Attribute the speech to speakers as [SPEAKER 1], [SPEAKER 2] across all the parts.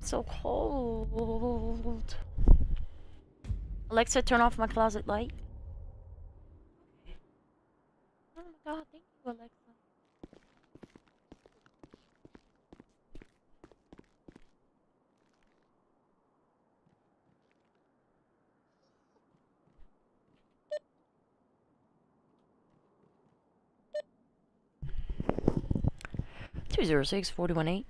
[SPEAKER 1] It's so cold. Alexa, turn off my closet light. Oh my god, thank you, Alexa. 206-418.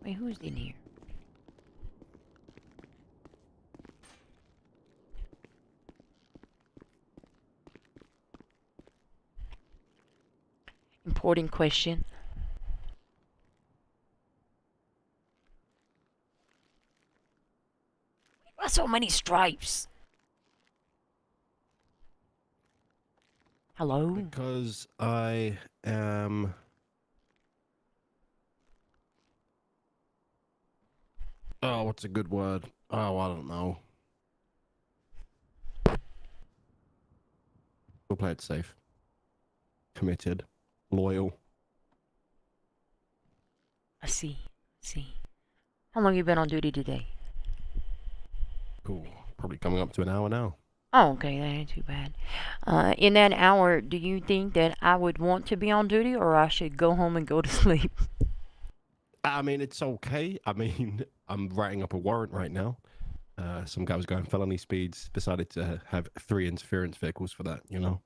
[SPEAKER 1] Wait, who's in here? Important question. Why so many stripes? Hello?
[SPEAKER 2] Because I am... Oh, what's a good word? Oh, I don't know. We'll play it safe. Committed. Loyal.
[SPEAKER 1] I see. How long you been on duty today?
[SPEAKER 2] Cool. Probably coming up to an hour now.
[SPEAKER 1] Oh, okay, that ain't too bad. In that hour, do you think that I would want to be on duty, or I should go home and go to sleep?
[SPEAKER 2] I mean, it's okay. I mean, I'm writing up a warrant right now. Some guy was going felony speeds, decided to have 3 interference vehicles for that, you know?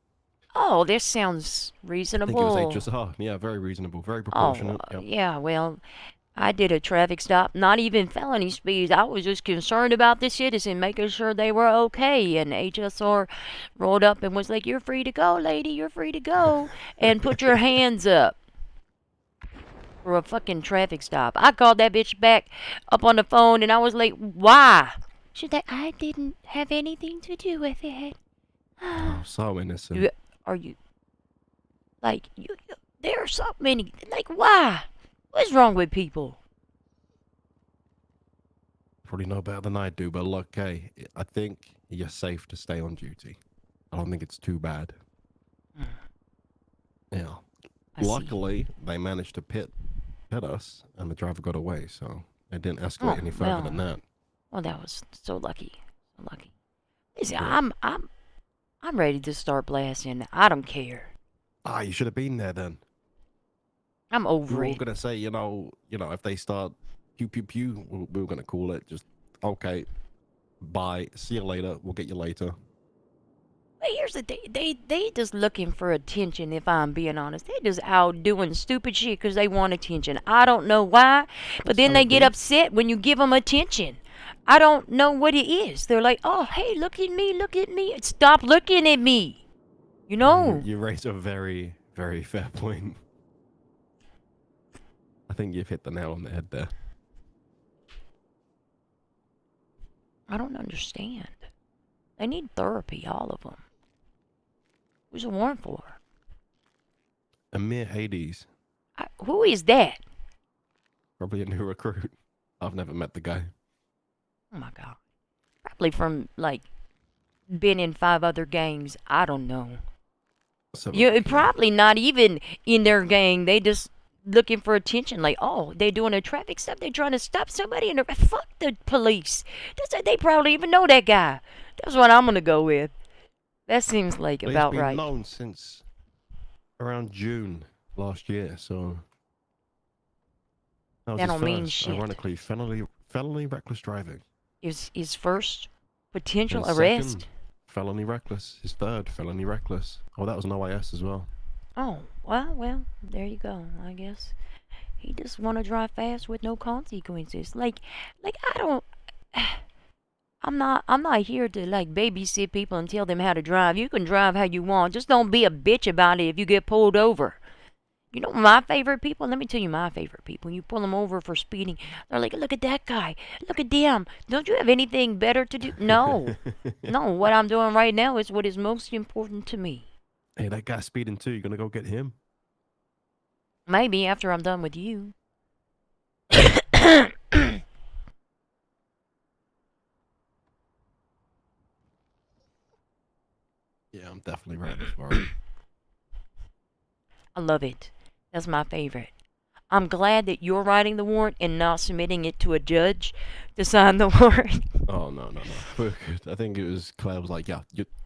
[SPEAKER 1] Oh, this sounds
[SPEAKER 2] I think it was
[SPEAKER 1] reasonable.
[SPEAKER 2] HSR. Yeah, very reasonable, very
[SPEAKER 1] Oh,
[SPEAKER 2] proportionate. Yep.
[SPEAKER 1] yeah, well, I did a traffic stop, not even felony speeds. I was just concerned about the citizen, making sure they were okay. And HSR rolled up and was like, "You're free to go, lady. You're free to go." And put your hands up for a fucking traffic stop. I called that bitch back up on the phone and I was like, "Why?" She's like, "I didn't have anything to do with it."
[SPEAKER 2] Oh, so innocent.
[SPEAKER 1] Are you, like, there are so many, like, why? What's wrong with people?
[SPEAKER 2] Probably know better than I do, but look, hey, I think you're safe to stay on duty. I don't think it's too bad. Yeah. Luckily, they managed to pit us, and the driver got away, so it didn't escalate any further than that.
[SPEAKER 1] Well, that was so lucky. So lucky. Listen,
[SPEAKER 2] Yeah.
[SPEAKER 1] I'm ready to start blasting. I don't care.
[SPEAKER 2] Ah, you should have been there then.
[SPEAKER 1] I'm over
[SPEAKER 2] We were
[SPEAKER 1] it.
[SPEAKER 2] all gonna say, you know, if they start pew pew pew, we were gonna call it just okay. Bye. See you later. We'll get you later.
[SPEAKER 1] But here's the thing. They just looking for attention, if I'm being honest. They just out doing stupid shit because they want attention. I don't know why, but then they get upset when you give them attention. I don't know what it is. They're like, "Oh, hey, look at me, look at me." Stop looking at me. You know?
[SPEAKER 2] You raise a very, very fair point. I think you've hit the nail on the head there.
[SPEAKER 1] I don't understand. They need therapy, all of them. Who's a warrant for?
[SPEAKER 2] Amir Hades.
[SPEAKER 1] Who is that?
[SPEAKER 2] Probably a new recruit. I've never met the guy.
[SPEAKER 1] Oh my god. Probably from, like, been in 5 other gangs. I don't know. You're probably not even in their gang. They just looking for attention. Like, oh, they doing a traffic stop. They trying to stop somebody. And fuck the police. They probably even know that guy. That's what I'm gonna go with. That seems like about right.
[SPEAKER 2] He's been known since around June last year. So that
[SPEAKER 1] don't mean shit.
[SPEAKER 2] Ironically, felony reckless driving.
[SPEAKER 1] Is his first potential
[SPEAKER 2] His
[SPEAKER 1] arrest?
[SPEAKER 2] Second, felony reckless. His third, felony reckless. Oh, that was an OIS as well.
[SPEAKER 1] Oh, well, there you go, I guess. He just want to drive fast with no consequences. Like I don't... I'm not here to, like, babysit people and tell them how to drive. You can drive how you want. Just don't be a bitch about it if you get pulled over. You know my favorite people? Let me tell you my favorite people. You pull them over for speeding. They're like, "Look at that guy. Look at them. Don't you have anything better to do?" No. No, what I'm doing right now is what is most important to me.
[SPEAKER 2] Hey, that guy's speeding too. You gonna go get him?
[SPEAKER 1] Maybe after I'm done with you.
[SPEAKER 2] Yeah, I'm definitely writing this warrant.
[SPEAKER 1] I love it. That's my favorite. I'm glad that you're writing the warrant and not submitting it to a judge to sign the warrant.
[SPEAKER 2] Oh no. We're good. I think it was Claire was like, yeah,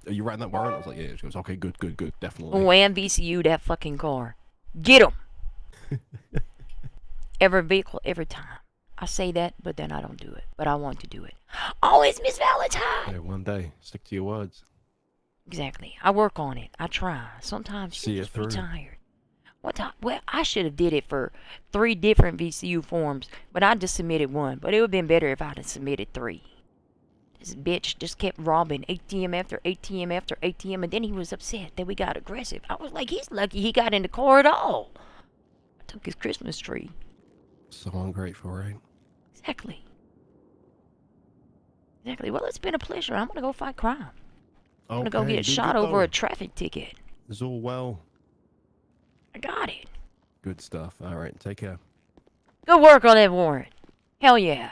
[SPEAKER 2] are you writing that warrant? I was like, yeah. She goes, okay, good, definitely.
[SPEAKER 1] Oh, and VCU that fucking car. Get 'em. Every vehicle, every time. I say that, but then I don't do it. But I want to do it. Oh, it's Miss Valentine.
[SPEAKER 2] Yeah, one day, stick to your words.
[SPEAKER 1] Exactly. I work on it. I try. Sometimes
[SPEAKER 2] See
[SPEAKER 1] you
[SPEAKER 2] it
[SPEAKER 1] just be
[SPEAKER 2] through.
[SPEAKER 1] tired. What time? Well, I should have did it for 3 different VCU forms, but I just submitted one. But it would have been better if I'd have submitted 3. This bitch just kept robbing ATM after ATM after ATM, and then he was upset that we got aggressive. I was like, he's lucky he got in the car at all. I took his Christmas tree.
[SPEAKER 2] So ungrateful, right?
[SPEAKER 1] Exactly. Exactly. Well, it's been a pleasure. I'm gonna go fight crime. I'm gonna go
[SPEAKER 2] Okay,
[SPEAKER 1] get
[SPEAKER 2] do
[SPEAKER 1] shot
[SPEAKER 2] good
[SPEAKER 1] over
[SPEAKER 2] though.
[SPEAKER 1] a traffic ticket.
[SPEAKER 2] It's all well.
[SPEAKER 1] I got it.
[SPEAKER 2] Good stuff. All right, take care.
[SPEAKER 1] Good work on that warrant. Hell yeah.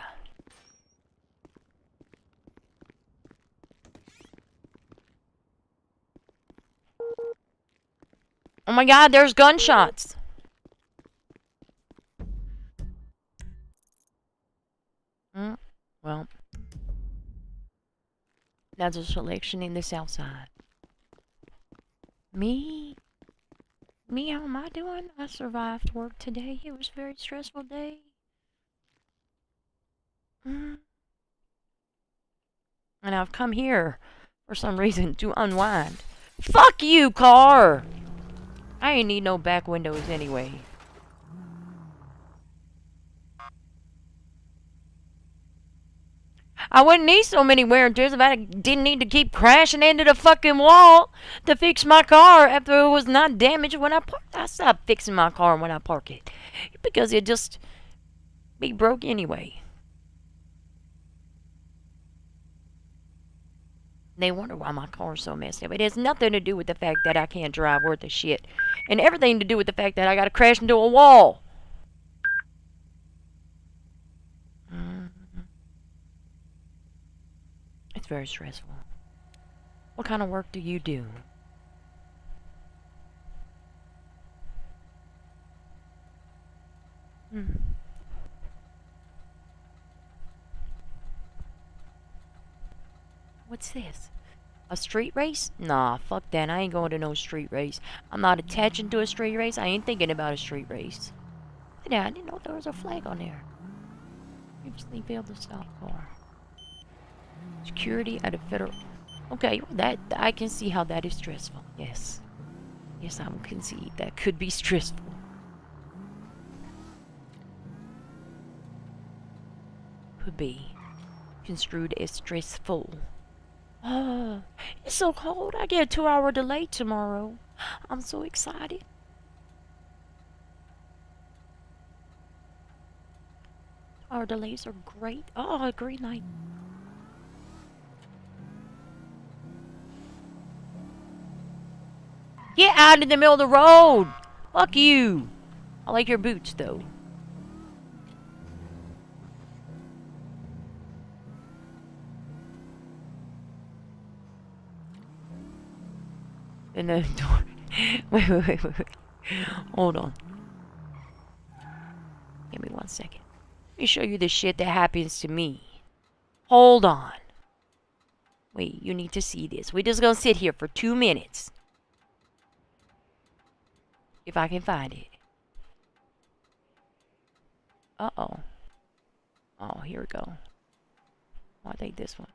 [SPEAKER 1] Oh my god, there's gunshots. Well, that's a selection in the south side. Me? Me, how am I doing? I survived work today. It was a very stressful day. And I've come here for some reason to unwind. Fuck you, car! I ain't need no back windows anyway. I wouldn't need so many wear and tears if I didn't need to keep crashing into the fucking wall to fix my car after it was not damaged when I parked. I stopped fixing my car when I park it because it just be broke anyway. They wonder why my car's so messed up. It has nothing to do with the fact that I can't drive worth a shit, and everything to do with the fact that I got to crash into a wall. It's very stressful. What kind of work do you do? What's this? A street race? Nah, fuck that. I ain't going to no street race. I'm not attaching to a street race. I ain't thinking about a street race. Yeah, I didn't know there was a flag on there. Previously failed to stop car. Security at a federal... Okay, well that I can see how that is stressful. Yes. Yes, I will concede. That could be stressful. Could be construed as stressful. Oh, it's so cold. I get a 2-hour delay tomorrow. I'm so excited. Our delays are great. Oh, green light. Get out in the middle of the road. Fuck you. I like your boots, though. And the door. Wait. Hold on. Give me 1 second. Let me show you the shit that happens to me. Hold on. Wait, you need to see this. We're just gonna sit here for 2 minutes. If I can find it. Uh-oh. Oh, here we go. Oh, I think this one.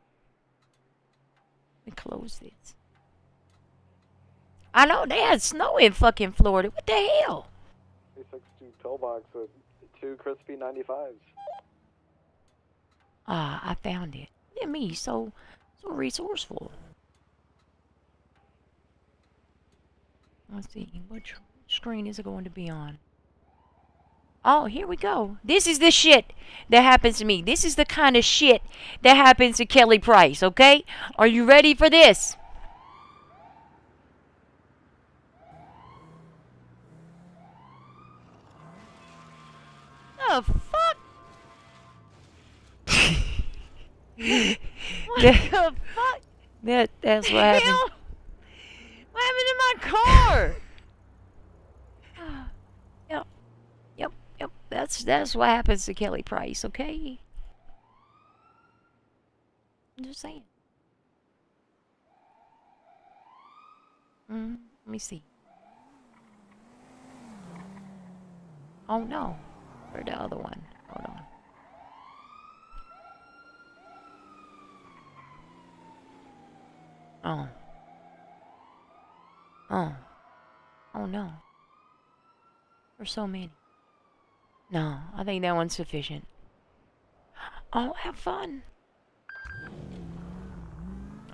[SPEAKER 1] Let me close this. I know they had snow in fucking Florida. What the hell?
[SPEAKER 3] 362 pillbox with 2 crispy 95s.
[SPEAKER 1] Ah, I found it. Look at me, so resourceful. Let's see, which screen is it going to be on? Oh, here we go. This is the shit that happens to me. This is the kind of shit that happens to Kelly Price, okay? Are you ready for this? the fuck?
[SPEAKER 4] What
[SPEAKER 1] That-
[SPEAKER 4] the fuck?
[SPEAKER 1] That's what
[SPEAKER 4] Hell!
[SPEAKER 1] happened.
[SPEAKER 4] What happened to my car?
[SPEAKER 1] Yep, yep, yep. That's what happens to Kelly Price, okay? I'm just saying. Let me see. Oh no. Where's the other one? Hold on. Oh. Oh. Oh no. There's so many. No, I think that one's sufficient. Oh, have fun.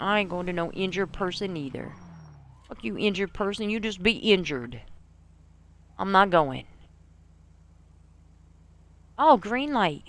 [SPEAKER 1] I ain't going to no injured person either. Fuck you, injured person. You just be injured. I'm not going. Oh, green light.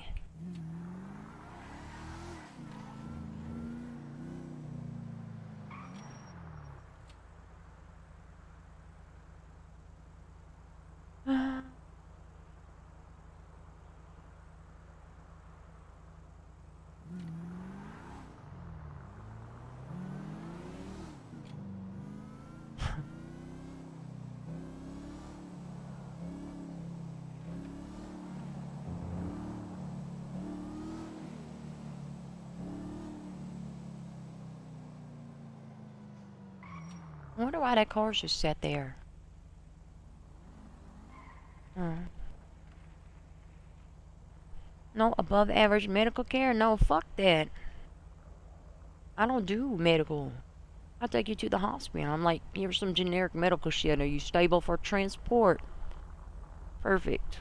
[SPEAKER 1] I wonder why that car's just sat there. No, above average medical care? No, fuck that. I don't do medical. I'll take you to the hospital. I'm like, here's some generic medical shit. Are you stable for transport? Perfect.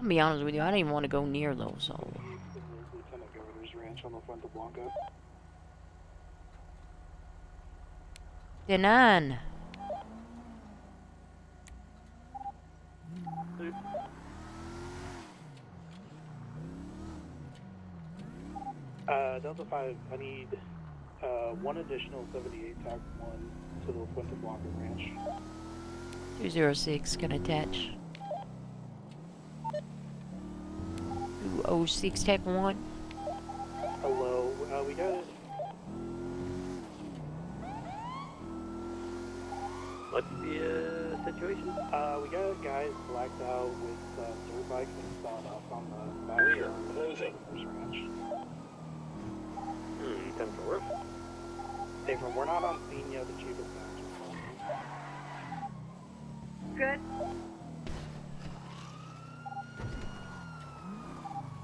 [SPEAKER 1] I'll be honest with you, I didn't even want to go near those, so.
[SPEAKER 3] Lieutenant Governor's Ranch on the Fuente Blanca.
[SPEAKER 1] Denan.
[SPEAKER 3] Delta 5, I need one additional 78 TAC 1 to the Fuente Blanca Ranch.
[SPEAKER 1] 206 can attach. 206 Tech 1.
[SPEAKER 3] Hello, we got it.
[SPEAKER 5] What's the situation?
[SPEAKER 3] We got guys blacked out with dirt bikes and sawed-off on the back
[SPEAKER 5] We are
[SPEAKER 3] of the
[SPEAKER 5] closing.
[SPEAKER 3] Governor's Ranch.
[SPEAKER 5] 10-4.
[SPEAKER 3] Hey, from we're not on scene yet, the chief of staff is calling.
[SPEAKER 4] Good.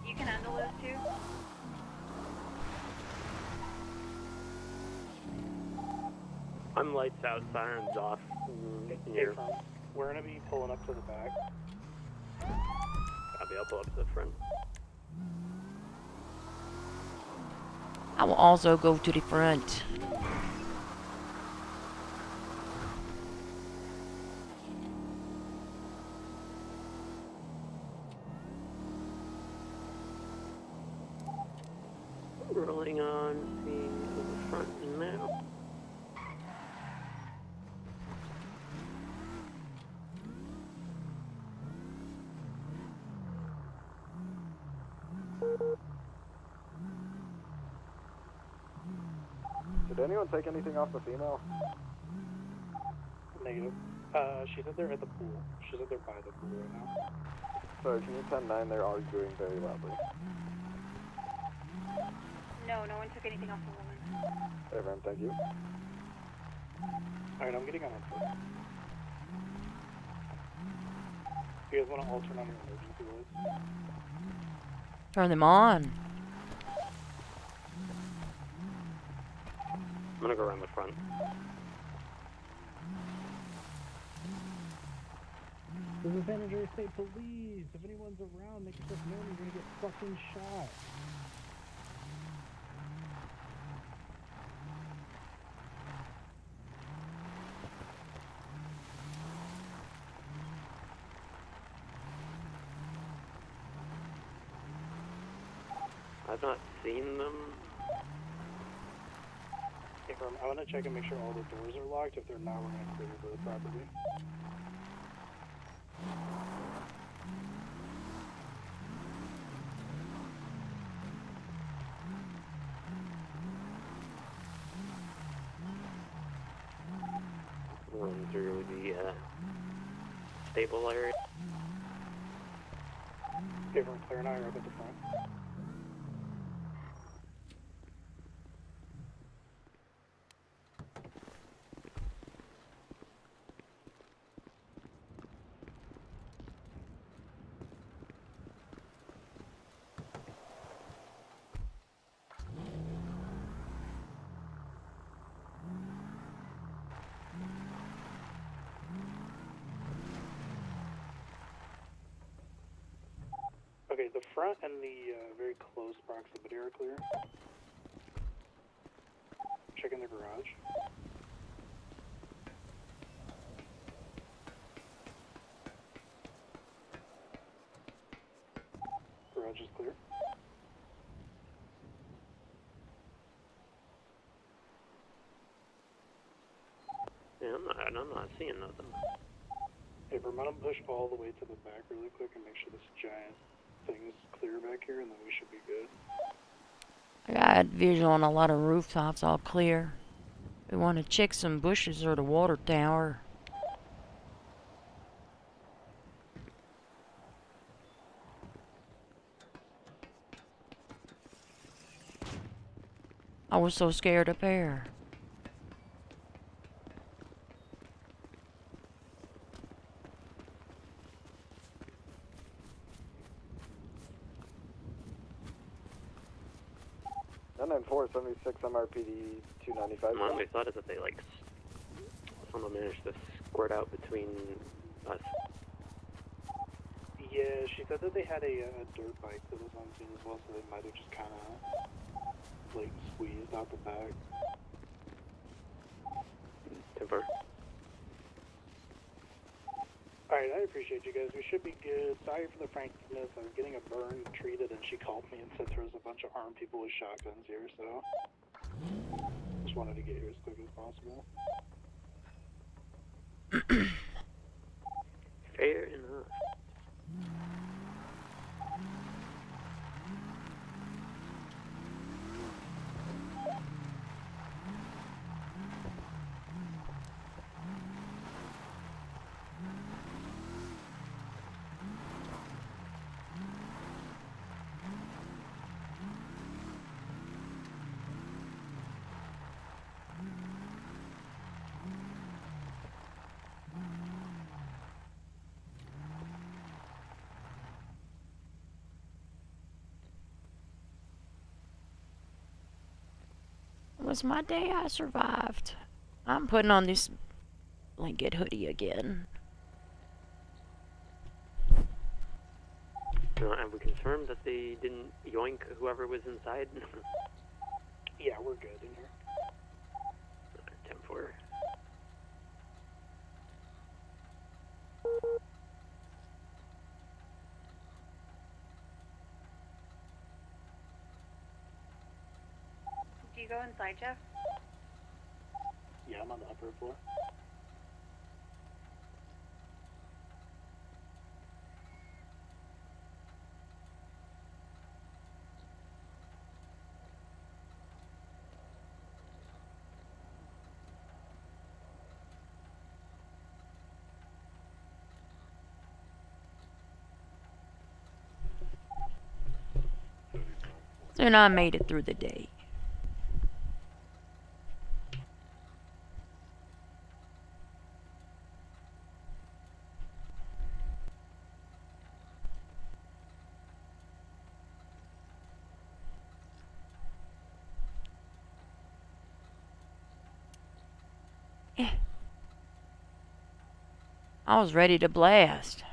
[SPEAKER 4] You can handle those two?
[SPEAKER 5] I'm lights out, sirens off.
[SPEAKER 3] Hey,
[SPEAKER 5] Here.
[SPEAKER 3] from, we're gonna be pulling up to the back.
[SPEAKER 5] Copy, I'll pull up to the front.
[SPEAKER 1] I will also go to the front.
[SPEAKER 5] Rolling on scene to the front now.
[SPEAKER 3] Did anyone take anything off the female? Negative. She said they're at the pool. She said they're by the pool right now. Sorry, can you 10-9? They're arguing very loudly.
[SPEAKER 4] No, no one took anything off the woman.
[SPEAKER 3] Hey, Ram, thank you. Alright, I'm getting on foot. You guys want to alternate on your emergency lights?
[SPEAKER 1] Turn them on.
[SPEAKER 5] I'm gonna go around the front.
[SPEAKER 3] This is San Andreas State Police. If anyone's around, make yourself known. You're gonna get fucking shot.
[SPEAKER 5] I've not seen them.
[SPEAKER 3] Okay, I want to check and make sure all the doors are locked. If they're not, we're going to clear the property.
[SPEAKER 5] Run through the stable area.
[SPEAKER 3] Okay, from Claire and I are up at the front. Okay, the front and the very close proximity are clear. Checking the garage. Garage is clear.
[SPEAKER 5] Yeah, I'm not seeing nothing.
[SPEAKER 3] Hey, Vermont, push all the way to the back really quick and make sure this giant thing's clear back here, and then we should be good.
[SPEAKER 1] I got visual on a lot of rooftops all clear. We want to check some bushes or the water tower. I was so scared up there.
[SPEAKER 3] .94 76 MRPD 295.
[SPEAKER 5] My only thought is that they like somehow managed to squirt out between us.
[SPEAKER 3] Yeah, she said that they had a dirt bike that was on scene as well, so they might have just kind of like squeezed out the back.
[SPEAKER 5] Timber.
[SPEAKER 3] Alright, I appreciate you guys. We should be good. Sorry for the frankness. I was getting a burn treated, and she called me and said there was a bunch of armed people with shotguns here, so just wanted to get here as quick as possible.
[SPEAKER 5] Fair enough.
[SPEAKER 1] It was my day. I survived. I'm putting on this blanket hoodie again.
[SPEAKER 5] Have we confirmed that they didn't yoink whoever was inside?
[SPEAKER 3] Yeah, we're good in here.
[SPEAKER 5] 10-4.
[SPEAKER 4] Do you go inside, Jeff?
[SPEAKER 3] Yeah, I'm on the upper floor.
[SPEAKER 1] And I made it through the day. I was ready to blast.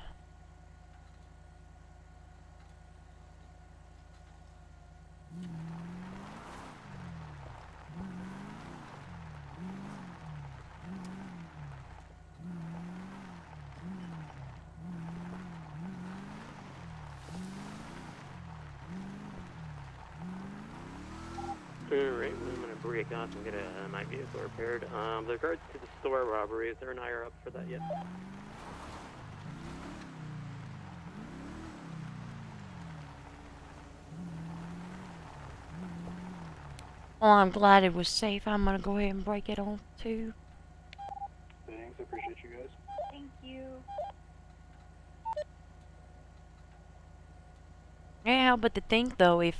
[SPEAKER 5] Alright, I'm gonna break off and get my vehicle repaired. With regards to the store robbery, is there an IR up for that yet?
[SPEAKER 1] Well, I'm glad it was safe. I'm gonna go ahead and break it off too.
[SPEAKER 3] Thanks, I appreciate you guys.
[SPEAKER 4] Thank you.
[SPEAKER 1] Yeah, but to think though, if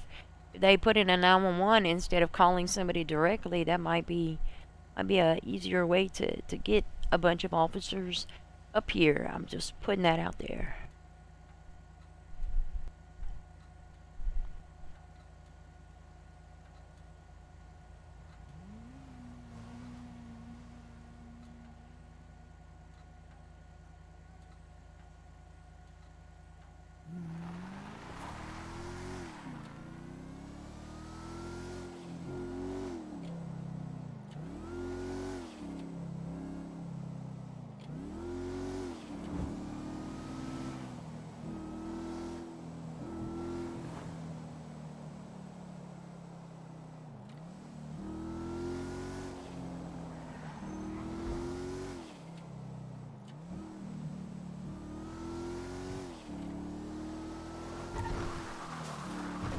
[SPEAKER 1] they put in a 911 instead of calling somebody directly, that might be a easier way to get a bunch of officers up here. I'm just putting that out there.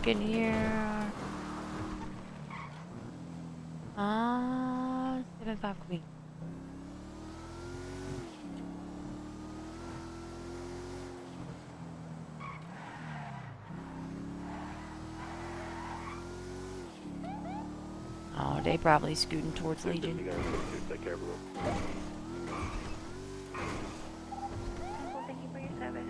[SPEAKER 1] Look in here. 7-5 Queen. Oh, they probably scooting towards Legion.
[SPEAKER 5] Take care of it.
[SPEAKER 4] Well, thank you for your service.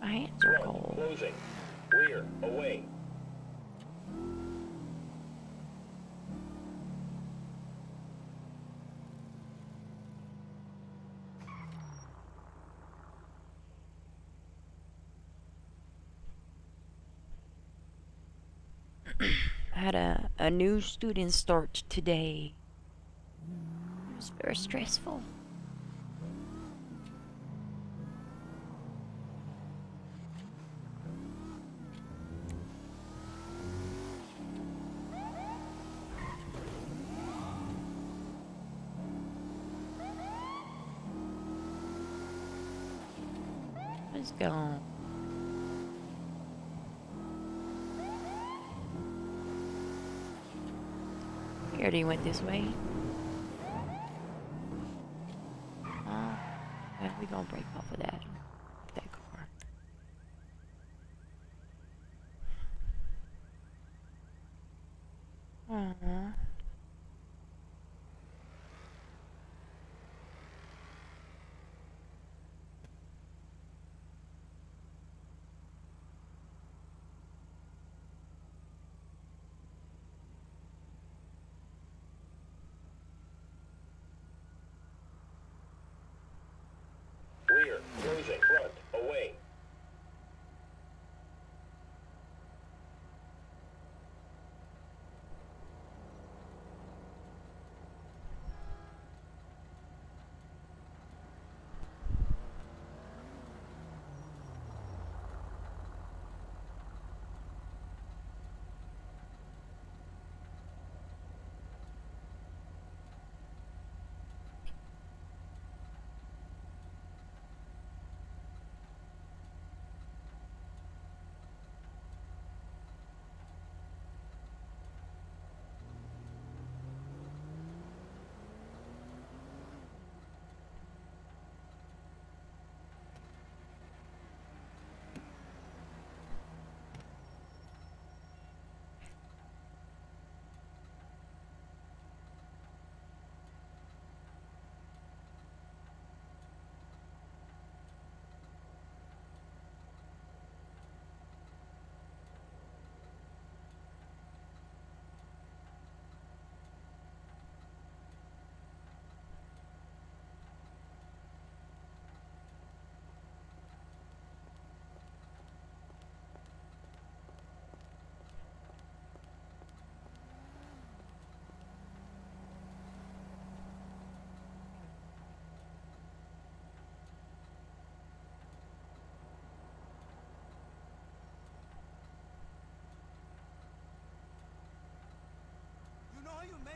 [SPEAKER 1] My hands are cold.
[SPEAKER 6] Closing. Rear, away.
[SPEAKER 1] I had a new student start today. It was very stressful. Let's go. He already went this way. Yeah, we gonna break off of that car. Aww.
[SPEAKER 6] Rear, closing.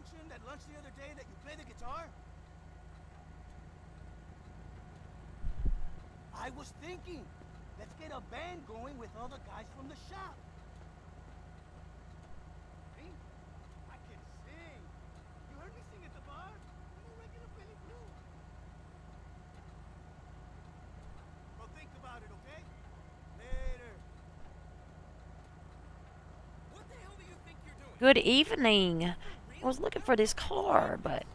[SPEAKER 7] mentioned at lunch the other day that you play the guitar? I was thinking, let's get a band going with all the guys from the shop. Me? I can sing. You heard me sing at the bar? I'm a regular Billy Blue. Well, think about it, okay? Later. What the hell do you think you're doing?
[SPEAKER 1] Good evening. I was looking for this car, but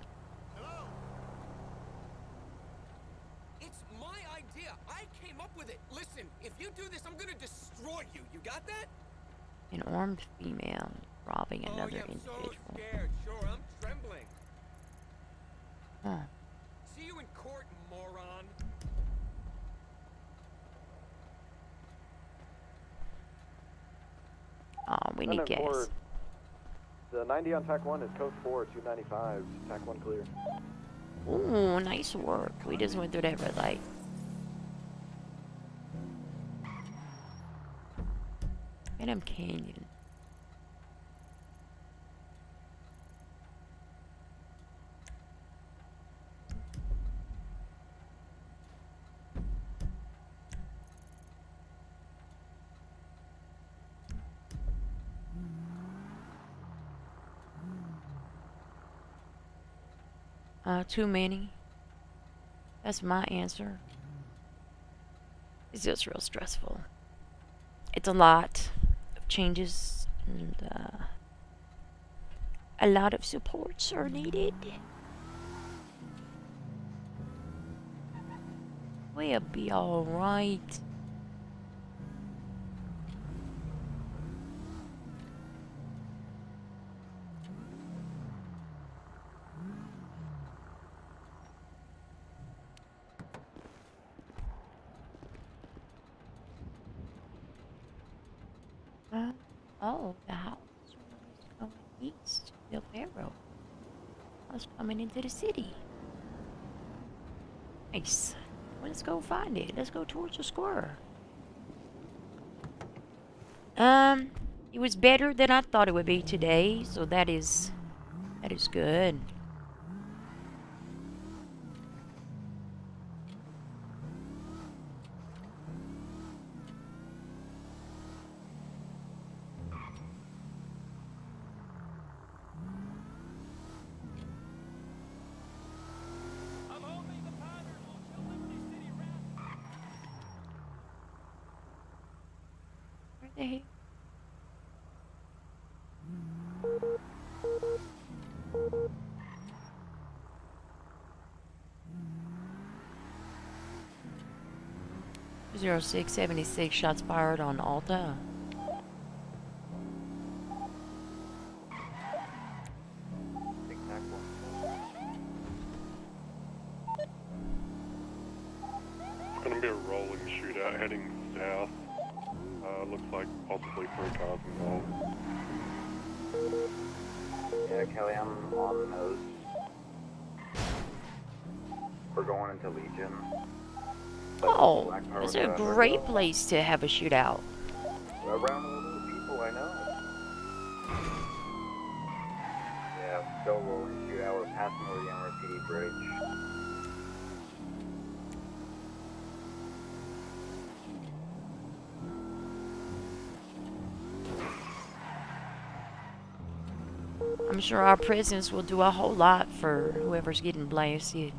[SPEAKER 7] Hello?
[SPEAKER 8] It's my idea. I came up with it. Listen, if you do this, I'm gonna destroy you. You got that?
[SPEAKER 1] an armed female robbing
[SPEAKER 8] Oh,
[SPEAKER 1] another
[SPEAKER 8] yeah, I'm so
[SPEAKER 1] individual.
[SPEAKER 8] scared. Sure, I'm trembling.
[SPEAKER 1] Huh.
[SPEAKER 8] See you in court, moron.
[SPEAKER 1] Oh, we need gas.
[SPEAKER 5] The 90 on TAC 1 is code 4, 295. TAC 1 clear.
[SPEAKER 1] Ooh, nice work. We just went through that red light. Venom Canyon. Too many. That's my answer. It's just real stressful. It's a lot of changes and a lot of supports are needed. We'll be alright. Oh, the house was going east. The arrow. I was coming into the city. Nice. Well, let's go find it. Let's go towards the square. It was better than I thought it would be today, so that is good. Where the heck? Zero 0676 shots fired on Alta.
[SPEAKER 5] Big TAC 1.
[SPEAKER 9] It's going to be a rolling shootout heading south. Looks like possibly 3 cars involved.
[SPEAKER 5] Yeah, Kelly, I'm on those. We're going into Legion.
[SPEAKER 1] Oh,
[SPEAKER 5] Black Power
[SPEAKER 1] it's a
[SPEAKER 5] with
[SPEAKER 1] great
[SPEAKER 5] Virgo.
[SPEAKER 1] place to have a shootout.
[SPEAKER 5] Around all those people I know. Yeah, still rolling shootout. We're passing over the NYPD bridge.
[SPEAKER 1] I'm sure our presence will do a whole lot for whoever's getting blasted.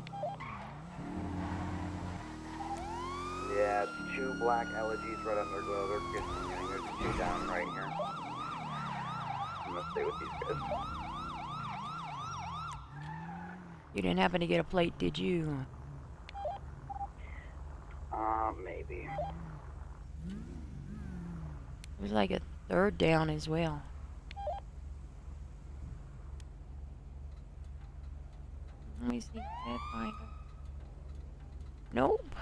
[SPEAKER 5] Yeah, it's 2 black elegies right underglow. They're getting there's 2 down right here. I'm gonna stay with these guys.
[SPEAKER 1] You didn't happen to get a plate, did you?
[SPEAKER 5] Maybe.
[SPEAKER 1] There's like a third down as well. Let me see that finder. Nope.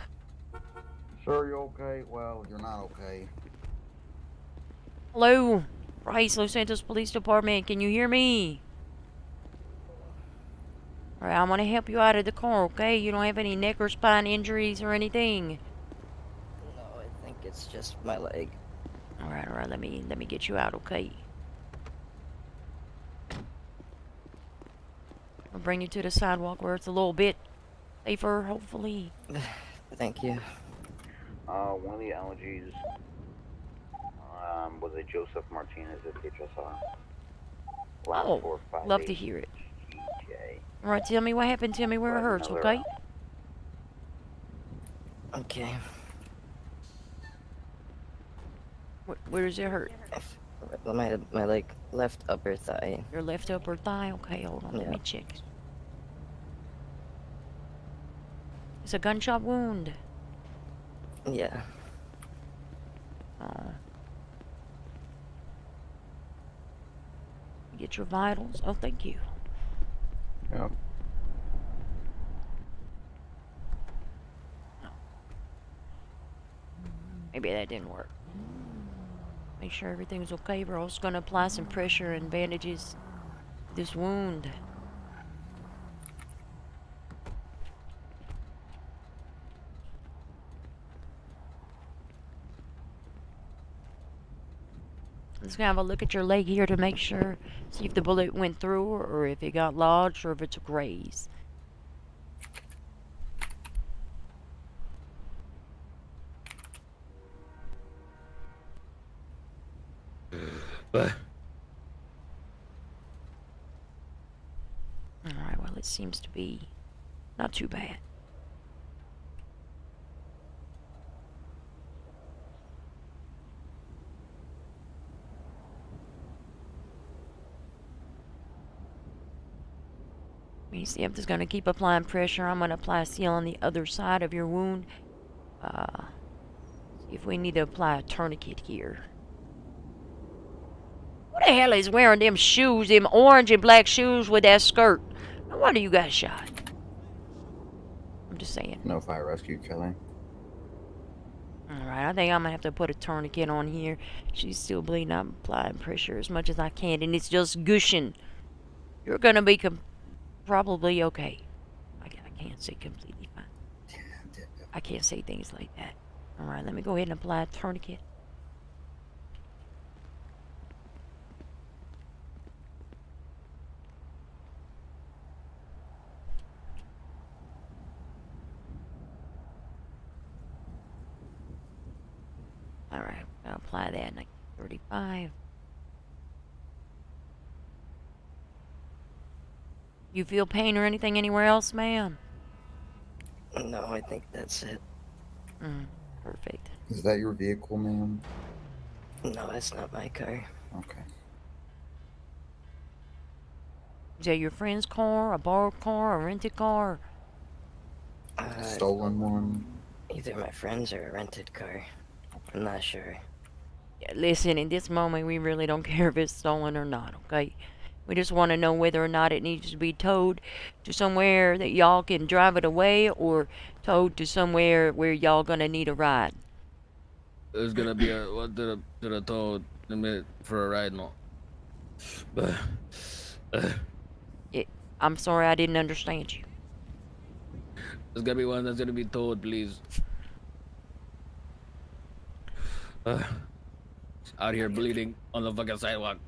[SPEAKER 10] Sir, you okay? Well, you're not okay.
[SPEAKER 1] Hello, Rice, Los Santos Police Department. Can you hear me? Alright, I'm gonna help you out of the car, okay? You don't have any neck or spine injuries or anything.
[SPEAKER 11] No, I think it's just my leg.
[SPEAKER 1] Alright, let me get you out, okay? bring you to the sidewalk where it's a little bit safer, hopefully.
[SPEAKER 11] Thank you.
[SPEAKER 5] One of the allergies, was it Joseph Martinez at HSR? Last
[SPEAKER 1] Oh,
[SPEAKER 5] 458
[SPEAKER 1] love to hear it.
[SPEAKER 5] GJ.
[SPEAKER 1] All right, tell me what happened. Tell me where it hurts, okay?
[SPEAKER 11] Okay.
[SPEAKER 1] Where does it hurt?
[SPEAKER 11] My like left upper thigh.
[SPEAKER 1] Your left upper thigh? Okay, hold on. Let me check. It's a gunshot wound.
[SPEAKER 11] Yeah.
[SPEAKER 1] Oh. Get your vitals. Oh, thank you.
[SPEAKER 10] Yep.
[SPEAKER 1] Maybe that didn't work. Make sure everything's okay. We're also going to apply some pressure and bandages to this wound. Let's have a look at your leg here to make sure, see if the bullet went through or if it got lodged or if it's a graze. Alright, well, it seems to be not too bad. You see, I'm just going to keep applying pressure. I'm going to apply seal on the other side of your wound. See if we need to apply a tourniquet here. Who the hell is wearing them shoes, them orange and black shoes with that skirt? No wonder you got shot. I'm just saying.
[SPEAKER 10] No fire rescue, Kelly.
[SPEAKER 1] Alright, I think I'm going to have to put a tourniquet on here. She's still bleeding. I'm applying pressure as much as I can, and it's just gushing. You're going to be probably okay. I can't say completely fine. I can't say things like that. Alright, let me go ahead and apply a tourniquet. Alright, I'll apply that in 35. You feel pain or anything anywhere else, ma'am?
[SPEAKER 11] No, I think that's it.
[SPEAKER 1] Perfect.
[SPEAKER 10] Is that your vehicle, ma'am?
[SPEAKER 11] No, it's not my car.
[SPEAKER 10] Okay.
[SPEAKER 1] Is that your friend's car, a borrowed car, a rented car?
[SPEAKER 10] Stolen one?
[SPEAKER 11] Either my friend's or a rented car. I'm not sure.
[SPEAKER 1] Yeah, listen, in this moment, we really don't care if it's stolen or not, okay? We just want to know whether or not it needs to be towed to somewhere that y'all can drive it away or towed to somewhere where y'all gonna need a ride.
[SPEAKER 12] There's gonna be a what to the tow limit for a ride, no.
[SPEAKER 1] I'm sorry, I didn't understand you.
[SPEAKER 12] There's gonna be one that's gonna be towed, please. Out here bleeding on the fucking sidewalk.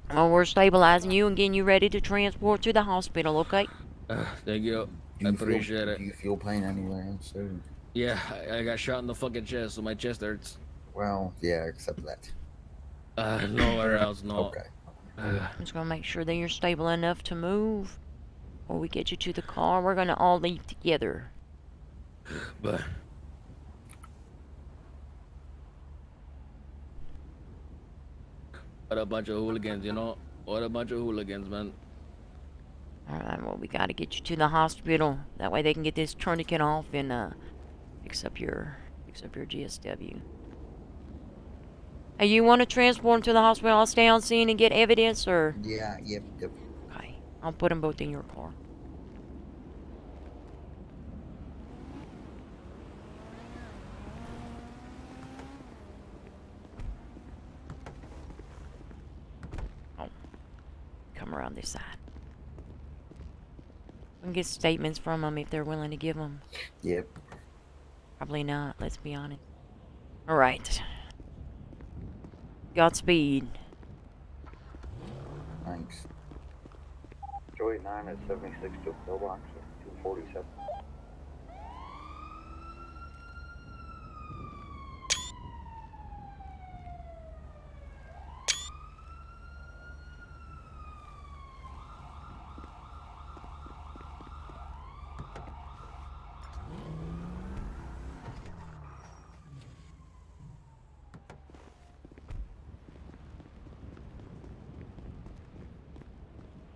[SPEAKER 1] Well, we're stabilizing you and getting you ready to transport to the hospital, okay?
[SPEAKER 12] Thank you. I appreciate it.
[SPEAKER 10] Do you feel pain anywhere else, too?
[SPEAKER 12] Yeah, I got shot in the fucking chest, so my chest hurts.
[SPEAKER 10] Well, yeah, except that.
[SPEAKER 12] Nowhere else, no.
[SPEAKER 10] Okay.
[SPEAKER 1] I'm just gonna make sure that you're stable enough to move. Or we get you to the car, we're gonna all leave together.
[SPEAKER 12] But what a bunch of hooligans, you know? What a bunch of hooligans, man.
[SPEAKER 1] Alright, well, we gotta get you to the hospital. That way they can get this tourniquet off and fix up your GSW. Hey, you want to transport him to the hospital? I'll stay on scene and get evidence, or?
[SPEAKER 10] Yeah, yep.
[SPEAKER 1] Okay, I'll put them both in your car. Oh, come around this side. We can get statements from them if they're willing to give them.
[SPEAKER 10] Yep.
[SPEAKER 1] Probably not, let's be honest. Alright. Godspeed.
[SPEAKER 10] Thanks.
[SPEAKER 5] 289 at 76 to a pillbox at 247.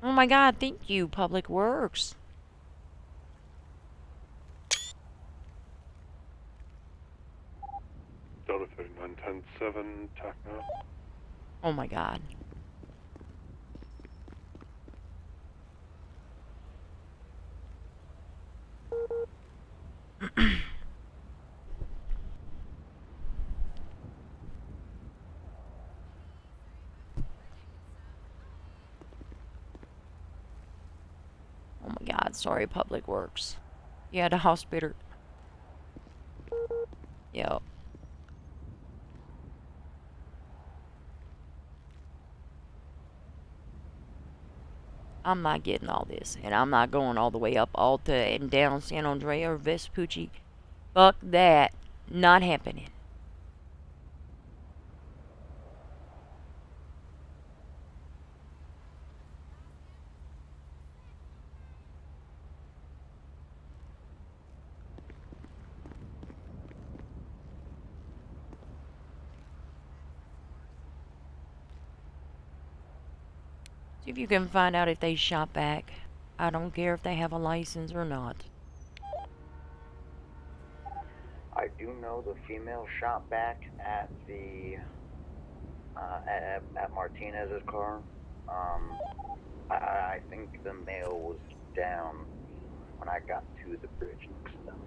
[SPEAKER 1] Oh my God, thank you, Public Works.
[SPEAKER 9] Delta 39, 10-7, tack now.
[SPEAKER 1] Oh my God. Oh my God, sorry, Public Works. Yeah, the hospital. Yep. I'm not getting all this, and I'm not going all the way up Alta and down San Andrea or Vespucci. Fuck that. Not happening. See if you can find out if they shot back. I don't care if they have a license or not.
[SPEAKER 5] I do know the female shot back at the at Martinez's car. I think the male was down when I got to the bridge next to them.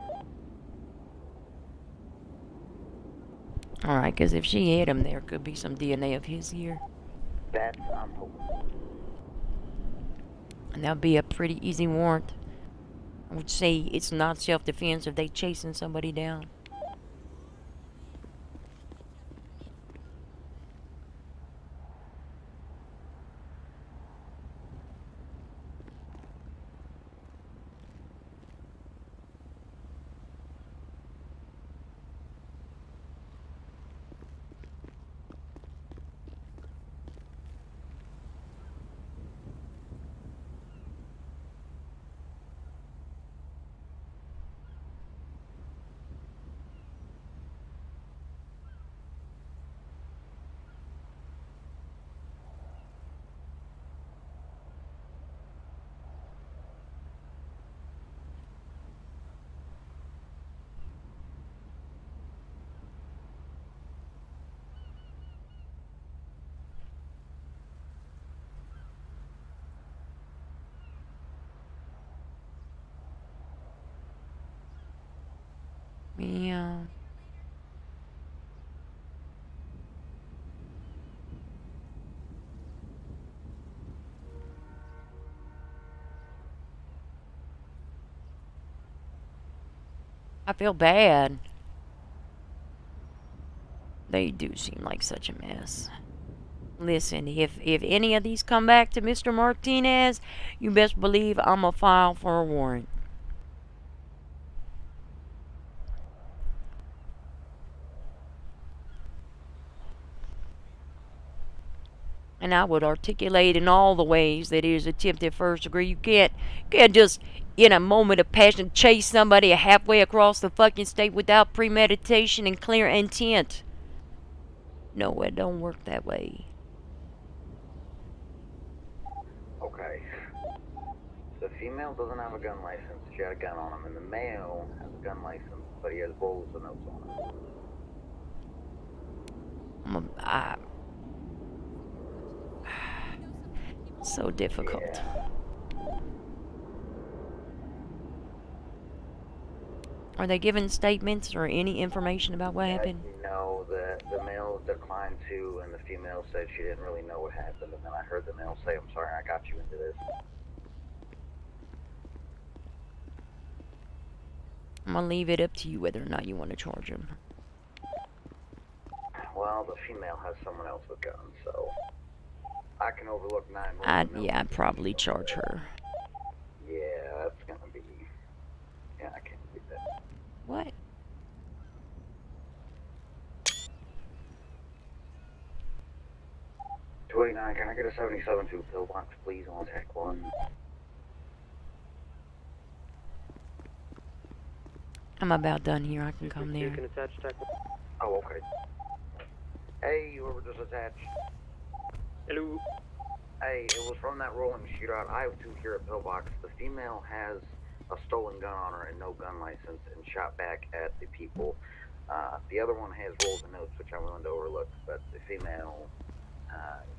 [SPEAKER 1] Alright, because if she hit him, there could be some DNA of his here.
[SPEAKER 5] That's I'm hoping.
[SPEAKER 1] And that'd be a pretty easy warrant. I would say it's not self-defense if they chasing somebody down. Yeah. I feel bad. They do seem like such a mess. Listen, if any of these come back to Mr. Martinez, you best believe I'm a file for a warrant. And I would articulate in all the ways that it is attempted first degree. You can't just in a moment of passion chase somebody halfway across the fucking state without premeditation and clear intent. No, it don't work that way.
[SPEAKER 5] Okay. The female doesn't have a gun license. She had a gun on him, and the male has a gun license, but he has bullets and notes on him.
[SPEAKER 1] So difficult.
[SPEAKER 5] Yeah.
[SPEAKER 1] Are they giving statements or any information about what happened?
[SPEAKER 5] No, the male declined to, and the female said she didn't really know what happened, and then I heard the male say, "I'm sorry, I got you into this."
[SPEAKER 1] I'm gonna leave it up to you whether or not you want to charge him.
[SPEAKER 5] Well, the female has someone else with guns, so I can overlook 911.
[SPEAKER 1] Yeah, I'd probably charge her.
[SPEAKER 5] 29, can I get a 77 to pillbox, please, on attack 1?
[SPEAKER 1] I'm about done here. I can come there.
[SPEAKER 13] can attach attack 1.
[SPEAKER 5] Oh, okay. Hey, whoever just attached.
[SPEAKER 13] Hello.
[SPEAKER 5] Hey, it was from that rolling shootout. I have 2 here at pillbox. The female has a stolen gun on her and no gun license and shot back at the people. The other one has rolls and notes, which I'm willing to overlook, but the female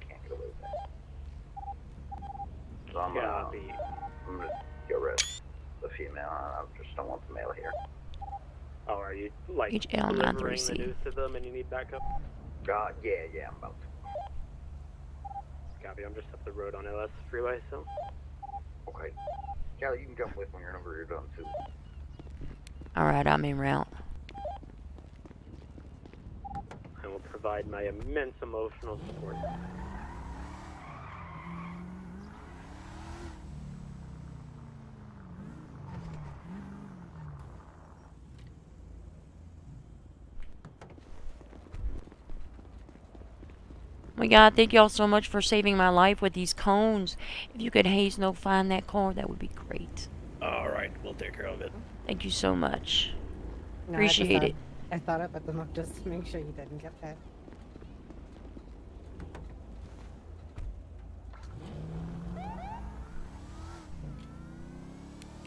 [SPEAKER 5] can't get away with that. So I'm gonna get rid of the female. I just don't want the male here.
[SPEAKER 13] Oh, are you like
[SPEAKER 1] HL
[SPEAKER 13] delivering the news to them and you need backup?
[SPEAKER 5] Yeah, I'm about to.
[SPEAKER 13] Copy, I'm just up the road on LS freeway, so.
[SPEAKER 5] Okay. Callie, you can come with me whenever you're done too.
[SPEAKER 1] Alright, I'm en route.
[SPEAKER 13] I will provide my immense emotional support.
[SPEAKER 1] My God, thank y'all so much for saving my life with these cones. If you could haze no find that car, that would be great.
[SPEAKER 13] Alright, we'll take care of it.
[SPEAKER 1] Thank you so much.
[SPEAKER 14] No,
[SPEAKER 1] Appreciate it.
[SPEAKER 14] I thought up at the moment just to make sure you didn't get that.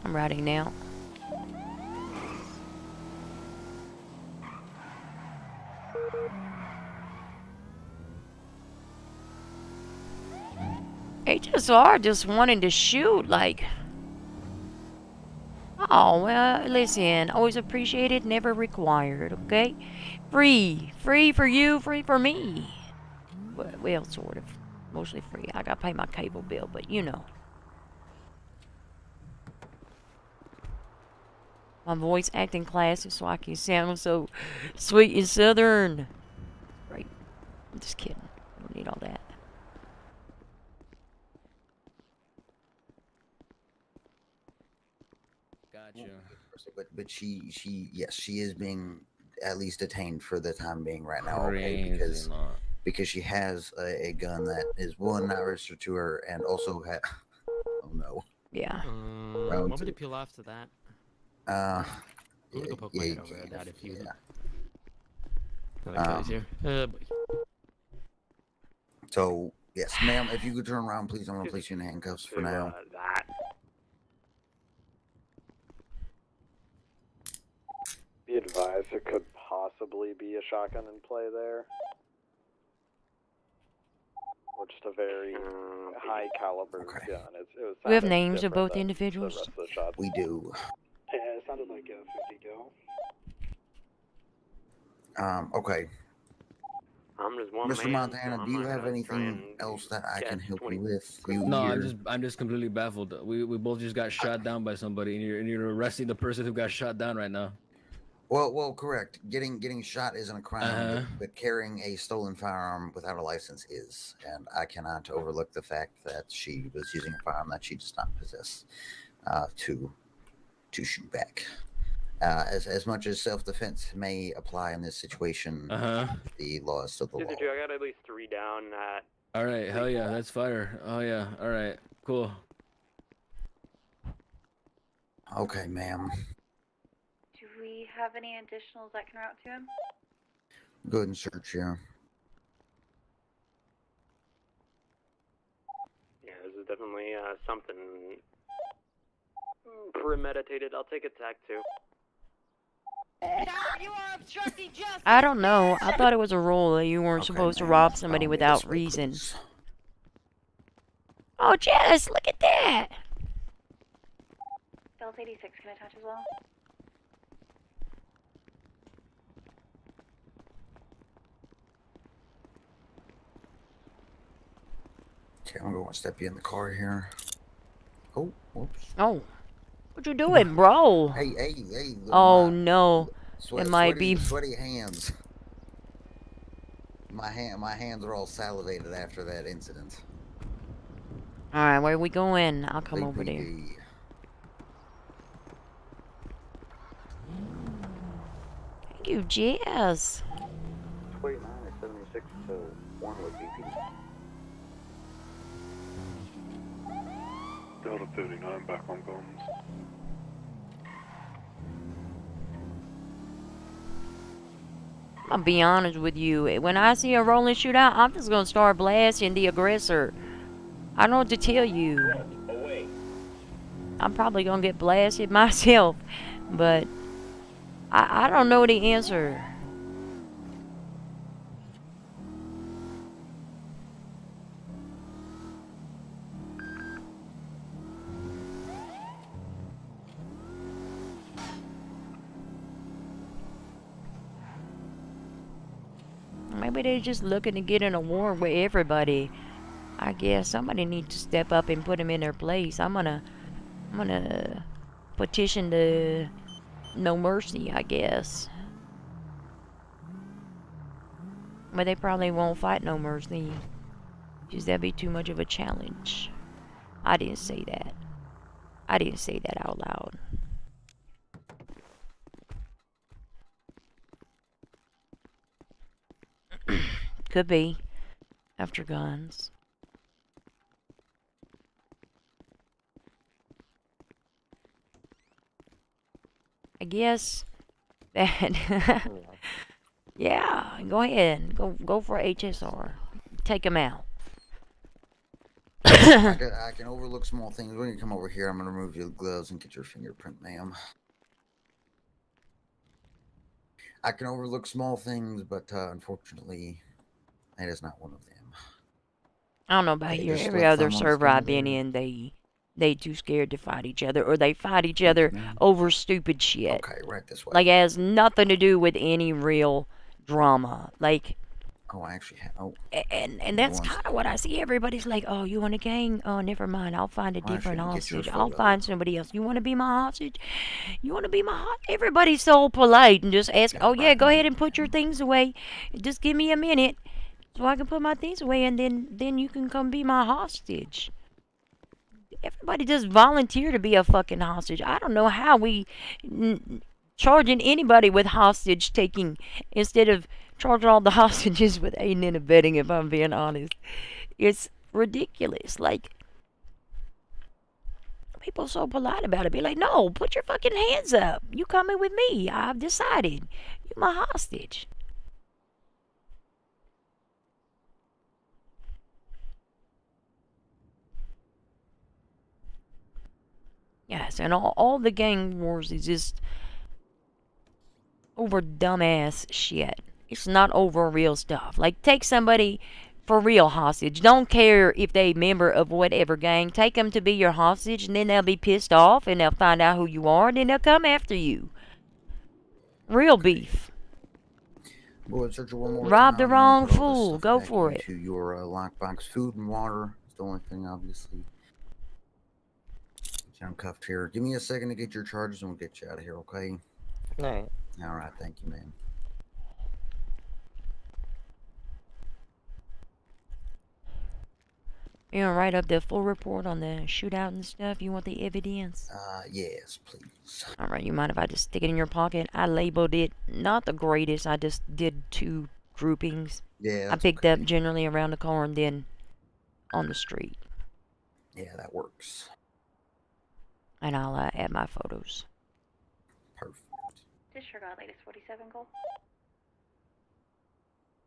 [SPEAKER 1] I'm riding now. HSR just wanting to shoot, like... Oh, well, listen, always appreciated, never required, okay? Free. Free for you, free for me. Well, sort of. Mostly free. I gotta pay my cable bill, but you know. My voice acting classy so I can sound so sweet and southern. Right. I'm just kidding. I don't need all that.
[SPEAKER 12] Gotcha.
[SPEAKER 10] But yes, she is being at least detained for the time being right now. Okay,
[SPEAKER 12] Crazy,
[SPEAKER 10] because she has a gun that is one not registered to her and also oh no.
[SPEAKER 1] Yeah.
[SPEAKER 15] Want me to peel off to that?
[SPEAKER 10] I'm
[SPEAKER 15] gonna go poke my head over at that if you.
[SPEAKER 10] So yes, ma'am, if you could turn around, please. I'm gonna place you in handcuffs for now.
[SPEAKER 3] Be advised, there could possibly be a shotgun in play there. Or just a very high caliber gun. It was
[SPEAKER 1] Do we have names of both individuals?
[SPEAKER 10] We do.
[SPEAKER 3] Yeah, it sounded like a 50 go.
[SPEAKER 10] Okay.
[SPEAKER 13] I'm just one
[SPEAKER 10] Mr.
[SPEAKER 13] man,
[SPEAKER 10] Montana,
[SPEAKER 13] so
[SPEAKER 10] do you
[SPEAKER 13] I'm not
[SPEAKER 10] have
[SPEAKER 13] gonna
[SPEAKER 10] anything else that I can help you with?
[SPEAKER 12] No, I'm just completely baffled. We both just got shot down by somebody, and you're arresting the person who got shot down right now.
[SPEAKER 10] Well, correct. Getting shot isn't a crime, but carrying a stolen firearm without a license is, and I cannot overlook the fact that she was using a firearm that she does not possess to shoot back. As much as self-defense may apply in this situation, the law is still the law.
[SPEAKER 13] I got at least 3 down.
[SPEAKER 12] All right, hell yeah, that's fire. Oh yeah, all right, cool.
[SPEAKER 10] Okay, ma'am.
[SPEAKER 4] Do we have any additionals that can route to him?
[SPEAKER 10] Go ahead and search, yeah.
[SPEAKER 13] Yeah, this is definitely something premeditated. I'll take attack 2.
[SPEAKER 4] You are obstructing justice.
[SPEAKER 1] I don't know. I thought it was a rule that you weren't supposed to rob somebody without reason. Oh, Jess, look at that.
[SPEAKER 4] Delta 86 can attach as well.
[SPEAKER 10] Okay, I'm going to step you in the car here. Oh, whoops.
[SPEAKER 1] Oh, what you doing, bro?
[SPEAKER 10] Hey.
[SPEAKER 1] Oh no, it might be
[SPEAKER 10] sweaty hands. My hands are all salivated after that incident.
[SPEAKER 1] All right, where we going? I'll come over there. Thank you, Jess.
[SPEAKER 5] 29 or 76 to 1 with BP.
[SPEAKER 9] Delta 39 back on guns.
[SPEAKER 1] I'm gonna be honest with you. When I see a rolling shootout, I'm just gonna start blasting the aggressor. I don't know what to tell you. I'm probably gonna get blasted myself, but I don't know the answer. Maybe they're just looking to get in a war with everybody. I guess somebody needs to step up and put them in their place. I'm gonna petition the No Mercy, I guess. But they probably won't fight No Mercy, because that'd be too much of a challenge. I didn't say that. I didn't say that out loud. Could be. After guns. I guess that yeah, go ahead. Go for HSR. Take him out.
[SPEAKER 10] I can overlook small things. When you come over here, I'm gonna remove your gloves and get your fingerprint, ma'am. I can overlook small things, but unfortunately, that is not one of them.
[SPEAKER 1] I don't know about
[SPEAKER 10] They
[SPEAKER 1] here.
[SPEAKER 10] just
[SPEAKER 1] Every
[SPEAKER 10] slipped
[SPEAKER 1] other
[SPEAKER 10] thumb on the
[SPEAKER 1] server
[SPEAKER 10] screen
[SPEAKER 1] I've been
[SPEAKER 10] there.
[SPEAKER 1] in, they too scared to fight each other, or they fight each other over stupid shit.
[SPEAKER 10] Okay, right this way.
[SPEAKER 1] Like it has nothing to do with any real drama. Like,
[SPEAKER 10] Oh, I actually have. Oh,
[SPEAKER 1] and that's kind of what I see. Everybody's like, "Oh, you want a gang? Oh, never mind. I'll find a
[SPEAKER 10] I
[SPEAKER 1] different
[SPEAKER 10] shouldn't get your
[SPEAKER 1] hostage. I'll
[SPEAKER 10] photo.
[SPEAKER 1] find somebody else. You want to be my hostage? You want to be my hostage?" Everybody's so polite and just ask, "Oh yeah, go ahead and put your things away. Just give me a minute so I can put my things away, and then you can come be my hostage." Everybody just volunteer to be a fucking hostage. I don't know how we charging anybody with hostage taking instead of charging all the hostages with aiding and abetting, if I'm being honest. It's ridiculous. Like, people so polite about it. Be like, no, put your fucking hands up. You coming with me. I've decided. You my hostage. Yes, and all the gang wars is just over dumbass shit. It's not over real stuff. Like, take somebody for real hostage. Don't care if they member of whatever gang. Take them to be your hostage, and then they'll be pissed off, and they'll find out who you are, and then they'll come after you. Real beef.
[SPEAKER 10] Go ahead, search it one more
[SPEAKER 1] Rob
[SPEAKER 10] time.
[SPEAKER 1] the
[SPEAKER 10] I'm
[SPEAKER 1] wrong
[SPEAKER 10] gonna put all this
[SPEAKER 1] fool.
[SPEAKER 10] stuff
[SPEAKER 1] Go
[SPEAKER 10] back
[SPEAKER 1] for it.
[SPEAKER 10] into your lockbox. Food and water is the only thing, obviously. I'm cuffed here. Give me a second to get your charges, and we'll get you out of here, okay?
[SPEAKER 11] Alright.
[SPEAKER 10] All right, thank you, man.
[SPEAKER 1] You want to write up the full report on the shootout and stuff? You want the evidence?
[SPEAKER 10] Yes, please.
[SPEAKER 1] Alright, you mind if I just stick it in your pocket? I labeled it not the greatest. I just did 2 groupings.
[SPEAKER 10] Yeah,
[SPEAKER 1] I picked up generally around the car and then on the street.
[SPEAKER 10] Yeah, that works.
[SPEAKER 1] And I'll add my photos.
[SPEAKER 10] Perfect.
[SPEAKER 4] Disregard latest 47 goal.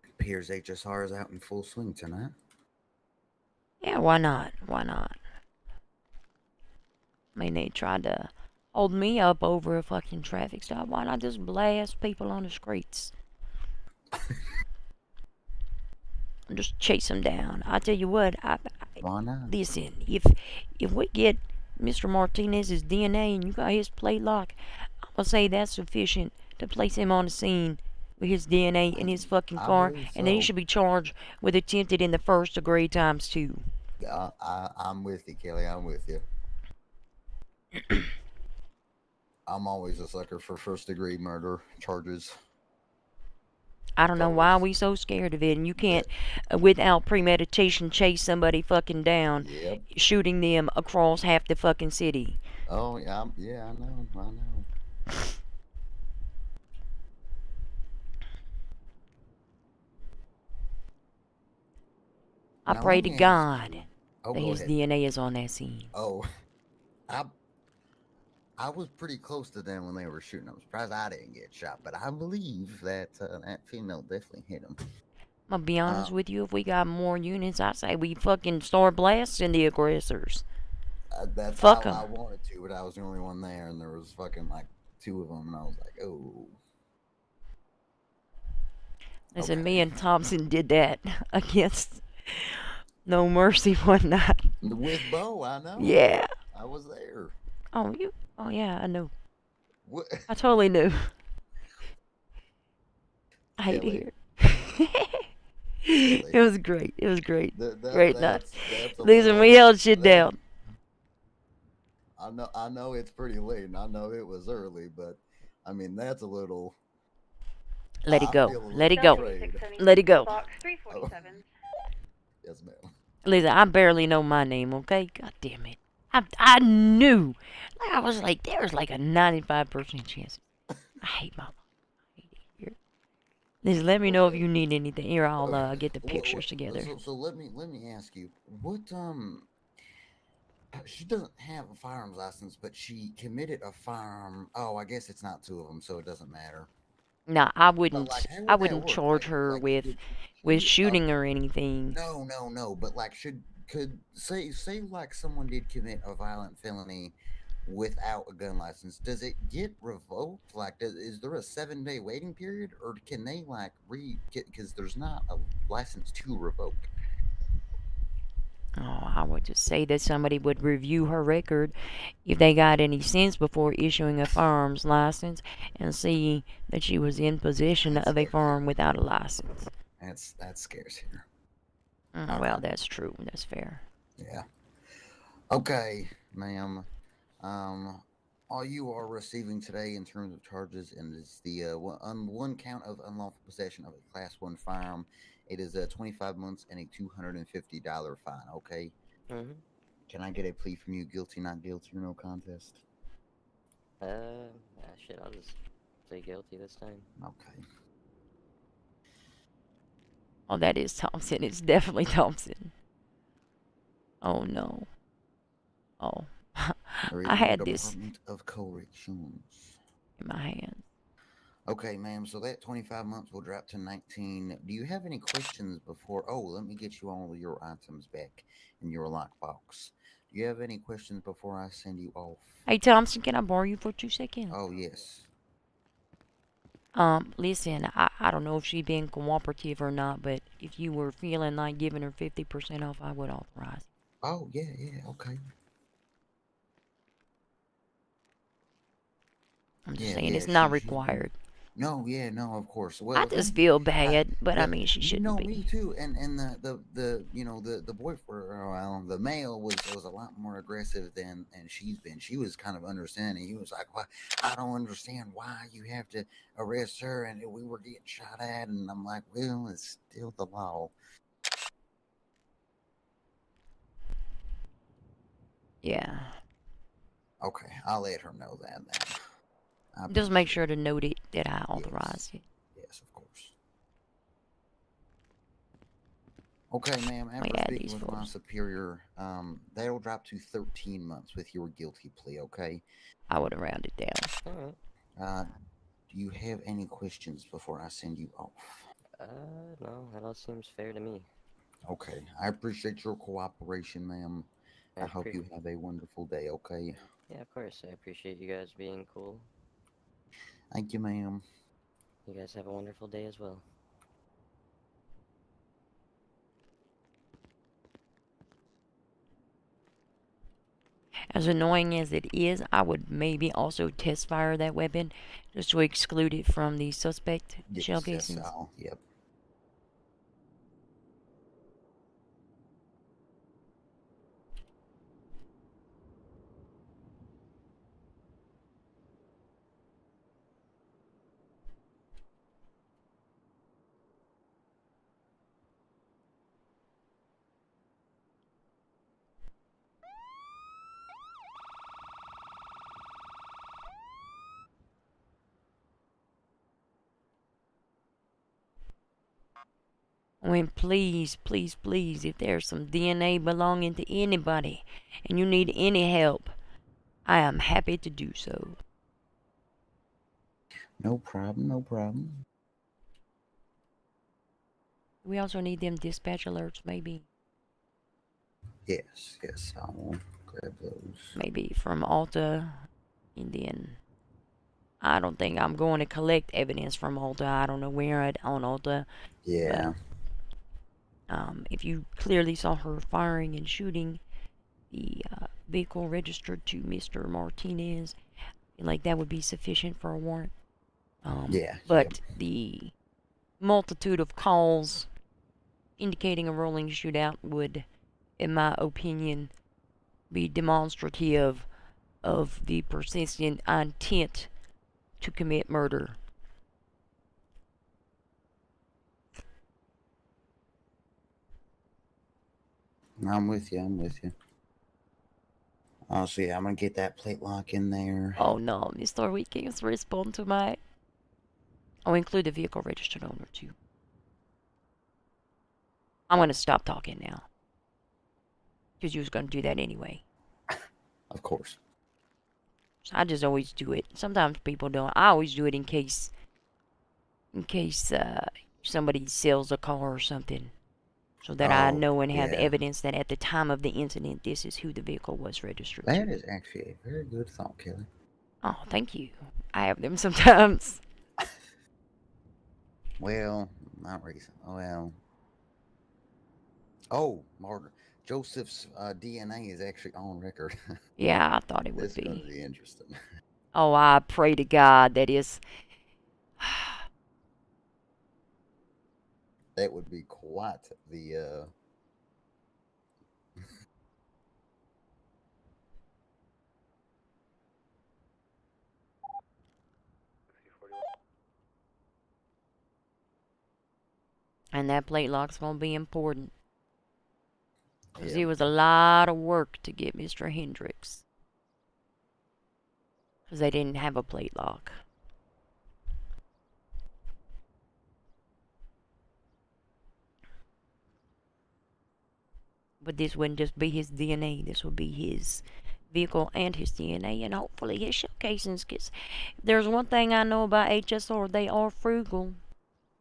[SPEAKER 10] Appears HSR is out in full swing tonight.
[SPEAKER 1] Yeah, why not? Why not? I mean, they tried to hold me up over a fucking traffic stop. Why not just blast people on the streets? Just chase them down. I tell you what,
[SPEAKER 10] why not?
[SPEAKER 1] Listen, if we get Mr. Martinez's DNA and you got his plate lock, I'm gonna say that's sufficient to place him on the scene with his DNA in his fucking car, and then he should be charged with attempted in the 1st degree times 2.
[SPEAKER 10] I'm with you, Kelly. I'm with you. I'm always a sucker for 1st degree murder charges.
[SPEAKER 1] I don't know why we so scared of it, and you can't, without premeditation, chase somebody fucking down, shooting them across half the fucking city.
[SPEAKER 10] Oh, yeah, I know.
[SPEAKER 1] I
[SPEAKER 10] Now,
[SPEAKER 1] pray
[SPEAKER 10] let
[SPEAKER 1] to
[SPEAKER 10] me ask
[SPEAKER 1] God
[SPEAKER 10] you- Oh,
[SPEAKER 1] that
[SPEAKER 10] go
[SPEAKER 1] his
[SPEAKER 10] ahead.
[SPEAKER 1] DNA is on that scene.
[SPEAKER 10] Oh, I was pretty close to them when they were shooting. I'm surprised I didn't get shot, but I believe that that female definitely hit him.
[SPEAKER 1] I'm gonna be honest with you. If we got more units, I say we fucking start blasting the aggressors.
[SPEAKER 10] That's
[SPEAKER 1] Fuck
[SPEAKER 10] I
[SPEAKER 1] 'em.
[SPEAKER 10] wanted to, but I was the only one there, and there was fucking like 2 of them, and I was like, oh.
[SPEAKER 1] Listen, me and Thompson did that against No Mercy one night.
[SPEAKER 10] With Bo, I know.
[SPEAKER 1] Yeah.
[SPEAKER 10] I was there.
[SPEAKER 1] Oh, you? Oh, yeah, I knew.
[SPEAKER 10] What?
[SPEAKER 1] I totally knew. I hate to hear it. It was great. It was great. Great night. Listen, we held shit down.
[SPEAKER 10] I know it's pretty late, and I know it was early, but I mean that's a little.
[SPEAKER 1] Let it go.
[SPEAKER 10] feel a little
[SPEAKER 1] Let it go.
[SPEAKER 10] betrayed.
[SPEAKER 1] Let it go.
[SPEAKER 4] Box 347.
[SPEAKER 10] Yes, ma'am.
[SPEAKER 1] Listen, I barely know my name, okay? God damn it. I knew. Like, I was like, there's like a 95% chance. I hate my mom. Here. Listen, let me know if you need anything. Here, I'll get the pictures together.
[SPEAKER 10] So let me ask you, what she doesn't have a firearms license, but she committed a firearm. Oh, I guess it's not 2 of them, so it doesn't matter.
[SPEAKER 1] No, I wouldn't.
[SPEAKER 10] Like, how would
[SPEAKER 1] I
[SPEAKER 10] that
[SPEAKER 1] wouldn't
[SPEAKER 10] work?
[SPEAKER 1] charge her with shooting or anything.
[SPEAKER 10] No. But like, could say like someone did commit a violent felony without a gun license? Does it get revoked? Like, is there a 7-day waiting period, or can they like because there's not a license to revoke?
[SPEAKER 1] Oh, I would just say that somebody would review her record if they got any sense before issuing a firearms license and see that she was in possession of a firearm without a license.
[SPEAKER 10] That scares here.
[SPEAKER 1] Well, that's true. That's fair.
[SPEAKER 10] Yeah. Okay, ma'am. All you are receiving today in terms of charges and is the one count of unlawful possession of a Class 1 firearm. It is 25 months and a $250 fine. Okay.
[SPEAKER 11] Mm-hmm.
[SPEAKER 10] Can I get a plea from you? Guilty, not guilty, or no contest?
[SPEAKER 11] Shit. I'll just say guilty this time.
[SPEAKER 10] Okay.
[SPEAKER 1] Oh, that is Thompson. It's definitely Thompson. Oh no. Oh. I had this
[SPEAKER 10] Department of Corrections
[SPEAKER 1] in my hand.
[SPEAKER 10] Okay, ma'am. So that 25 months will drop to 19. Do you have any questions before? Oh, let me get you all of your items back in your lockbox. Do you have any questions before I send you off?
[SPEAKER 1] Hey Thompson, can I borrow you for 2 seconds?
[SPEAKER 10] Oh yes.
[SPEAKER 1] Listen, I don't know if she being cooperative or not, but if you were feeling like giving her 50% off, I would authorize.
[SPEAKER 10] Oh yeah, okay.
[SPEAKER 1] I'm just saying it's not required.
[SPEAKER 10] No, of course. Well,
[SPEAKER 1] I just feel bad, but I mean she shouldn't be.
[SPEAKER 10] Me too. And the the boyfriend, well, the male was a lot more aggressive than she's been. She was kind of understanding. He was like, "Well, I don't understand why you have to arrest her," and we were getting shot at, and I'm like, "Well, it's still the law."
[SPEAKER 1] Yeah.
[SPEAKER 10] Okay, I'll let her know that then.
[SPEAKER 1] Just make sure to note it that I authorized it.
[SPEAKER 10] Yes, of course. Okay, ma'am. After speaking with my superior, that'll drop to 13 months with your guilty plea. Okay.
[SPEAKER 1] I would have rounded down.
[SPEAKER 11] All right.
[SPEAKER 10] Do you have any questions before I send you off?
[SPEAKER 11] No. That all seems fair to me.
[SPEAKER 10] Okay. I appreciate your cooperation, ma'am. I hope you have a wonderful day. Okay.
[SPEAKER 11] Yeah, of course. I appreciate you guys being cool.
[SPEAKER 10] Thank you, ma'am.
[SPEAKER 11] You guys have a wonderful day as well.
[SPEAKER 1] As annoying as it is, I would maybe also test fire that weapon just to exclude it from the suspect shell casings.
[SPEAKER 10] Yep.
[SPEAKER 1] When please, if there's some DNA belonging to anybody and you need any help, I am happy to do so.
[SPEAKER 10] No problem, no problem.
[SPEAKER 1] We also need them dispatch alerts, maybe.
[SPEAKER 10] Yes, yes, I'll grab those.
[SPEAKER 1] Maybe from Alta, and then I don't think I'm going to collect evidence from Alta. I don't know where on Alta.
[SPEAKER 10] Yeah.
[SPEAKER 1] But, if you clearly saw her firing and shooting the vehicle registered to Mr. Martinez, like that would be sufficient for a warrant.
[SPEAKER 10] Yeah.
[SPEAKER 1] But the multitude of calls indicating a rolling shootout would, in my opinion, be demonstrative of the persistent intent to commit murder.
[SPEAKER 10] I'm with you. I'm with you. Oh, so yeah, I'm gonna get that plate lock in there.
[SPEAKER 1] Oh no, Mr. Weekends respond to my. I'll include the vehicle registered owner too. I'm gonna stop talking now. Because you was gonna do that anyway.
[SPEAKER 10] Of course.
[SPEAKER 1] So I just always do it. Sometimes people don't. I always do it in case somebody sells a car or something. So that I know and have evidence that at the time of the incident, this is who the vehicle was registered to.
[SPEAKER 10] That is actually a very good thought, Kelly.
[SPEAKER 1] Oh, thank you. I have them sometimes.
[SPEAKER 10] Well, not recent. Well. Oh, Martin. Joseph's DNA is actually on record.
[SPEAKER 1] Yeah, I thought it would
[SPEAKER 10] This is
[SPEAKER 1] be.
[SPEAKER 10] going to be interesting.
[SPEAKER 1] Oh, I pray to God that is.
[SPEAKER 10] That would be quite the.
[SPEAKER 1] And that plate lock's gonna be important. Because it was a lot of work to get Mr. Hendricks. Because they didn't have a plate lock. But this wouldn't just be his DNA. This would be his vehicle and his DNA and hopefully his shell casings. Because there's one thing I know about HSR. They are frugal.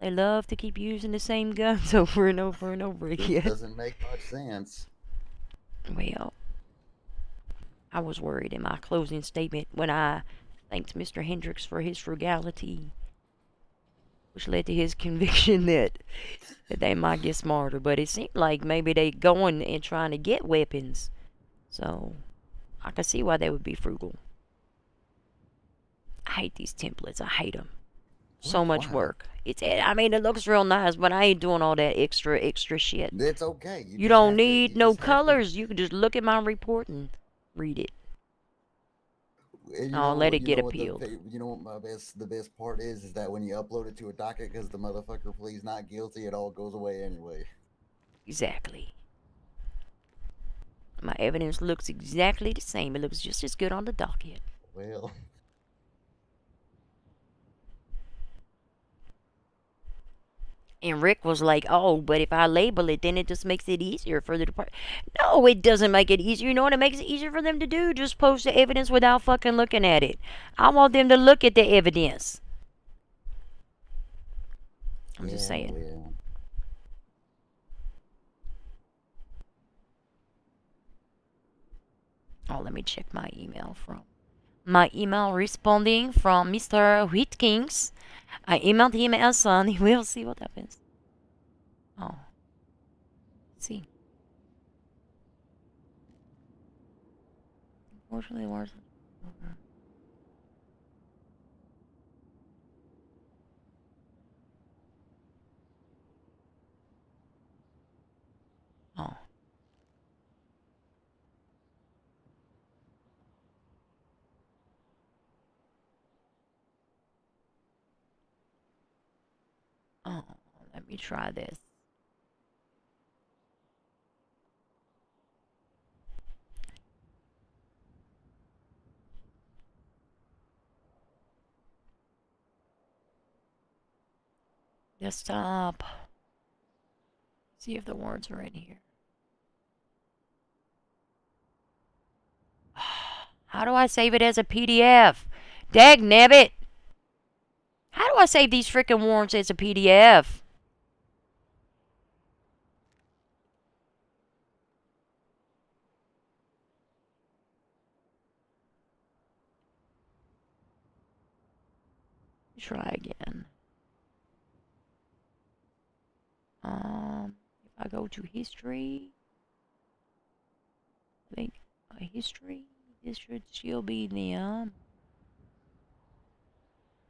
[SPEAKER 1] They love to keep using the same guns over and over and over again.
[SPEAKER 10] It doesn't make much sense.
[SPEAKER 1] Well, I was worried in my closing statement when I thanked Mr. Hendricks for his frugality, which led to his conviction that they might get smarter. But it seemed like maybe they going and trying to get weapons. So I can see why they would be frugal. I hate these templates. I hate them. So much work. I mean, it looks real nice, but I ain't doing all that extra shit.
[SPEAKER 10] It's okay.
[SPEAKER 1] You don't need no colors. You can just look at my report and read it. I'll let it get appealed.
[SPEAKER 10] You know what the best part is that when you upload it to a docket because the motherfucker pleads not guilty, it all goes away anyway.
[SPEAKER 1] Exactly. My evidence looks exactly the same. It looks just as good on the docket.
[SPEAKER 10] Well.
[SPEAKER 1] And Rick was like, oh, but if I label it, then it just makes it easier for the department. No, it doesn't make it easier. You know what it makes it easier for them to do? Just post the evidence without fucking looking at it. I want them to look at the evidence. I'm just saying.
[SPEAKER 10] Well.
[SPEAKER 1] Oh, let me check my email responding from Mr. Whitkins. I emailed him as son. We'll see what happens. Oh. Let's see. Unfortunately, worse. Oh. Oh, let me try this. Desktop. See if the words are in here. How do I save it as a PDF? Dag nabbit! How do I save these freaking warrants as a PDF? Try again. If I go to history, I think history, this should still be them.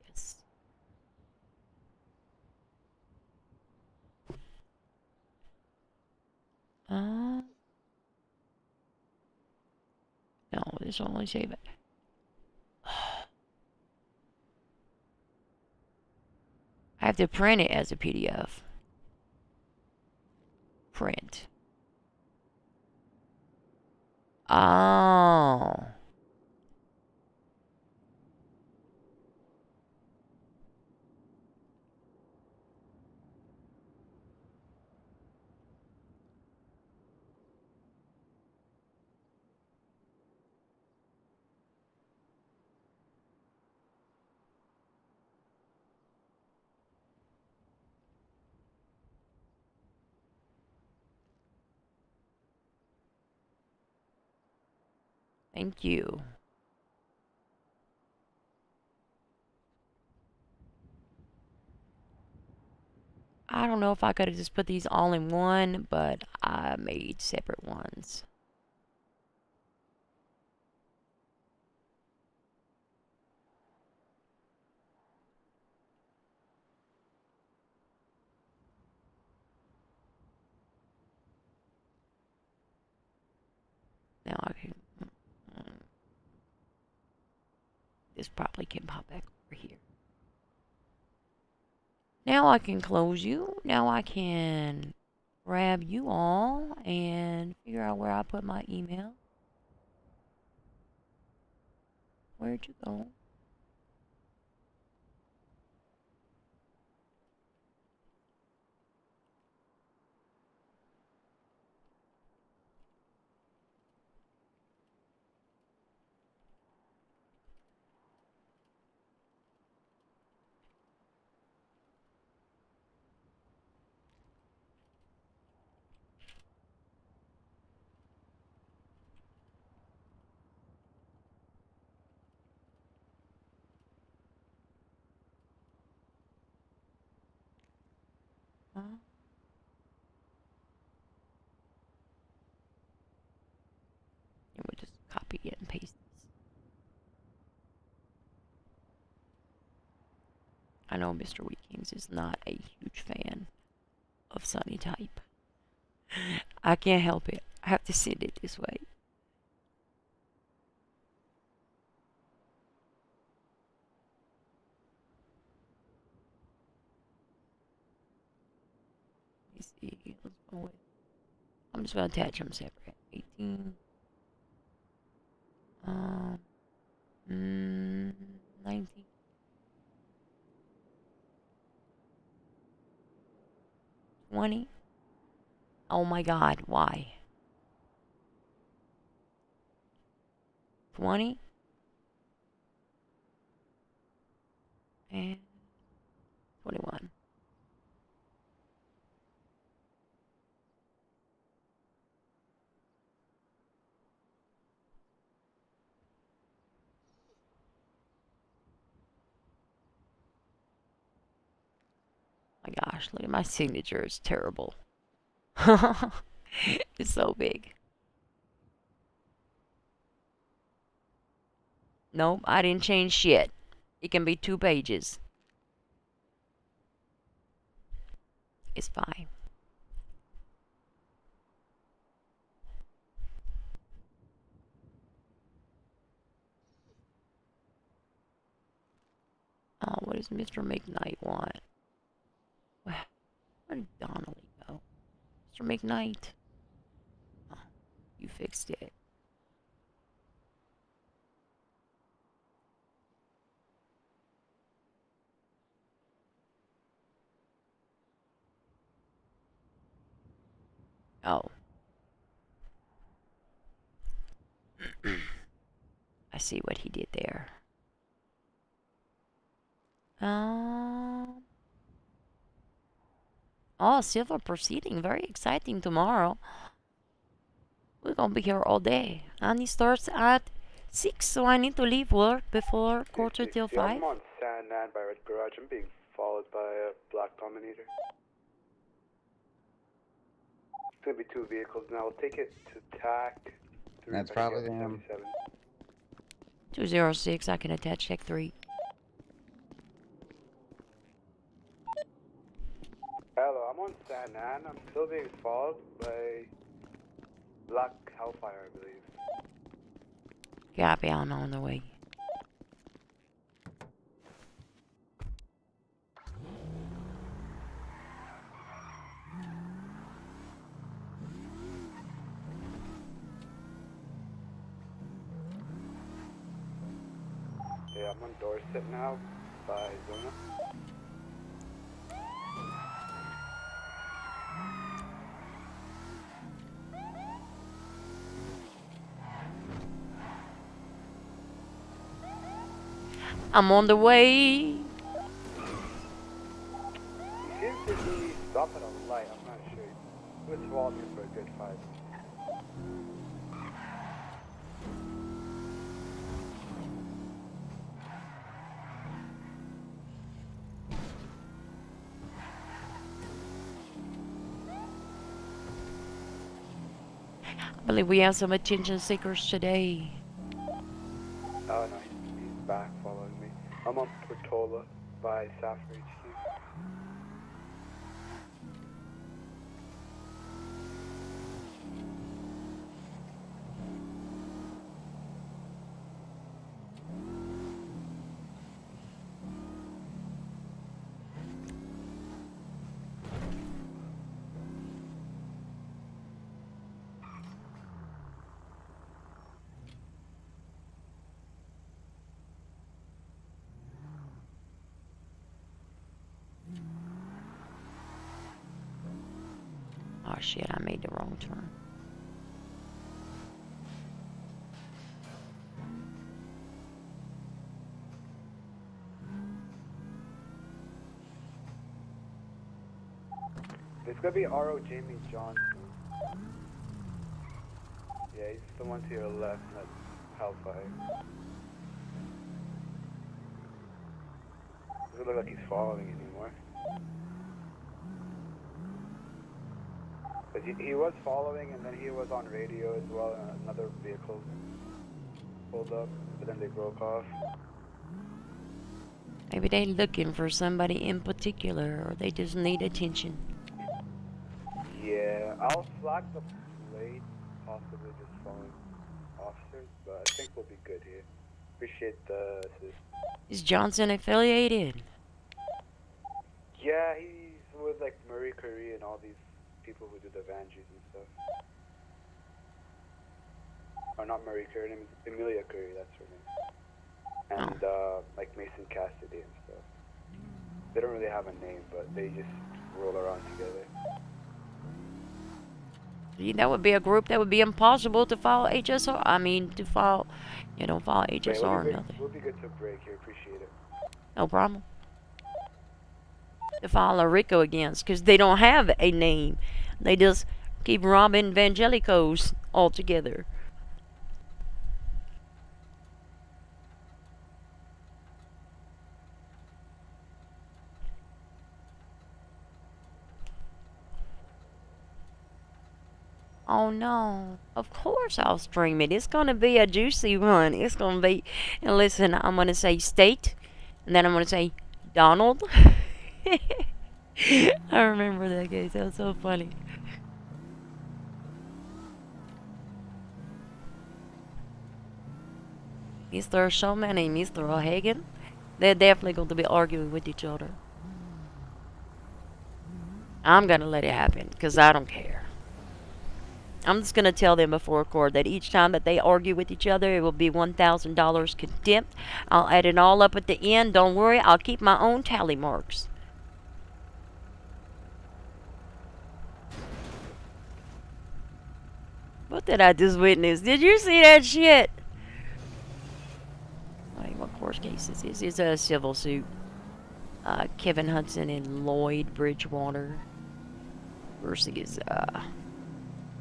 [SPEAKER 1] Yes. No, this will only save it. I have to print it as a PDF. Print. Oh. Thank you. I don't know if I could have just put these all in one, but I made separate ones. Now I can... This probably can pop back over here. Now I can close you. Now I can grab you all and figure out where I put my email. Where'd you go? And we'll just copy it and paste this. I know Mr. Weekings is not a huge fan of Sunny type. I can't help it. I have to send it this way. Let's see. Let's go with. I'm just going to attach them separate. 18. 19. 20. Oh my god, why? 20. And 21. My gosh, look at my signature. It's terrible. It's so big. Nope, I didn't change shit. It can be 2 pages. It's fine. Oh, what does Mr. McKnight want? Where did Donnelly go? Mr. McKnight. Oh, you fixed it. Oh. I see what he did there. Oh, civil proceeding. Very exciting tomorrow. We're gonna be here all day. And it starts at 6, so I need to leave work before quarter till 5.
[SPEAKER 3] I'm on San Nan by Red Garage. I'm being followed by a black Dominator. It's gonna be 2 vehicles now. I'll take it to TAC.
[SPEAKER 10] That's probably them.
[SPEAKER 1] 206, I can attach check 3.
[SPEAKER 3] Hello, I'm on San Nan. I'm still being followed by Black Hellfire, I believe.
[SPEAKER 1] Copy, I'm on the way.
[SPEAKER 3] Yeah, I'm on Dorset now by Zona.
[SPEAKER 1] I'm on the way.
[SPEAKER 3] He seems to be stopping at a light, I'm not sure. He was following me for a good 5 minutes.
[SPEAKER 1] I believe we have some attention seekers today.
[SPEAKER 3] Oh no, he's back following me. I'm on Portola by Safra HQ.
[SPEAKER 1] Oh shit, I made the wrong turn.
[SPEAKER 3] It's gonna be R.O. Jamie Johnson. Yeah, he's the one to your left, not Hellfire. Doesn't look like he's following anymore. But he was following, and then he was on radio as well, and another vehicle pulled up, but then they broke off.
[SPEAKER 1] Maybe they looking for somebody in particular, or they just need attention.
[SPEAKER 3] Yeah, I'll flag the plate, possibly just following officers, but I think we'll be good here. Appreciate the assist.
[SPEAKER 1] Is Johnson affiliated?
[SPEAKER 3] Yeah, he's with like Marie Curie and all these people who do the Vanjis and stuff. Or not Marie Curie, her name is Emilia Curie, that's her name. And like Mason Cassidy and stuff. They don't really have a name, but they just roll around together.
[SPEAKER 1] Yeah, that would be a group that would be impossible to follow HSR. I mean, to follow, you don't follow HSR or nothing.
[SPEAKER 3] We'll be good to break here, appreciate it.
[SPEAKER 1] No problem. To follow Rico against, because they don't have a name. They just keep robbing evangelicals altogether. Oh no, of course I'll stream it. It's gonna be a juicy one. It's gonna be, and listen, I'm gonna say state, and then I'm gonna say Donald. I remember that guy, that was so funny. Mr. Showman and Mr. O'Hagan, they're definitely going to be arguing with each other. I'm gonna let it happen, because I don't care. I'm just going to tell them before court that each time that they argue with each other, it will be $1,000 contempt. I'll add it all up at the end. Don't worry, I'll keep my own tally marks. What did I just witness? Did you see that shit? worst cases. This is a civil suit. Kevin Hudson and Lloyd Bridgewater versus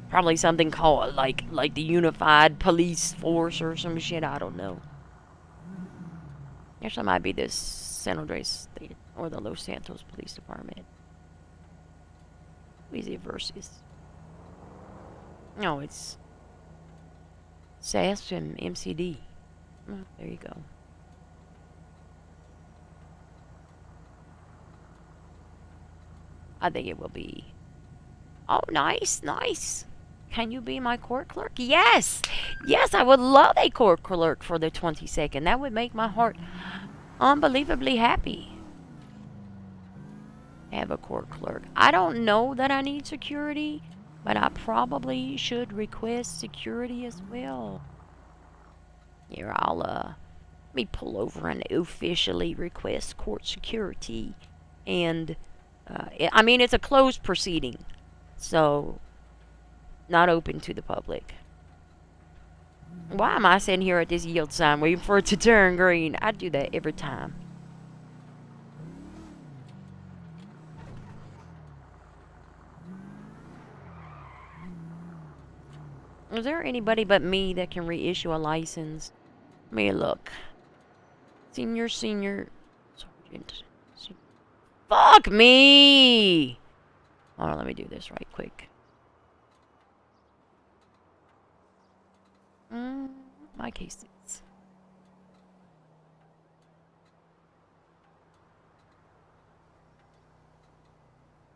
[SPEAKER 1] probably something called like the Unified Police Force or some shit. I don't know. Actually, it might be the San Andreas State or the Los Santos Police Department. Who is it versus? No, it's SAS and MCD. Oh, there you go. I think it will be. Oh, nice, nice. Can you be my court clerk? Yes! Yes, I would love a court clerk for the 22nd. That would make my heart unbelievably happy. Have a court clerk. I don't know that I need security, but I probably should request security as well. Here, I'll, let me pull over and officially request court security. And, I mean, it's a closed proceeding, so not open to the public. Why am I sitting here at this yield sign waiting for it to turn green? I do that every time. Is there anybody but me that can reissue a license? Let me look. Senior Sergeant. Fuck me! Hold on, let me do this right quick. My cases.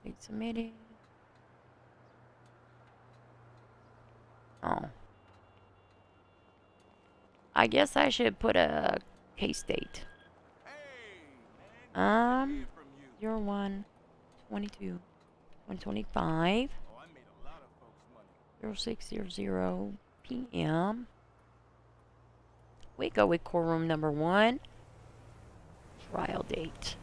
[SPEAKER 1] Wait, submitted. Oh. I guess I should put a case date. 01 22 125 0600 p.m. We go with courtroom number 1. Trial date.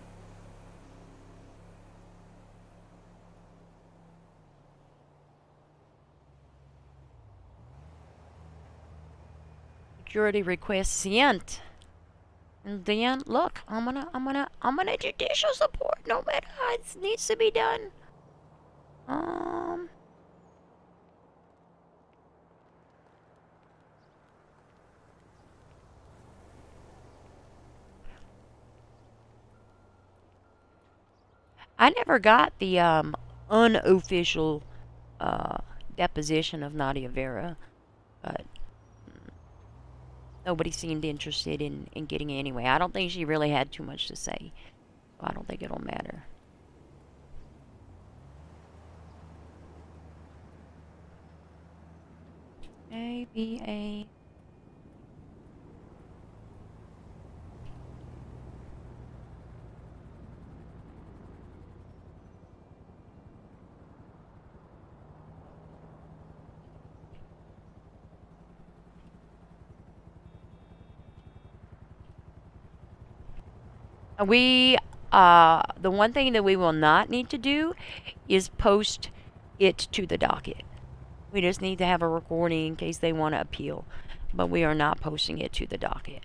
[SPEAKER 1] Security request sent. And then look, I'm gonna judicial support no matter how it needs to be done. I never got the unofficial deposition of Nadia Vera, but nobody seemed interested in getting it anyway. I don't think she really had too much to say, so I don't think it'll matter. ABA. We, the one thing that we will not need to do is post it to the docket. We just need to have a recording in case they want to appeal, but we are not posting it to the docket.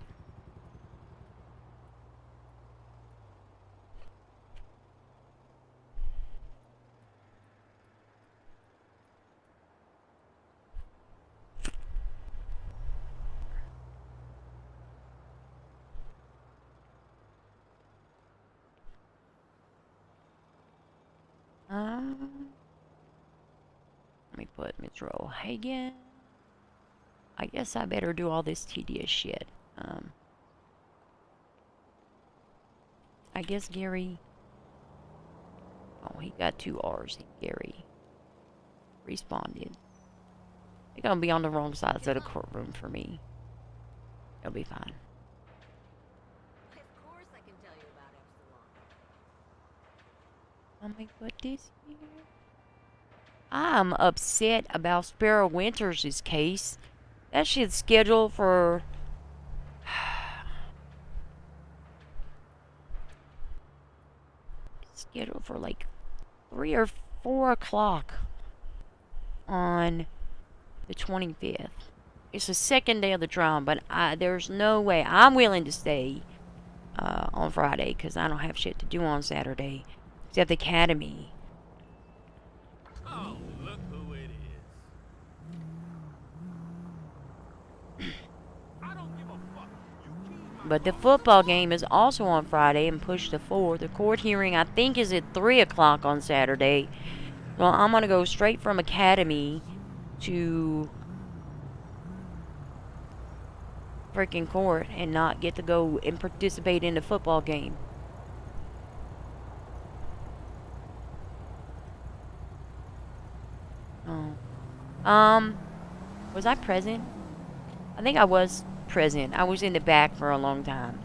[SPEAKER 1] Let me put Metro Hagen. I guess I better do all this tedious shit. I guess Gary. Oh, he got 2 R's. Gary responded. They're gonna be on the wrong sides of the courtroom for me. It'll be fine.
[SPEAKER 16] Of course I can tell you about Epsilon.
[SPEAKER 1] Let me put this here. I'm upset about Sparrow Winters' case. That shit's scheduled for... scheduled for like 3 or 4 o'clock on the 25th. It's the second day of the trial, but there's no way. I'm willing to stay on Friday because I don't have shit to do on Saturday. Except the academy.
[SPEAKER 7] Oh, look who it is. I don't give a fuck. You keep my
[SPEAKER 1] But the football game is also on Friday and pushed to 4. The court hearing, I think, is at 3 o'clock on Saturday. Well, I'm going to go straight from academy to freaking court and not get to go and participate in the football game. Oh. Was I present? I think I was present. I was in the back for a long time.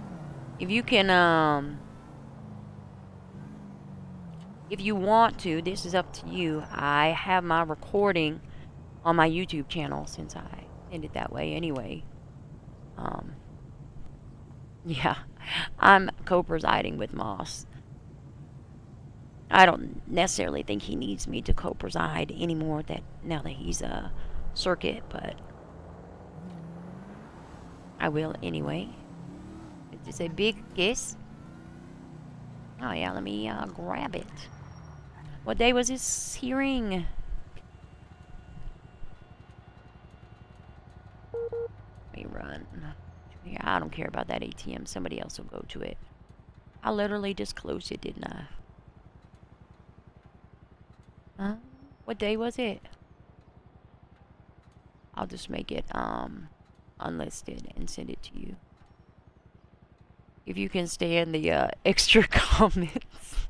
[SPEAKER 1] If you can, if you want to, this is up to you. I have my recording on my YouTube channel since I did it that way anyway. Yeah, I'm co-presiding with Moss. I don't necessarily think he needs me to co-preside anymore now that he's a circuit, but I will anyway. It's a big kiss. Oh yeah, let me grab it. What day was this hearing? Let me run. Yeah, I don't care about that ATM. Somebody else will go to it. I literally just closed it, didn't I? Huh? What day was it? I'll just make it unlisted and send it to you. If you can stand the extra comments,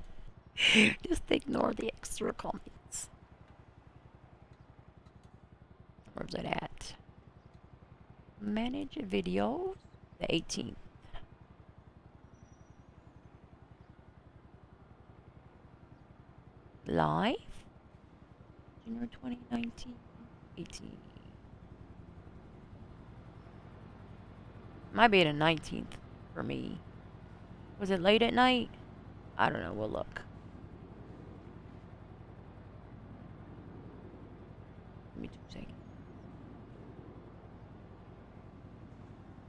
[SPEAKER 1] just ignore the extra comments. Where's it at? Manage videos. The 18th. Live? January 2019. 18. Might be the 19th for me. Was it late at night? I don't know. We'll look. Give me 2 seconds.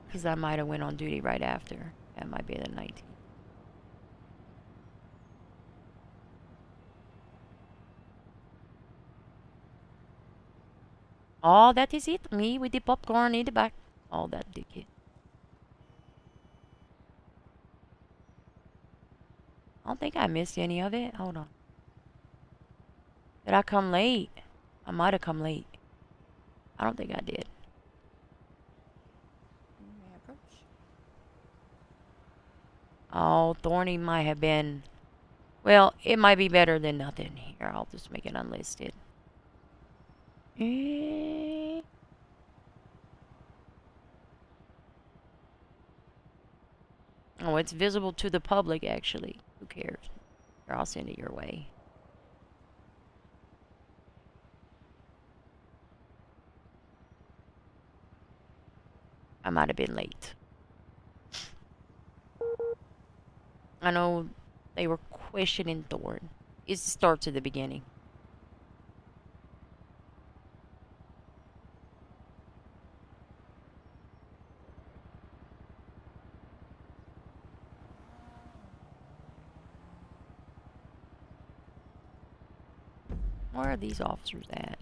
[SPEAKER 1] Because I might have went on duty right after. That might be the 19th. Oh, that is it. Me with the popcorn in the back. Oh, that dickhead. I don't think I missed any of it. Hold on. Did I come late? I might have come late. I don't think I did. Oh, Thorny might have been... Well, it might be better than nothing. Here, I'll just make it unlisted. Oh, it's visible to the public, actually. Who cares? Here, I'll send it your way. I might have been late. I know they were questioning Thorn. It starts at the beginning. Where are these officers at?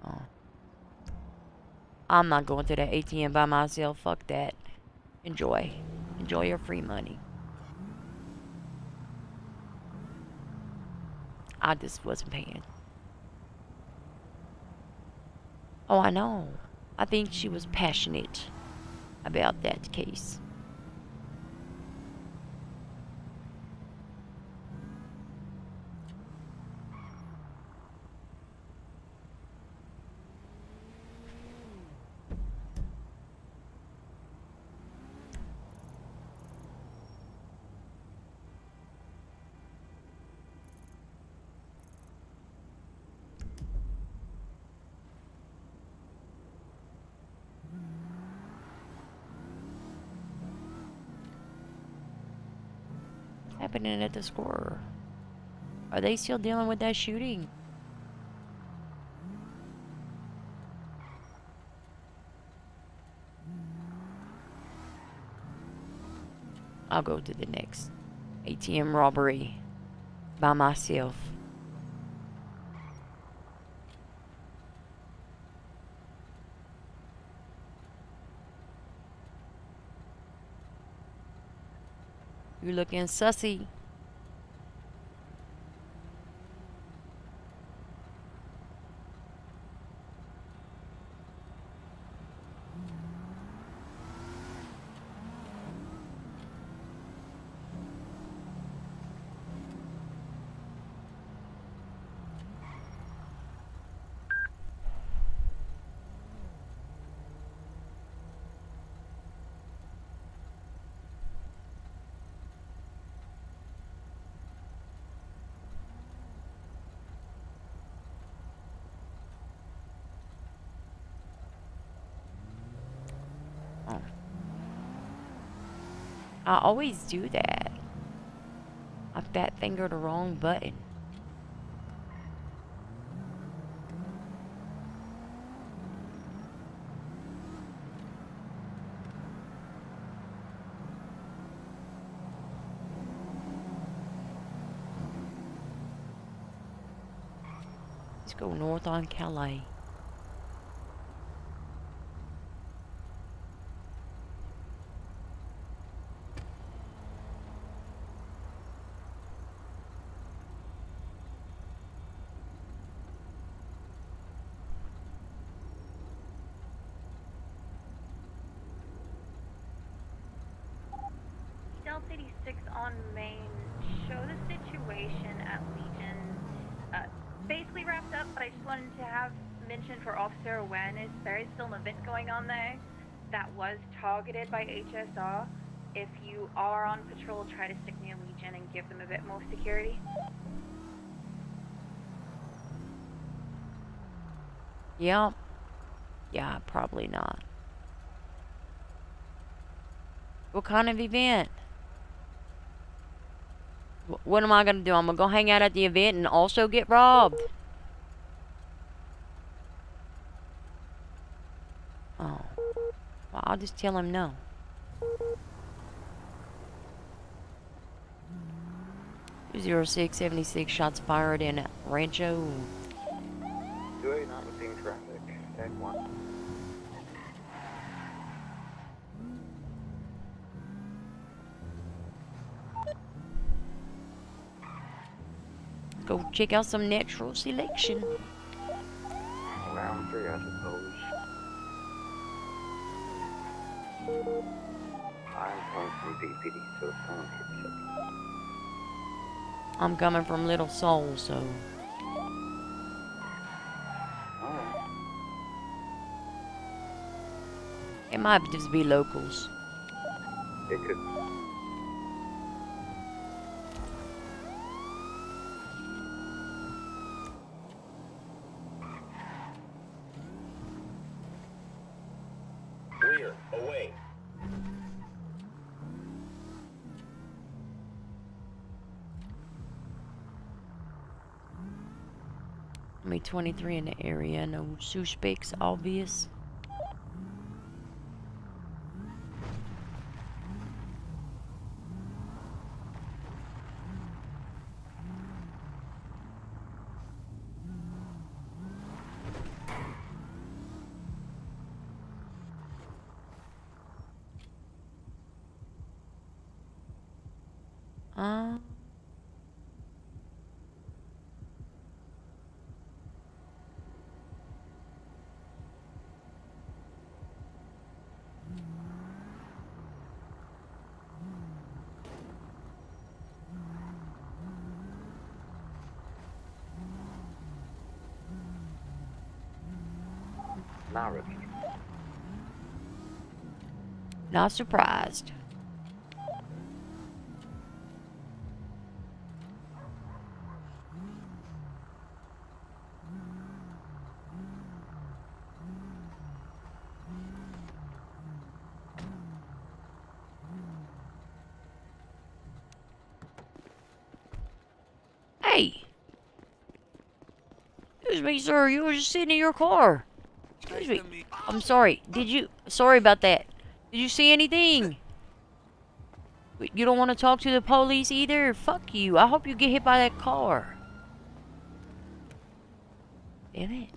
[SPEAKER 1] Oh. I'm not going to the ATM by myself. Fuck that. Enjoy. Enjoy your free money. I just wasn't paying. Oh, I know. I think she was passionate about that case. Happening at the score? Are they still dealing with that shooting? I'll go to the next ATM robbery by myself. You looking sussy. Oh. I always do that. I fat fingered the wrong button. Let's go north on Calais.
[SPEAKER 4] Delta 86 on Main, show the situation at Legion. Basically wrapped up, but I just wanted to have mention for officer awareness, there is still an event going on there that was targeted by HSR. If you are on patrol, try to stick near Legion and give them a bit more security.
[SPEAKER 1] Yeah. Yeah, probably not. What kind of event? What am I gonna do? I'm gonna go hang out at the event and also get robbed. Oh. Well, I'll just tell him no. Zero 0676 shots fired in Rancho.
[SPEAKER 5] 2A not seeing traffic. Tag 1.
[SPEAKER 1] Go check out some natural selection.
[SPEAKER 5] Round 3, I suppose. I'm coming from BPD, so it's going to hit 6.
[SPEAKER 1] I'm coming from Little Soul, so.
[SPEAKER 5] Alright.
[SPEAKER 1] It might just be locals.
[SPEAKER 5] It could.
[SPEAKER 6] Rear, away.
[SPEAKER 1] Only 23 in the area, no suspects obvious.
[SPEAKER 5] Not really.
[SPEAKER 1] Not surprised. Hey! Excuse me, sir. You were just sitting in your car. Excuse me. I'm sorry. Sorry about that. Did you see anything? You don't want to talk to the police either? Fuck you. I hope you get hit by that car. Damn it.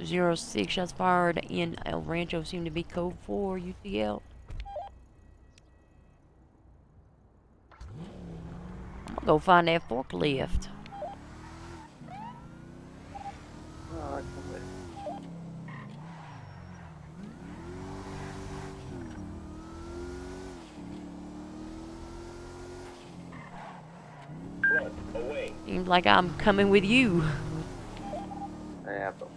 [SPEAKER 1] Zero 06 shots fired in El Rancho seem to be code 4 UTL. I'm gonna go find that forklift. Seems like I'm coming with you.
[SPEAKER 5] Yeah, that's okay.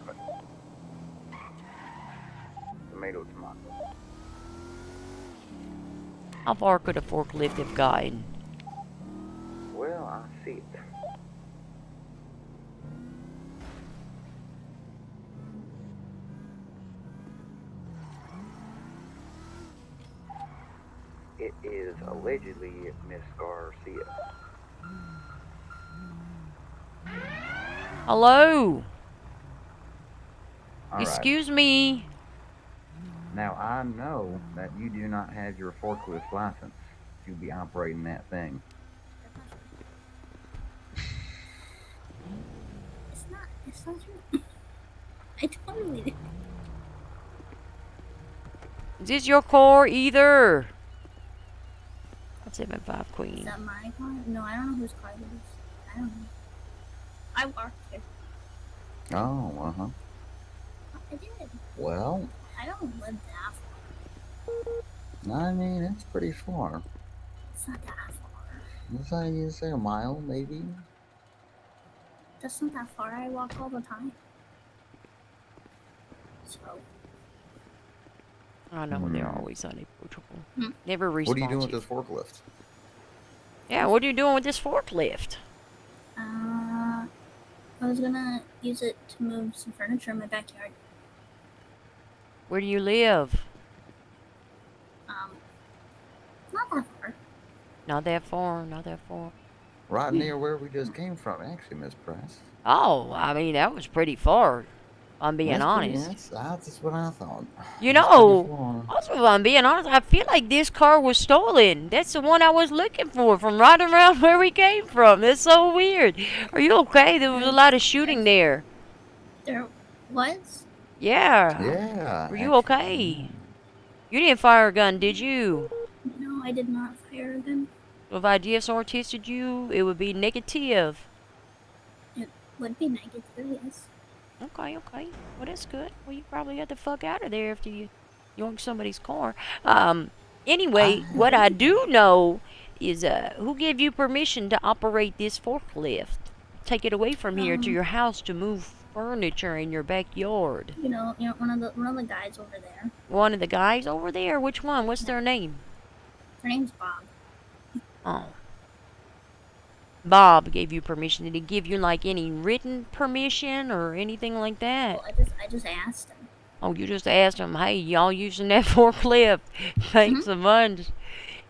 [SPEAKER 5] Tomato.
[SPEAKER 1] How far could a forklift have gotten?
[SPEAKER 5] Well, I see it. It is allegedly Miss Garcia.
[SPEAKER 1] Hello?
[SPEAKER 5] All right.
[SPEAKER 1] Excuse me.
[SPEAKER 5] Now, I know that you do not have your forklift license to be operating that thing.
[SPEAKER 16] It's not true. I totally did.
[SPEAKER 1] Is this your car either? That's 7-5 Queen.
[SPEAKER 16] Is that my car? No, I don't know whose car it is. I don't know. I walked there.
[SPEAKER 5] Oh, uh-huh.
[SPEAKER 16] I did.
[SPEAKER 5] Well,
[SPEAKER 16] I don't live that far.
[SPEAKER 5] I mean, it's pretty far.
[SPEAKER 16] It's not that far.
[SPEAKER 5] You say a mile, maybe?
[SPEAKER 16] That's not that far. I walk all the time. So.
[SPEAKER 1] I know they're always unapproachable. Never
[SPEAKER 5] What
[SPEAKER 1] responsive.
[SPEAKER 5] are you doing with this forklift?
[SPEAKER 1] Yeah, what are you doing with this forklift?
[SPEAKER 16] I was gonna use it to move some furniture in my backyard.
[SPEAKER 1] Where do you live?
[SPEAKER 16] Not that far.
[SPEAKER 1] Not that far, not that far.
[SPEAKER 5] Right near where we just came from, actually, Miss Price.
[SPEAKER 1] Oh, I mean, that was pretty far. I'm being honest.
[SPEAKER 5] That's what I thought.
[SPEAKER 1] You know, also, if I'm being honest, I feel like this car was stolen. That's the one I was looking for from right around where we came from. That's so weird. Are you okay? There was a lot of shooting there.
[SPEAKER 16] There was?
[SPEAKER 1] Yeah.
[SPEAKER 5] Yeah.
[SPEAKER 1] Were you okay? You didn't fire a gun, did you?
[SPEAKER 16] No, I did not fire a gun.
[SPEAKER 1] If I DSR tested you, it would be negative.
[SPEAKER 16] It would be negative, yes.
[SPEAKER 1] Okay, okay. Well, that's good. Well, you probably got the fuck out of there after you yoinked somebody's car. Anyway, what I do know is, who gave you permission to operate this forklift? Take it away from here to your house to move furniture in your backyard.
[SPEAKER 16] You know, one of the guys over there.
[SPEAKER 1] One of the guys over there? Which one? What's their name?
[SPEAKER 16] Their name's Bob.
[SPEAKER 1] Oh. Bob gave you permission. Did he give you, like, any written permission or anything like that?
[SPEAKER 16] Well, I just asked him.
[SPEAKER 1] Oh, you just asked him, hey, y'all using that forklift? Thanks so much.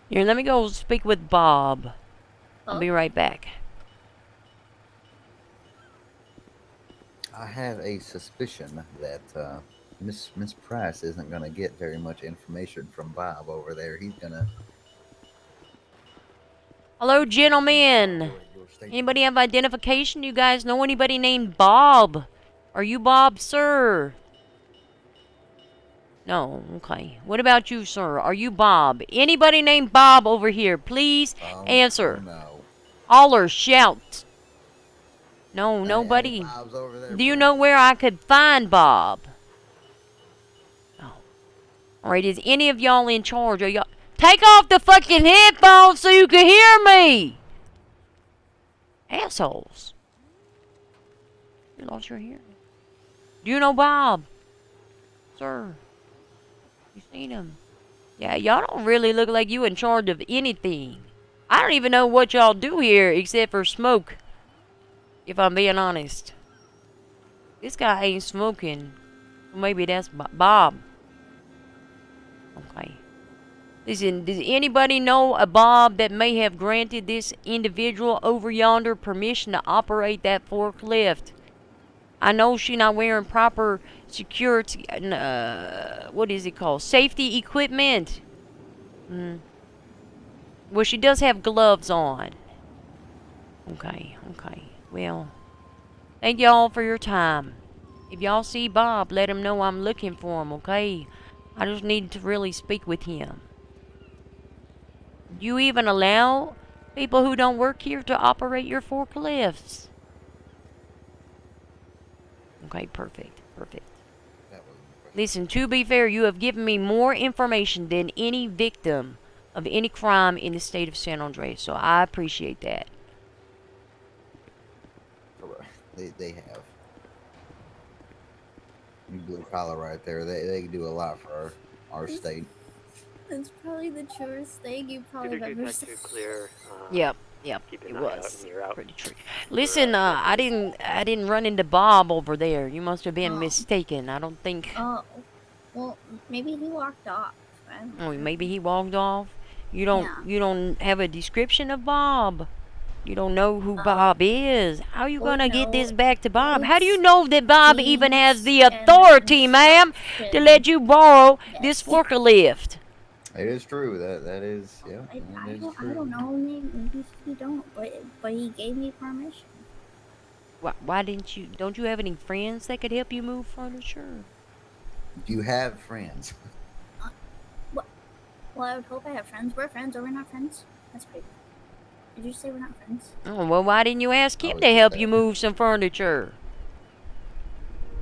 [SPEAKER 1] Here, let me go speak with Bob. I'll be right back.
[SPEAKER 5] I have a suspicion that Miss Price isn't going to get very much information from Bob over there. He's going to...
[SPEAKER 1] Hello, gentlemen. Anybody have identification? You guys know anybody named Bob? Are you Bob, sir? No, okay. What about you, sir? Are you Bob? Anybody named Bob over here? Please answer.
[SPEAKER 5] No.
[SPEAKER 1] Holler, shout. No, nobody. Do you know where I could find Bob? Oh. Alright, is any of y'all in charge? Are y'all... Take off the fucking headphones so you can hear me! Assholes. You lost your hearing. Do you know Bob? Sir. You seen him? Yeah, y'all don't really look like you in charge of anything. I don't even know what y'all do here except for smoke. If I'm being honest. This guy ain't smoking. Maybe that's Bob. Okay. Listen, does anybody know a Bob that may have granted this individual over yonder permission to operate that forklift? I know she's not wearing proper security, what is it called? Safety equipment. Well, she does have gloves on. Okay. Well, thank y'all for your time. If y'all see Bob, let him know I'm looking for him, okay? I just need to really speak with him. Do you even allow people who don't work here to operate your forklifts? Okay, perfect. Listen, to be fair, you have given me more information than any victim of any crime in the state of San Andreas, so I appreciate that.
[SPEAKER 10] They have. Blue collar right there. They can do a lot for our state.
[SPEAKER 16] It's probably the truest thing you probably have ever seen.
[SPEAKER 13] Clear.
[SPEAKER 1] Yep,
[SPEAKER 13] Keep
[SPEAKER 1] it
[SPEAKER 13] an eye
[SPEAKER 1] was
[SPEAKER 13] out and you're out.
[SPEAKER 1] pretty true. Listen, I didn't run into Bob over there. You must have been mistaken. I don't think.
[SPEAKER 16] Oh, well, maybe he walked off. I don't know.
[SPEAKER 1] Oh, maybe he walked off. You don't have a description of Bob. You don't know who Bob is. How are you gonna get this back to Bob? How do you know that Bob even has the authority, ma'am, to let you borrow this forklift?
[SPEAKER 10] It is true. That is, yeah.
[SPEAKER 16] I don't know. Maybe he don't, but he gave me permission.
[SPEAKER 1] Why didn't you? Don't you have any friends that could help you move furniture?
[SPEAKER 10] Do you have friends?
[SPEAKER 16] Well, I would hope I have friends. We're friends, or we're not friends. That's pretty. Did you say we're not friends?
[SPEAKER 1] Oh, well, why didn't you ask him to help you move some furniture?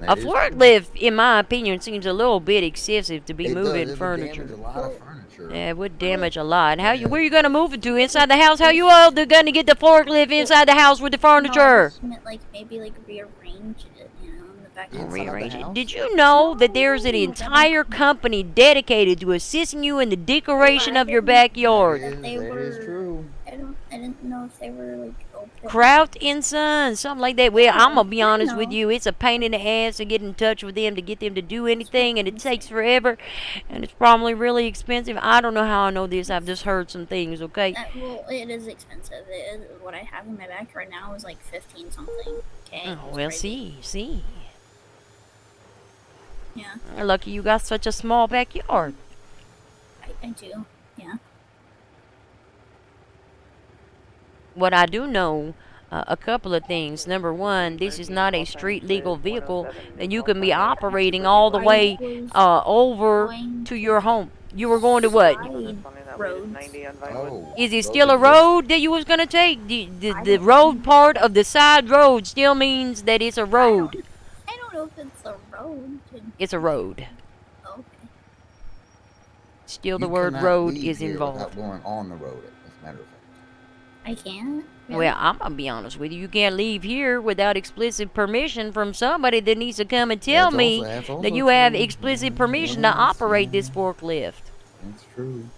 [SPEAKER 1] A forklift, in my opinion, seems a little bit excessive to be moving furniture.
[SPEAKER 10] It would damage a lot of furniture.
[SPEAKER 1] Yeah, it would damage a lot. Where you gonna move it to? Inside the house? How you all gonna get the forklift inside the house with the furniture?
[SPEAKER 16] No, I just meant maybe rearrange it, in the back.
[SPEAKER 1] Rearrange it. Did you know that there's an entire company dedicated to assisting you in the decoration of your backyard?
[SPEAKER 10] That is true.
[SPEAKER 16] I didn't know if they were open.
[SPEAKER 1] Kraut and Sons, something like that. Well, I'm gonna be honest with you. It's a pain in the ass to get in touch with them to get them to do anything, and it takes forever, and it's probably really expensive. I don't know how I know this. I've just heard some things. Okay.
[SPEAKER 16] Well, it is expensive. What I have in my back right now is 15 something. Okay.
[SPEAKER 1] Oh, well, see.
[SPEAKER 16] Yeah.
[SPEAKER 1] Lucky you got such a small backyard.
[SPEAKER 16] I do. Yeah.
[SPEAKER 1] What I do know, a couple of things. Number one, this is not a street legal vehicle that you can be operating all the way over to your home. You were going to what? Is it still a road that you was going to take? The road part of the side road still means that it's a road.
[SPEAKER 16] I don't know if it's a road.
[SPEAKER 1] It's a road.
[SPEAKER 16] Okay.
[SPEAKER 1] Still, the word road is involved.
[SPEAKER 10] Without going on the road, as a matter of fact.
[SPEAKER 16] I can't.
[SPEAKER 1] Really? Well, I'm gonna be honest with you. You can't leave here without explicit permission from somebody that needs to come and tell me that you have explicit permission to operate this forklift.
[SPEAKER 10] That's true.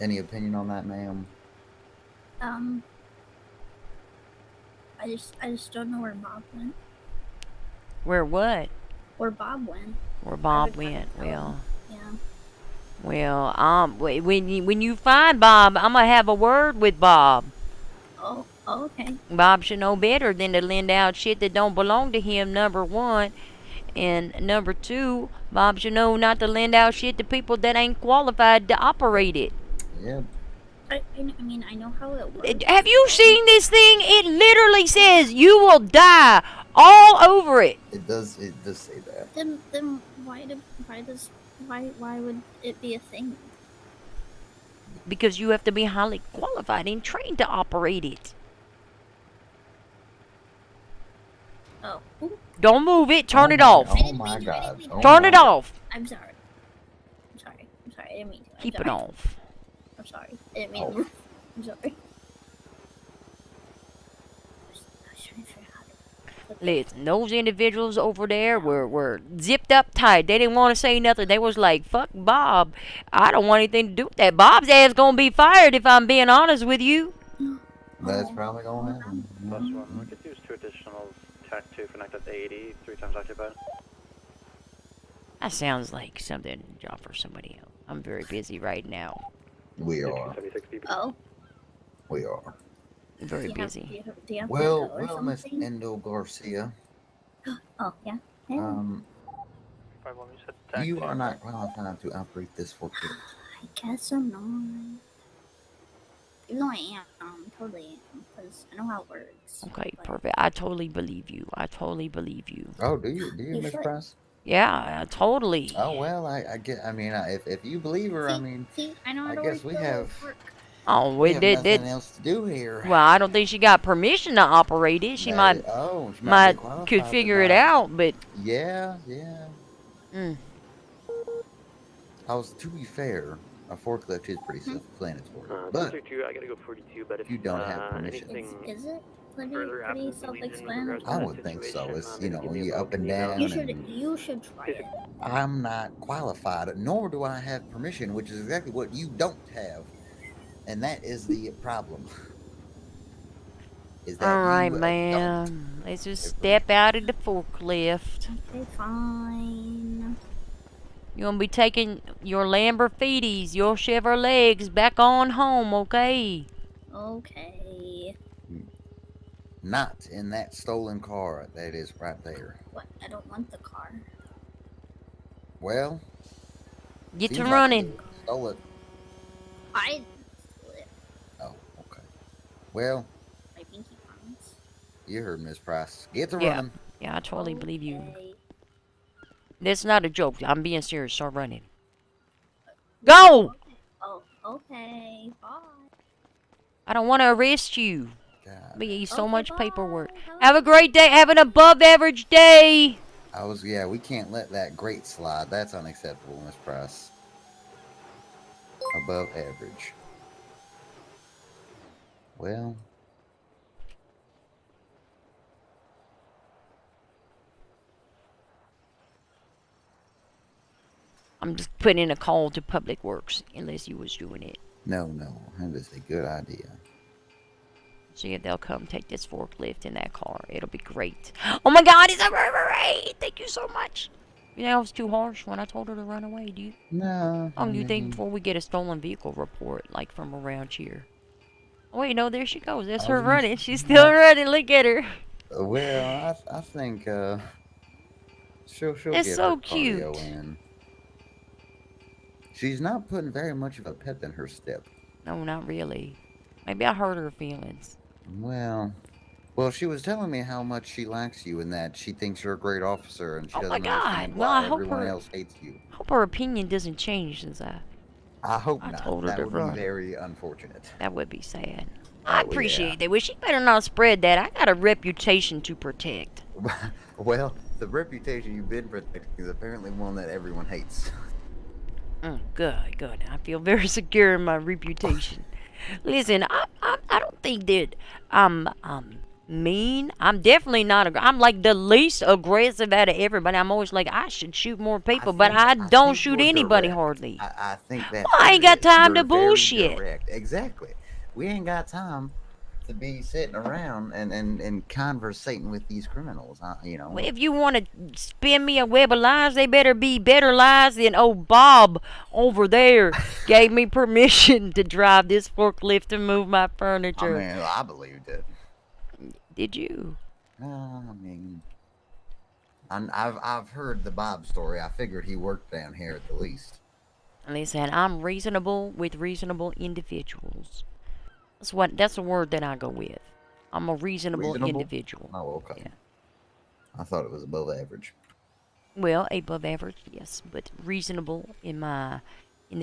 [SPEAKER 10] Any opinion on that, ma'am?
[SPEAKER 16] I just don't know where Bob went.
[SPEAKER 1] Where what?
[SPEAKER 16] Where Bob went.
[SPEAKER 1] Where Bob went? Well.
[SPEAKER 16] Yeah.
[SPEAKER 1] Well, when you find Bob, I'm gonna have a word with Bob.
[SPEAKER 16] Oh, okay.
[SPEAKER 1] Bob should know better than to lend out shit that don't belong to him, number one. And number two, Bob should know not to lend out shit to people that ain't qualified to operate it.
[SPEAKER 10] Yeah.
[SPEAKER 16] I mean, I know how it works.
[SPEAKER 1] Have you seen this thing? It literally says you will die all over it.
[SPEAKER 10] It does say that.
[SPEAKER 16] Then why would it be a thing?
[SPEAKER 1] Because you have to be highly qualified and trained to operate it.
[SPEAKER 16] Oh.
[SPEAKER 1] Don't move it. Turn it off.
[SPEAKER 10] Oh my God.
[SPEAKER 1] Turn it off.
[SPEAKER 16] I'm sorry. I didn't mean to.
[SPEAKER 1] Keep it off.
[SPEAKER 16] I'm sorry. I didn't mean to. I'm sorry.
[SPEAKER 1] Listen, those individuals over there were zipped up tight. They didn't want to say nothing. They was like, fuck Bob. I don't want anything to do with that. Bob's ass gonna be fired if I'm being honest with you.
[SPEAKER 10] That's probably gonna happen.
[SPEAKER 13] We could use 2 additional contact 2 for Nectar 80, 3 times occupied.
[SPEAKER 1] That sounds like something job for somebody else. I'm very busy right now.
[SPEAKER 10] We are.
[SPEAKER 16] Oh.
[SPEAKER 10] We are.
[SPEAKER 1] Very
[SPEAKER 16] Do
[SPEAKER 1] busy.
[SPEAKER 16] you have to
[SPEAKER 10] Well,
[SPEAKER 16] go or
[SPEAKER 10] well, Miss
[SPEAKER 16] something?
[SPEAKER 10] Endo Garcia.
[SPEAKER 16] Oh, yeah. Yeah.
[SPEAKER 10] You are not qualified to operate this forklift.
[SPEAKER 16] I guess I'm not. Even though I am, totally am, because I know how it works.
[SPEAKER 1] Okay, perfect. I totally believe you. I totally believe you.
[SPEAKER 10] Oh, do you, Miss
[SPEAKER 16] should.
[SPEAKER 10] Price?
[SPEAKER 1] Yeah, totally.
[SPEAKER 10] Oh well, I get. I mean, if you believe her, I mean,
[SPEAKER 16] I know how
[SPEAKER 10] I
[SPEAKER 16] to
[SPEAKER 10] guess
[SPEAKER 16] work
[SPEAKER 10] we have.
[SPEAKER 1] Oh,
[SPEAKER 10] We have
[SPEAKER 1] did
[SPEAKER 10] nothing else to do here.
[SPEAKER 1] Well, I don't think she got permission to operate it. She might.
[SPEAKER 10] She might be
[SPEAKER 1] could
[SPEAKER 10] qualified,
[SPEAKER 1] figure
[SPEAKER 10] but
[SPEAKER 1] it out, but.
[SPEAKER 10] Yeah, yeah.
[SPEAKER 1] Mm.
[SPEAKER 10] To be fair, a forklift is pretty self-explanatory. But
[SPEAKER 13] 222, I gotta go 42, but if
[SPEAKER 10] you don't have permission.
[SPEAKER 16] Is it pretty
[SPEAKER 13] further
[SPEAKER 16] self-explanatory?
[SPEAKER 10] I would think so. It's you up and down.
[SPEAKER 16] You should try it.
[SPEAKER 10] I'm not qualified, nor do I have permission, which is exactly what you don't have, and that is the problem. Is that
[SPEAKER 1] All right,
[SPEAKER 10] you
[SPEAKER 1] man. Let's just step out of the forklift.
[SPEAKER 16] Okay, fine.
[SPEAKER 1] You're gonna be taking your Lamborghinis, your Chevrolets back on home, okay?
[SPEAKER 16] Okay.
[SPEAKER 10] Not in that stolen car that is right there.
[SPEAKER 16] What? I don't want the car.
[SPEAKER 10] Well,
[SPEAKER 1] get to
[SPEAKER 10] seems like
[SPEAKER 1] running.
[SPEAKER 10] you stole it.
[SPEAKER 16] I didn't steal it.
[SPEAKER 10] Oh, okay. Well,
[SPEAKER 16] My pinky promise.
[SPEAKER 10] you heard Miss Price. Get to
[SPEAKER 1] Yeah.
[SPEAKER 10] running.
[SPEAKER 1] Yeah, I totally believe you. That's not a joke. I'm being serious. Start running. Go!
[SPEAKER 16] Oh, okay. Bye.
[SPEAKER 1] I don't want to arrest you. Be so
[SPEAKER 16] Okay,
[SPEAKER 1] much
[SPEAKER 16] bye.
[SPEAKER 1] paperwork. Have a great day. Have an above average day.
[SPEAKER 10] We can't let that grate slide. That's unacceptable, Miss Price. Above average. Well.
[SPEAKER 1] I'm just putting in a call to Public Works, unless you was doing it.
[SPEAKER 10] No, that is a good idea.
[SPEAKER 1] See if they'll come take this forklift in that car. It'll be great. Oh my God, it's a great. Thank you so much. You know, I was too harsh when I told her to run away, dude.
[SPEAKER 10] No.
[SPEAKER 1] How long do you think before we get a stolen vehicle report, like from around here? Oh, wait, no, there she goes. That's her running. She's still running. Look at her.
[SPEAKER 10] Well, I think she'll
[SPEAKER 1] It's
[SPEAKER 10] get
[SPEAKER 1] so
[SPEAKER 10] her cardio
[SPEAKER 1] cute.
[SPEAKER 10] in. She's not putting very much of a pep in her step.
[SPEAKER 1] No, not really. Maybe I hurt her feelings.
[SPEAKER 10] Well, she was telling me how much she likes you and that she thinks you're a great officer and she
[SPEAKER 1] Oh my
[SPEAKER 10] doesn't
[SPEAKER 1] God.
[SPEAKER 10] understand
[SPEAKER 1] Well,
[SPEAKER 10] why
[SPEAKER 1] I hope
[SPEAKER 10] everyone
[SPEAKER 1] her-
[SPEAKER 10] else hates you.
[SPEAKER 1] Hope her opinion doesn't change since
[SPEAKER 10] I hope
[SPEAKER 1] I
[SPEAKER 10] not.
[SPEAKER 1] told her
[SPEAKER 10] That
[SPEAKER 1] to
[SPEAKER 10] would
[SPEAKER 1] run.
[SPEAKER 10] be very unfortunate.
[SPEAKER 1] That would be sad. I
[SPEAKER 10] Oh,
[SPEAKER 1] appreciate
[SPEAKER 10] yeah.
[SPEAKER 1] that. Well, she better not spread that. I got a reputation to protect.
[SPEAKER 10] Well, the reputation you've been protecting is apparently one that everyone hates.
[SPEAKER 1] Good. I feel very secure in my reputation. Listen, I don't think that I'm mean. I'm definitely not. I'm like the least aggressive out of everybody. I'm always like, I should shoot more people, but I don't shoot anybody hardly.
[SPEAKER 10] I think that.
[SPEAKER 1] Well, I ain't got time to bullshit.
[SPEAKER 10] Direct. Exactly. We ain't got time to be sitting around and conversating with these criminals.
[SPEAKER 1] Well, if you want to spin me a web of lies, they better be better lies than old Bob over there gave me permission to drive this forklift and move my furniture.
[SPEAKER 10] I mean, I believed it.
[SPEAKER 1] Did you?
[SPEAKER 10] I mean, I've heard the Bob story. I figured he worked down here at the least.
[SPEAKER 1] Listen, I'm reasonable with reasonable individuals. That's a word that I go with. I'm a reasonable individual.
[SPEAKER 10] Oh, okay.
[SPEAKER 1] Yeah.
[SPEAKER 10] I thought it was above average.
[SPEAKER 1] Well, above average, yes, but reasonable in the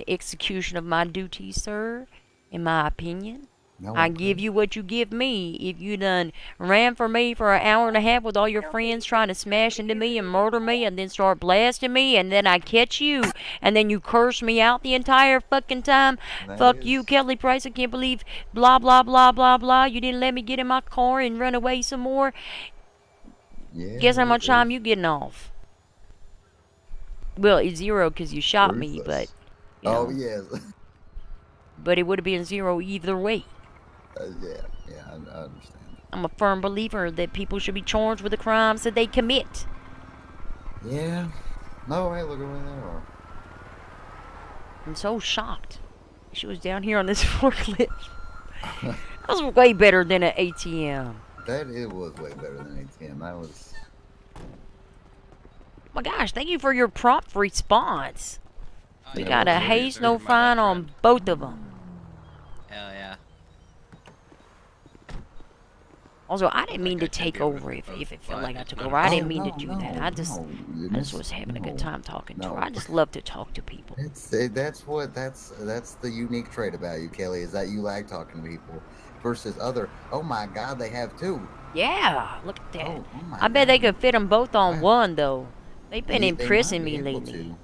[SPEAKER 1] execution of my duties, sir. In my opinion, I give you what you give me. If you done ran for me for an hour and a half with all your friends trying to smash into me and murder me and then start blasting me and then I catch you and then you curse me out the entire fucking time. Fuck you, Kelly Price. I can't believe blah, blah, blah, blah, blah. You didn't let me get in my car and run away some more.
[SPEAKER 10] Yeah,
[SPEAKER 1] Guess how much time you getting off? Well, it's 0 because you shot me, but... you know,
[SPEAKER 10] yes.
[SPEAKER 1] but it would have been 0 either way.
[SPEAKER 10] Yeah, I understand.
[SPEAKER 1] I'm a firm believer that people should be charged with the crimes that they commit.
[SPEAKER 10] Yeah. No, hey, look at where they are.
[SPEAKER 1] I'm so shocked. She was down here on this forklift. That was way better than an ATM.
[SPEAKER 10] It was way better than ATM. That was.
[SPEAKER 1] Oh my gosh, thank you for your prompt response. We got a haste, no fine on both of them.
[SPEAKER 17] Hell yeah.
[SPEAKER 1] Also, I didn't mean to take over if it felt like I took over. I didn't mean to do that. I just was having a good time talking to her. I just love to talk to people.
[SPEAKER 10] That's the unique trait about you, Kelly, is that you like talking to people versus other. Oh my God, they have two.
[SPEAKER 1] Yeah, look at that.
[SPEAKER 10] Oh my
[SPEAKER 1] I bet they could fit them both on one though. They've been
[SPEAKER 10] They
[SPEAKER 1] impressing
[SPEAKER 10] might be
[SPEAKER 1] me
[SPEAKER 10] able
[SPEAKER 1] lately.
[SPEAKER 10] to.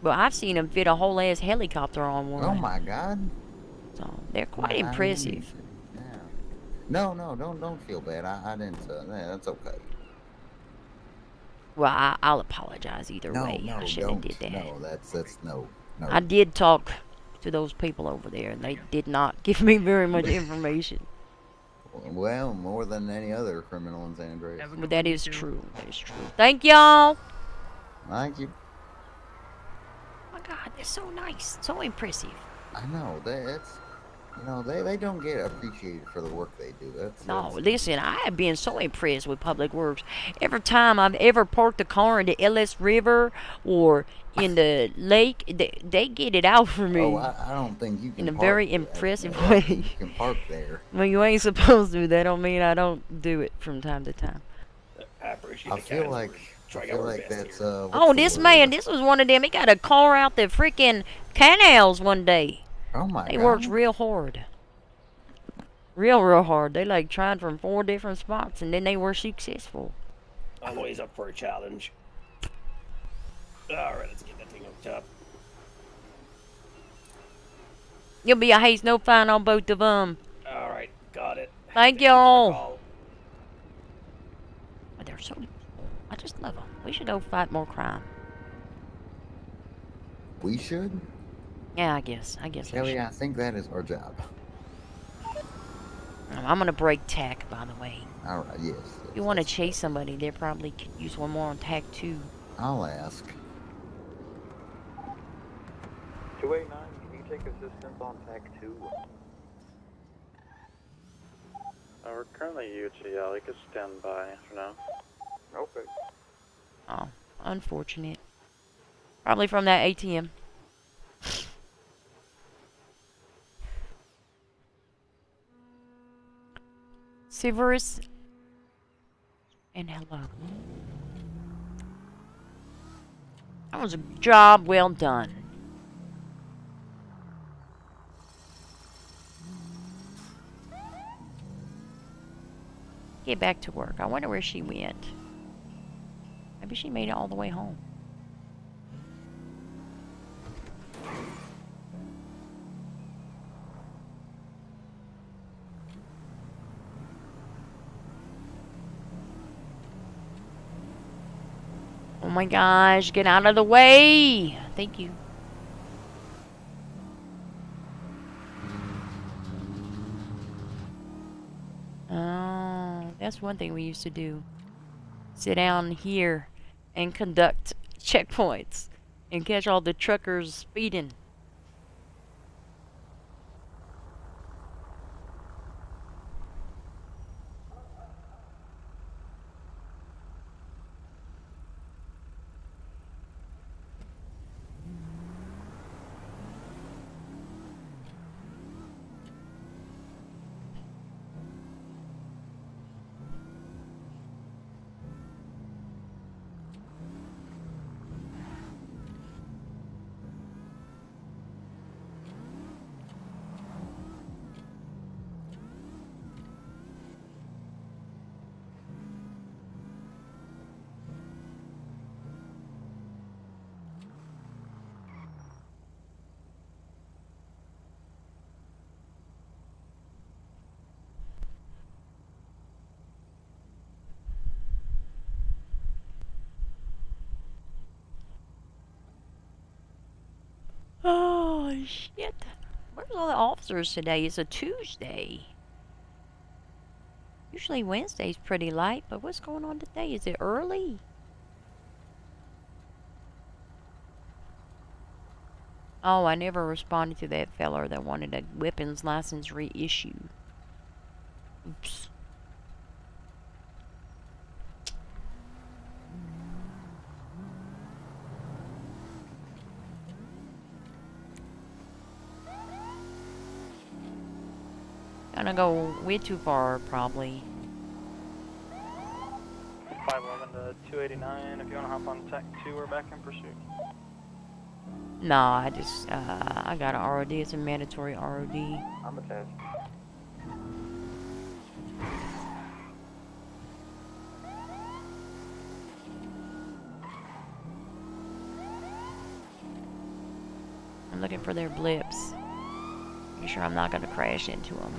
[SPEAKER 1] Well, I've seen them fit a whole ass helicopter on one.
[SPEAKER 10] Oh my God.
[SPEAKER 1] So they're quite impressive.
[SPEAKER 10] Yeah. No, don't feel bad. I didn't. That's okay.
[SPEAKER 1] Well, I'll apologize either way.
[SPEAKER 10] No,
[SPEAKER 1] I shouldn't have did that.
[SPEAKER 10] No, that's no.
[SPEAKER 1] I did talk to those people over there, and they did not give me very much information.
[SPEAKER 10] Well, more than any other criminal in San Andreas.
[SPEAKER 1] But that is true. That is true. Thank y'all.
[SPEAKER 10] Thank you.
[SPEAKER 1] Oh my God, they're so nice, so impressive.
[SPEAKER 10] I know that's. They don't get appreciated for the work they do.
[SPEAKER 1] No, listen, I have been so impressed with Public Works. Every time I've ever parked a car in the LS River or in the lake, they get it out for me.
[SPEAKER 10] Oh, I don't think you can.
[SPEAKER 1] In a
[SPEAKER 10] park
[SPEAKER 1] very
[SPEAKER 10] there.
[SPEAKER 1] impressive
[SPEAKER 10] You
[SPEAKER 1] way.
[SPEAKER 10] can park there.
[SPEAKER 1] Well, you ain't supposed to. That don't mean I don't do it from time to time.
[SPEAKER 10] I feel like that's.
[SPEAKER 1] Oh, this man, this was one of them. He got a car out the freaking canals one day.
[SPEAKER 10] Oh my God.
[SPEAKER 1] They worked real hard. Real hard. They like tried from 4 different spots and then they were successful.
[SPEAKER 18] Always up for a challenge. Alright, let's get that thing hooked up.
[SPEAKER 1] You'll be a haste, no fine on both of them.
[SPEAKER 18] Alright, got it.
[SPEAKER 1] Thank y'all. But they're so. I just love them. We should go fight more crime.
[SPEAKER 10] We should.
[SPEAKER 1] Yeah, I guess.
[SPEAKER 10] Kelly, I think that is our job.
[SPEAKER 1] I'm gonna break tack, by the way.
[SPEAKER 10] All right. Yes.
[SPEAKER 1] If you want to chase somebody, they probably could use one more on tack 2.
[SPEAKER 10] I'll ask.
[SPEAKER 5] 289, can you take assistance on TAC 2?
[SPEAKER 13] We're currently UTL. You can stand by for now.
[SPEAKER 5] Okay.
[SPEAKER 1] Oh, unfortunate. Probably from that ATM. Severus and hello. That was a job well done. Get back to work. I wonder where she went. Maybe she made it all the way home. Oh my gosh, get out of the way! Thank you. Oh, that's one thing we used to do. Sit down here and conduct checkpoints and catch all the truckers speeding. Oh, shit. Where's all the officers today? It's a Tuesday. Usually Wednesday's pretty light, but what's going on today? Is it early? Oh, I never responded to that feller that wanted a weapons license reissue. Oops. Gonna go way too far, probably.
[SPEAKER 13] 511 to 289. If you want to hop on Tech 2, we're back in pursuit.
[SPEAKER 1] Nah, I got an ROD. It's a mandatory ROD.
[SPEAKER 13] I'm attached.
[SPEAKER 1] I'm looking for their blips. Pretty sure I'm not gonna crash into them.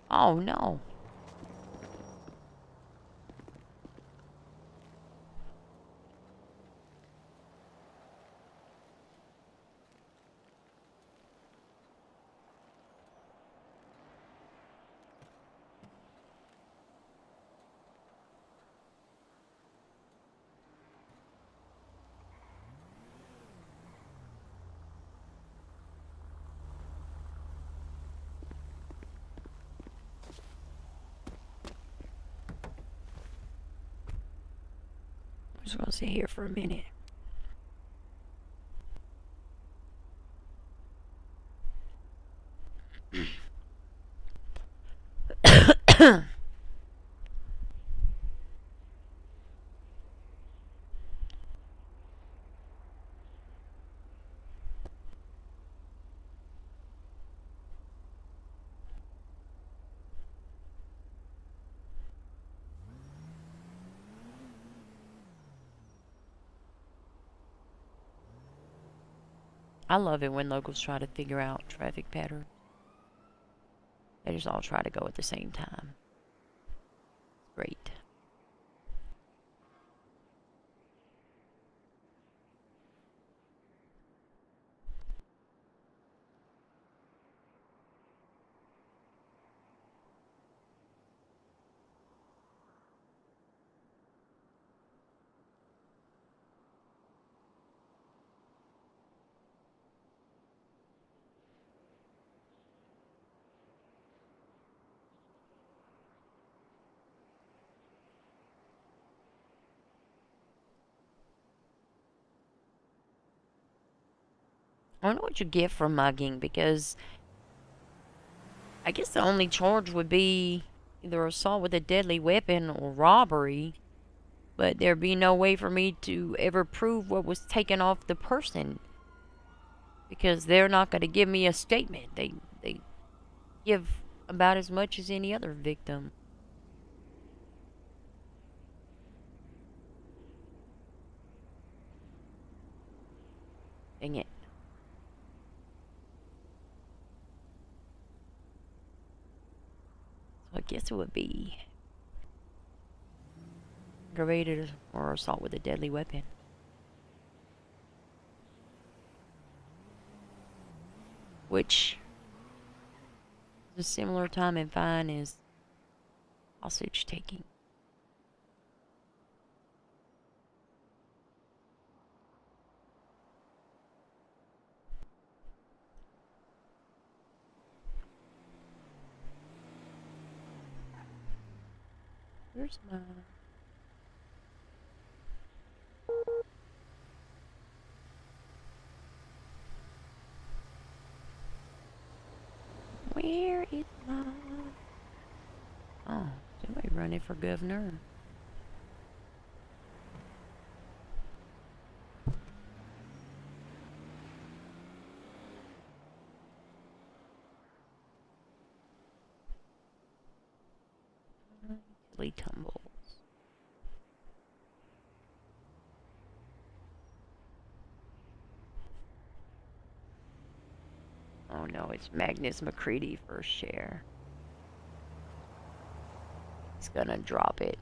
[SPEAKER 1] Oh no. I'm just gonna sit here for a minute. I love it when locals try to figure out traffic patterns. They just all try to go at the same time. Great. I wonder what you get for mugging, because I guess the only charge would be either assault with a deadly weapon or robbery, but there'd be no way for me to ever prove what was taken off the person, because they're not going to give me a statement. They give about as much as any other victim. Dang it. So I guess it would be aggravated or assault with a deadly weapon. Which is a similar time and fine as hostage taking. Where's my... Where is my... Oh, somebody running for governor. Silly tumbles. Oh no, it's Magnus McCready for share. He's gonna drop it.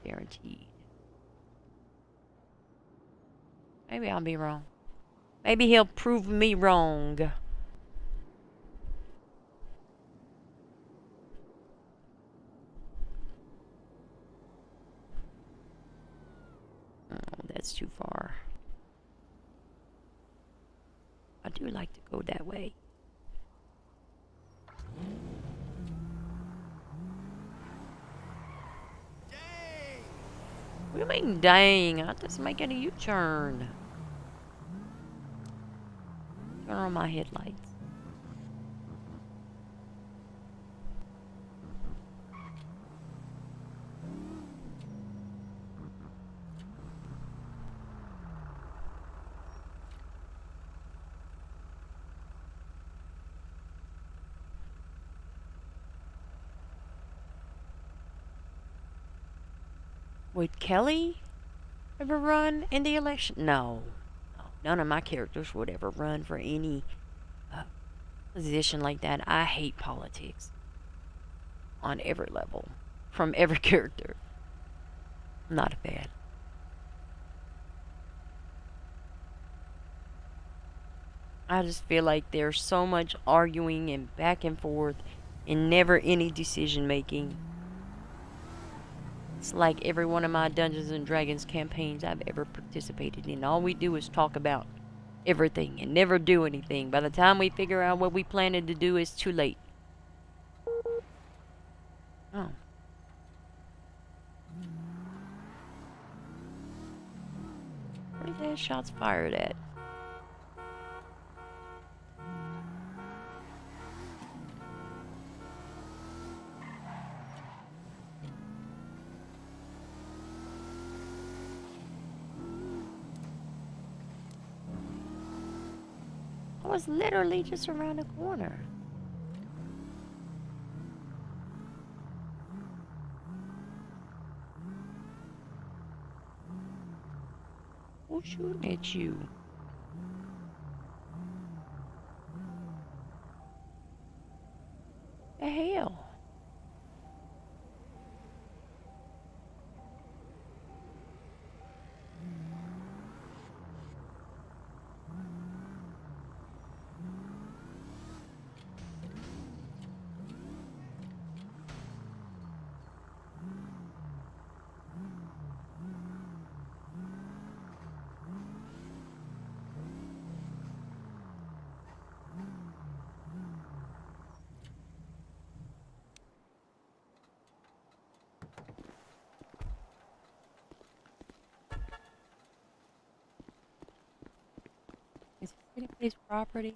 [SPEAKER 1] Guaranteed. Maybe I'll be wrong. Maybe he'll prove me wrong. Oh, that's too far. I do like to go that way. What do you mean, dang? I just making a U-turn. Turn on my headlights. Would Kelly ever run in the election? No. No. None of my characters would ever run for any position like that. I hate politics. On every level. From every character. I'm not a fan. I just feel like there's so much arguing and back and forth and never any decision making. It's like every one of my Dungeons and Dragons campaigns I've ever participated in. All we do is talk about everything and never do anything. By the time we figure out what we planted to do, it's too late. Oh. Where are those shots fired at? I was literally just around the corner. Who's shooting at you? The hell? Is it anybody's property?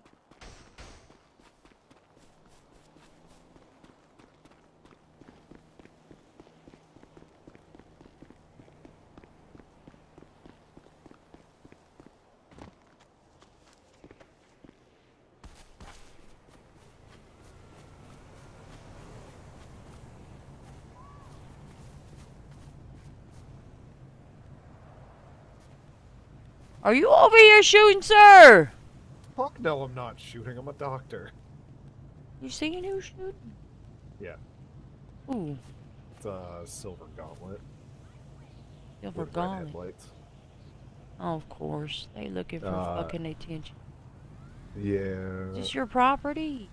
[SPEAKER 1] Are you over here shooting, sir?
[SPEAKER 17] Fuck no, I'm not shooting. I'm a doctor.
[SPEAKER 1] You seen who's shooting?
[SPEAKER 17] Yeah.
[SPEAKER 1] Ooh.
[SPEAKER 17] It's a silver gauntlet.
[SPEAKER 1] Silver
[SPEAKER 17] with red
[SPEAKER 1] gauntlet.
[SPEAKER 17] headlights.
[SPEAKER 1] Oh, of course. They looking for fucking attention.
[SPEAKER 17] Yeah.
[SPEAKER 1] Is this your property?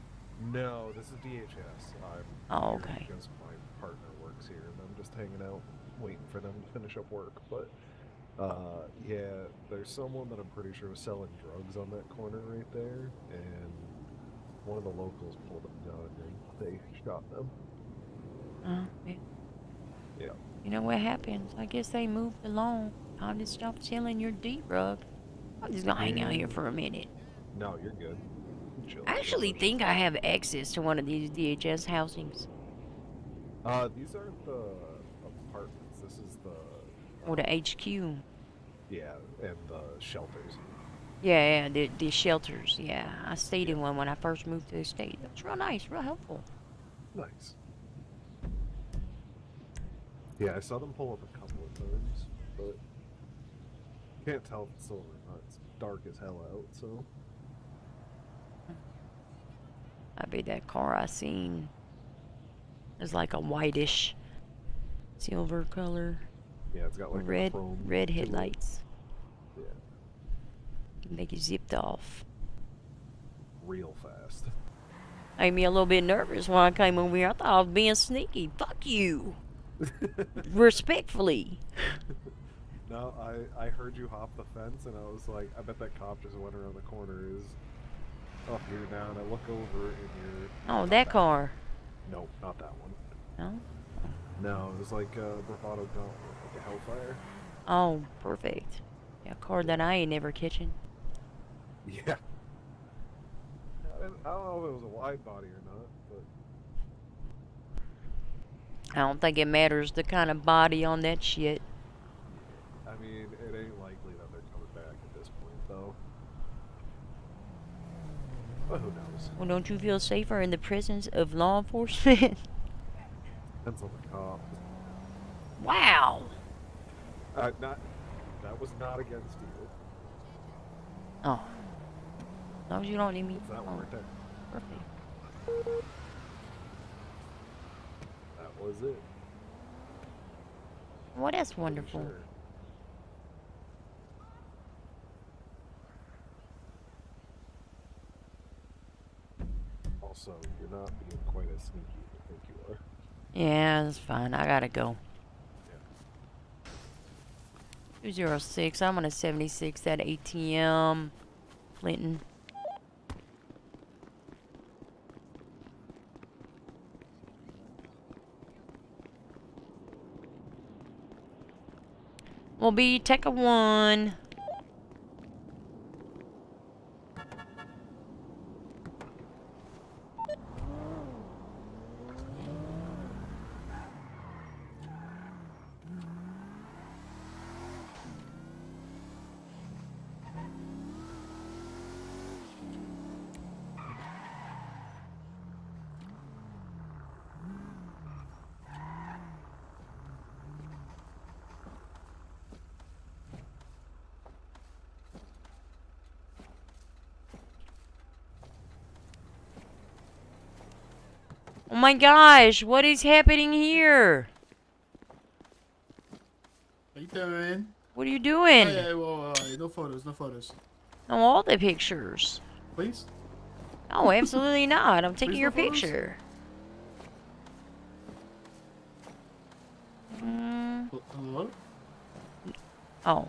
[SPEAKER 17] No, this is DHS.
[SPEAKER 1] Oh,
[SPEAKER 17] here
[SPEAKER 1] okay.
[SPEAKER 17] Because my partner works here, and I'm just hanging out, waiting for them to finish up work. But, yeah, there's someone that I'm pretty sure was selling drugs on that corner right there, and one of the locals pulled a gun and they shot them.
[SPEAKER 1] Oh, yeah.
[SPEAKER 17] Yeah.
[SPEAKER 1] You know what happens? I guess they moved along. Time to stop selling your D-rug. I'm just gonna hang out here for a minute.
[SPEAKER 17] No, you're good. chill.
[SPEAKER 1] I actually think I have access to one of these DHS housings.
[SPEAKER 17] These aren't the apartments. This is the...
[SPEAKER 1] Or the HQ.
[SPEAKER 17] Yeah, and the shelters.
[SPEAKER 1] Yeah, the shelters. Yeah, I stayed in one when I first moved to the state. It was real nice, real helpful.
[SPEAKER 17] Nice. Yeah, I saw them pull up a couple of times, but can't tell if it's still or not. It's dark as hell out, so...
[SPEAKER 1] I bet that car I seen is like a whitish silver color.
[SPEAKER 17] Yeah, it's got like
[SPEAKER 1] red
[SPEAKER 17] chrome
[SPEAKER 1] red headlights.
[SPEAKER 17] Yeah.
[SPEAKER 1] Make it zipped off.
[SPEAKER 17] Real fast.
[SPEAKER 1] Made me a little bit nervous when I came over here. I thought I was being sneaky. Fuck you. Respectfully.
[SPEAKER 17] No, I heard you hop the fence, and I was like, I bet that cop just went around the corner. Is up here now, and I look over, and you're...
[SPEAKER 1] Oh, that car.
[SPEAKER 17] Nope, not that one.
[SPEAKER 1] No?
[SPEAKER 17] No, it was like a bravado gauntlet, like a Hellfire.
[SPEAKER 1] Oh, perfect. Yeah, a car that I ain't never catching.
[SPEAKER 17] Yeah. I don't know if it was a wide body or not, but...
[SPEAKER 1] I don't think it matters the kind of body on that shit.
[SPEAKER 17] I mean, it ain't likely that they're coming back at this point, though. But who knows?
[SPEAKER 1] Well, don't you feel safer in the presence of law enforcement?
[SPEAKER 17] Depends on the cop.
[SPEAKER 1] Wow.
[SPEAKER 17] That was not against you.
[SPEAKER 1] Oh. As long as you don't need me.
[SPEAKER 17] It's that one right there.
[SPEAKER 1] Perfect.
[SPEAKER 17] That was it.
[SPEAKER 1] Well, that's wonderful.
[SPEAKER 17] Sure. Also, you're not being quite as sneaky as you think you are.
[SPEAKER 1] Yeah, that's fine. I gotta go. 206. I'm on a 76 at ATM. Clinton. Will be take a 1. Oh my gosh, what is happening here?
[SPEAKER 19] How you doing?
[SPEAKER 1] What are you doing?
[SPEAKER 19] Oh, yeah, well, no photos, no photos.
[SPEAKER 1] No, all the pictures.
[SPEAKER 19] Please?
[SPEAKER 1] No, absolutely not. I'm taking
[SPEAKER 19] Please,
[SPEAKER 1] your
[SPEAKER 19] no photos?
[SPEAKER 1] picture.
[SPEAKER 19] Hello?
[SPEAKER 1] Oh.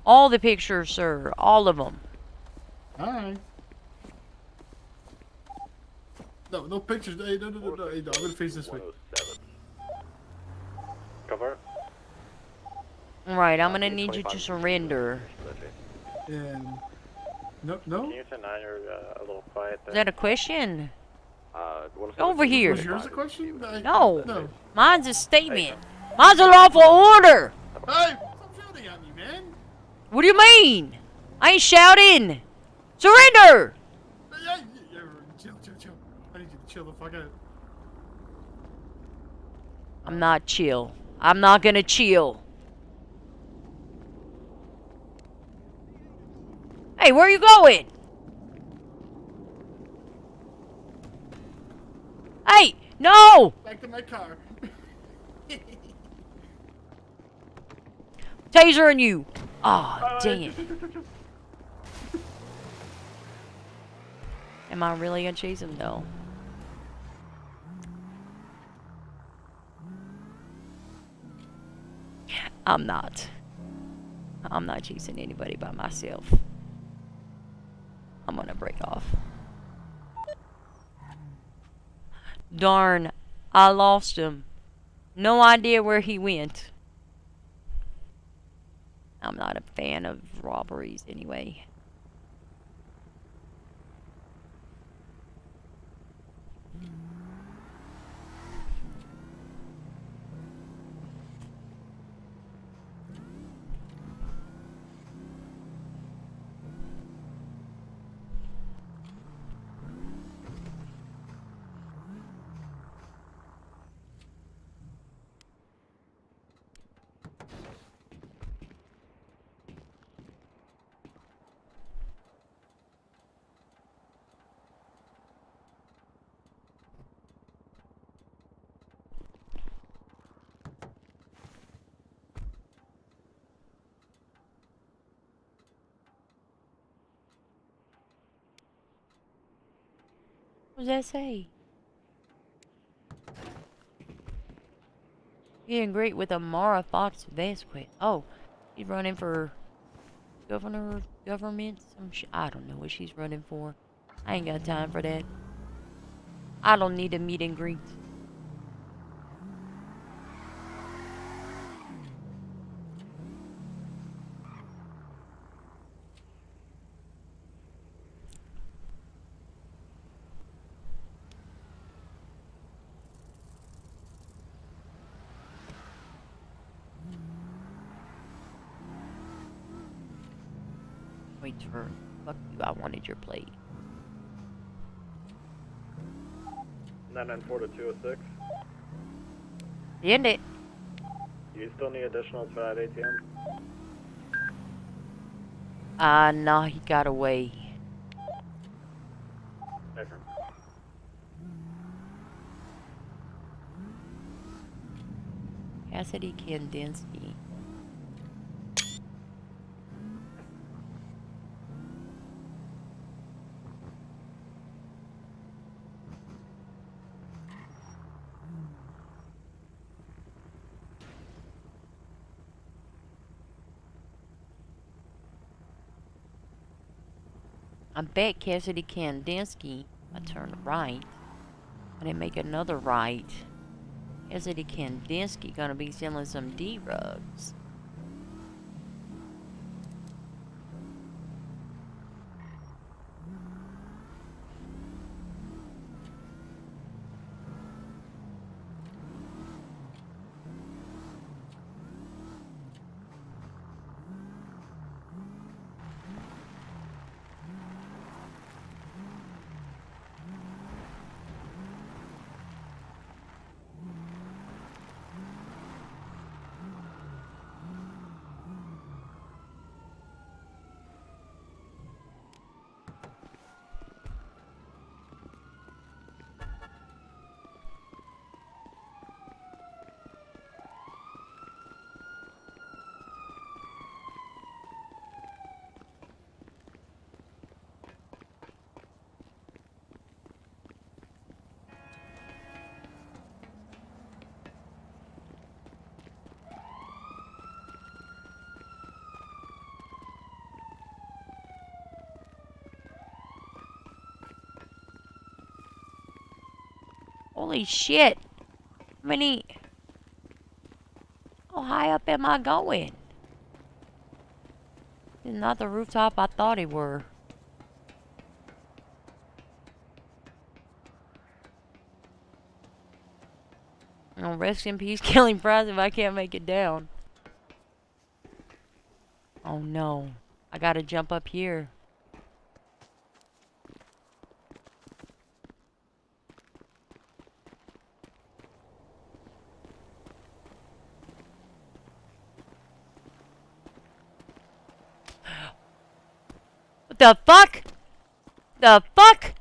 [SPEAKER 1] All the pictures, sir. All of them.
[SPEAKER 19] Alright. No, no pictures. Hey, no. Hey, no, I'm gonna face this way.
[SPEAKER 13] Cover.
[SPEAKER 1] Alright, I'm gonna need you to surrender.
[SPEAKER 19] No.
[SPEAKER 13] Can you turn on your a little quiet
[SPEAKER 1] Is
[SPEAKER 13] there?
[SPEAKER 1] that a question?
[SPEAKER 13] What
[SPEAKER 1] Over here.
[SPEAKER 19] Was yours a question?
[SPEAKER 1] No.
[SPEAKER 19] No.
[SPEAKER 1] Mine's a statement. Mine's a lawful order.
[SPEAKER 19] Hey, stop shouting at me, man.
[SPEAKER 1] What do you mean? I ain't shouting. Surrender.
[SPEAKER 19] Yeah, chill. I need you to chill the fuck out.
[SPEAKER 1] I'm not chill. I'm not gonna chill. Hey, where are you going? Hey, no!
[SPEAKER 19] Back to my car.
[SPEAKER 1] Tasering you. Ah, dang it. Am I really gonna chase him though? I'm not. I'm not chasing anybody by myself. I'm gonna break off. Darn, I lost him. No idea where he went. I'm not a fan of robberies anyway. What does that say? Getting great with Amara Fox Vasquez. Oh, she's running for governor of government. I don't know what she's running for. I ain't got time for that. I don't need a meet and greet. Wait for fuck you. I wanted your plate.
[SPEAKER 13] 994 to 206.
[SPEAKER 1] End it.
[SPEAKER 13] Do you still need additionals for that ATM?
[SPEAKER 1] Nah, he got away.
[SPEAKER 13] Different.
[SPEAKER 1] Cassidy Kandinsky. I bet Cassidy Kandinsky. I turn right. And then make another right. Cassidy Kandinsky gonna be selling some D-rugs. Holy shit. How many... How high up am I going? It's not the rooftop I thought it were. Oh, rest in peace, Killing Prize if I can't make it down. Oh no. I gotta jump up here. What the fuck? The fuck?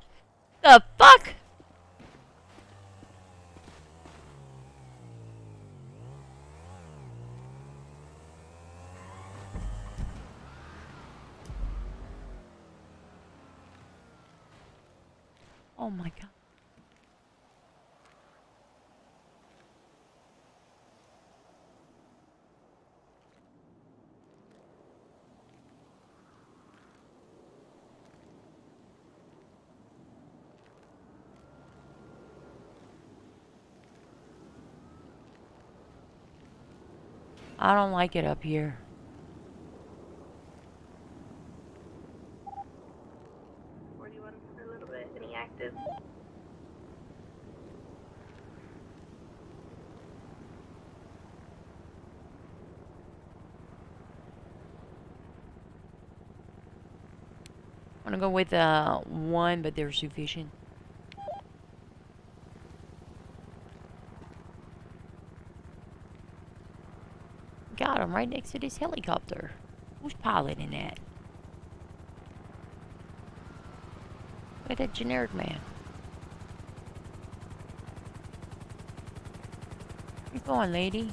[SPEAKER 1] The fuck? Oh my god. I don't like it up here.
[SPEAKER 4] arrested.
[SPEAKER 1] I'm gonna go with 1, but they're sufficient. Got him right next to this helicopter. Who's piloting that? Look at that generic man. Where you going, lady?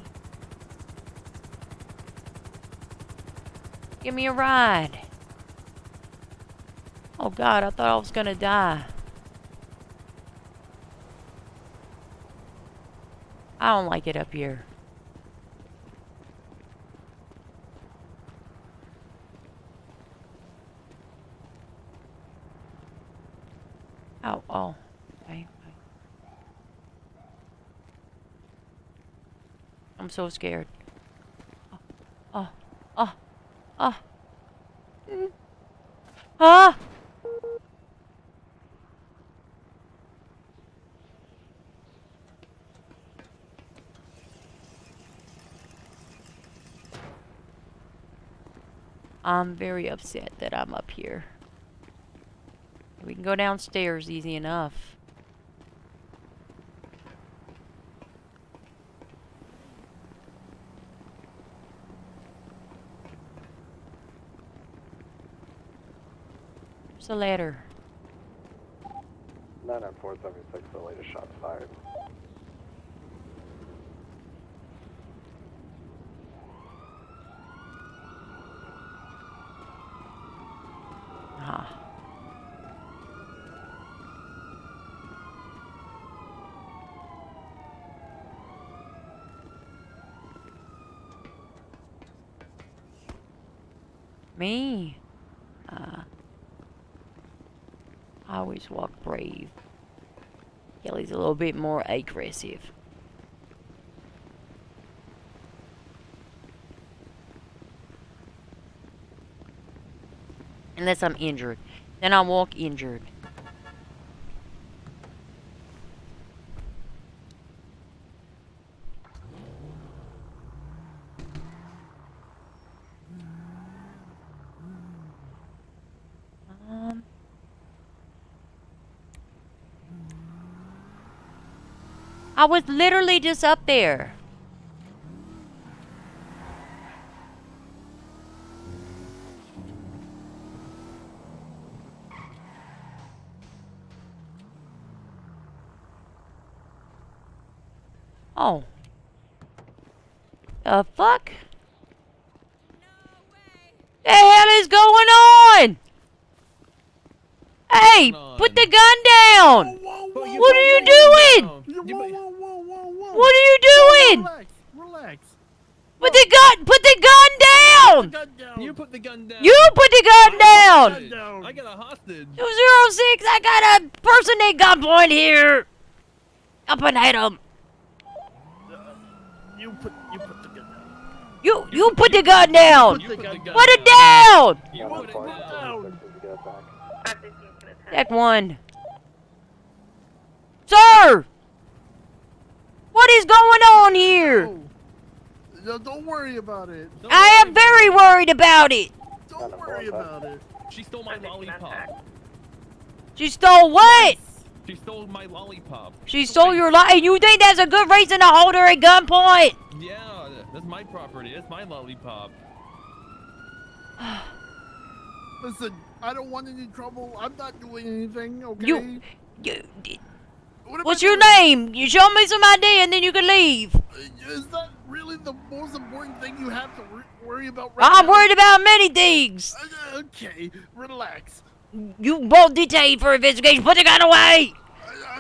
[SPEAKER 1] Give me a ride. Oh God, I thought I was gonna die. I don't like it up here. Oh. Okay. I'm so scared. Oh. Ah! I'm very upset that I'm up here. We can go downstairs easy enough. There's a ladder.
[SPEAKER 13] 99476, the latest shots fired.
[SPEAKER 1] Ah. Me? I always walk brave. Kelly's a little bit more aggressive. Unless I'm injured. Then I walk injured. I was literally just up there. Oh. The fuck? The hell is going on? Hey, put the gun down! What are you doing? What are you doing?
[SPEAKER 19] Relax.
[SPEAKER 1] Put the gun down!
[SPEAKER 20] You put the gun down.
[SPEAKER 1] You put the gun down!
[SPEAKER 20] I got a hostage.
[SPEAKER 1] 206, I got a person at gunpoint here. Up and at him.
[SPEAKER 19] You put the gun down.
[SPEAKER 1] You put the gun down.
[SPEAKER 19] Put it
[SPEAKER 1] down.
[SPEAKER 20] You put it down.
[SPEAKER 1] Deck 1. Sir! What is going on here?
[SPEAKER 19] No, don't worry about it.
[SPEAKER 1] I am very worried about it.
[SPEAKER 19] Don't worry about it.
[SPEAKER 20] She stole my lollipop.
[SPEAKER 1] She stole what?
[SPEAKER 20] She stole my lollipop.
[SPEAKER 1] She stole your and you think that's a good reason to hold her at gunpoint?
[SPEAKER 20] Yeah, that's my property. That's my lollipop.
[SPEAKER 19] Listen, I don't want any trouble. I'm not doing anything, okay?
[SPEAKER 1] What's your name? You show me some ID and then you can leave.
[SPEAKER 19] Is that really the most important thing you have to worry about right
[SPEAKER 1] I'm
[SPEAKER 19] now?
[SPEAKER 1] worried about many things.
[SPEAKER 19] Okay, relax.
[SPEAKER 1] You both detained for investigation. Put the gun away.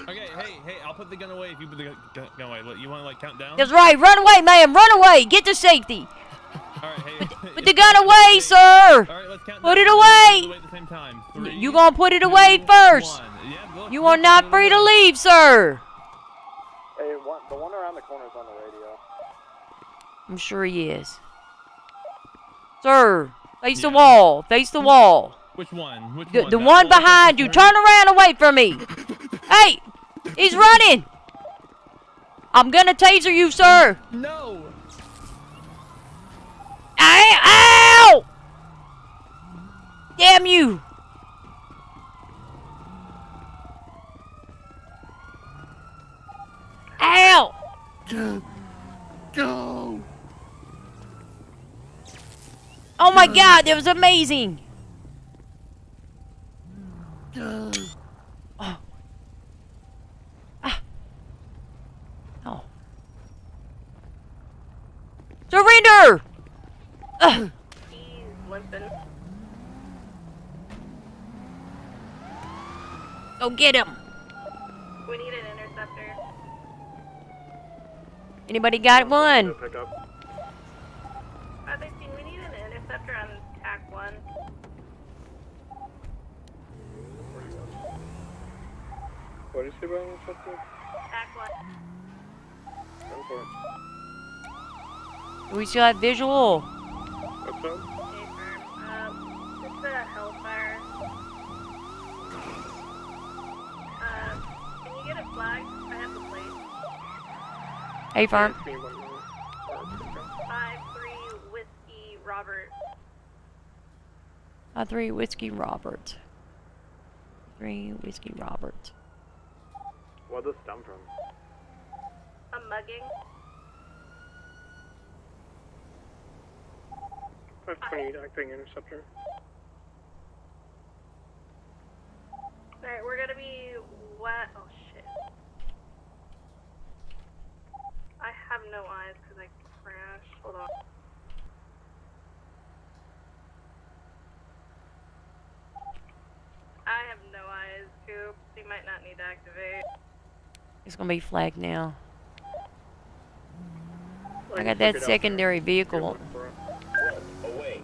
[SPEAKER 20] Okay, hey, I'll put the gun away if you put the gun away. Look, you want to like count down?
[SPEAKER 1] That's right. Run away, ma'am. Run away. Get to safety.
[SPEAKER 20] All right, hey.
[SPEAKER 1] Put the gun away, sir.
[SPEAKER 20] All right, let's count
[SPEAKER 1] put
[SPEAKER 20] down.
[SPEAKER 1] it away.
[SPEAKER 20] Put it away at the same time. 3,
[SPEAKER 1] You gonna put it away first.
[SPEAKER 20] Yeah, look,
[SPEAKER 1] You are not free to leave, sir.
[SPEAKER 13] Hey, the one around the corner is on the radio.
[SPEAKER 1] I'm sure he is. Sir, face the wall. Face the wall.
[SPEAKER 20] Which one? Which
[SPEAKER 1] The
[SPEAKER 20] one?
[SPEAKER 1] one behind you. Turn around away from me. Hey! He's running! I'm gonna taser you, sir!
[SPEAKER 20] No!
[SPEAKER 1] Ow! Damn you! Ow!
[SPEAKER 19] Go!
[SPEAKER 1] Oh my god, that was amazing!
[SPEAKER 19] Go!
[SPEAKER 1] Oh. Ah. Oh. Surrender! Ugh.
[SPEAKER 4] He's limping.
[SPEAKER 1] Go get him!
[SPEAKER 4] We need an interceptor.
[SPEAKER 1] Anybody got one?
[SPEAKER 13] Pick up.
[SPEAKER 4] 513, we need an interceptor on TAC 1.
[SPEAKER 13] What did you say about interceptor?
[SPEAKER 4] TAC 1.
[SPEAKER 13] Go for it.
[SPEAKER 1] Do we still have visual?
[SPEAKER 13] What's up?
[SPEAKER 4] Okay, firm. It's a Hellfire. Can you get it flagged? I have the plate.
[SPEAKER 1] Hey, firm.
[SPEAKER 4] 5-3 Whiskey Robert.
[SPEAKER 1] 3 Whiskey Robert. 3 Whiskey Robert.
[SPEAKER 13] What does this stem from?
[SPEAKER 4] A mugging.
[SPEAKER 13] 528 acting interceptor.
[SPEAKER 4] Alright, we're gonna be wet. Oh shit. I have no eyes because I crashed. Hold on. I have no eyes, Coop. You might not need to activate.
[SPEAKER 1] It's gonna be flagged now. I got that secondary vehicle.
[SPEAKER 6] Away.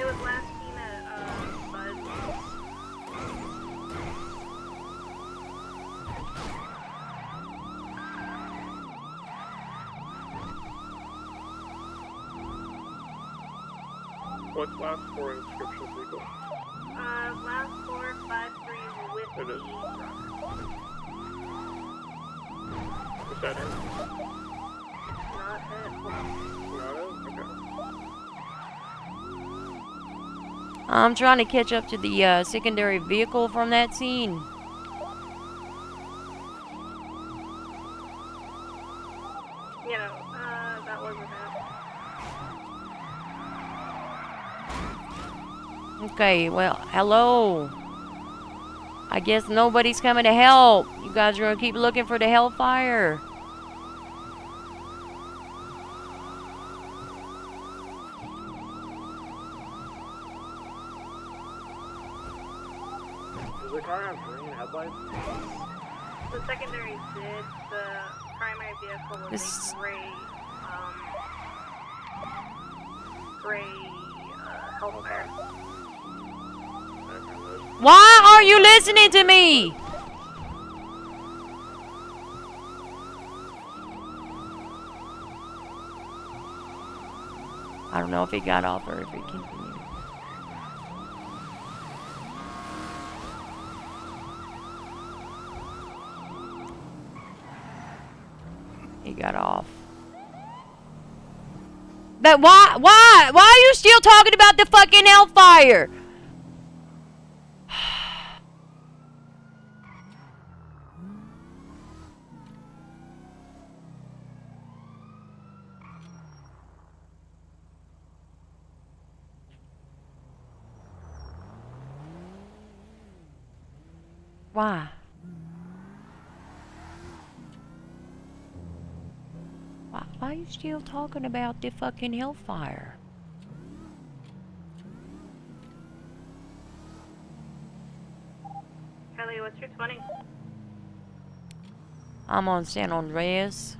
[SPEAKER 4] It was last seen at Buzz.
[SPEAKER 13] What's last for inscription vehicle?
[SPEAKER 4] Last 453 with
[SPEAKER 13] It is. Is that it?
[SPEAKER 4] Not it.
[SPEAKER 13] Not it? Okay.
[SPEAKER 1] I'm trying to catch up to the secondary vehicle from that scene.
[SPEAKER 4] You know, that wasn't it.
[SPEAKER 1] Okay, well, hello. I guess nobody's coming to help. You guys are gonna keep looking for the Hellfire.
[SPEAKER 13] Does the car have green headlights?
[SPEAKER 4] The secondary did. The primary vehicle was
[SPEAKER 1] This-
[SPEAKER 4] a gray Hellfire.
[SPEAKER 1] Why are you listening to me? I don't know if it got off or if it continued. He got off. But why are you still talking about the fucking Hellfire? Why? Why are you still talking about the fucking Hellfire?
[SPEAKER 4] Kelly, what's your 20?
[SPEAKER 1] I'm on San Andreas.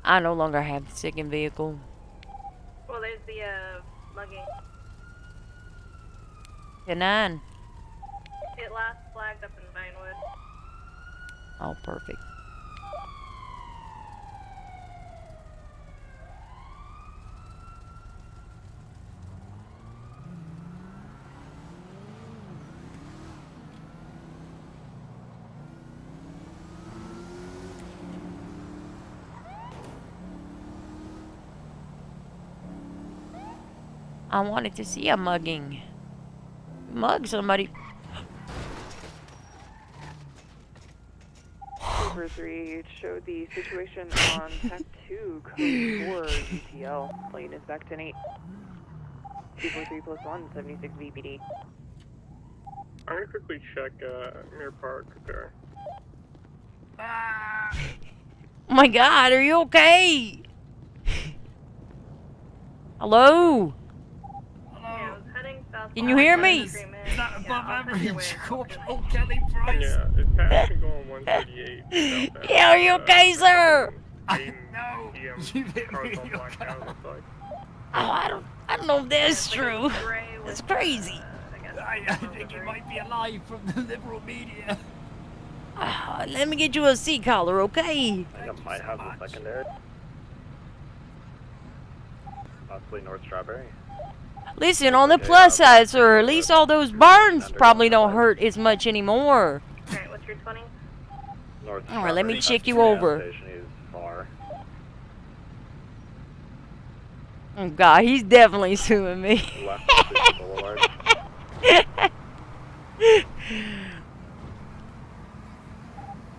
[SPEAKER 1] I no longer have the second vehicle.
[SPEAKER 4] Well, there's the mugging.
[SPEAKER 1] The 9.
[SPEAKER 4] It last flagged up in Vinewood.
[SPEAKER 1] Oh, perfect. I wanted to see a mugging. Mug somebody.
[SPEAKER 21] Super 3 showed the situation on Tech 2, Code 4, UTL. Plane is back 10-8. 243 plus 1, 76 VPD.
[SPEAKER 9] I'm gonna quickly check Mirror Park there.
[SPEAKER 1] Oh my God, are you okay? Hello? Can you hear me?
[SPEAKER 22] Is that above average? Corporal Kelly Price?
[SPEAKER 9] Yeah, it's actually going 138.
[SPEAKER 1] Yeah, are you okay, sir?
[SPEAKER 22] No, you hit me.
[SPEAKER 1] Oh, I don't know if that's true. That's crazy.
[SPEAKER 22] I think it might be a lie from the liberal media.
[SPEAKER 1] Let me get you a seat collar, okay?
[SPEAKER 13] I think I might have the secondary. Possibly North Strawberry.
[SPEAKER 1] Listen, on the plus side, sir, at least all those burns probably don't hurt as much anymore.
[SPEAKER 4] Alright, what's your 20?
[SPEAKER 13] North
[SPEAKER 1] Alright, let me
[SPEAKER 13] Strawberry.
[SPEAKER 1] check you over.
[SPEAKER 13] Station is far.
[SPEAKER 1] Oh God, he's definitely suing me.
[SPEAKER 13] Left Station Boulevard.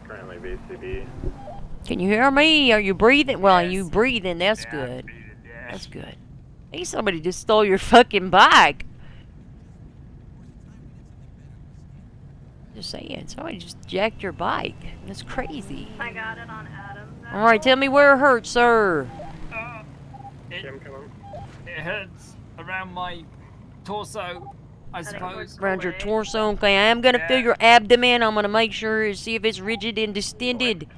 [SPEAKER 13] Currently BCB.
[SPEAKER 1] Can you hear me? Are you breathing? Well, you breathing. That's good. That's good. Hey, somebody just stole your fucking bike. Just saying, somebody just jacked your bike. That's crazy.
[SPEAKER 4] I got it on Adams.
[SPEAKER 1] Alright, tell me where it hurts, sir.
[SPEAKER 22] It hurts around my torso, I suppose.
[SPEAKER 1] Around your torso. Okay, I am gonna feel your abdomen. I'm gonna make sure to see if it's rigid and distended.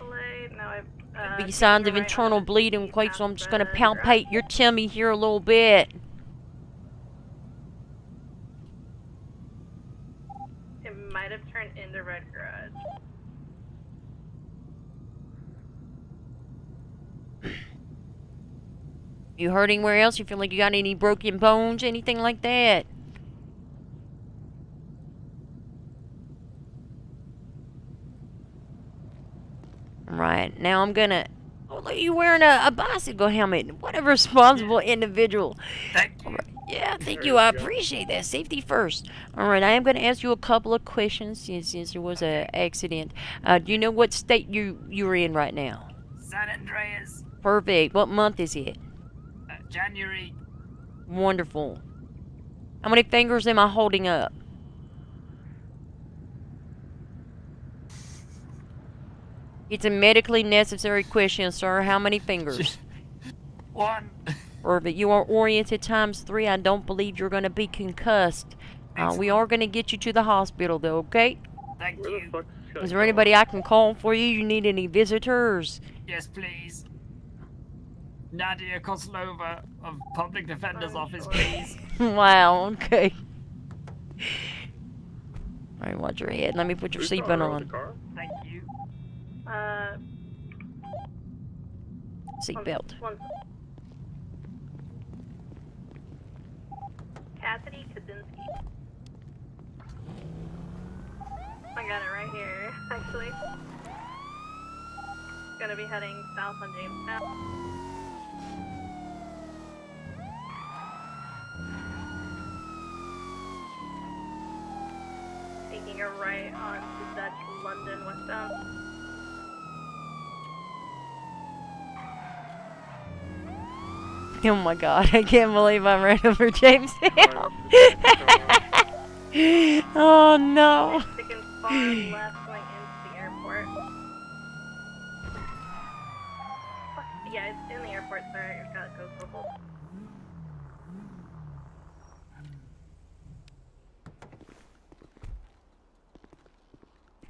[SPEAKER 1] Could be signs of internal bleeding. Okay, so I'm just gonna palpate your tummy here a little bit.
[SPEAKER 4] It might have turned into Red Garage.
[SPEAKER 1] You hurt anywhere else? You feel like you got any broken bones, anything like that? Right, now I'm gonna... Oh, look, you wearing a bicycle helmet. What a responsible individual.
[SPEAKER 22] Thank you.
[SPEAKER 1] Right. Yeah, thank you. I appreciate that. Safety first. Alright, I am gonna ask you a couple of questions since there was an accident. Do you know what state you're in right now?
[SPEAKER 22] San Andreas.
[SPEAKER 1] Perfect. What month is it?
[SPEAKER 22] January.
[SPEAKER 1] Wonderful. How many fingers am I holding up? It's a medically necessary question, sir. How many fingers?
[SPEAKER 22] 1.
[SPEAKER 1] Perfect. You are oriented ×3. I don't believe you're going to be concussed. We are going to get you to the hospital, though, okay?
[SPEAKER 22] Thank you.
[SPEAKER 1] Is there anybody I can call for you? You need any visitors?
[SPEAKER 22] Yes, please. Nadia Koslova of Public Defender's Office, please.
[SPEAKER 1] Wow, okay. Alright, watch your head. Let me put your seatbelt on.
[SPEAKER 22] Thank you.
[SPEAKER 1] Seatbelt.
[SPEAKER 4] Cassidy Kaczynski. I got it right here, actually. Gonna be heading south on Jamestown. Taking a right on to Dutch London westbound.
[SPEAKER 1] Oh my God, I can't believe I ran over James Hill. Oh no.
[SPEAKER 4] Sticking far left going into the airport. Yeah, it's in the airport, sorry. I gotta go global.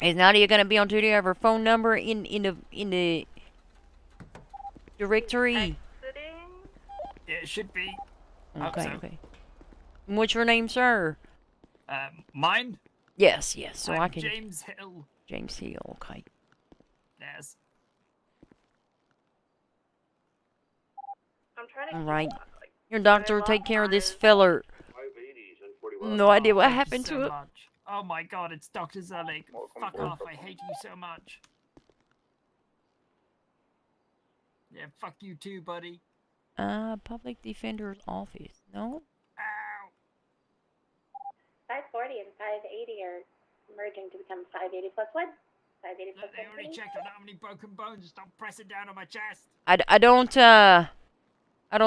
[SPEAKER 1] Is Nadia gonna be on duty? Have her phone number in the directory?
[SPEAKER 22] Yeah, it should be.
[SPEAKER 1] Okay,
[SPEAKER 22] So.
[SPEAKER 1] okay. And what's your name, sir?
[SPEAKER 22] Mine?
[SPEAKER 1] Yes, yes. So
[SPEAKER 22] I'm
[SPEAKER 1] I can.
[SPEAKER 22] James Hill.
[SPEAKER 1] James Hill. Okay.
[SPEAKER 22] Yes.
[SPEAKER 4] I'm trying to
[SPEAKER 1] All right. Your doctor will take care of this feller. No idea what happened
[SPEAKER 22] so
[SPEAKER 1] to it.
[SPEAKER 22] much. Oh my God, it's Dr. Zelig. Fuck off, I hate you so much. Yeah, fuck you too, buddy.
[SPEAKER 1] Public defender's office. No?
[SPEAKER 4] 540 and 580 are merging to become 580 plus 1. 580 plus
[SPEAKER 22] They
[SPEAKER 4] 1.
[SPEAKER 22] already checked. I don't have any broken bones. Stop pressing down on my chest.
[SPEAKER 1] I don't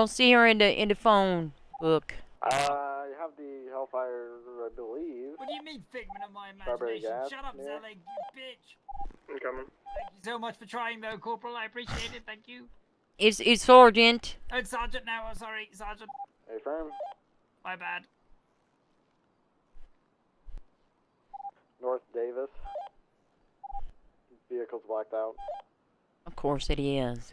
[SPEAKER 1] see her in the phone book.
[SPEAKER 13] You have the Hellfire, I believe.
[SPEAKER 22] What do you mean, figment of my
[SPEAKER 13] Strawberry
[SPEAKER 22] imagination?
[SPEAKER 13] gas
[SPEAKER 22] Shut up,
[SPEAKER 13] near.
[SPEAKER 22] Zelig, you bitch.
[SPEAKER 20] I'm coming.
[SPEAKER 22] Thank you so much for trying, though, Corporal. I appreciate it. Thank you.
[SPEAKER 1] It's Sergeant.
[SPEAKER 22] Oh, it's Sergeant now. Oh, sorry, Sergeant.
[SPEAKER 13] Hey, firm.
[SPEAKER 22] My bad.
[SPEAKER 13] North Davis. Vehicle's blacked out.
[SPEAKER 1] Of course it is.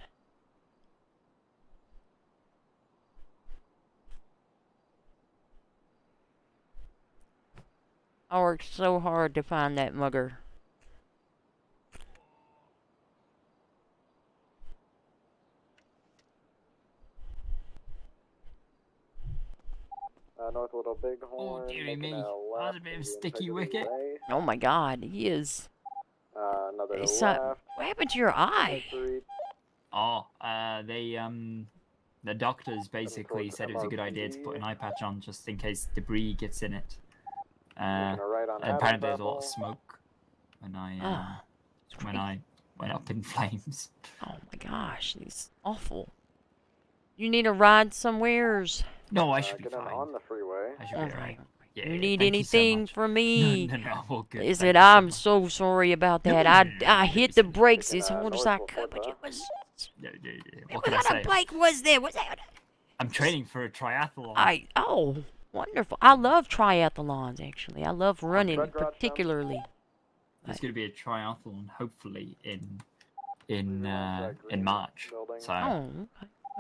[SPEAKER 1] I worked so hard to find that mugger.
[SPEAKER 13] North Little Bighorn.
[SPEAKER 22] Oh, dearie me. That was a bit of sticky wicket.
[SPEAKER 1] Oh my God, he is.
[SPEAKER 13] Another
[SPEAKER 1] It's,
[SPEAKER 13] left.
[SPEAKER 1] what happened to your eye?
[SPEAKER 22] Oh, the doctors basically said it was a good idea to put an eye patch on just in case debris gets in it. And apparently there's a lot of smoke when I went up in flames.
[SPEAKER 1] Oh my gosh, it's awful. You need a ride somewheres.
[SPEAKER 22] No, I should be fine.
[SPEAKER 13] On the freeway.
[SPEAKER 22] I should be alright. Yeah,
[SPEAKER 1] You need
[SPEAKER 22] thank
[SPEAKER 1] anything
[SPEAKER 22] so
[SPEAKER 1] from me?
[SPEAKER 22] No, all good.
[SPEAKER 1] Listen, I'm so sorry about that. I hit the brakes as hard as I could, but it was.
[SPEAKER 22] What can I
[SPEAKER 1] What kind
[SPEAKER 22] say?
[SPEAKER 1] of bike was that? Was that?
[SPEAKER 22] I'm training for a triathlon.
[SPEAKER 1] Oh, wonderful. I love triathlons, actually. I love running, particularly.
[SPEAKER 22] There's going to be a triathlon, hopefully in March. So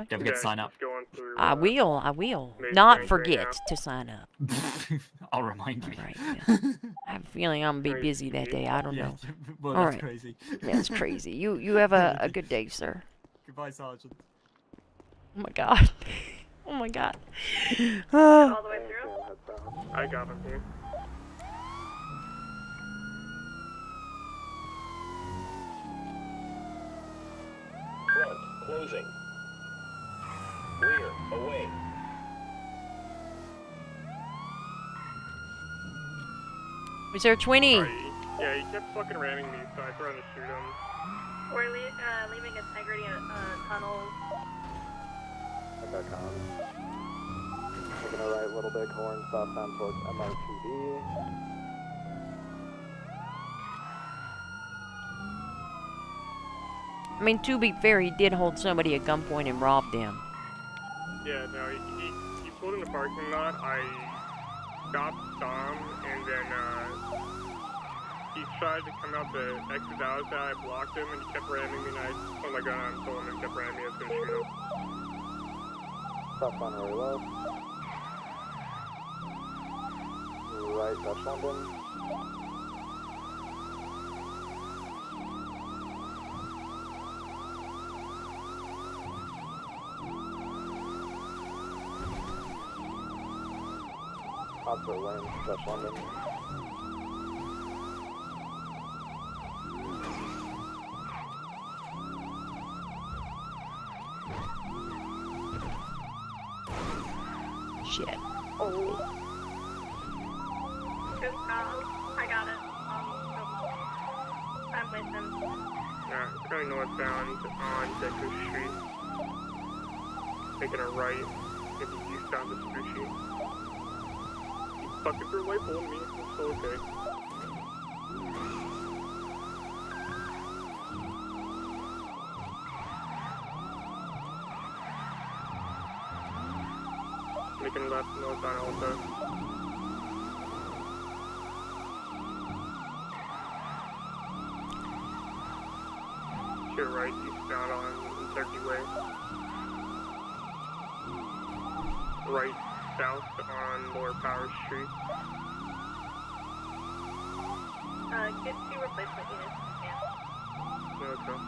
[SPEAKER 22] don't forget to sign up.
[SPEAKER 1] I will. Not forget to sign up.
[SPEAKER 22] I'll remind you.
[SPEAKER 1] Right, yeah. I have a feeling I'm gonna be busy that day. I don't know.
[SPEAKER 22] Well,
[SPEAKER 1] All
[SPEAKER 22] that's
[SPEAKER 1] right.
[SPEAKER 22] crazy.
[SPEAKER 1] That's crazy. You have a good day, sir.
[SPEAKER 22] Goodbye, Sergeant.
[SPEAKER 1] Oh my God. Oh my God.
[SPEAKER 4] All the way through?
[SPEAKER 20] I got him here.
[SPEAKER 6] Front, closing. Rear, away.
[SPEAKER 1] Was there 20?
[SPEAKER 20] Yeah, he kept fucking ramming me, so I threatened to shoot him.
[SPEAKER 4] We're leaving integrity tunnels.
[SPEAKER 13] Okay, taking a right, Little Bighorn, southbound towards MRPD.
[SPEAKER 1] I mean, to be fair, he did hold somebody at gunpoint and rob them.
[SPEAKER 20] Yeah, no, he pulled in the parking lot. I stopped, saw him, and then he tried to come out the exit out. I blocked him, and he kept ramming me, and I put my gun on and told him and kept ramming me. I was going to shoot him.
[SPEAKER 13] Southbound Roy Love. Right, Dutch London. Opposite lane, Dutch London.
[SPEAKER 1] Shit.
[SPEAKER 4] Oh. Good call. I got it. I'm with him.
[SPEAKER 20] Yeah, it's going northbound on Decker Street. Taking a right, maybe eastbound to Spruce. He fucking threw a white ball at me. It's so okay. Making left northbound also. To your right, eastbound on Turkey Way. Right, south on Lower Power Street.
[SPEAKER 4] Get 2 replacement units. Yeah.
[SPEAKER 20] No, it's not.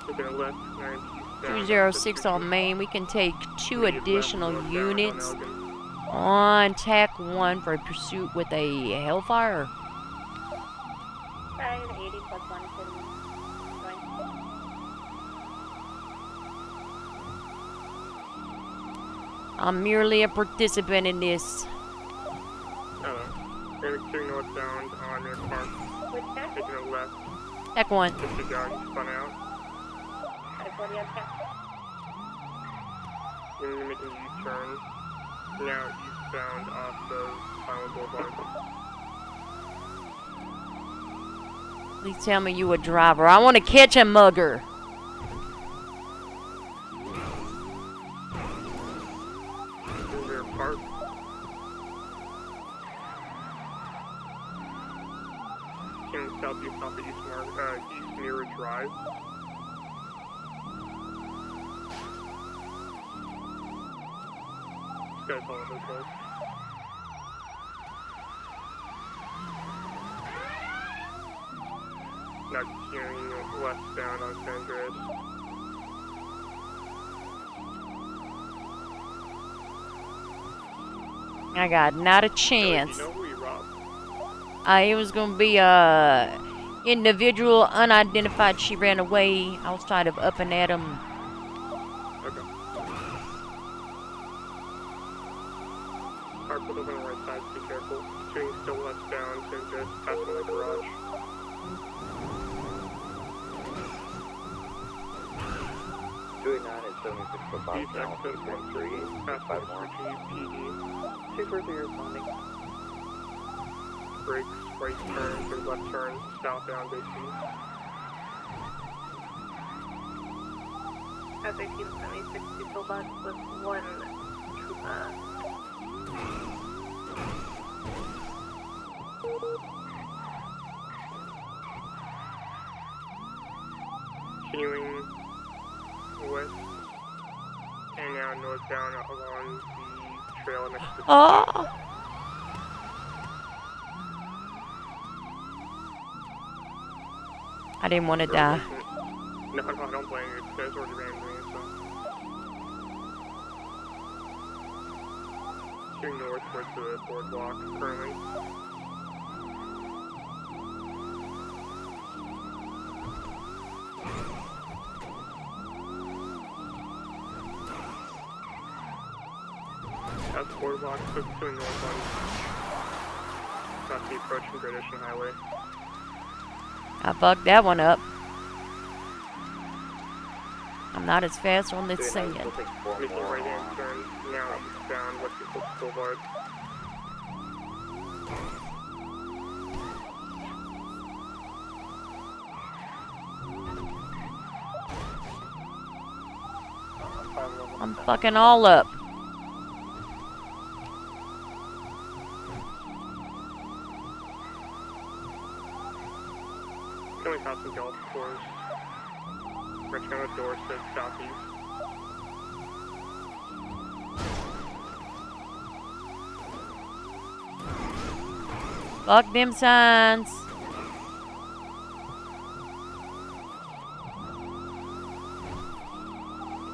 [SPEAKER 20] Taking a left, 9 eastbound.
[SPEAKER 1] 206 on Main. We can take 2 additional units on TAC 1 for a pursuit with a Hellfire.
[SPEAKER 4] 580 plus 1 can join.
[SPEAKER 1] I'm merely a participant in this.
[SPEAKER 20] Turning northbound on Main Park. Taking a left.
[SPEAKER 1] Check one.
[SPEAKER 20] Just to go, you spun out. You're making a U-turn. Now eastbound off of Final Boulevard.
[SPEAKER 1] Please tell me you a driver. I want to catch a mugger.
[SPEAKER 20] Rear Park. Turning southeast off of East Mirror Drive. This guy's all over the place. Now continuing westbound on San Andreas.
[SPEAKER 1] I got not a chance.
[SPEAKER 20] You know who you robbed?
[SPEAKER 1] It was gonna be individual unidentified. She ran away. I was trying to up and at him.
[SPEAKER 20] Okay. Car pulled over on the right side, be careful. Shooting still westbound to just pass by the garage.
[SPEAKER 5] Doing 9 at 76 foot box
[SPEAKER 20] East
[SPEAKER 5] channel
[SPEAKER 20] access
[SPEAKER 5] 2.3, 5 more.
[SPEAKER 21] PD. 243 responding.
[SPEAKER 20] Brakes, right turn, or left turn, southbound basically.
[SPEAKER 4] F-18 76 people bus with one trooper.
[SPEAKER 20] Continuing west and now northbound along the trail next to the
[SPEAKER 1] I didn't want to die.
[SPEAKER 20] No, I don't blame you. There's already randomly, so. Shooting north towards the boardwalk currently. That's the boardwalk, so it's doing north on. Not the approaching Great Ocean Highway.
[SPEAKER 1] I fucked that one up. I'm not as fast on this singing.
[SPEAKER 20] Making a right hand turn now eastbound West Coast Boulevard.
[SPEAKER 1] I'm fucking all up.
[SPEAKER 20] Coming past some golf course. Richmond Dorset, southeast.
[SPEAKER 1] Fuck them signs.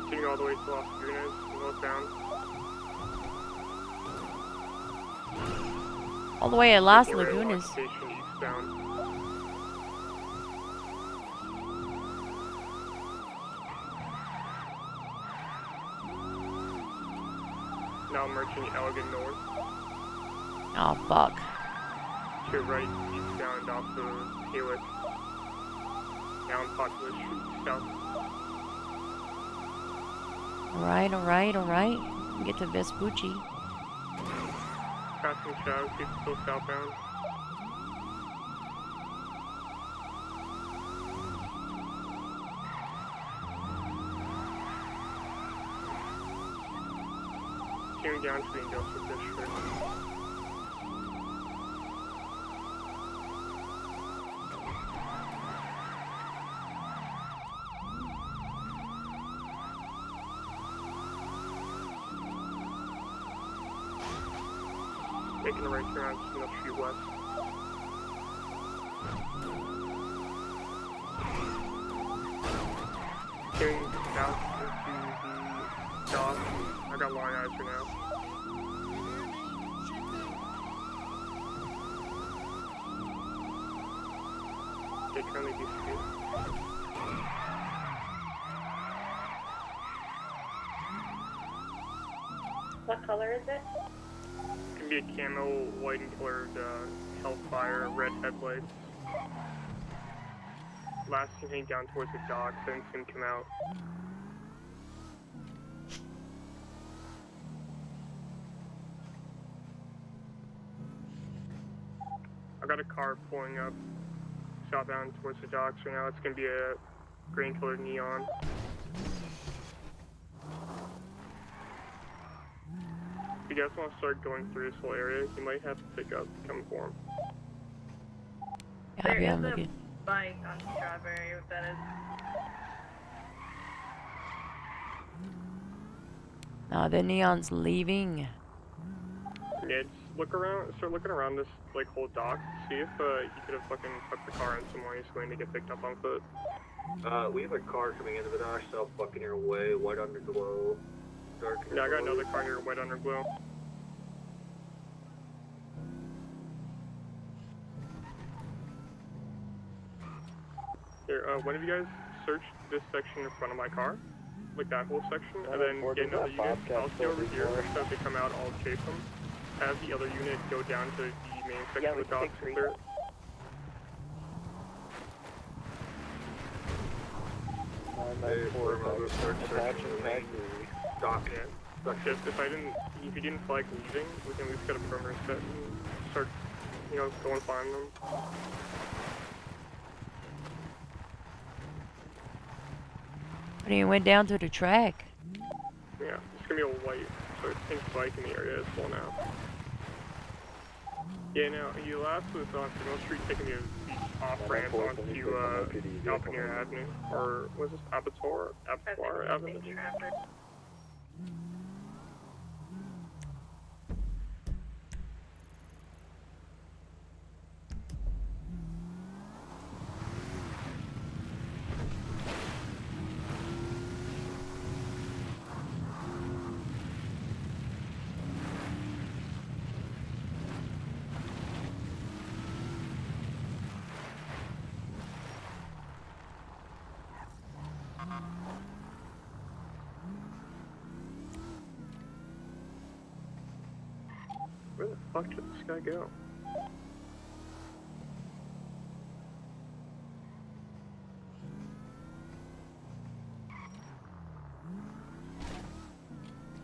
[SPEAKER 20] Continuing all the way to Las Lagunas, northbound.
[SPEAKER 1] All the way at Las
[SPEAKER 20] Making a right
[SPEAKER 1] Lagunas.
[SPEAKER 20] occupation eastbound. Now merging Elgin North.
[SPEAKER 1] Oh, fuck.
[SPEAKER 20] To your right, eastbound off of Hewitt. Now on Poplar Street, south.
[SPEAKER 1] Alright. Get to Vespucci.
[SPEAKER 20] Crossing Chow, keep still southbound. Continuing down to the industrial district. Making a right turn on Mill Street West. Getting south into the dock. I got long eyes for now. They currently be skewed.
[SPEAKER 4] What color is it?
[SPEAKER 20] gonna be a camo, white and colored Hellfire, red headlights. Last seen heading down towards the docks, then seen him come out. I got a car pulling up southbound towards the docks right now. It's gonna be a green colored neon. If you guys want to start going through this whole area, you might have to pick up come for him.
[SPEAKER 1] There is a
[SPEAKER 4] bike on Strawberry that is.
[SPEAKER 1] Now the neon's leaving.
[SPEAKER 20] Yeah, just look around, start looking around this like whole dock. See if you could have fucking tucked the car in somewhere he's going to get picked up on foot.
[SPEAKER 13] We have a car coming into the dock, South Buccaneer Way, white underglow. Dark.
[SPEAKER 20] Yeah, I got another car here, white underglow. Here, one of you guys search this section in front of my car, like that whole section, and then get another unit. I'll stay over here, so if they come out, I'll chase them. Have the other unit go down to the main section of the docks and clear it.
[SPEAKER 13] Dock.
[SPEAKER 20] Yeah. Just if you didn't feel like leaving, we can at least get a perimeter set and start, go and find them.
[SPEAKER 1] But he went down to the track.
[SPEAKER 20] Yeah, it's gonna be a white, so I think bike in the area as well now. Yeah, now, you last was on Signal Street taking the off ramp onto Alpenier Avenue, or was this Abattoir Avenue? Where the fuck did this guy go?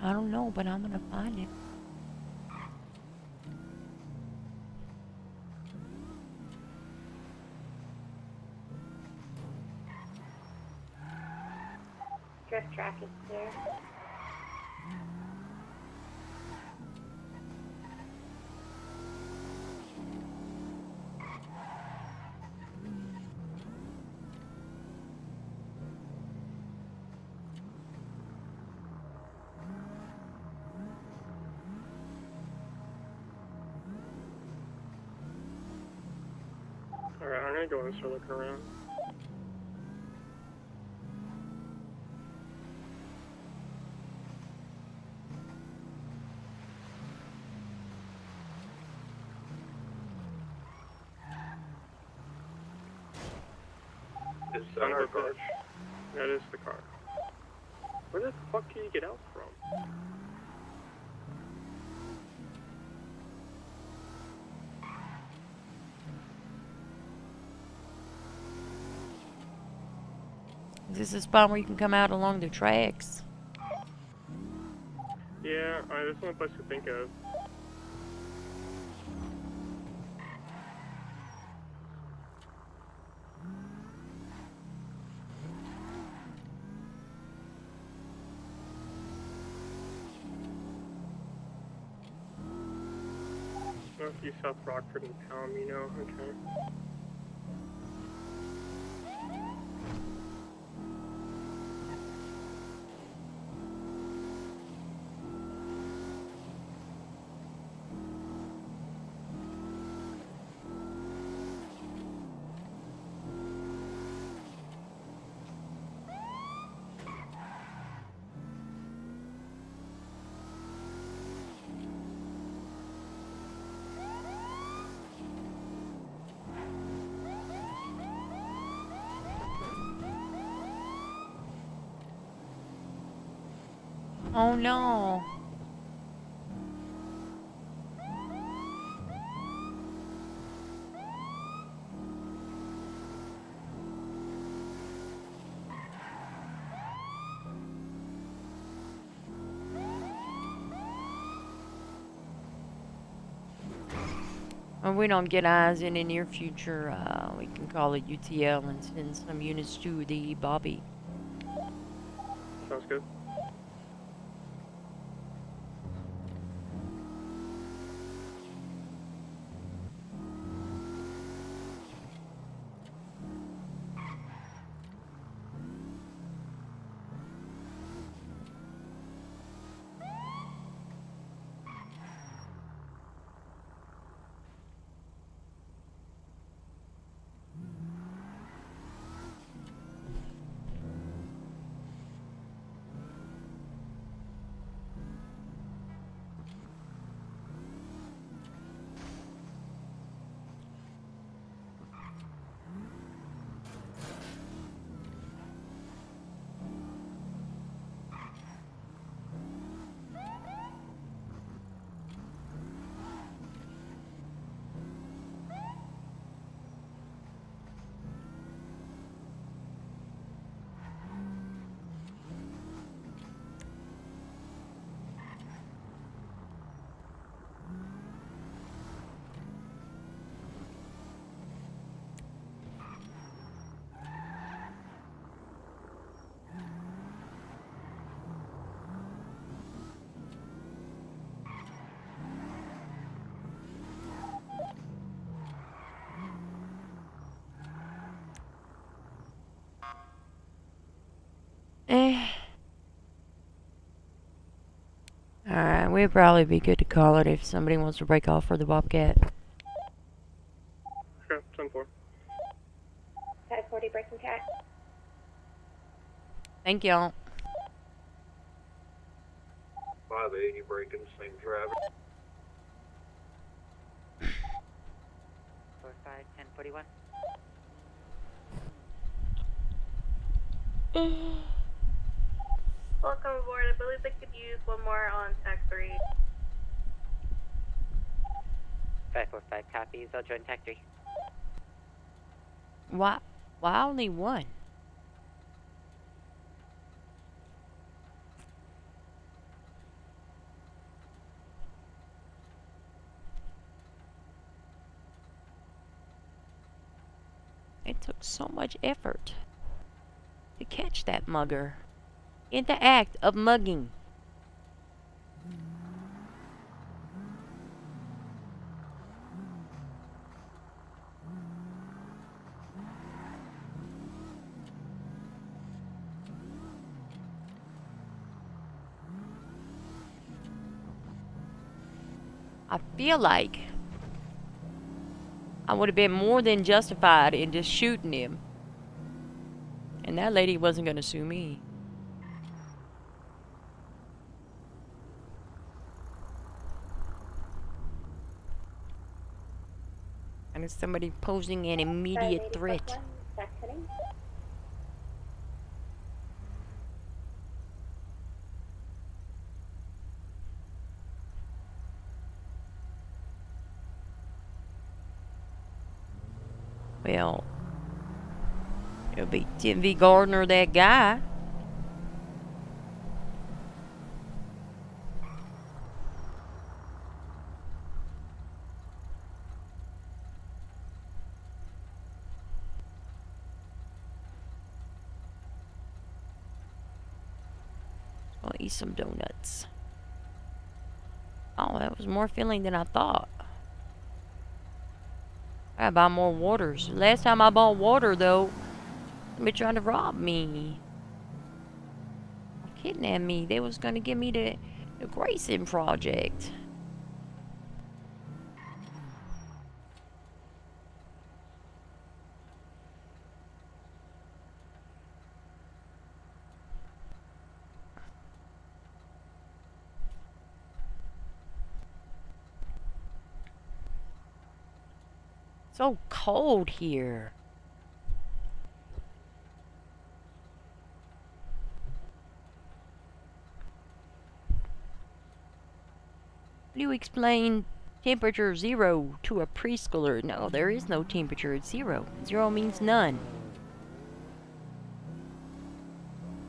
[SPEAKER 1] I don't know, but I'm gonna find it.
[SPEAKER 4] Drift track is clear.
[SPEAKER 20] Alright, I'm gonna go and start looking around.
[SPEAKER 13] It's
[SPEAKER 20] Son of a bitch. That is the car. Where the fuck can you get out from?
[SPEAKER 1] Is this a spot where you can come out along the tracks?
[SPEAKER 20] Yeah, that's the only place to think of. Northeast South Rockford and Palomino, okay.
[SPEAKER 1] Oh no. When we don't get eyes in the near future, we can call it UTL and send some units to the Bobby.
[SPEAKER 20] Sounds good.
[SPEAKER 1] Alright, we'd probably be good to call it if somebody wants to break off for the Bobcat.
[SPEAKER 20] Okay, 10-4.
[SPEAKER 4] 540 breaking cat.
[SPEAKER 1] Thank y'all.
[SPEAKER 13] 580 breaking, same driver.
[SPEAKER 2] 45 1041.
[SPEAKER 4] Welcome aboard. I believe they could use one more on Tech 3.
[SPEAKER 2] 545 copies. I'll join Tech 3.
[SPEAKER 1] Why only one? It took so much effort to catch that mugger in the act of mugging. I feel like I would have been more than justified in just shooting him. And that lady wasn't going to sue me. And it's somebody posing an immediate threat. Well, it'll be Tim V. Gardner, that guy. I'll eat some donuts. Oh, that was more filling than I thought. I gotta buy more waters. Last time I bought water, though, somebody tried to rob me. Kidnap me. They was gonna give me the Grayson project. So cold here. How do you explain temperature 0 to a preschooler? No, there is no temperature at 0. 0 means none.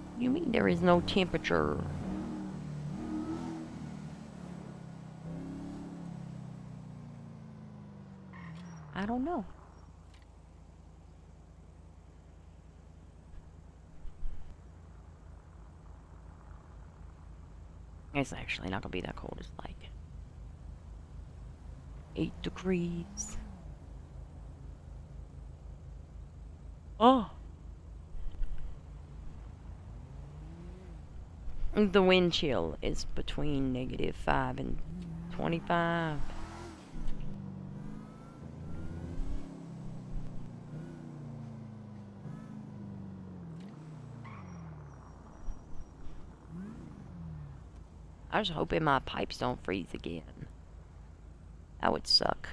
[SPEAKER 1] What do you mean there is no temperature? I don't know. It's actually not gonna be that cold. It's like 8 degrees. Oh. The wind chill is between -5 and 25. I was hoping my pipes don't freeze again. That would suck.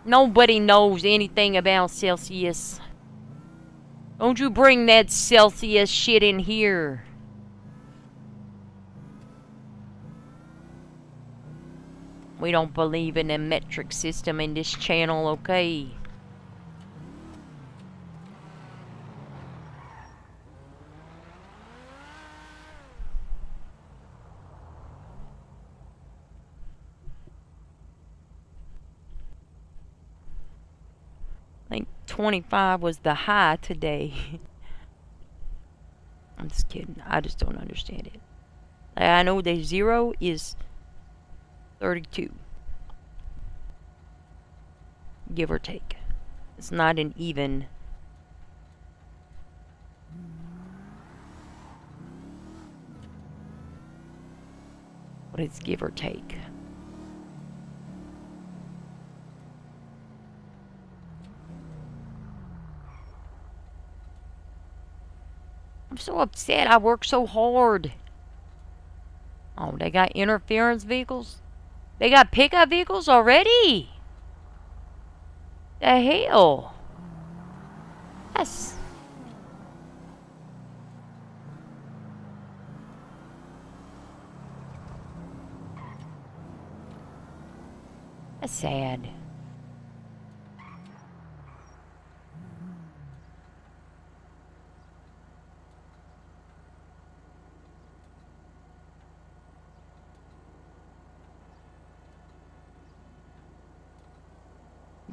[SPEAKER 1] Nobody knows anything about Celsius. Don't you bring that Celsius shit in here. We don't believe in a metric system in this channel, okay? I think 25 was the high today. I'm just kidding. I just don't understand it. I know the 0 is 32. Give or take. It's not an even. But it's give or take. I'm so upset. I work so hard. Oh, they got interference vehicles? They got pickup vehicles already? The hell? That's sad.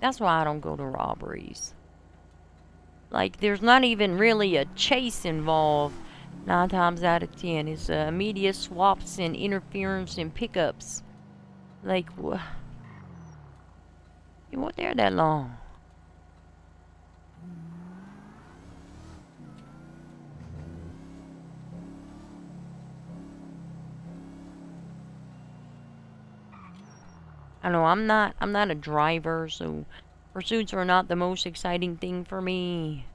[SPEAKER 1] That's why I don't go to robberies. Like, there's not even really a chase involved. 9 times out of 10, it's media swaps and interference and pickups. Like, you weren't there that long. I know I'm not a driver, so pursuits are not the most exciting thing for me.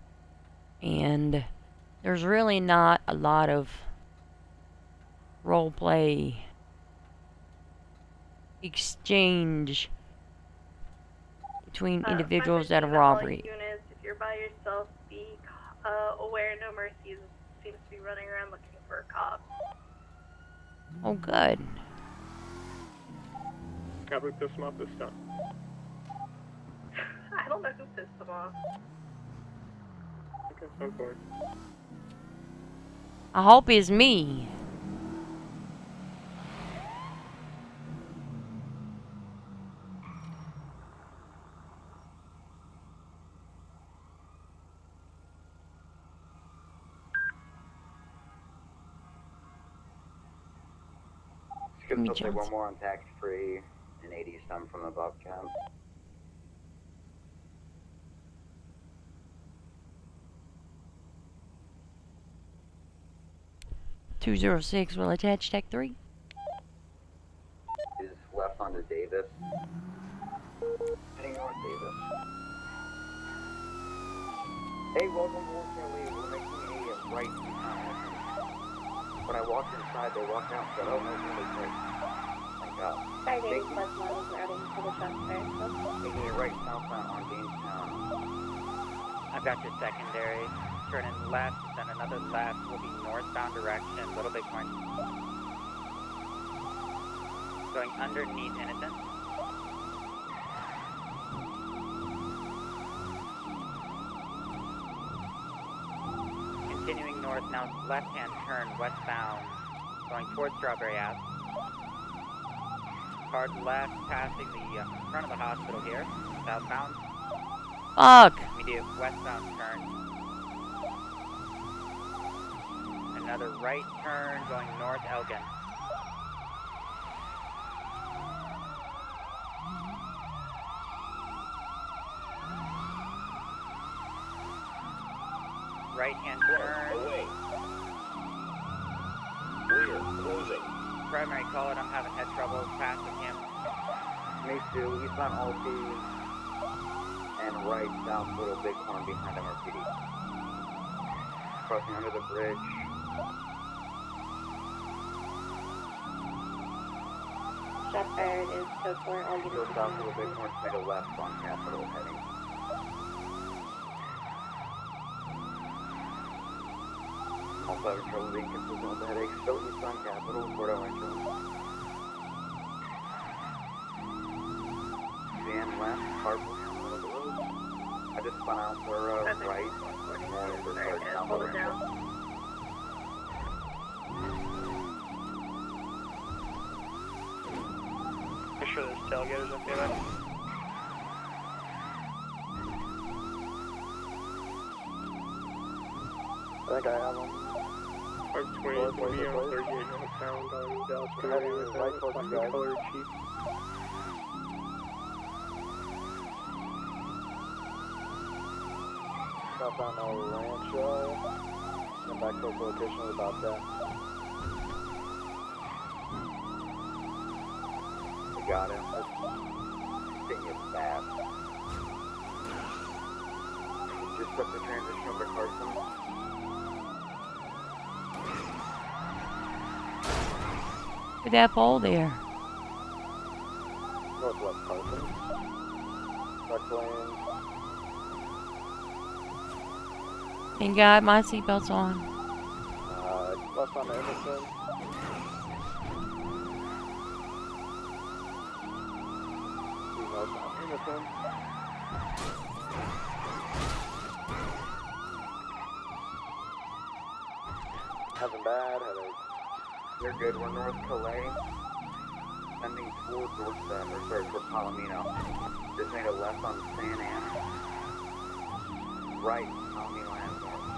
[SPEAKER 1] And there's really not a lot of role play exchange between individuals at a robbery.
[SPEAKER 8] Units, if you're by yourself, be aware No Mercy seems to be running around looking for a cop.
[SPEAKER 1] Oh, good.
[SPEAKER 20] How about piss them off this time?
[SPEAKER 8] I don't know who pissed them off.
[SPEAKER 20] Okay, sounds fine.
[SPEAKER 1] I hope it's me.
[SPEAKER 5] Could still take one more on tax free and 80 some from the Bobcat.
[SPEAKER 1] 206 will attach Tech 3.
[SPEAKER 5] Is left onto Davis. Heading north Davis. Hey, welcome to Work We're making a right behind. When I walked inside, they walked out and said, oh no, really great. Thank God.
[SPEAKER 8] Sorry, Davis, plus one is routing for the shop first.
[SPEAKER 5] Taking a right southbound on Jamestown.
[SPEAKER 2] I've got your secondary. Turning left, then another left. Will be northbound direction, Little Bighorn. Going underneath Innocent. Continuing north, now left-hand turn westbound, going towards Strawberry Ave. Hard left, passing the front of the hospital here, southbound.
[SPEAKER 1] Fuck!
[SPEAKER 2] Immediate westbound turn. Another right turn going north Elgin. Right-hand turn.
[SPEAKER 6] Away. Clear. Closing.
[SPEAKER 2] Primary call it, I'm having head trouble passing him.
[SPEAKER 5] Me too. Eastbound Alti and right south Little Bighorn behind MRPD. Crossing under the bridge.
[SPEAKER 8] Shot fired is code 4. I'll get
[SPEAKER 5] Go south Little Bighorn, make a left on Capitol heading. Also having trouble being consistent with the headache. Still east on Capitol, Fort Rancho. Van left, carpool down the middle of the road. I just spun out for right, north for south of Rancho.
[SPEAKER 20] Make sure there's tailgaters up here.
[SPEAKER 3] I think I have them.
[SPEAKER 20] 520 is going to be on 38 pound on Dallas Freeway with a black colored Chief.
[SPEAKER 3] Southbound El Rancho, and back to the location of about that.
[SPEAKER 5] We got him. This thing is bad. Just took the transition over Carson.
[SPEAKER 1] Look at that pole there.
[SPEAKER 3] Northwest Carson. West lane.
[SPEAKER 1] Ain't got my seatbelts on.
[SPEAKER 3] Left on Emerson. North on Emerson. Having bad headache.
[SPEAKER 5] They're good. We're north Calais. Sending toward Dorset, or sorry, toward Palomino. Just made a left on San Ana. Right, Palomino and north.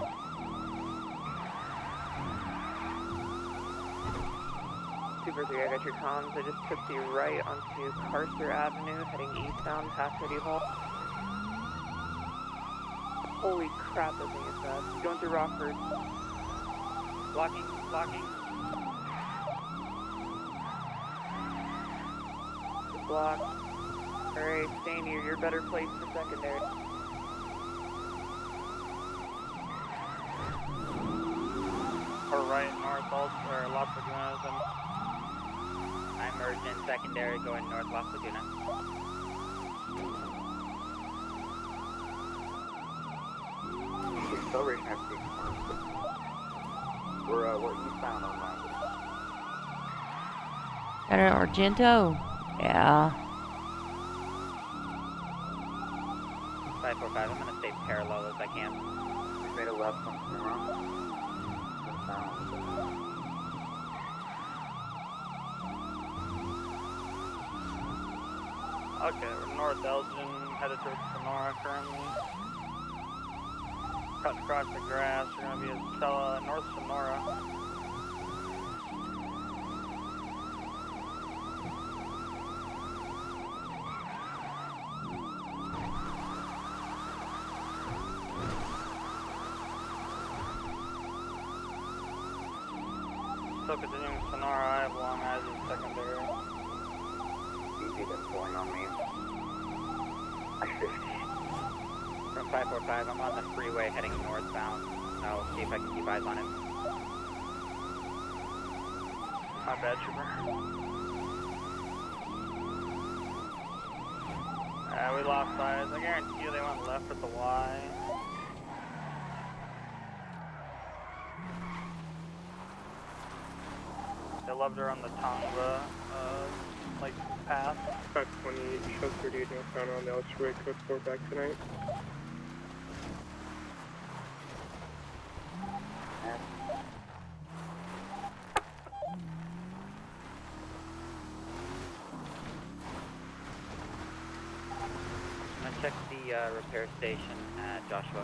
[SPEAKER 21] Super 3, I got your comms. I just took the right onto Carcer Avenue, heading eastbound past City Hall. Holy crap, that thing is fast. Going through Rockford.
[SPEAKER 2] Blocking, blocking.
[SPEAKER 21] Block. Alright, staying here. You're better placed for secondary.
[SPEAKER 2] Or right north, or Las Lagunas. I merged in secondary going north Las Lagunas.
[SPEAKER 5] Acceleration has to be we're eastbound on that.
[SPEAKER 1] Got an Argento? Yeah.
[SPEAKER 2] 545, I'm going to stay parallel as I can.
[SPEAKER 5] We made a left on Sonora.
[SPEAKER 20] Okay, we're north Elgin, headed towards Sonora currently. Cutting across the grass, we're going to be at North Sonora. Still continuing Sonora, I have Long Eyes as secondary.
[SPEAKER 5] Easy been pulling on me. I-50.
[SPEAKER 2] From 545, I'm on the freeway heading northbound. I'll see if I can keep eyes on him.
[SPEAKER 20] My bad, Trooper. We lost eyes. I guarantee you they went left at the Y. They loved her on the Tongva, like, path.
[SPEAKER 9] 528, show 38 northbound on the Dallas Freeway, code 4 back tonight.
[SPEAKER 2] the repair station at Joshua.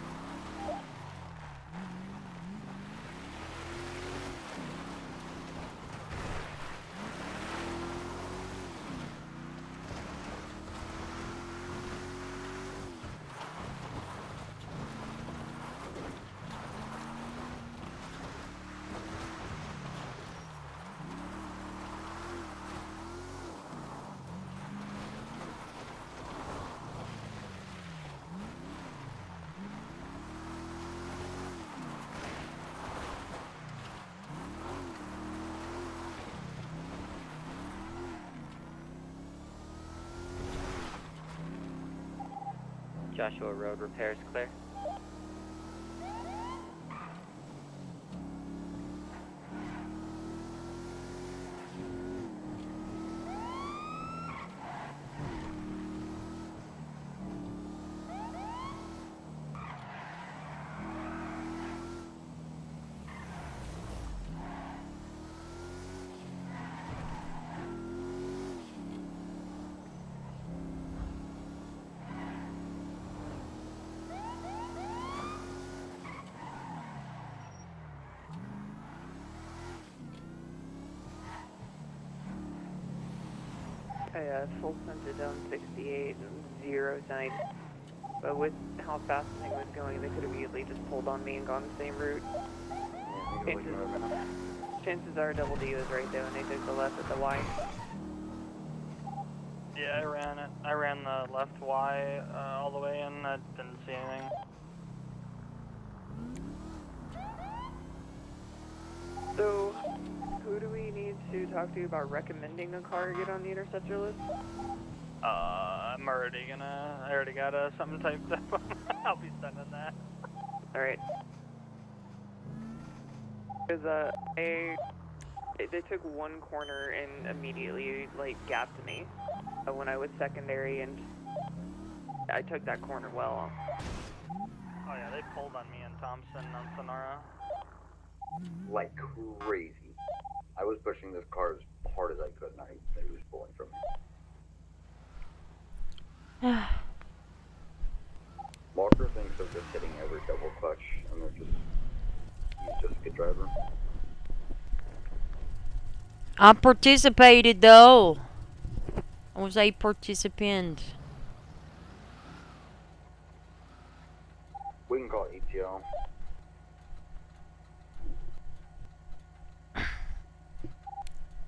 [SPEAKER 2] Joshua Road repairs clear.
[SPEAKER 21] Full sent down 68 and 0 tonight. But with how fast the thing was going, they could have easily just pulled on me and gone the same route. Chances are Double D was right there when they took the left at the Y.
[SPEAKER 2] Yeah, I ran it. I ran the left Y all the way in. I didn't see anything.
[SPEAKER 21] So, who do we need to talk to about recommending a car get on the interceptor list?
[SPEAKER 2] I already got something typed up. I'll be sending that.
[SPEAKER 21] Alright. Because, they took one corner and immediately, like, gapped me when I was secondary, and I took that corner well.
[SPEAKER 2] Oh yeah, they pulled on me and Thompson on Sonora.
[SPEAKER 5] Like crazy. I was pushing this car as hard as I could, and they was pulling from me. Walker thinks of just hitting every double clutch, and he's just a good driver.
[SPEAKER 1] I participated though. I was a participant.
[SPEAKER 5] We can call ATL.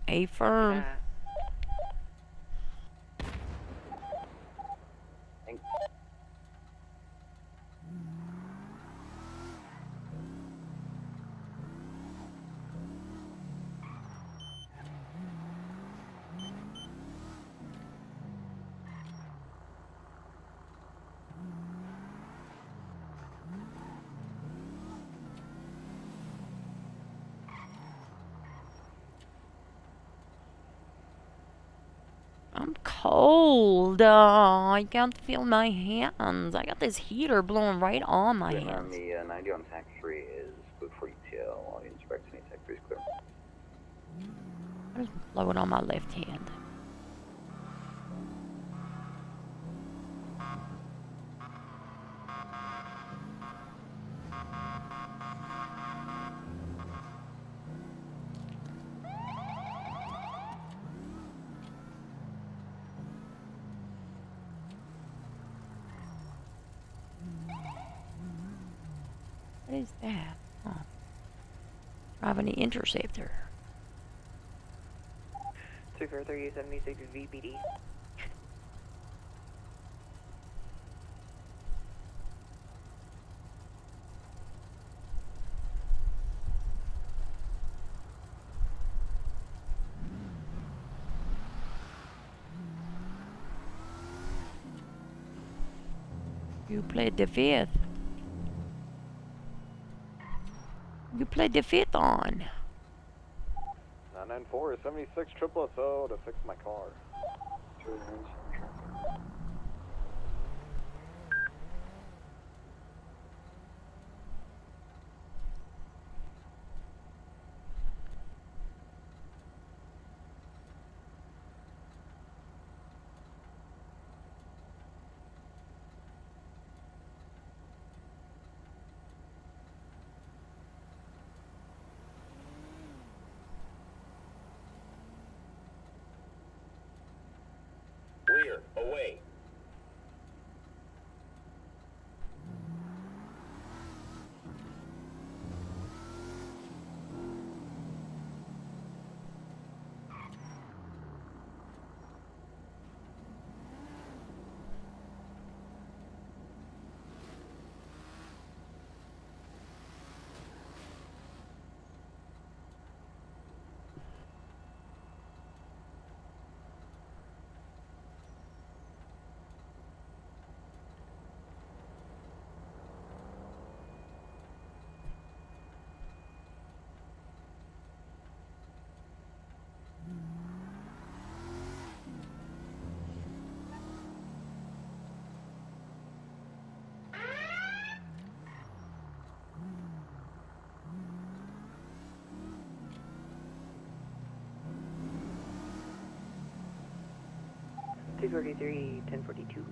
[SPEAKER 1] A firm. I'm cold. I can't feel my hands. I got this heater blowing right on my
[SPEAKER 5] And
[SPEAKER 1] hands.
[SPEAKER 5] the 90 on tax 3 is good for ETL. Audience directing tax 3 is clear.
[SPEAKER 1] I just blow it on my left hand. What is that? Oh. Driving the interceptor.
[SPEAKER 21] 24376 VPD.
[SPEAKER 1] You played the fifth. You played the fifth on.
[SPEAKER 14] 994 76 SSO to fix my car.
[SPEAKER 6] Away.
[SPEAKER 21] Two 1042.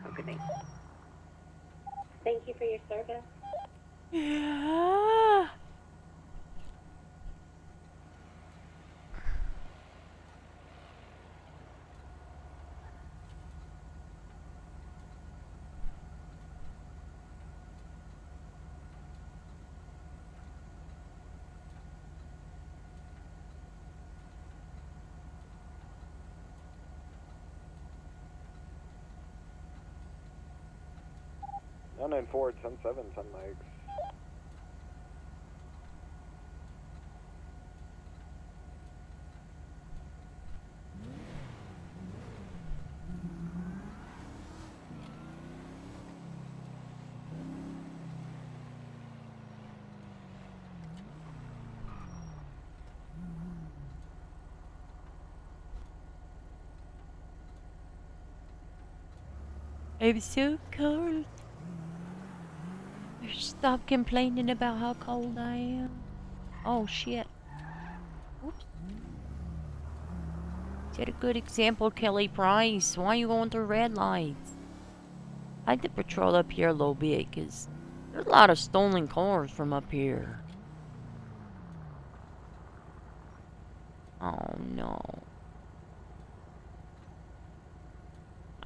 [SPEAKER 21] Have a good night.
[SPEAKER 8] Thank you for your service.
[SPEAKER 1] Yeah.
[SPEAKER 14] Nine nine four 10-7, 10 mics.
[SPEAKER 1] I'm so cold. Stop complaining about how cold I am. Oh shit. Oops. Set a good example, Kelly Price. Why are you going through red lights? I like to patrol up here a little bit, because there's a lot of stolen cars from up here. Oh no.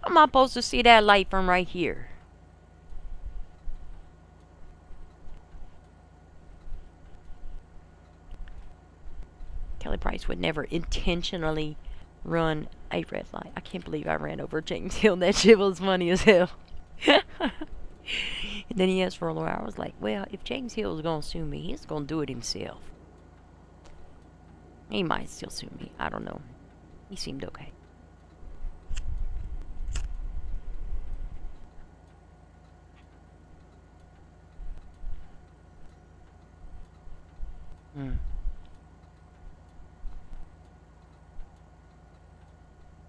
[SPEAKER 1] How am I supposed to see that light from right here? Kelly Price would never intentionally run a red light. I can't believe I ran over James Hill. That shit was funny as hell. And then he asked for a lawyer. I was like, well, if James Hill is going to sue me, he's going to do it himself. He might still sue me. I don't know. He seemed okay.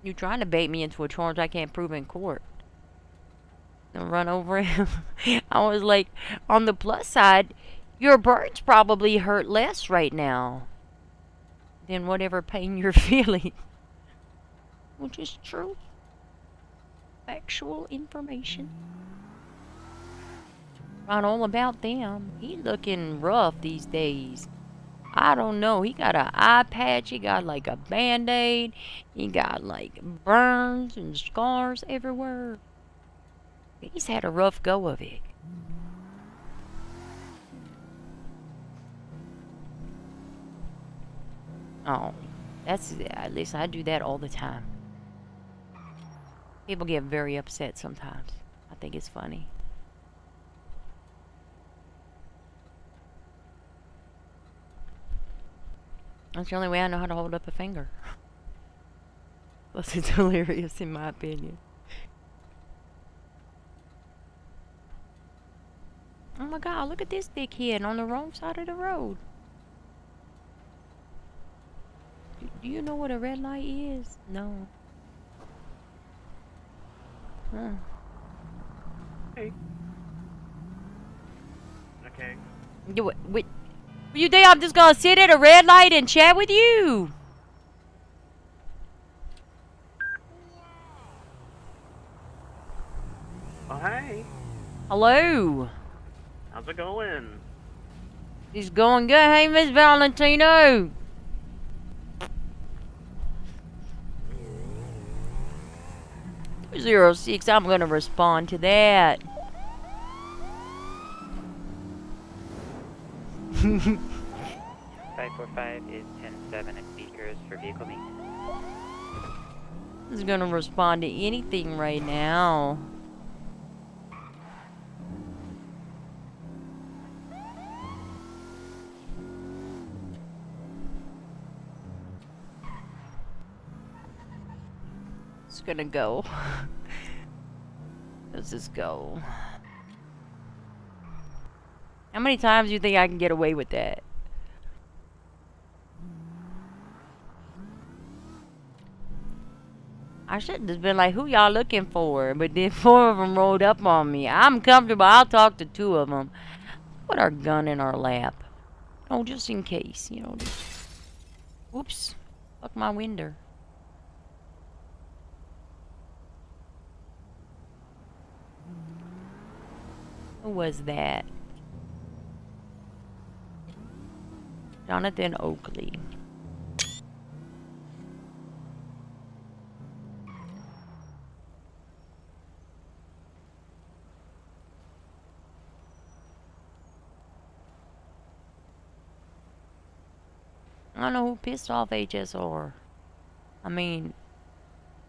[SPEAKER 1] You're trying to bait me into a charge I can't prove in court. And run over him. I was like, on the plus side, your burns probably hurt less right now than whatever pain you're feeling. Which is true. Factual information. Right all about them. He's looking rough these days. I don't know. He got an eye patch. He got like a band-aid. He got like burns and scars everywhere. He's had a rough go of it. Oh, that's, at least I do that all the time. People get very upset sometimes. I think it's funny. That's the only way I know how to hold up a finger. Plus, it's hilarious in my opinion. Oh my god, look at this dickhead on the wrong side of the road. Do you know what a red light is? No. Huh.
[SPEAKER 12] Hey. Okay.
[SPEAKER 1] What, you think I'm just gonna sit at a red light and chat with you?
[SPEAKER 12] Oh, hey.
[SPEAKER 1] Hello.
[SPEAKER 12] How's it going?
[SPEAKER 1] It's going good. Hey, Miss Valentino. 406, I'm gonna respond to that.
[SPEAKER 2] 545 is 10-7 at speakers for vehicle maintenance.
[SPEAKER 1] Is gonna respond to anything right now. It's gonna go. Let's just go. How many times do you think I can get away with that? I shouldn't have been like, who y'all looking for? But then 4 of them rolled up on me. I'm comfortable. I'll talk to 2 of them. Put our gun in our lap. Oh, just in case, you know. Just... Oops. Fuck my window. Who was that? Jonathan Oakley. I don't know who pissed off HSR. I mean,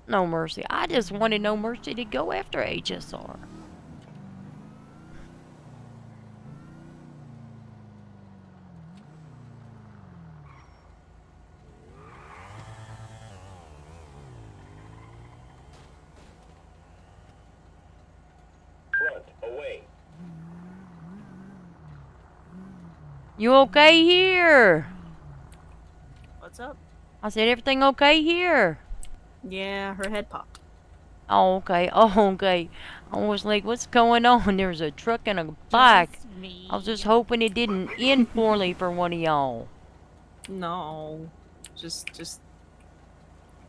[SPEAKER 1] No Mercy. I just wanted No Mercy to go after HSR.
[SPEAKER 6] Front, away.
[SPEAKER 1] You okay here?
[SPEAKER 11] What's up?
[SPEAKER 1] I said, everything okay here?
[SPEAKER 11] Yeah, her head popped.
[SPEAKER 1] Oh, okay. Oh, okay. I was like, what's going on? There's a truck and a bike. I was just hoping it didn't end poorly for one of y'all.
[SPEAKER 11] No. Just.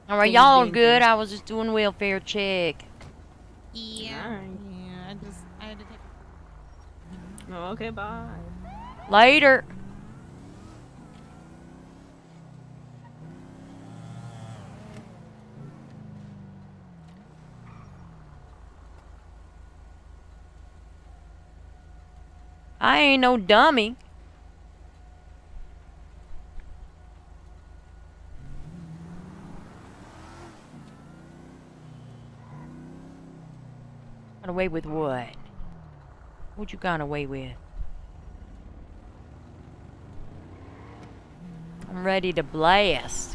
[SPEAKER 1] Alright,
[SPEAKER 11] things
[SPEAKER 1] y'all are
[SPEAKER 11] being
[SPEAKER 1] good.
[SPEAKER 11] things.
[SPEAKER 1] I was just doing welfare check.
[SPEAKER 11] Yeah.
[SPEAKER 15] Yeah, I had to take
[SPEAKER 11] Oh, okay, bye.
[SPEAKER 1] Later. I ain't no dummy. Got away with what? What you got away with? I'm ready to blast.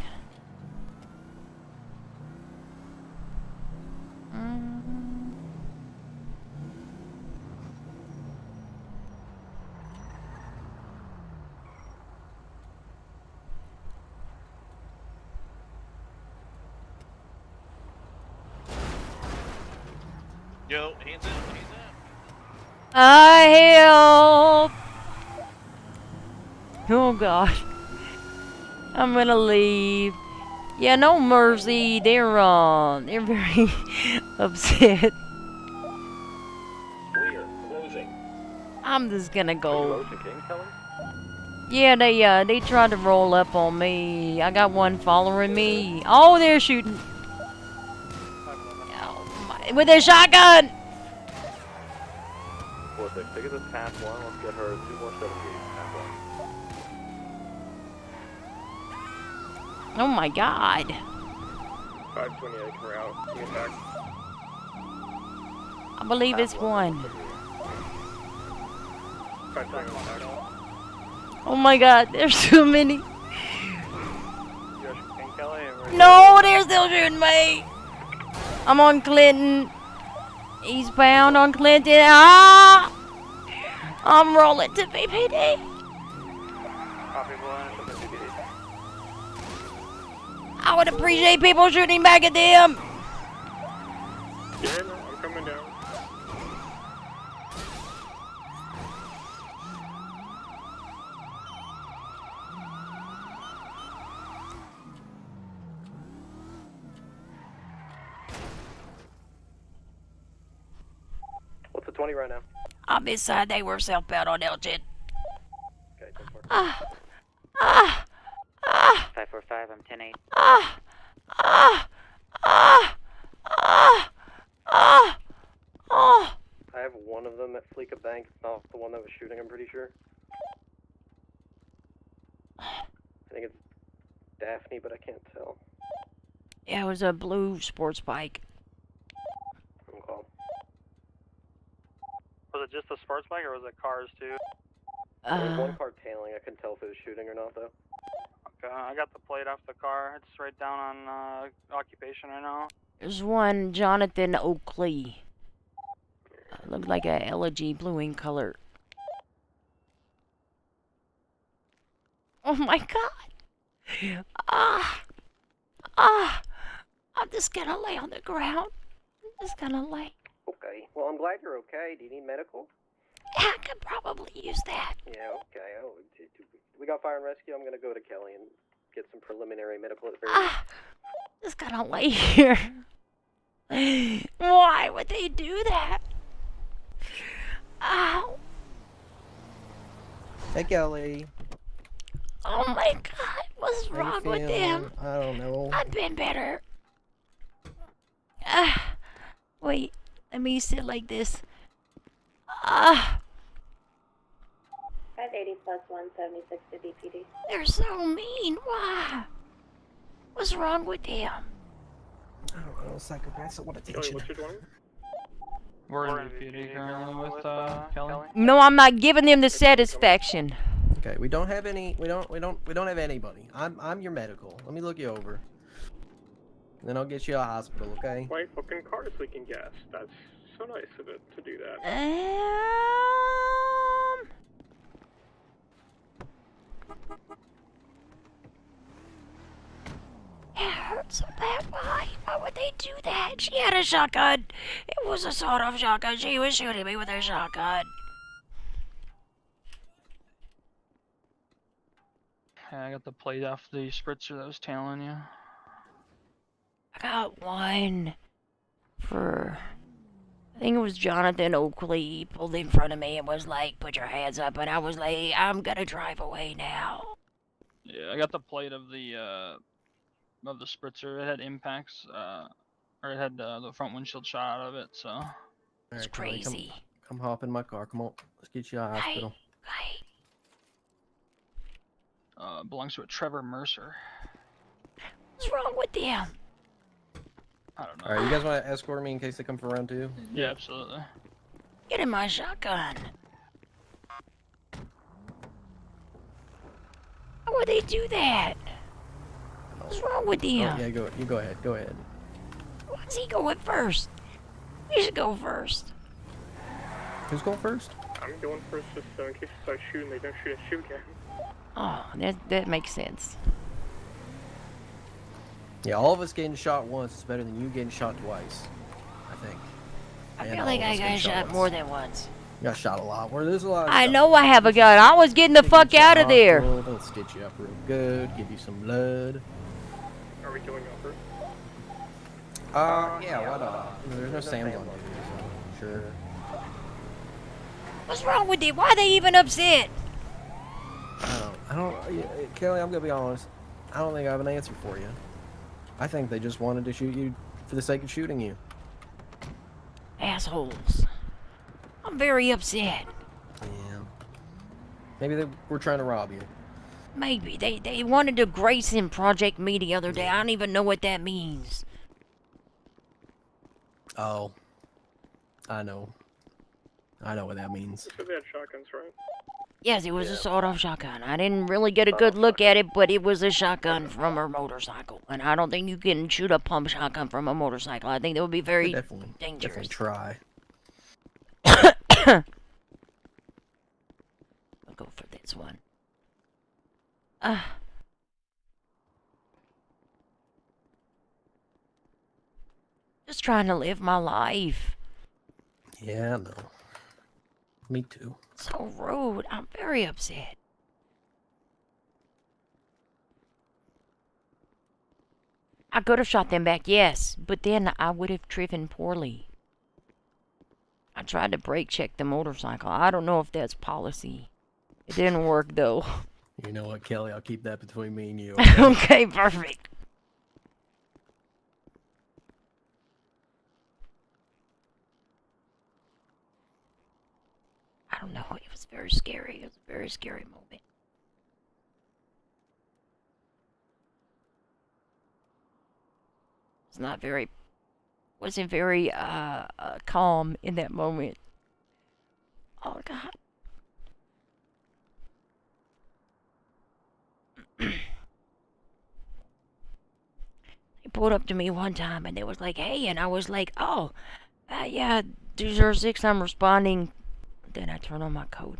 [SPEAKER 23] Yo, hands up, hands up.
[SPEAKER 1] I help. Oh gosh. I'm gonna leave. Yeah, No Mercy. They're very upset.
[SPEAKER 6] Clear, closing.
[SPEAKER 1] I'm just gonna go.
[SPEAKER 14] Ocean King telling?
[SPEAKER 1] Yeah, they tried to roll up on me. I got one following me. Oh, they're shooting. Oh, my, with their shotgun.
[SPEAKER 14] 4-6, take us past 1. Let's get her 2 more 7 past 1.
[SPEAKER 1] Oh my god.
[SPEAKER 20] 528 can route. Get back.
[SPEAKER 1] I believe it's one.
[SPEAKER 20] 521 back.
[SPEAKER 1] Oh my god, there's so many.
[SPEAKER 2] King Kelly,
[SPEAKER 1] No, they're still shooting me. I'm on Clinton. Eastbound on Clinton. Ah! I'm rolling to BPD.
[SPEAKER 2] Copy one, to BPD.
[SPEAKER 1] I would appreciate people shooting back at them.
[SPEAKER 20] Yeah, no, I'm coming down.
[SPEAKER 14] What's the 20 right now?
[SPEAKER 1] I'm inside. They were southbound on Elgin.
[SPEAKER 14] Okay, 10-4.
[SPEAKER 1] Ah! Ah! Ah!
[SPEAKER 2] 545, I'm 10-8.
[SPEAKER 1] Ah! Ah! Ah! Ah! Ah! Oh!
[SPEAKER 7] I have one of them at Fleeka Bank. It's not the one that was shooting, I'm pretty sure. I think it's Daphne, but I can't tell.
[SPEAKER 1] Yeah, it was a blue sports bike.
[SPEAKER 7] Okay.
[SPEAKER 2] Was it just a sports bike or was it cars too?
[SPEAKER 7] There was one car tailing. I couldn't tell if it was shooting or not, though.
[SPEAKER 2] Okay, I got the plate off the car. It's right down on occupation right now.
[SPEAKER 1] There's one Jonathan Oakley. Looked like a elegy blue in color. Oh my god! Ah! Ah! I'm just gonna lay on the ground. I'm just gonna lay.
[SPEAKER 7] Okay. Well, I'm glad you're okay. Do you need medical?
[SPEAKER 1] I could probably use that.
[SPEAKER 7] Yeah, okay. Oh, we got fire and rescue. I'm gonna go to Kelly and get some preliminary medical at the very least.
[SPEAKER 1] Just gonna lay here. Why would they do that? Ow.
[SPEAKER 16] Hey, Kelly.
[SPEAKER 1] Oh my god, what's wrong with them?
[SPEAKER 16] I don't know.
[SPEAKER 1] I've been better. Wait, let me sit like this.
[SPEAKER 8] 580 plus 176 to DPD.
[SPEAKER 1] They're so mean. Why? What's wrong with them?
[SPEAKER 16] I don't know. Psychopaths that want attention.
[SPEAKER 2] What's your doing?
[SPEAKER 18] We're in DPD currently with Kelly.
[SPEAKER 1] No, I'm not giving them the satisfaction.
[SPEAKER 16] Okay, we don't have any. We don't have anybody. I'm your medical. Let me look you over. And then I'll get you a hospital. Okay.
[SPEAKER 20] My fucking car is leaking gas. That's so nice of it to do that.
[SPEAKER 1] It hurts so bad. Why? Why would they do that? She had a shotgun. It was a sawed-off shotgun. She was shooting me with her shotgun.
[SPEAKER 18] Yeah, I got the plate off the spritzer that was tailing you.
[SPEAKER 1] I got one for, I think it was Jonathan Oakley. He pulled in front of me and was like, put your hands up. And I was like, I'm gonna drive away now.
[SPEAKER 18] Yeah, I got the plate of the spritzer. It had impacts, or it had the front windshield shot out of it, so.
[SPEAKER 1] It's
[SPEAKER 16] Kelly,
[SPEAKER 1] crazy.
[SPEAKER 16] Come hop in my car. Come on. Let's get you a hospital.
[SPEAKER 1] Hey.
[SPEAKER 18] Belongs to a Trevor Mercer.
[SPEAKER 1] What's wrong with them?
[SPEAKER 18] I don't know.
[SPEAKER 16] Alright, you guys want to escort me in case they come for round two?
[SPEAKER 18] Yeah, absolutely.
[SPEAKER 1] Get in my shotgun. Why would they do that? What's wrong with them?
[SPEAKER 16] Oh, yeah, you go ahead. Go ahead.
[SPEAKER 1] Why is he going first? He should go first.
[SPEAKER 16] Who's going first?
[SPEAKER 20] I'm going first just so in case they start shooting, they don't shoot again.
[SPEAKER 1] Oh, that makes sense.
[SPEAKER 16] Yeah, all of us getting shot once is better than you getting shot twice. I think.
[SPEAKER 1] I feel like I got shot more than once.
[SPEAKER 16] You got shot a lot. There's a lot of
[SPEAKER 1] I
[SPEAKER 16] stuff.
[SPEAKER 1] know I have a gun. I was getting the fuck out of there.
[SPEAKER 16] They'll stitch you up real good, give you some blood.
[SPEAKER 20] Are we going over?
[SPEAKER 16] Yeah, why not? There's no Sam's on duty, so sure.
[SPEAKER 1] What's wrong with them? Why are they even upset?
[SPEAKER 16] Kelly, I'm gonna be honest. I don't think I have an answer for you. I think they just wanted to shoot you for the sake of shooting you.
[SPEAKER 1] Assholes. I'm very upset.
[SPEAKER 16] Yeah. Maybe they were trying to rob you.
[SPEAKER 1] Maybe. They wanted to Grayson Project me the other day. I don't even know what that means.
[SPEAKER 16] Oh. I know. I know what that means.
[SPEAKER 20] So they had shotguns, right?
[SPEAKER 1] Yes, it was a sawed-off shotgun. I didn't really get a good look at it, but it was a shotgun from a motorcycle. And I don't think you can shoot a pump shotgun from a motorcycle. I think that would be very dangerous.
[SPEAKER 16] Definitely try.
[SPEAKER 1] I'll go for this one. Just trying to live my life.
[SPEAKER 16] Yeah, I know. Me too.
[SPEAKER 1] So rude. I'm very upset. I could have shot them back, yes, but then I would have driven poorly. I tried to brake check the motorcycle. I don't know if that's policy. It didn't work, though.
[SPEAKER 16] You know what, Kelly? I'll keep that between me and you.
[SPEAKER 1] Okay, perfect. don't know. It was very scary. It was a very scary moment. It's not very, wasn't very calm in that moment. Oh God. They pulled up to me one time and they was like, "Hey," and I was like, "Oh, yeah, 206, I'm responding." Then I turned on my code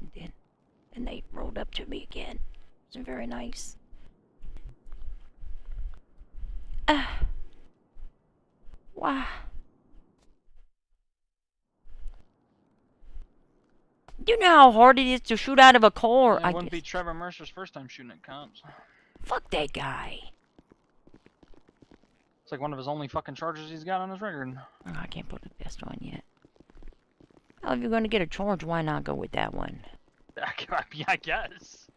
[SPEAKER 1] and they rolled up to me again. It was very nice. Wow. You know how hard it is to shoot out of a car?
[SPEAKER 18] Yeah,
[SPEAKER 1] I
[SPEAKER 18] it wouldn't
[SPEAKER 1] guess.
[SPEAKER 18] be Trevor Mercer's first time shooting at cops.
[SPEAKER 1] Fuck that guy.
[SPEAKER 18] It's like one of his only fucking charges he's got on his record.
[SPEAKER 1] Oh, I can't put the vest on yet. Well, if you're gonna get a charge, why not go with that one?
[SPEAKER 18] I guess.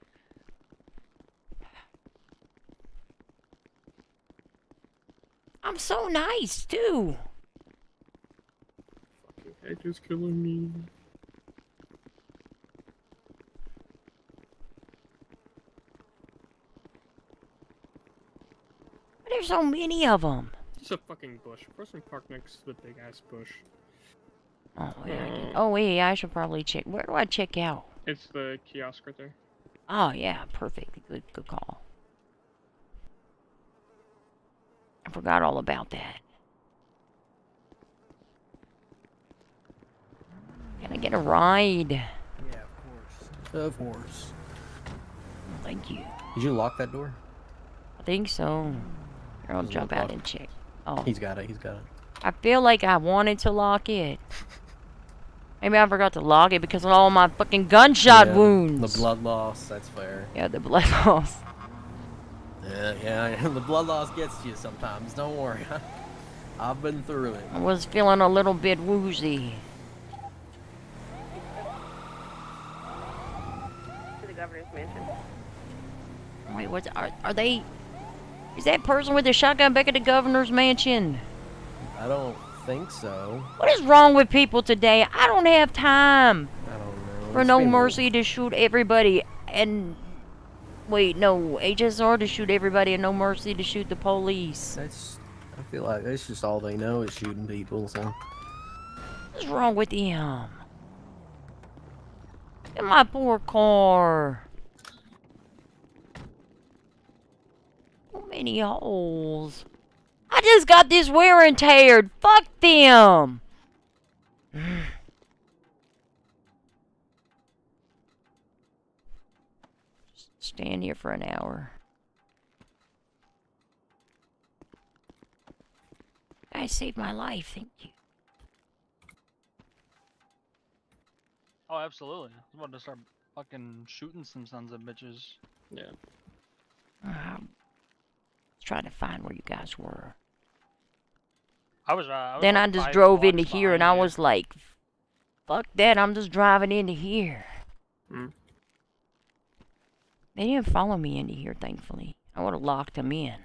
[SPEAKER 1] I'm so nice too.
[SPEAKER 9] Fucking heck is killing me.
[SPEAKER 1] There's so many of them.
[SPEAKER 9] It's a fucking bush. Person parked next to the big ass bush.
[SPEAKER 1] Oh yeah. Oh yeah. I should probably check. Where do I check out?
[SPEAKER 9] It's the kiosk right there.
[SPEAKER 1] Oh yeah. Perfect. Good call. I forgot all about that. Can I get a ride?
[SPEAKER 16] Yeah, of course. Of course.
[SPEAKER 1] Thank you.
[SPEAKER 16] Did you lock that door?
[SPEAKER 1] I think so. Here, I'll
[SPEAKER 16] Doesn't
[SPEAKER 1] jump
[SPEAKER 16] look
[SPEAKER 1] out
[SPEAKER 16] locked.
[SPEAKER 1] and check. Oh.
[SPEAKER 16] He's got it. He's got it.
[SPEAKER 1] I feel like I wanted to lock it. Maybe I forgot to lock it because of all my fucking gunshot wounds.
[SPEAKER 16] The blood loss. That's fair.
[SPEAKER 1] Yeah, the blood loss.
[SPEAKER 16] Yeah. The blood loss gets to you sometimes. Don't worry. I've been through it.
[SPEAKER 1] I was feeling a little bit woozy.
[SPEAKER 8] To the governor's mansion.
[SPEAKER 1] Wait, what's are they? Is that person with the shotgun back at the governor's mansion?
[SPEAKER 16] I don't think so.
[SPEAKER 1] What is wrong with people today? I don't have time
[SPEAKER 16] I don't know.
[SPEAKER 1] for no mercy to shoot everybody and wait, no HSR to shoot everybody and no mercy to shoot the police.
[SPEAKER 16] I feel like that's just all they know is shooting people. So
[SPEAKER 1] what's wrong with them? In my poor car. So many holes. I just got this wear and teared. Fuck them. Just stand here for an hour. Guys saved my life. Thank you.
[SPEAKER 18] Oh, absolutely. I'm about to start fucking shooting some sons of bitches.
[SPEAKER 9] Yeah.
[SPEAKER 1] I was trying to find where you guys were.
[SPEAKER 18] Then
[SPEAKER 1] I just drove into here and I was like, fuck that, I'm just driving into here. They didn't follow me into here, thankfully. I would have locked them in.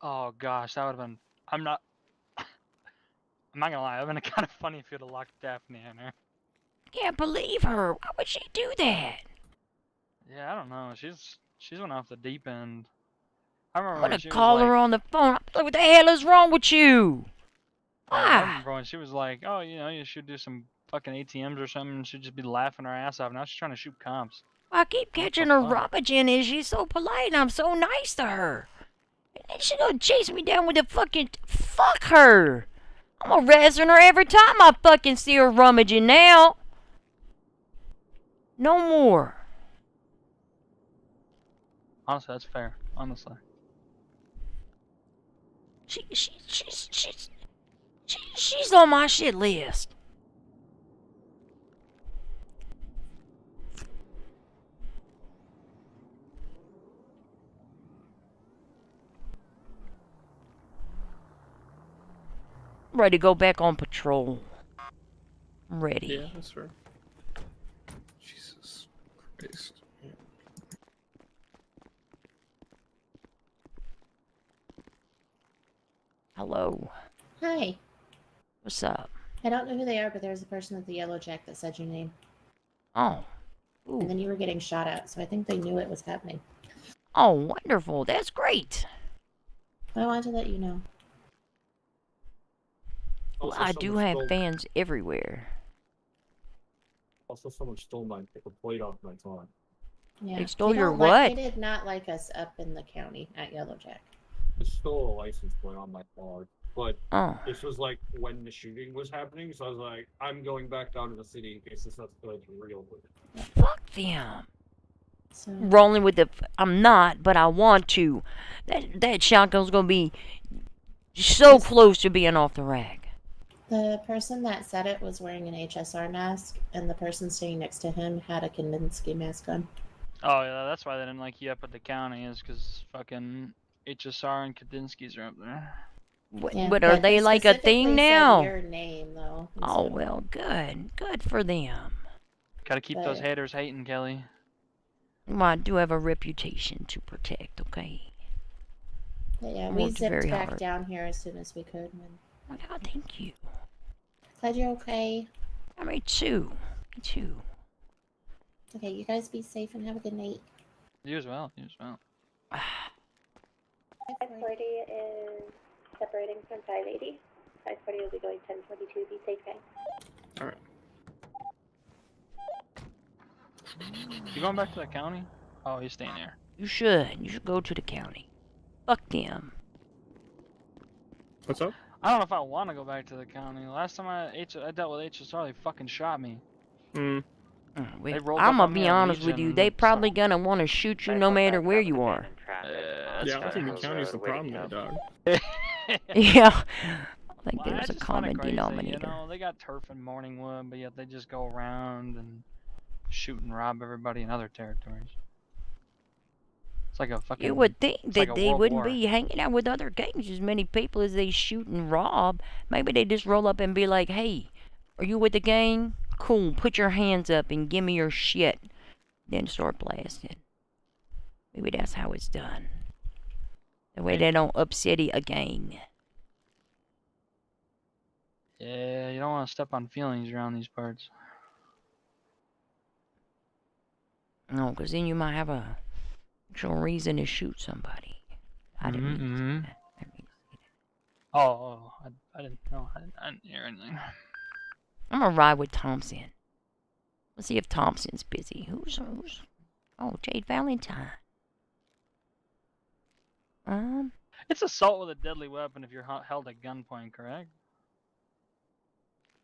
[SPEAKER 18] Oh gosh, that would have been. I'm not gonna lie. It would have been kind of funny if you'd have locked Daphne in there.
[SPEAKER 1] Can't believe her. Why would she do that?
[SPEAKER 18] Yeah, I don't know. She's went off the deep end. I remember
[SPEAKER 1] I'm
[SPEAKER 18] when
[SPEAKER 1] gonna
[SPEAKER 18] she was
[SPEAKER 1] call her
[SPEAKER 18] like,
[SPEAKER 1] on the phone. I'm like, what the hell is wrong with you?
[SPEAKER 18] I remember when she was like, oh, you know, you should do some fucking ATMs or something, and she'd just be laughing her ass off. Now she's trying to shoot comps.
[SPEAKER 1] I keep catching her rummaging and she's so polite and I'm so nice to her. And then she gonna chase me down with the fucking... Fuck her! I'm harassing her every time I fucking see her rummaging now. No more.
[SPEAKER 18] Honestly, that's fair. Honestly.
[SPEAKER 1] She's on my shit list. I'm ready to go back on patrol. I'm ready.
[SPEAKER 9] Yeah, that's fair. Jesus Christ. Yeah.
[SPEAKER 1] Hello.
[SPEAKER 10] Hi.
[SPEAKER 1] What's up?
[SPEAKER 10] I don't know who they are, but there's a person with the yellow jacket that said your name.
[SPEAKER 1] Oh. Ooh.
[SPEAKER 10] And then you were getting shot at, so I think they knew it was happening.
[SPEAKER 1] Oh, wonderful. That's great.
[SPEAKER 10] I wanted to let you know.
[SPEAKER 1] Well,
[SPEAKER 17] Also,
[SPEAKER 1] I do
[SPEAKER 17] someone
[SPEAKER 1] have
[SPEAKER 17] stole-
[SPEAKER 1] fans everywhere.
[SPEAKER 17] Also, someone stole my plate off my car.
[SPEAKER 10] Yeah.
[SPEAKER 1] They stole your what?
[SPEAKER 10] They did not like us up in the county at Yellowjack.
[SPEAKER 17] They stole a license plate on my car, but this was like when the shooting was happening, so I was like, I'm going back down to the city in case this stuff's going to real quick.
[SPEAKER 1] Fuck them.
[SPEAKER 10] So,
[SPEAKER 1] Rolling with the. I'm not, but I want to. That shotgun's gonna be so close to being off the rack.
[SPEAKER 10] the person that said it was wearing an HSR mask, and the person standing next to him had a Kandinsky mask on.
[SPEAKER 18] Oh yeah, that's why they didn't like you up at the county, is because fucking HSR and Kadinsky's are up there.
[SPEAKER 1] But are they like a thing now?
[SPEAKER 10] Your name, though.
[SPEAKER 1] Oh well, good for them.
[SPEAKER 18] Gotta keep those haters hating, Kelly.
[SPEAKER 1] Well, I do have a reputation to protect, okay?
[SPEAKER 10] But yeah,
[SPEAKER 1] I
[SPEAKER 10] we
[SPEAKER 1] worked
[SPEAKER 10] zipped
[SPEAKER 1] very
[SPEAKER 10] back
[SPEAKER 1] hard.
[SPEAKER 10] down here as soon as we could. And...
[SPEAKER 1] Oh my God, thank you.
[SPEAKER 10] Glad you're okay.
[SPEAKER 1] Me too. Me too.
[SPEAKER 10] Okay, you guys be safe and have a good night.
[SPEAKER 18] You as well. You as well.
[SPEAKER 8] 540 is separating from 580. 540 will be going 1022. Be safe, guys.
[SPEAKER 18] Alright. You going back to the county? Oh, he's staying here.
[SPEAKER 1] You should go to the county. Fuck them.
[SPEAKER 17] What's up?
[SPEAKER 18] I don't know if I want to go back to the county. Last time I dealt with HSR, they fucking shot me. They rolled
[SPEAKER 1] I'm
[SPEAKER 18] up
[SPEAKER 1] gonna
[SPEAKER 18] on me
[SPEAKER 1] be
[SPEAKER 18] at
[SPEAKER 1] honest with
[SPEAKER 18] Legion.
[SPEAKER 1] you. They probably gonna want to shoot you no matter where you are.
[SPEAKER 17] Yeah, I don't think the county's the problem there, dog.
[SPEAKER 1] Yeah. I think
[SPEAKER 18] Well, I
[SPEAKER 1] there's a
[SPEAKER 18] just find it
[SPEAKER 1] common
[SPEAKER 18] crazy,
[SPEAKER 1] denominator.
[SPEAKER 18] You know, they got turf in Morningwood, but yet they just go around and shoot and rob everybody in other territories. It's like a fucking.
[SPEAKER 1] You would think
[SPEAKER 18] it's
[SPEAKER 1] that
[SPEAKER 18] like a
[SPEAKER 1] they
[SPEAKER 18] world
[SPEAKER 1] wouldn't
[SPEAKER 18] war.
[SPEAKER 1] be hanging out with other gangs as many people as they shoot and rob. Maybe they just roll up and be like, hey, are you with the gang? Cool, put your hands up and give me your shit. Then start blasting. Maybe that's how it's done. The way they don't upset a gang.
[SPEAKER 18] Yeah, you don't want to step on feelings around these parts.
[SPEAKER 1] No, because then you might have a actual reason to shoot somebody. I didn't mean to say that. I didn't mean to say that.
[SPEAKER 18] Oh, I didn't know. I didn't hear anything.
[SPEAKER 1] I'm gonna ride with Thompson. Let's see if Thompson's busy. Who's oh, Jade Valentine.
[SPEAKER 18] It's assault with a deadly weapon if you're held at gunpoint, correct?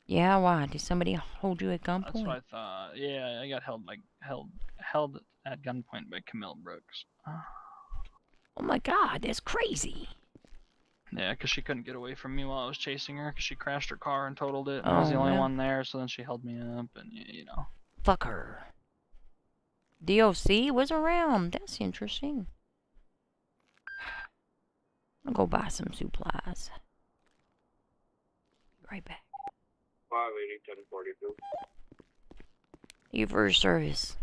[SPEAKER 1] Yeah, why? Did somebody hold you at gunpoint?
[SPEAKER 18] That's what I thought. Yeah, I got held at gunpoint by Camille Brooks.
[SPEAKER 1] Oh my God, that's crazy.
[SPEAKER 18] Yeah, because she couldn't get away from me while I was chasing her, because she crashed her car and totaled it. And I was the
[SPEAKER 1] Oh,
[SPEAKER 18] only
[SPEAKER 1] well.
[SPEAKER 18] one there, so then she held me up, and you know.
[SPEAKER 1] Fuck her. DOC was around. That's interesting. I'll go buy some supplies. Be right back.
[SPEAKER 13] 580, 1042.
[SPEAKER 1] Thank you for your service.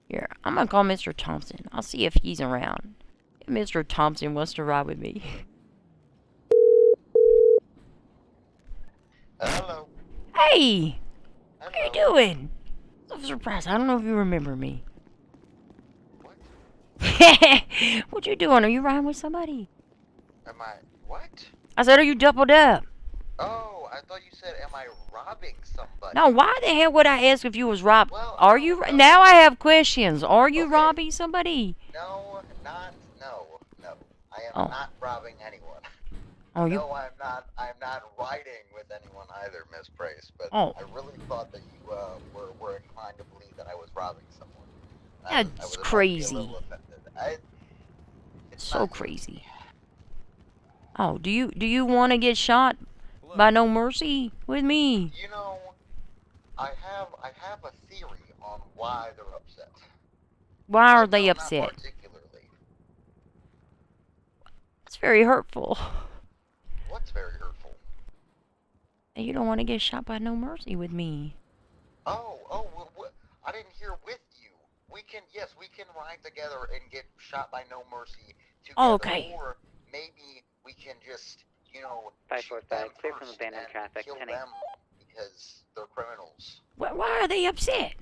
[SPEAKER 1] Here, I'm gonna call Mr. Thompson. I'll see if he's around. If Mr. Thompson wants to ride with me.
[SPEAKER 19] Hello.
[SPEAKER 1] Hey! How you doing? I'm surprised. I don't know if you remember me. What? What you doing? Are you riding with somebody?
[SPEAKER 19] Am I what?
[SPEAKER 1] I said, are you doubled up?
[SPEAKER 19] Oh, I thought you said, am I robbing somebody?
[SPEAKER 1] No, why the hell would I ask if you was robbed? Are you? Now I have questions. Are you robbing somebody?
[SPEAKER 19] No. I am
[SPEAKER 1] Oh.
[SPEAKER 19] not robbing anyone.
[SPEAKER 1] Oh, you?
[SPEAKER 19] No, I'm not riding with anyone either, Miss Price. But
[SPEAKER 1] Oh.
[SPEAKER 19] I really thought that you were inclined to believe that I was robbing someone. I was
[SPEAKER 1] That's
[SPEAKER 19] about to be a
[SPEAKER 1] crazy.
[SPEAKER 19] little offended. It's
[SPEAKER 1] So
[SPEAKER 19] not-
[SPEAKER 1] crazy. Oh, do you want to get shot by No Mercy with me?
[SPEAKER 19] You know, I have a theory on why they're upset.
[SPEAKER 1] Why are they
[SPEAKER 19] Not
[SPEAKER 1] upset?
[SPEAKER 19] particularly.
[SPEAKER 1] It's very hurtful.
[SPEAKER 19] What's very hurtful?
[SPEAKER 1] You don't want to get shot by No Mercy with me.
[SPEAKER 19] Oh, well, I didn't hear with you. Yes, we can ride together and get shot by No Mercy together.
[SPEAKER 1] Okay.
[SPEAKER 19] Or maybe we can just, you know,
[SPEAKER 2] 545, clear from abandoned traffic,
[SPEAKER 19] kill
[SPEAKER 2] 10
[SPEAKER 19] them because they're criminals.
[SPEAKER 1] Why are they upset?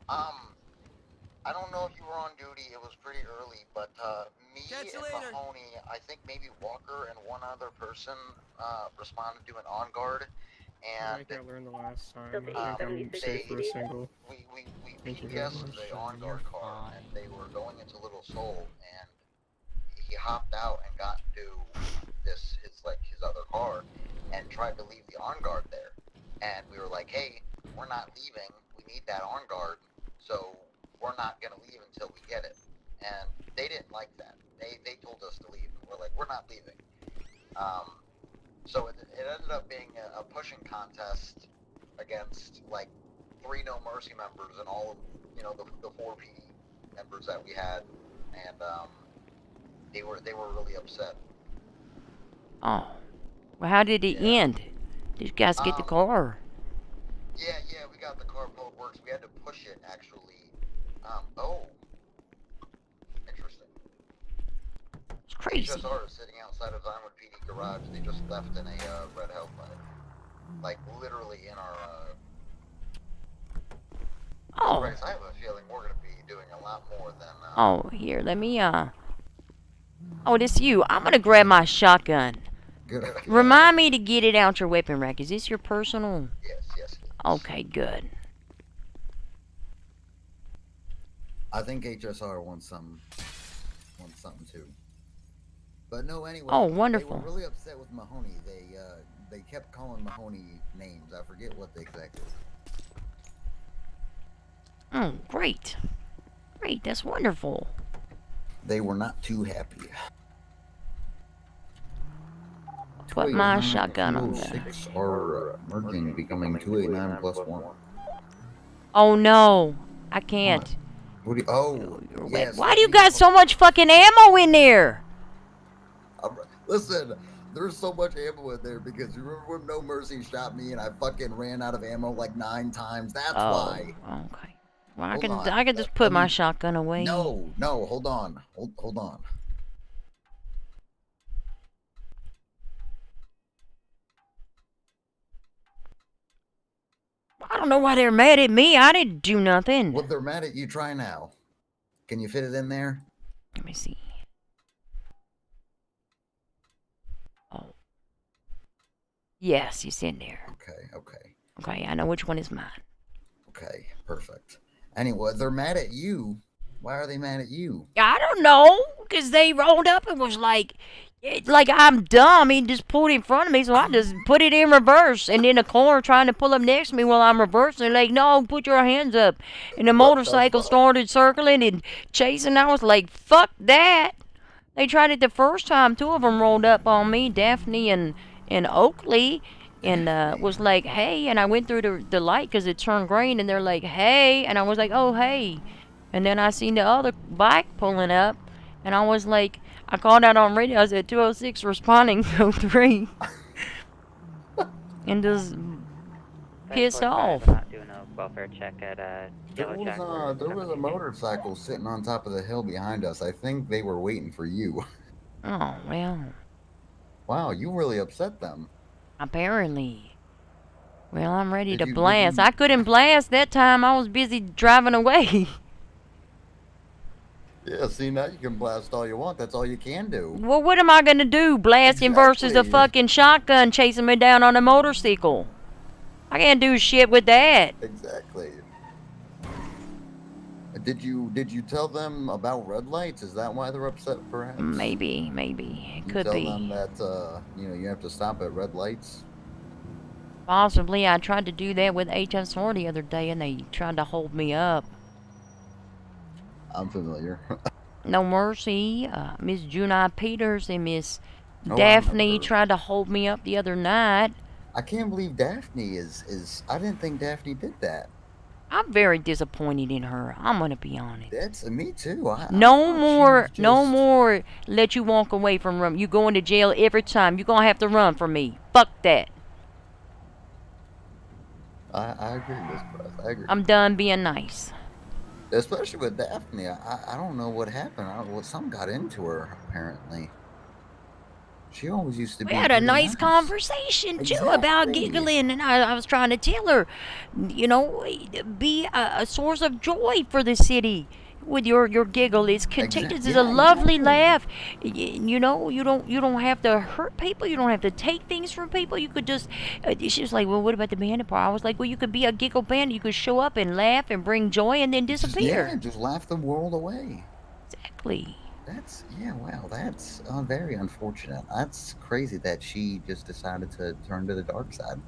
[SPEAKER 19] I don't know if you were on duty. It was pretty early, but me and Mahoney, I think maybe Walker and one other person responded to an on guard, and
[SPEAKER 20] I think I learned the last time.
[SPEAKER 8] Still
[SPEAKER 20] I think I'm
[SPEAKER 8] they-
[SPEAKER 20] safe for a single.
[SPEAKER 19] we
[SPEAKER 20] Thank you very
[SPEAKER 19] PTS'd
[SPEAKER 20] much.
[SPEAKER 19] the on guard car, and they were going into Little Seoul, and he hopped out and got into his other car, and tried to leave the on guard there, and we were like, hey, we're not leaving. We need that on guard, so we're not gonna leave until we get it. And they didn't like that. They told us to leave. We're like, we're not leaving. So it ended up being a pushing contest against like 3 No Mercy members and all of, you know, the 4 PD members that we had, and they were really upset.
[SPEAKER 1] Oh. Well, how did it end? Did you guys get the car?
[SPEAKER 19] Yeah, we got the car both works. We had to push it actually. Interesting.
[SPEAKER 1] It's crazy.
[SPEAKER 19] HSR is sitting outside of Zion PD garage. They just left in a red Hellfire. Like, literally in our,
[SPEAKER 1] Oh.
[SPEAKER 19] Bryce, I have a feeling we're gonna be doing a lot more than,
[SPEAKER 1] Oh, here, let me, Oh, this you. I'm gonna grab my shotgun.
[SPEAKER 19] Good.
[SPEAKER 1] Remind me to get it out your weapon rack. Is this your personal?
[SPEAKER 19] Yes.
[SPEAKER 1] Okay, good.
[SPEAKER 3] I think HSR wants something too. But no, anyway.
[SPEAKER 1] Oh, wonderful.
[SPEAKER 3] They were really upset with Mahoney. They kept calling Mahoney names. I forget what they exactly.
[SPEAKER 1] Oh, great. Great, that's wonderful.
[SPEAKER 3] They were not too happy.
[SPEAKER 1] Put my shotgun on there.
[SPEAKER 3] 206 are merging, becoming 289 plus 1.
[SPEAKER 1] Oh no, I can't.
[SPEAKER 3] What do you, oh, yes.
[SPEAKER 1] Why do you got so much fucking ammo in there?
[SPEAKER 3] Listen, there's so much ammo in there because you remember when No Mercy shot me and I fucking ran out of ammo like 9 times? That's why.
[SPEAKER 1] Okay. Well,
[SPEAKER 3] Hold on.
[SPEAKER 1] I can just put my shotgun away.
[SPEAKER 3] No, hold on. Hold on.
[SPEAKER 1] I don't know why they're mad at me. I didn't do nothing.
[SPEAKER 3] Well, they're mad at you. Try now. Can you fit it in there?
[SPEAKER 1] Let me see. Oh. Yes, it's in there.
[SPEAKER 3] Okay.
[SPEAKER 1] Okay, I know which one is mine.
[SPEAKER 3] Okay, perfect. Anyway, they're mad at you. Why are they mad at you?
[SPEAKER 1] I don't know, because they rolled up and was like I'm dumb. He just pulled in front of me, so I just put it in reverse. And then the car trying to pull up next to me while I'm reversing. Like, no, put your hands up. And the motorcycle started circling and chasing. I was like, fuck that. They tried it the first time. 2 of them rolled up on me, Daphne and Oakley. And was like, hey. And I went through the light because it turned green. And they're like, hey. And I was like, oh, hey. And then I seen the other bike pulling up. And I was like, I called out on radio. I said 206 responding, so 3. And just pissed off.
[SPEAKER 2] I'm not doing a welfare check at
[SPEAKER 3] There was a motorcycle sitting on top of the hill behind us. I think they were waiting for you.
[SPEAKER 1] Oh, well.
[SPEAKER 3] Wow, you really upset them.
[SPEAKER 1] Apparently. Well, I'm ready to blast. I couldn't blast that time. I was busy driving away.
[SPEAKER 3] Yeah, see, now you can blast all you want. That's all you can do.
[SPEAKER 1] Well, what am I going to do? Blasting versus a fucking shotgun chasing me down on a motorcycle. I can't do shit with that.
[SPEAKER 3] Exactly. Did you tell them about red lights? Is that why they're upset, perhaps?
[SPEAKER 1] Maybe. It could be.
[SPEAKER 3] Tell them that, you have to stop at red lights?
[SPEAKER 1] Possibly. I tried to do that with HSR the other day, and they tried to hold me up.
[SPEAKER 3] I'm familiar.
[SPEAKER 1] No Mercy, Miss Junai Peters, and Miss Daphne tried to hold me up the other night.
[SPEAKER 3] I can't believe Daphne is. I didn't think Daphne did that.
[SPEAKER 1] I'm very disappointed in her. I'm gonna be honest.
[SPEAKER 3] That's me too.
[SPEAKER 1] No more. Let you walk away from room. You going to jail every time. You gonna have to run from me. Fuck that.
[SPEAKER 3] I agree, Miss Price. I agree.
[SPEAKER 1] I'm done being nice.
[SPEAKER 3] Especially with Daphne. I don't know what happened. Something got into her, apparently. She always used to
[SPEAKER 1] We
[SPEAKER 3] be
[SPEAKER 1] had a
[SPEAKER 3] pretty
[SPEAKER 1] nice
[SPEAKER 3] nice.
[SPEAKER 1] conversation too about
[SPEAKER 3] Exactly.
[SPEAKER 1] giggling, and I was trying to tell her, you know, be a source of joy for the city with your giggle. It's contagious. It's a lovely laugh. You know, you don't have to hurt people. You don't have to take things from people. You could just. She was like, well, what about the bandit part? I was like, well, you could be a giggle bandit. You could show up and laugh and bring joy and then disappear.
[SPEAKER 3] Just laugh the world away.
[SPEAKER 1] Exactly.
[SPEAKER 3] Wow, that's very unfortunate. That's crazy that she just decided to turn to the dark side.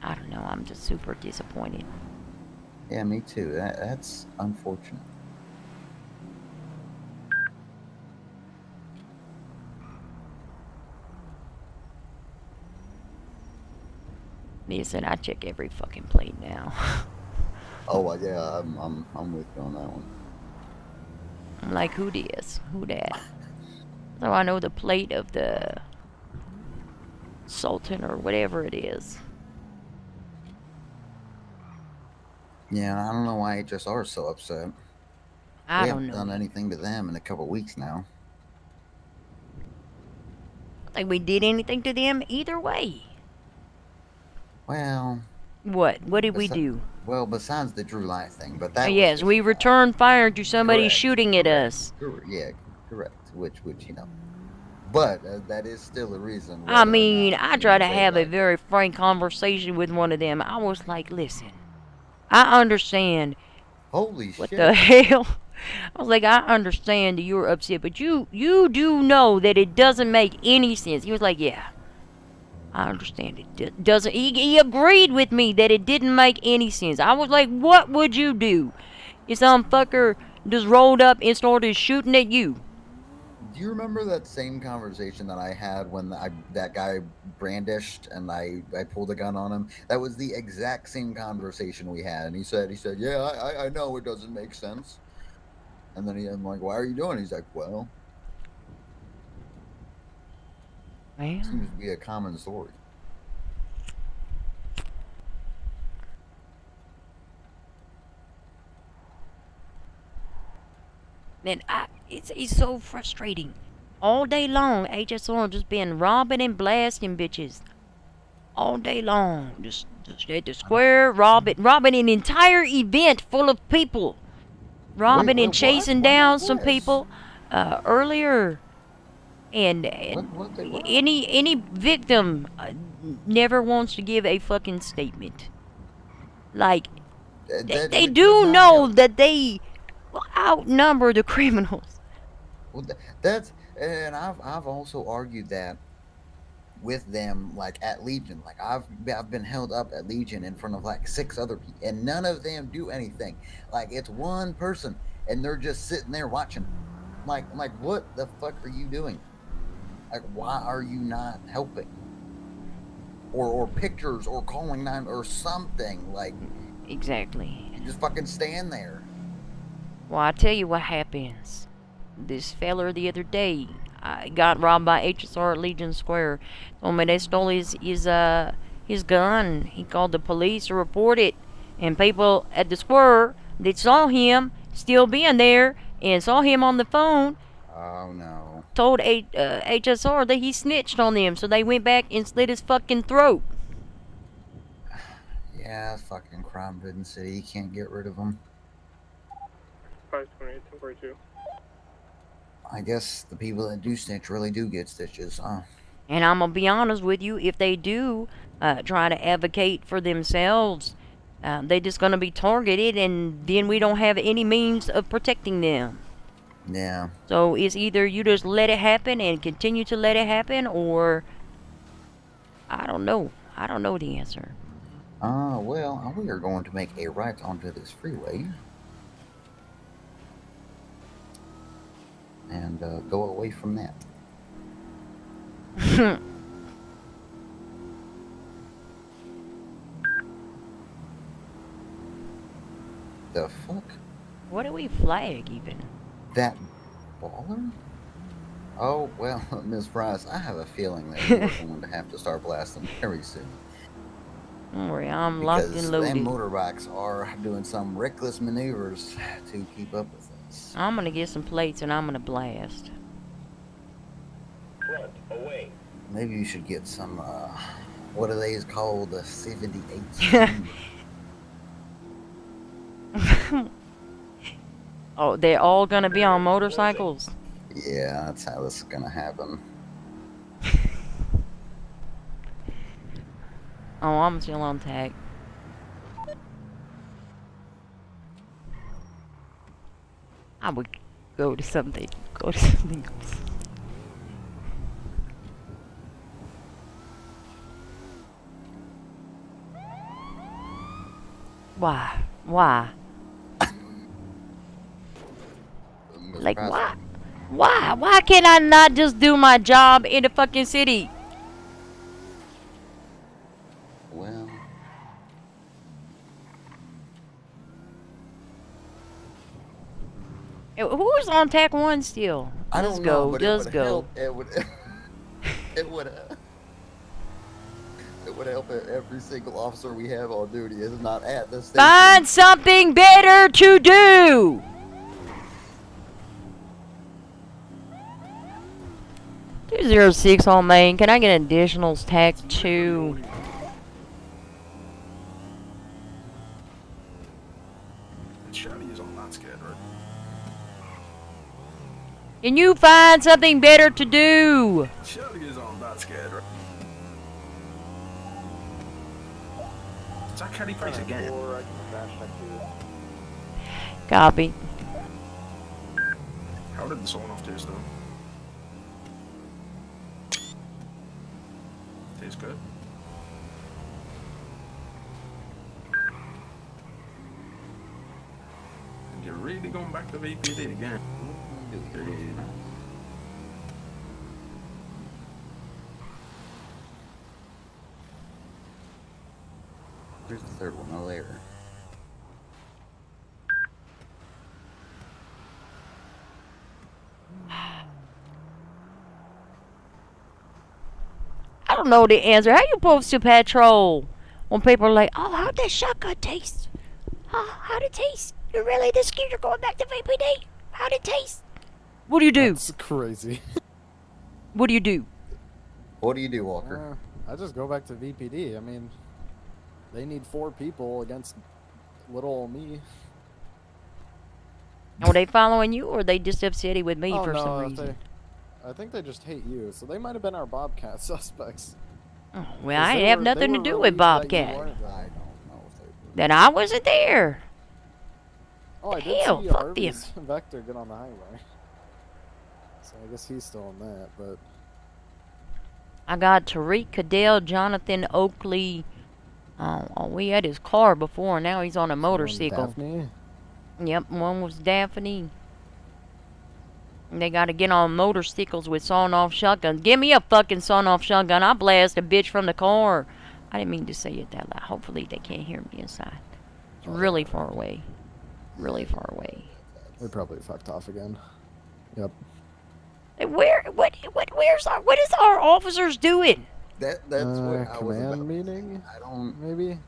[SPEAKER 1] I don't know. I'm just super disappointed.
[SPEAKER 3] Yeah, me too. That's unfortunate.
[SPEAKER 1] Listen, I check every fucking plate now.
[SPEAKER 3] Oh, yeah, I'm with you on that one.
[SPEAKER 1] I'm like, who this? Who that? So I know the plate of the Sultan or whatever it is.
[SPEAKER 3] Yeah, I don't know why HSR is so upset.
[SPEAKER 1] I
[SPEAKER 3] we
[SPEAKER 1] don't
[SPEAKER 3] haven't
[SPEAKER 1] know.
[SPEAKER 3] done anything to them in a couple weeks now.
[SPEAKER 1] Like we did anything to them either way.
[SPEAKER 3] Well.
[SPEAKER 1] What? What did we do?
[SPEAKER 3] Well, besides the Drew Light thing, but that.
[SPEAKER 1] Yes, we returned fire to somebody shooting at us.
[SPEAKER 3] Yeah, correct. Which you know. But that is still a reason.
[SPEAKER 1] I mean, I try to have a very frank conversation with one of them. I was like, listen, I understand.
[SPEAKER 3] Holy
[SPEAKER 1] what
[SPEAKER 3] shit.
[SPEAKER 1] the hell? I was like, I understand that you're upset, but you do know that it doesn't make any sense. He was like, yeah, I understand it doesn't. He agreed with me that it didn't make any sense. I was like, what would you do if some fucker just rolled up and started shooting at you?
[SPEAKER 3] Do you remember that same conversation that I had when that guy brandished and I pulled a gun on him? That was the exact same conversation we had, and he said, yeah, I know it doesn't make sense. And then I'm like, why are you doing it? He's like, well, seems to be a common story.
[SPEAKER 1] Man, it's so frustrating. All day long, HSR just been robbing and blasting bitches. All day long, just at the square, robbing an entire event full of people, robbing and chasing down some people earlier, and any victim never wants to give a fucking statement. Like they do know that they outnumber the criminals.
[SPEAKER 3] Well, that's, and I've also argued that with them, like at Legion. Like I've been held up at Legion in front of like 6 other people, and none of them do anything. Like it's one person, and they're just sitting there watching. Like what the fuck are you doing? Like why are you not helping? Or pictures, or calling 9 or something. Like
[SPEAKER 1] exactly.
[SPEAKER 3] You just fucking stand there.
[SPEAKER 1] Well, I tell you what happens. This feller the other day got robbed by HSR at Legion Square. Told me they stole his gun. He called the police to report it, and people at the square that saw him still being there and saw him on the phone.
[SPEAKER 3] Oh no.
[SPEAKER 1] Told HSR that he snitched on them, so they went back and slit his fucking throat.
[SPEAKER 3] Yeah, fucking crime-ridden city. You can't get rid of them.
[SPEAKER 20] 528, 1042.
[SPEAKER 3] I guess the people that do snitch really do get stitches, huh?
[SPEAKER 1] And I'm gonna be honest with you, if they do try to advocate for themselves, they're just gonna be targeted, and then we don't have any means of protecting them.
[SPEAKER 3] Yeah.
[SPEAKER 1] So it's either you just let it happen and continue to let it happen, or I don't know. I don't know the answer.
[SPEAKER 3] Well, we are going to make a right onto this freeway. And go away from that. The fuck?
[SPEAKER 1] What do we flag even?
[SPEAKER 3] That baller? Oh, well, Miss Price, I have a feeling that we're going to have to start blasting very soon.
[SPEAKER 1] Don't worry, I'm locked
[SPEAKER 3] Because
[SPEAKER 1] and
[SPEAKER 3] them
[SPEAKER 1] loaded.
[SPEAKER 3] motorbikes are doing some reckless maneuvers to keep up with us.
[SPEAKER 1] I'm gonna get some plates and I'm gonna blast.
[SPEAKER 6] Front, away.
[SPEAKER 3] Maybe you should get some, what are these called? The 78.
[SPEAKER 1] Oh, they're all gonna be on motorcycles?
[SPEAKER 3] Yeah, that's how this is gonna happen.
[SPEAKER 1] Oh, I'm still on tag. I would go to something. Go to something else. Why? Why? Like, why? Why? Why can't I not just do my job in the fucking city?
[SPEAKER 3] Well,
[SPEAKER 1] who's on TAC 1 still?
[SPEAKER 3] I
[SPEAKER 1] Just
[SPEAKER 3] don't
[SPEAKER 1] go,
[SPEAKER 3] know, but
[SPEAKER 1] just go.
[SPEAKER 3] it would it would it would help every single officer we have on duty is not at the station.
[SPEAKER 1] Find something better to do! 206 on main. Can I get additionals TAC 2?
[SPEAKER 4] Shady is on that scared, right?
[SPEAKER 1] Can you find something better to do?
[SPEAKER 4] Shady is on that scared, right? Is that Caddy Price again?
[SPEAKER 1] Copy.
[SPEAKER 4] How did the sawn off taste though? Tastes good. And you're really going back to VPD again?
[SPEAKER 3] Here's the third one, oh there.
[SPEAKER 1] I don't know the answer. How you supposed to patrol when people are like, oh, how'd that shotgun taste? How'd it taste? You really this kid, you're going back to VPD? How'd it taste? What do you do?
[SPEAKER 5] That's crazy.
[SPEAKER 1] What do you do?
[SPEAKER 3] What do you do, Walker?
[SPEAKER 5] I just go back to VPD. I mean, they need 4 people against little old me.
[SPEAKER 1] Are they following you, or they just upsetty with me
[SPEAKER 5] Oh,
[SPEAKER 1] for
[SPEAKER 5] no,
[SPEAKER 1] some reason?
[SPEAKER 5] I think they just hate you, so they might have been our Bobcat suspects.
[SPEAKER 1] Oh, well, I didn't have nothing to do with Bobcat.
[SPEAKER 5] I
[SPEAKER 1] Then I wasn't there.
[SPEAKER 5] Oh, I did
[SPEAKER 1] Hell,
[SPEAKER 5] see
[SPEAKER 1] fuck
[SPEAKER 5] Harvey's Vector get on the highway. So I guess he's still in that, but...
[SPEAKER 1] I got Tariq Cadell, Jonathan Oakley. Oh, we had his car before. Now he's on a motorcycle.
[SPEAKER 5] Daphne?
[SPEAKER 1] Yep, one was Daphne. And they gotta get on motorcycles with sawn-off shotguns. Give me a fucking sawn-off shotgun. I'll blast a bitch from the car. I didn't mean to say it that loud. Hopefully they can't hear me inside. It's really far away. Really far away.
[SPEAKER 5] They probably fucked off again. Yep.
[SPEAKER 1] What is our officers doing?
[SPEAKER 3] That's what I was about
[SPEAKER 5] command meeting?
[SPEAKER 3] I don't...
[SPEAKER 5] Maybe?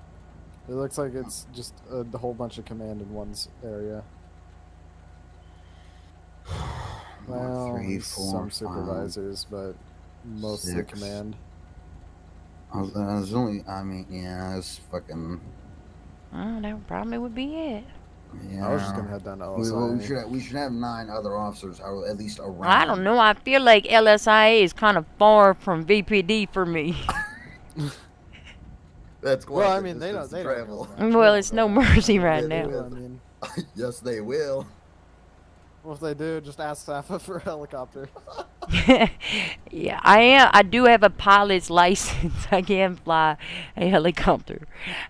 [SPEAKER 5] It looks like it's just a whole bunch of command in one area. Well,
[SPEAKER 3] 3, 4,
[SPEAKER 5] some
[SPEAKER 3] 5,
[SPEAKER 5] supervisors, but mostly
[SPEAKER 3] 6.
[SPEAKER 5] command.
[SPEAKER 3] I was only, I mean, yeah, it's fucking...
[SPEAKER 1] Oh, that probably would be it.
[SPEAKER 3] Yeah.
[SPEAKER 5] I was just gonna head down to LSI.
[SPEAKER 3] We should have 9 other officers, or at least around.
[SPEAKER 1] I don't know. I feel like LSIA is kind of far from VPD for me.
[SPEAKER 3] That's quite
[SPEAKER 5] well, I
[SPEAKER 3] the
[SPEAKER 5] mean, they
[SPEAKER 3] distance
[SPEAKER 5] don't.
[SPEAKER 3] to travel.
[SPEAKER 1] Well, it's no mercy right
[SPEAKER 3] Yeah,
[SPEAKER 1] now.
[SPEAKER 3] they will.
[SPEAKER 5] I mean,
[SPEAKER 3] Yes, they will.
[SPEAKER 5] well, if they do, just ask Safa for a helicopter.
[SPEAKER 1] Yeah, I do have a pilot's license. I can fly a helicopter.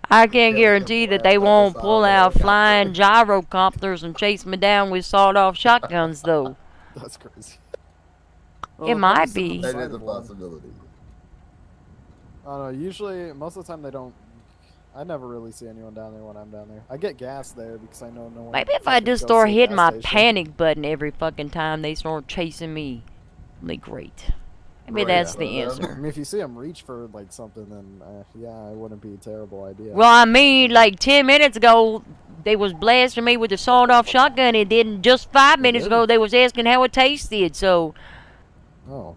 [SPEAKER 1] I can't guarantee that they won't pull out flying gyrocopters and chase me down with sawed-off shotguns, though.
[SPEAKER 5] That's crazy.
[SPEAKER 1] It might be.
[SPEAKER 3] That is a possibility.
[SPEAKER 5] I don't know. Usually, most of the time, they don't. I never really see anyone down there when I'm down there. I get gas there because I know no one.
[SPEAKER 1] Maybe if I
[SPEAKER 5] fucking
[SPEAKER 1] just
[SPEAKER 5] goes
[SPEAKER 1] start
[SPEAKER 5] to the
[SPEAKER 1] hitting
[SPEAKER 5] gas
[SPEAKER 1] my
[SPEAKER 5] station.
[SPEAKER 1] panic button every fucking time they start chasing me, it'll be great. Maybe that's the
[SPEAKER 5] I
[SPEAKER 1] answer.
[SPEAKER 5] mean, if you see him reach for like something, then yeah, it wouldn't be a terrible idea.
[SPEAKER 1] Well, I mean, like 10 minutes ago, they was blasting me with the sawed-off shotgun, and then just 5 minutes ago, they was asking how it tasted. So.
[SPEAKER 5] Oh.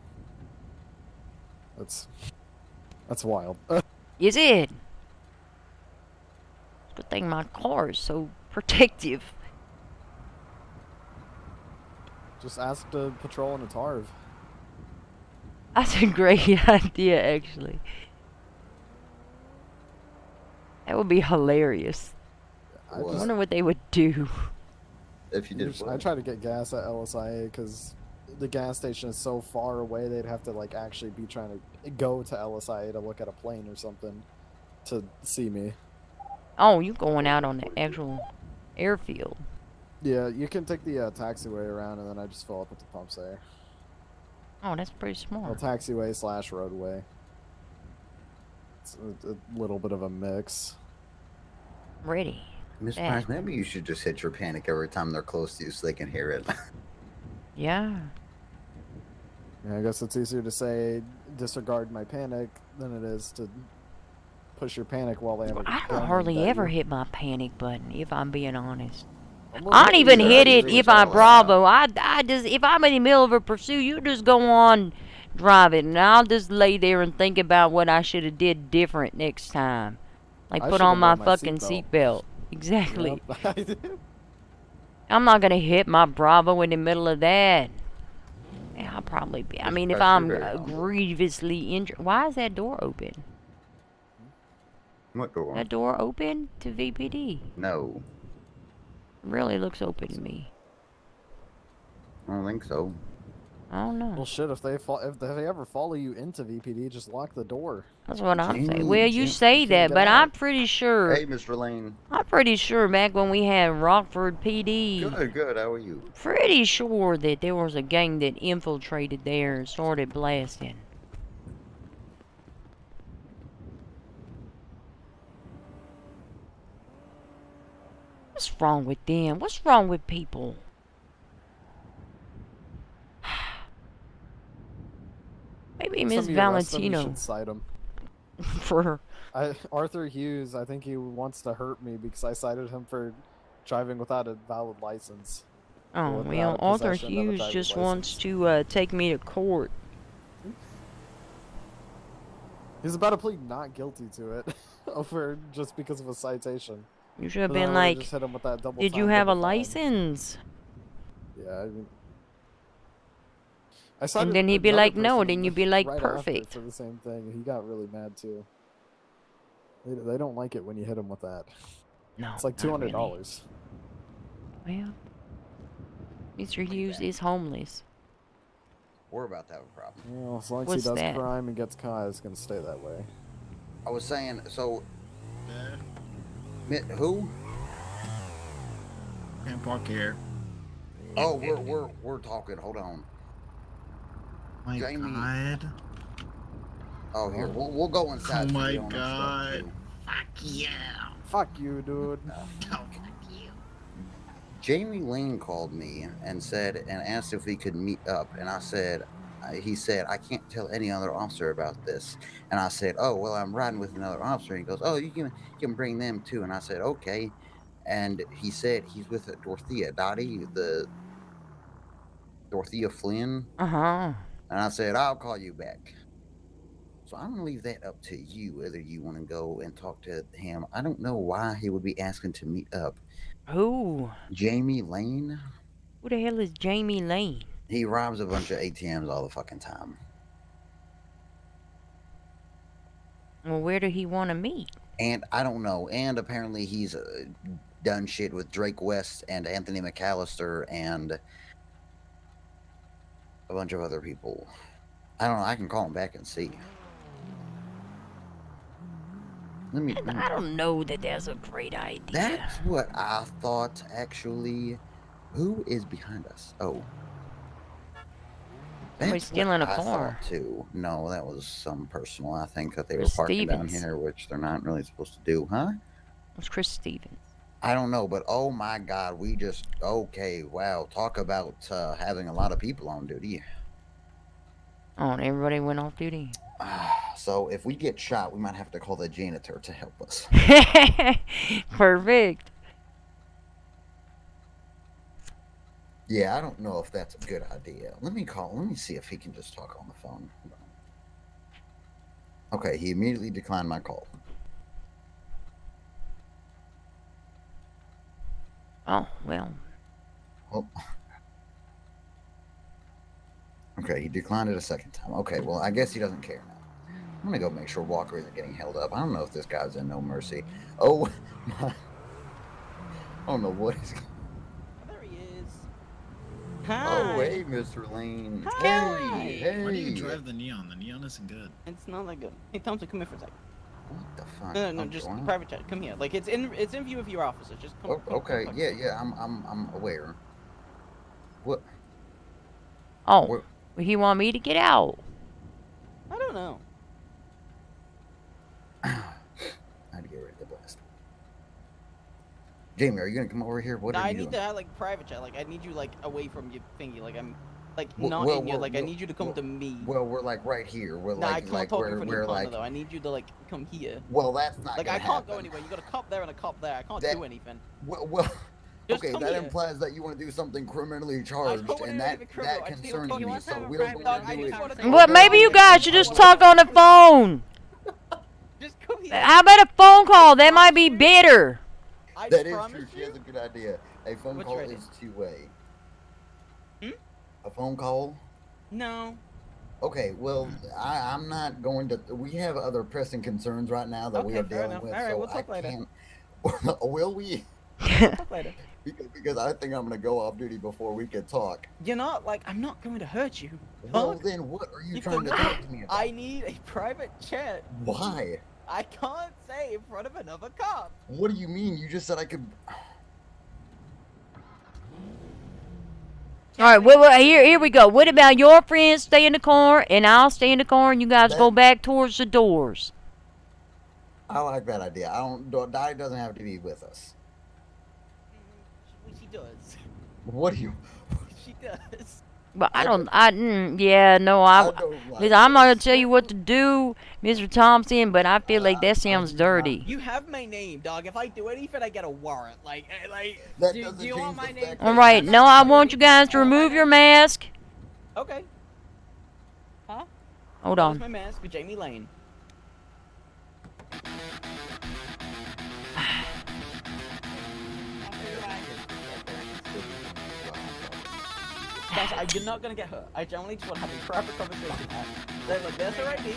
[SPEAKER 5] That's wild.
[SPEAKER 1] Is it? Good thing my car is so protective.
[SPEAKER 5] Just ask to patrol in a Tarv.
[SPEAKER 1] That's a great idea, actually. That would be hilarious. I wonder what they would do.
[SPEAKER 3] If you did.
[SPEAKER 5] I try to get gas at LSIA because the gas station is so far away. They'd have to like actually be trying to go to LSIA to look at a plane or something to see me.
[SPEAKER 1] Oh, you going out on the actual airfield?
[SPEAKER 5] Yeah, you can take the taxiway around, and then I just fill up at the pumps there.
[SPEAKER 1] Oh, that's pretty smart.
[SPEAKER 5] Well, taxiway / roadway. It's a little bit of a mix.
[SPEAKER 1] Ready.
[SPEAKER 3] Miss Price, maybe you should just hit your panic every time they're close to you so they can hear it.
[SPEAKER 1] Yeah.
[SPEAKER 5] Yeah, I guess it's easier to say disregard my panic than it is to push your panic while they have a
[SPEAKER 1] I
[SPEAKER 5] gun
[SPEAKER 1] don't hardly
[SPEAKER 5] at
[SPEAKER 1] ever
[SPEAKER 5] you.
[SPEAKER 1] hit my panic button, if I'm being honest.
[SPEAKER 5] Well,
[SPEAKER 1] I don't even
[SPEAKER 5] yeah,
[SPEAKER 1] hit
[SPEAKER 5] you
[SPEAKER 1] it
[SPEAKER 5] really
[SPEAKER 1] if I
[SPEAKER 5] don't.
[SPEAKER 1] Bravo. I just, if I'm in the middle of a pursuit, you just go on driving, and I'll just lay there and think about what I should have did different next time. Like
[SPEAKER 5] I
[SPEAKER 1] put
[SPEAKER 5] should've
[SPEAKER 1] on my
[SPEAKER 5] worn my
[SPEAKER 1] fucking
[SPEAKER 5] seatbelt.
[SPEAKER 1] seatbelt. Exactly.
[SPEAKER 5] Yep.
[SPEAKER 1] I'm not gonna hit my Bravo in the middle of that. Yeah, I'll probably be. I mean, if I'm grievously injured, why is that door open?
[SPEAKER 3] What door?
[SPEAKER 1] That door open to VPD?
[SPEAKER 3] No.
[SPEAKER 1] Really looks open to me.
[SPEAKER 3] I don't think so.
[SPEAKER 1] I don't know.
[SPEAKER 5] Well, shit. If they ever follow you into VPD, just lock the door.
[SPEAKER 1] That's what I'm saying. Well, you say that, but I'm pretty sure.
[SPEAKER 3] Hey, Mr. Lane.
[SPEAKER 1] I'm pretty sure back when we had Rockford PD.
[SPEAKER 3] Good. How are you?
[SPEAKER 1] Pretty sure that there was a gang that infiltrated there and started blasting. What's wrong with them? What's wrong with people? Maybe Miss Valentino.
[SPEAKER 5] You should cite him.
[SPEAKER 1] For
[SPEAKER 5] Arthur Hughes, I think he wants to hurt me because I cited him for driving without a valid license.
[SPEAKER 1] Oh, well, Arthur Hughes just wants to take me to court.
[SPEAKER 5] He's about to plead not guilty to it over just because of a citation.
[SPEAKER 1] You should have
[SPEAKER 5] But then
[SPEAKER 1] been
[SPEAKER 5] I would've
[SPEAKER 1] like,
[SPEAKER 5] just hit him with that double
[SPEAKER 1] did you
[SPEAKER 5] time,
[SPEAKER 1] have a
[SPEAKER 5] double fine.
[SPEAKER 1] license?
[SPEAKER 5] Yeah, I mean,
[SPEAKER 1] And then he'd be like, no. Then you'd be like,
[SPEAKER 5] right after
[SPEAKER 1] perfect.
[SPEAKER 5] for the same thing. He got really mad too. They don't like it when you hit them with that.
[SPEAKER 1] No,
[SPEAKER 5] it's like
[SPEAKER 1] not
[SPEAKER 5] $200.
[SPEAKER 1] really. Well, Mr. Hughes is homeless.
[SPEAKER 3] We're about to have a problem.
[SPEAKER 5] Well, as long as
[SPEAKER 1] What's
[SPEAKER 5] he does
[SPEAKER 1] that?
[SPEAKER 5] crime and gets caught, it's gonna stay that way.
[SPEAKER 3] I was saying, so. Who?
[SPEAKER 12] Can't park here.
[SPEAKER 3] Oh, we're talking. Hold on.
[SPEAKER 12] My
[SPEAKER 3] Jamie.
[SPEAKER 12] God.
[SPEAKER 3] Oh, here we'll go inside.
[SPEAKER 12] Oh
[SPEAKER 3] so
[SPEAKER 12] my
[SPEAKER 3] we don't
[SPEAKER 12] God.
[SPEAKER 3] obstruct you.
[SPEAKER 12] Fuck yeah.
[SPEAKER 5] Fuck you, dude.
[SPEAKER 3] Jamie Lane called me and asked if we could meet up, and I said, he said, I can't tell any other officer about this. And I said, oh, well, I'm riding with another officer. And he goes, oh, you can bring them too. And I said, okay. And he said he's with Dorothea Dottie, the Dorothea Flynn.
[SPEAKER 1] Uh-huh.
[SPEAKER 3] And I said, I'll call you back. So I'm going to leave that up to you, whether you want to go and talk to him. I don't know why he would be asking to meet up.
[SPEAKER 1] Who?
[SPEAKER 3] Jamie Lane?
[SPEAKER 1] Who the hell is Jamie Lane?
[SPEAKER 3] He robs a bunch of ATMs all the fucking time.
[SPEAKER 1] Well, where do he want to meet?
[SPEAKER 3] And I don't know. And apparently he's done shit with Drake West and Anthony McAllister and a bunch of other people. I don't know. I can call him back and see.
[SPEAKER 1] I don't know that that's a great idea.
[SPEAKER 3] That's what I thought, actually. Who is behind us? Oh.
[SPEAKER 1] Somebody's stealing a
[SPEAKER 3] I
[SPEAKER 1] car.
[SPEAKER 3] thought too. No, that was some personal. I think that they were
[SPEAKER 1] Chris
[SPEAKER 3] parking down
[SPEAKER 1] Stevens.
[SPEAKER 3] here, which they're not really supposed to do, huh?
[SPEAKER 1] It's Chris Stevens.
[SPEAKER 3] I don't know, but oh my God, okay, wow. Talk about having a lot of people on duty.
[SPEAKER 1] Oh, and everybody went off duty.
[SPEAKER 3] So if we get shot, we might have to call the janitor to help us.
[SPEAKER 1] Perfect.
[SPEAKER 3] Yeah, I don't know if that's a good idea. Let me see if he can just talk on the phone. Okay, he immediately declined my call.
[SPEAKER 1] Oh, well.
[SPEAKER 3] Oh. Okay, he declined it a second time. Okay, well, I guess he doesn't care now. I'm gonna go make sure Walker isn't getting held up. I don't know if this guy's in No Mercy. Oh, my. I don't know what he's...
[SPEAKER 15] There he is.
[SPEAKER 3] Oh,
[SPEAKER 15] Hi.
[SPEAKER 3] hey, Mr. Lane.
[SPEAKER 15] Hi.
[SPEAKER 3] Hey.
[SPEAKER 12] Why do you drive the Neon? The Neon isn't good.
[SPEAKER 15] It's not that good. Hey, Thompson, come here for a second.
[SPEAKER 3] What the fuck?
[SPEAKER 15] No, just private chat. Come here. Like it's in view of your officers. Just come.
[SPEAKER 3] Oh, okay, yeah, I'm aware. What?
[SPEAKER 1] Oh, well, he want me to get out.
[SPEAKER 15] I don't know.
[SPEAKER 3] I had to get rid of the blast. Jamie, are you gonna come over here? What are you doing?
[SPEAKER 15] I need to have like private chat. Like I need you like away from your thingy. Like I'm like
[SPEAKER 3] Well,
[SPEAKER 15] not
[SPEAKER 3] well,
[SPEAKER 15] in your. Like I
[SPEAKER 3] well,
[SPEAKER 15] need you to come to me.
[SPEAKER 3] Well, we're like right here. We're
[SPEAKER 15] Nah, I
[SPEAKER 3] like,
[SPEAKER 15] can't
[SPEAKER 3] like
[SPEAKER 15] talk in
[SPEAKER 3] we're,
[SPEAKER 15] front of
[SPEAKER 3] we're
[SPEAKER 15] your partner
[SPEAKER 3] like.
[SPEAKER 15] though. I need you to like come here.
[SPEAKER 3] Well, that's not
[SPEAKER 15] like
[SPEAKER 3] gonna
[SPEAKER 15] I can't
[SPEAKER 3] happen.
[SPEAKER 15] go anywhere. You got a cop there and a cop there. I can't do anything.
[SPEAKER 3] Well,
[SPEAKER 15] Just
[SPEAKER 3] okay,
[SPEAKER 15] come
[SPEAKER 3] that
[SPEAKER 15] here.
[SPEAKER 3] implies that you want to do something criminally charged, and that concerns me. So we don't want to do it.
[SPEAKER 1] Well, maybe you guys should just talk on the phone. How about a phone call? That might be better.
[SPEAKER 3] That is true. She has a good idea. A phone call is two-way. A phone call?
[SPEAKER 15] No.
[SPEAKER 3] Okay, well, I'm not going to. We have other pressing concerns right now that we are dealing with.
[SPEAKER 15] All right,
[SPEAKER 3] so
[SPEAKER 15] we'll talk later.
[SPEAKER 3] Will we?
[SPEAKER 15] We'll talk later.
[SPEAKER 3] Because I think I'm going to go off duty before we can talk.
[SPEAKER 15] You're not like I'm not going to hurt you.
[SPEAKER 3] Well, then what are you trying to talk to me about?
[SPEAKER 15] I need a private chat.
[SPEAKER 3] Why?
[SPEAKER 15] I can't say in front of another cop.
[SPEAKER 3] What do you mean? You just said I could.
[SPEAKER 1] All right, well, here we go. What about your friends stay in the car, and I'll stay in the car, and you guys go back towards the doors?
[SPEAKER 3] I like that idea. Dottie doesn't have to be with us.
[SPEAKER 15] She does.
[SPEAKER 3] What do you?
[SPEAKER 15] She does.
[SPEAKER 1] But listen, I'm not gonna tell you what to do, Mr. Thompson, but I feel like that sounds dirty.
[SPEAKER 15] You have my name, dog. If I do anything, I get a warrant. Do you want my name?
[SPEAKER 1] All right, no, I want you guys to remove your mask.
[SPEAKER 15] Okay. Huh?
[SPEAKER 1] Hold
[SPEAKER 15] That
[SPEAKER 1] on.
[SPEAKER 15] was my mask with Jamie Lane. Guys, you're not gonna get hurt. I generally just want to have a proper conversation. Like, there's her ID.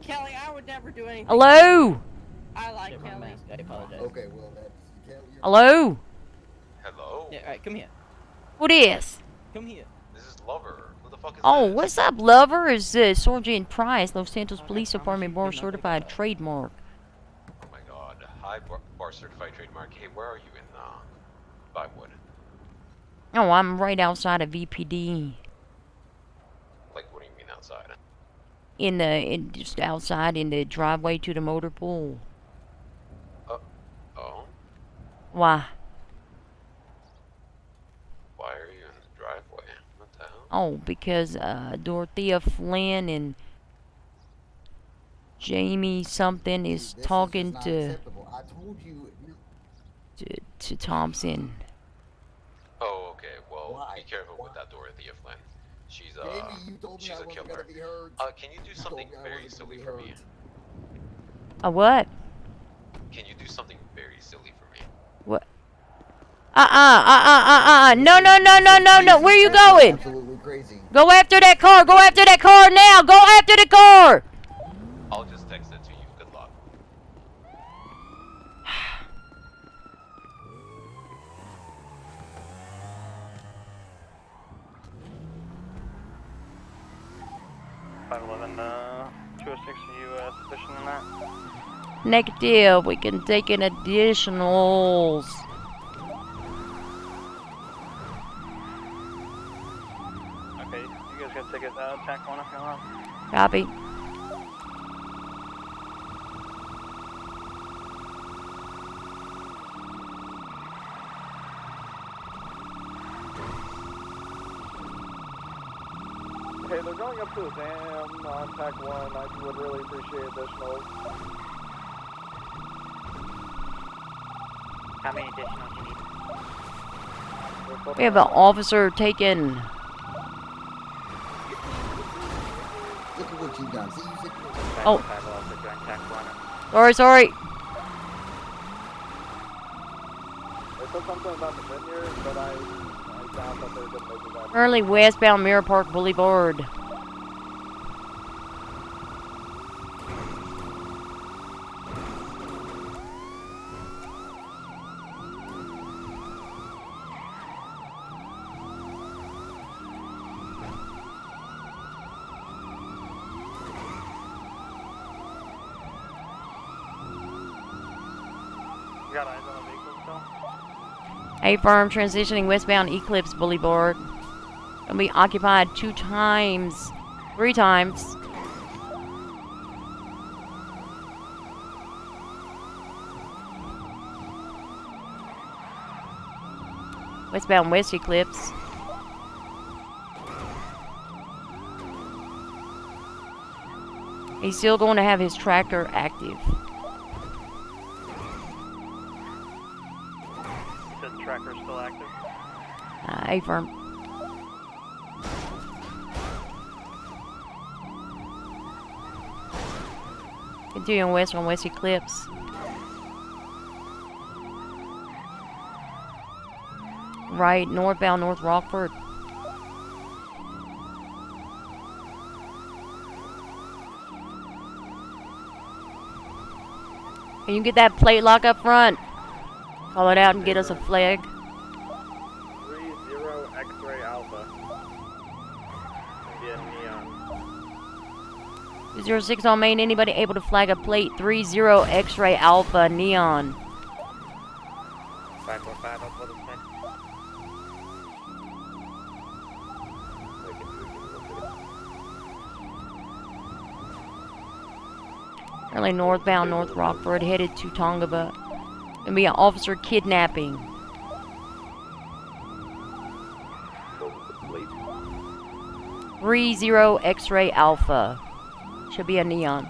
[SPEAKER 21] Kelly, I would never do anything.
[SPEAKER 1] Hello?
[SPEAKER 21] I like Kelly.
[SPEAKER 15] Mask. I apologize.
[SPEAKER 3] Okay, well, that's Kelly.
[SPEAKER 1] Hello?
[SPEAKER 13] Hello?
[SPEAKER 15] Yeah, alright, come here.
[SPEAKER 1] Who this?
[SPEAKER 15] Come here.
[SPEAKER 13] This is Lover. Who the fuck is
[SPEAKER 1] Oh,
[SPEAKER 13] this?
[SPEAKER 1] what's up, lover? Is Sergeant Price, Los Santos Police Department bar certified trademark.
[SPEAKER 13] Oh my god. Hi, bar certified trademark. Hey, where are you in, Vinewood?
[SPEAKER 1] Oh, I'm right outside of VPD.
[SPEAKER 13] Like, what do you mean outside?
[SPEAKER 1] Just outside in the driveway to the motor pool.
[SPEAKER 13] Oh?
[SPEAKER 1] Why?
[SPEAKER 13] Why are you in the driveway? What the hell?
[SPEAKER 1] Oh, because Dorothea Flynn and Jamie something is talking to
[SPEAKER 3] I told you.
[SPEAKER 1] to Thompson.
[SPEAKER 13] Oh, okay. Well, be careful with that Dorothea Flynn. She's she's a killer. Can you do something very silly for me?
[SPEAKER 1] A what?
[SPEAKER 13] Can you do something very silly for me?
[SPEAKER 1] What? No. Where are you going?
[SPEAKER 3] Absolutely crazy.
[SPEAKER 1] Go after that car. Go after that car now. Go after the car.
[SPEAKER 13] I'll just text it to you. Good luck.
[SPEAKER 2] Sufficient on that?
[SPEAKER 1] Negative. We can take in additionals.
[SPEAKER 2] Okay, you guys got tickets. Attack 1 if you want.
[SPEAKER 1] Copy.
[SPEAKER 14] Okay, they're going up to the dam on Pack 1. I would really appreciate additional.
[SPEAKER 2] How many additionals do you need?
[SPEAKER 1] We have an officer taken.
[SPEAKER 3] Look at what you've done. See, you said.
[SPEAKER 1] Oh.
[SPEAKER 2] 5 will also join Pack 1.
[SPEAKER 1] Sorry.
[SPEAKER 14] They said something about the vineyard, but I doubt that they're going to make it back.
[SPEAKER 1] Currently westbound Mirror Park Boulevard.
[SPEAKER 2] You got eyes on the vehicle still?
[SPEAKER 1] A firm transitioning westbound Eclipse Boulevard. It'll be occupied 3 times. Westbound West Eclipse. He's still going to have his tractor active.
[SPEAKER 2] You said the tracker's still active?
[SPEAKER 1] A firm. Continuing west on West Eclipse. Right, northbound North Rockford. Can you get that plate lock up front? Call it out and get us a flag.
[SPEAKER 14] 30 X-ray Alpha. Indian Neon.
[SPEAKER 1] 06 on Main. Anybody able to flag a plate? 30 X-ray Alpha Neon.
[SPEAKER 2] 545 up for the side.
[SPEAKER 1] Currently northbound North Rockford, headed to Tongaba. Gonna be an officer kidnapping.
[SPEAKER 14] Plate.
[SPEAKER 1] 30 X-ray Alpha. Should be a neon.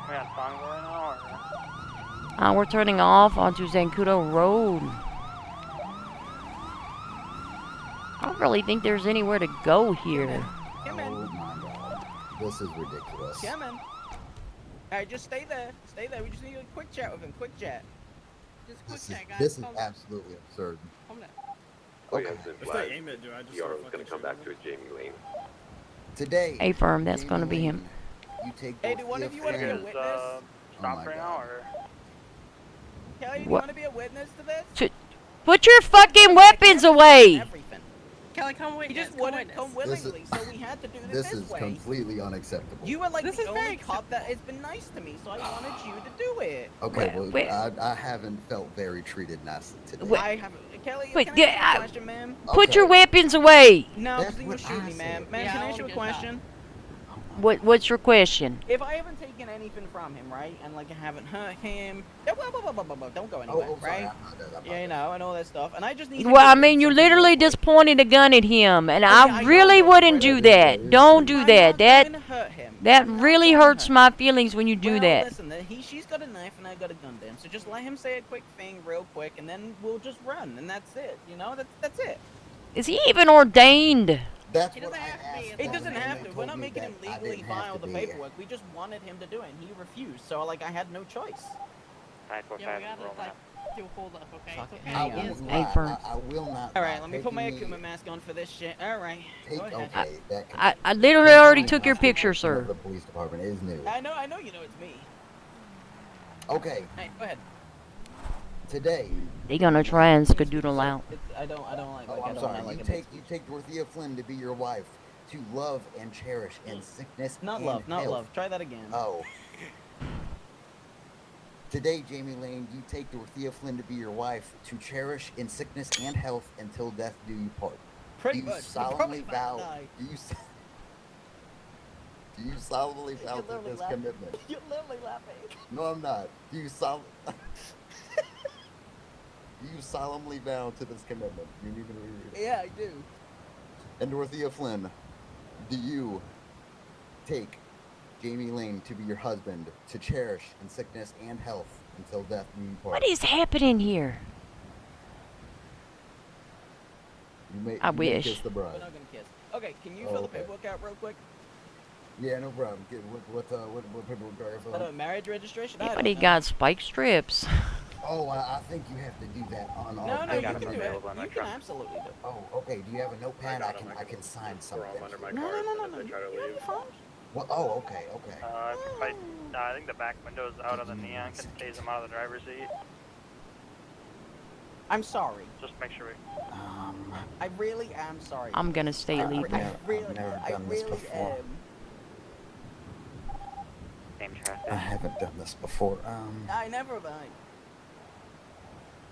[SPEAKER 2] We on Fongo right now, or?
[SPEAKER 1] We're turning off onto Zancudo Road. I don't really think there's anywhere to go here.
[SPEAKER 3] Oh my god. This is ridiculous.
[SPEAKER 15] Come in. Alright, just stay there. Stay there. We just need a quick chat with him. Quick chat. Just quick chat, guys.
[SPEAKER 3] This is absolutely absurd.
[SPEAKER 14] Okay.
[SPEAKER 12] If they aim it, do I just
[SPEAKER 14] ER is going to come back to a Jamie Lane.
[SPEAKER 3] Today.
[SPEAKER 1] A firm, that's gonna be him.
[SPEAKER 3] You take
[SPEAKER 15] Hey, do one of you want to be a witness?
[SPEAKER 2] Stop right now, or?
[SPEAKER 15] Kelly, do you
[SPEAKER 1] What?
[SPEAKER 15] want to be a witness to this?
[SPEAKER 1] Put your fucking weapons away!
[SPEAKER 21] Kelly, come with
[SPEAKER 15] He just
[SPEAKER 21] us,
[SPEAKER 15] wouldn't come willingly, so we had to do
[SPEAKER 3] This
[SPEAKER 15] this
[SPEAKER 3] is
[SPEAKER 15] way.
[SPEAKER 3] completely unacceptable.
[SPEAKER 15] You were like
[SPEAKER 21] This
[SPEAKER 15] the
[SPEAKER 21] is
[SPEAKER 15] only
[SPEAKER 21] very
[SPEAKER 15] cop that has been nice to me, so I wanted you to do it.
[SPEAKER 3] Okay, well, I haven't felt very treated nicely today.
[SPEAKER 15] I haven't. Kelly,
[SPEAKER 1] Wait,
[SPEAKER 15] can I ask you a question, ma'am?
[SPEAKER 1] Put your weapons away!
[SPEAKER 15] No,
[SPEAKER 3] That's
[SPEAKER 15] because you
[SPEAKER 3] what
[SPEAKER 15] shoot
[SPEAKER 3] I
[SPEAKER 15] me, ma'am.
[SPEAKER 3] said.
[SPEAKER 15] Ma'am,
[SPEAKER 21] Yeah,
[SPEAKER 15] can
[SPEAKER 21] I
[SPEAKER 15] I ask you a
[SPEAKER 21] won't get that.
[SPEAKER 15] question?
[SPEAKER 1] What's your question?
[SPEAKER 15] If I haven't taken anything from him, right, and like I haven't hurt him, don't go anywhere,
[SPEAKER 3] Oh, sorry,
[SPEAKER 15] right?
[SPEAKER 3] I'm
[SPEAKER 15] Yeah, you know, and all that stuff, and I just need.
[SPEAKER 1] Well, I mean, you literally just pointed a gun at him, and I
[SPEAKER 15] I
[SPEAKER 1] really
[SPEAKER 15] know,
[SPEAKER 1] wouldn't
[SPEAKER 15] but
[SPEAKER 1] do that. Don't do that. That
[SPEAKER 15] that
[SPEAKER 1] really hurts my feelings when you do
[SPEAKER 15] well,
[SPEAKER 1] that.
[SPEAKER 15] Listen, she's got a knife and I got a gun to him, so just let him say a quick thing real quick, and then we'll just run, and that's it. You know, that's it.
[SPEAKER 1] Is he even ordained?
[SPEAKER 3] That's
[SPEAKER 21] It doesn't have to be.
[SPEAKER 15] It doesn't have to.
[SPEAKER 3] They
[SPEAKER 15] We're not
[SPEAKER 3] told me
[SPEAKER 15] making him
[SPEAKER 3] that I
[SPEAKER 15] legally
[SPEAKER 3] didn't have
[SPEAKER 15] file
[SPEAKER 3] to
[SPEAKER 15] the
[SPEAKER 3] be.
[SPEAKER 15] paperwork. We just wanted him to do it, and he refused. So like I had no choice.
[SPEAKER 2] 545
[SPEAKER 21] Yeah, we gotta
[SPEAKER 2] roll
[SPEAKER 21] like
[SPEAKER 2] out.
[SPEAKER 21] do a hold up, okay?
[SPEAKER 15] Fuck
[SPEAKER 21] It's
[SPEAKER 15] it.
[SPEAKER 21] okay.
[SPEAKER 3] I
[SPEAKER 15] Hang on.
[SPEAKER 21] Yes.
[SPEAKER 3] won't
[SPEAKER 1] Hey,
[SPEAKER 3] lie.
[SPEAKER 1] firm.
[SPEAKER 3] I will not.
[SPEAKER 15] All
[SPEAKER 3] lie.
[SPEAKER 15] right, let me put my
[SPEAKER 3] Taking
[SPEAKER 15] Akuma mask on for this shit. All right.
[SPEAKER 3] Take,
[SPEAKER 15] Go ahead.
[SPEAKER 3] okay, that can,
[SPEAKER 1] I literally already took your
[SPEAKER 3] taking
[SPEAKER 1] picture,
[SPEAKER 3] of
[SPEAKER 1] sir.
[SPEAKER 3] The police department is new.
[SPEAKER 15] I know you know it's me.
[SPEAKER 3] Okay,
[SPEAKER 15] Hey, go ahead.
[SPEAKER 3] today.
[SPEAKER 1] They gonna try and skadoodle out.
[SPEAKER 15] I don't like.
[SPEAKER 3] Oh,
[SPEAKER 15] I
[SPEAKER 3] I'm
[SPEAKER 15] don't
[SPEAKER 3] sorry.
[SPEAKER 15] like
[SPEAKER 3] You take Dorothea Flynn to be your wife, to love and cherish in sickness
[SPEAKER 15] Not
[SPEAKER 3] and
[SPEAKER 15] love, not
[SPEAKER 3] health.
[SPEAKER 15] love. Try that again.
[SPEAKER 3] Oh. Today, Jamie Lane, you take Dorothea Flynn to be your wife, to cherish in sickness and health until death do you part.
[SPEAKER 15] Pretty
[SPEAKER 3] Do you
[SPEAKER 15] much.
[SPEAKER 3] solemnly
[SPEAKER 15] You're probably
[SPEAKER 3] vow?
[SPEAKER 15] about to die.
[SPEAKER 3] Do you solemnly vow
[SPEAKER 15] You're
[SPEAKER 3] to
[SPEAKER 15] literally
[SPEAKER 3] this
[SPEAKER 15] laughing.
[SPEAKER 3] commitment?
[SPEAKER 15] You're literally laughing.
[SPEAKER 3] No, I'm not. Do you solemnly vow to this commitment? You need to reread it.
[SPEAKER 15] Yeah, I do.
[SPEAKER 3] And Dorothea Flynn, do you take Jamie Lane to be your husband, to cherish in sickness and health until death do you part?
[SPEAKER 1] What is happening here? I
[SPEAKER 3] You may
[SPEAKER 1] wish.
[SPEAKER 3] kiss the
[SPEAKER 15] We're
[SPEAKER 3] bride.
[SPEAKER 15] not gonna kiss. Okay, can you fill the paperwork out real quick?
[SPEAKER 3] Yeah, no problem. What paperwork do I fill out?
[SPEAKER 15] Marriage registration? I
[SPEAKER 1] But
[SPEAKER 15] don't
[SPEAKER 1] he
[SPEAKER 15] know.
[SPEAKER 1] got spike strips.
[SPEAKER 3] Oh, I think you have to do that on our
[SPEAKER 15] No, you
[SPEAKER 3] paper.
[SPEAKER 15] can do it. You can absolutely do it.
[SPEAKER 3] Oh, okay. Do you have a notepad? I can sign something.
[SPEAKER 15] No, you'll be fine.
[SPEAKER 3] Well, oh, okay.
[SPEAKER 2] I think the back window's out of the neon can phase him out of the driver's seat.
[SPEAKER 15] I'm sorry.
[SPEAKER 2] Just make sure we...
[SPEAKER 15] I really am sorry.
[SPEAKER 1] I'm gonna stay leaving.
[SPEAKER 3] I've never done this before.
[SPEAKER 2] Same traffic.
[SPEAKER 3] I haven't done this before.
[SPEAKER 15] I never mind.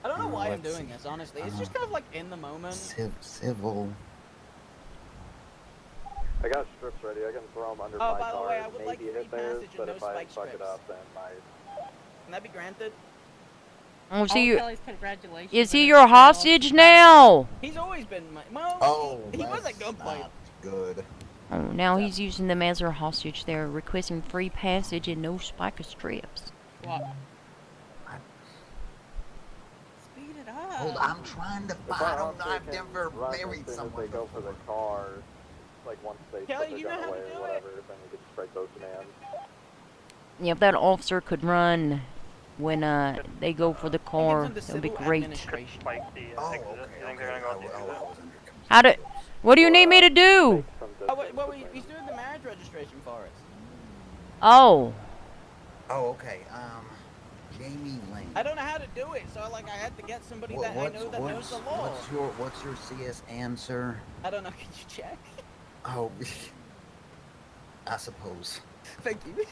[SPEAKER 15] I don't know why I'm
[SPEAKER 3] let's
[SPEAKER 15] doing
[SPEAKER 3] see.
[SPEAKER 15] this, honestly. It's just kind of like in the moment.
[SPEAKER 3] Civil.
[SPEAKER 14] I got strips ready. I can throw them under
[SPEAKER 15] Oh,
[SPEAKER 14] my
[SPEAKER 15] by the
[SPEAKER 14] car.
[SPEAKER 15] way, I would like
[SPEAKER 14] Maybe
[SPEAKER 15] free
[SPEAKER 14] hit theirs,
[SPEAKER 15] passage and
[SPEAKER 14] but
[SPEAKER 15] no
[SPEAKER 14] if I
[SPEAKER 15] spike
[SPEAKER 14] fuck it
[SPEAKER 15] strips.
[SPEAKER 14] up, then
[SPEAKER 15] Can that be granted?
[SPEAKER 1] Oh, so you,
[SPEAKER 8] Kelly's congratulations.
[SPEAKER 1] is he your hostage now?
[SPEAKER 15] He's always been my... Well,
[SPEAKER 3] Oh,
[SPEAKER 15] he was at
[SPEAKER 3] that's
[SPEAKER 15] gunpoint.
[SPEAKER 3] not good.
[SPEAKER 1] Oh, now he's using them as her hostage. They're requesting free passage and no spike strips.
[SPEAKER 8] What? Speed it up.
[SPEAKER 3] Hold on, I'm trying to
[SPEAKER 14] If
[SPEAKER 3] find.
[SPEAKER 14] our
[SPEAKER 3] I've
[SPEAKER 14] officer
[SPEAKER 3] never
[SPEAKER 14] can run
[SPEAKER 3] married
[SPEAKER 14] as soon as
[SPEAKER 3] someone.
[SPEAKER 14] they go for the car, like once they
[SPEAKER 15] Kelly,
[SPEAKER 14] put
[SPEAKER 15] you
[SPEAKER 14] their
[SPEAKER 15] know
[SPEAKER 14] gun
[SPEAKER 15] how to
[SPEAKER 14] away
[SPEAKER 15] do
[SPEAKER 14] or
[SPEAKER 15] it.
[SPEAKER 14] whatever, then you can just break those demands.
[SPEAKER 1] Yeah, if that officer could run when they go for the car, that would be great.
[SPEAKER 2] Spike the exit. You think they're gonna go with the exit?
[SPEAKER 1] How do? What do you need me to do?
[SPEAKER 15] Oh, wait, he's doing the marriage registration for us.
[SPEAKER 1] Oh.
[SPEAKER 3] Oh, okay. Jamie Lane.
[SPEAKER 15] I don't know how to do it, so like I had to get somebody that I know that knows the law.
[SPEAKER 3] What's your CS answer?
[SPEAKER 15] I don't know. Can you check?
[SPEAKER 3] Oh, I suppose.
[SPEAKER 15] Thank you.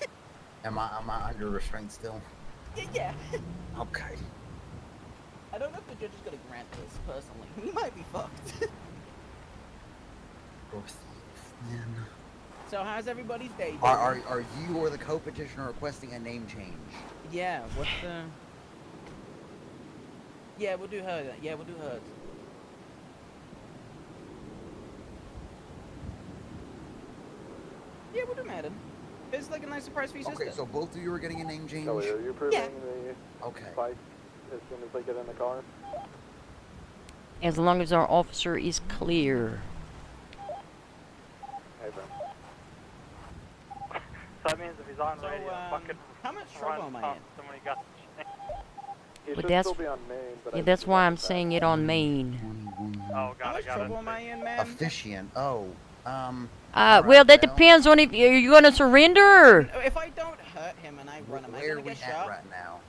[SPEAKER 3] Am I under restraint still?
[SPEAKER 15] Yeah.
[SPEAKER 3] Okay.
[SPEAKER 15] I don't know if the judge is gonna grant this personally. He might be fucked. So how's everybody's day?
[SPEAKER 3] Are you or the co-petitioner requesting a name change?
[SPEAKER 15] Yeah. What's the? Yeah, we'll do her. Yeah, we'll do hers. Yeah, we'll do Madden. It's like a nice surprise for your sister.
[SPEAKER 3] Okay, so both of you are getting a name change?
[SPEAKER 14] Kelly, are you approving
[SPEAKER 15] Yeah.
[SPEAKER 14] the
[SPEAKER 3] Okay.
[SPEAKER 14] spike as soon as they get in the car?
[SPEAKER 1] As long as our officer is clear.
[SPEAKER 14] Hey, Ben.
[SPEAKER 2] So that means if he's on radio, fucking
[SPEAKER 15] how much trouble am I in?
[SPEAKER 2] Somebody got
[SPEAKER 14] He
[SPEAKER 1] But
[SPEAKER 14] should
[SPEAKER 1] that's-
[SPEAKER 14] still be on main, but
[SPEAKER 1] Yeah,
[SPEAKER 14] I
[SPEAKER 1] that's
[SPEAKER 14] think
[SPEAKER 1] why
[SPEAKER 14] he
[SPEAKER 1] I'm
[SPEAKER 14] got
[SPEAKER 1] saying it on main.
[SPEAKER 2] Oh,
[SPEAKER 15] How much trouble am I in, man?
[SPEAKER 3] Officiant. Oh,
[SPEAKER 1] Well, that depends on if you're gonna surrender.
[SPEAKER 15] If I don't hurt him and I run him, am I
[SPEAKER 3] where are
[SPEAKER 15] gonna
[SPEAKER 3] we
[SPEAKER 15] get
[SPEAKER 3] at
[SPEAKER 15] shot?
[SPEAKER 3] right now?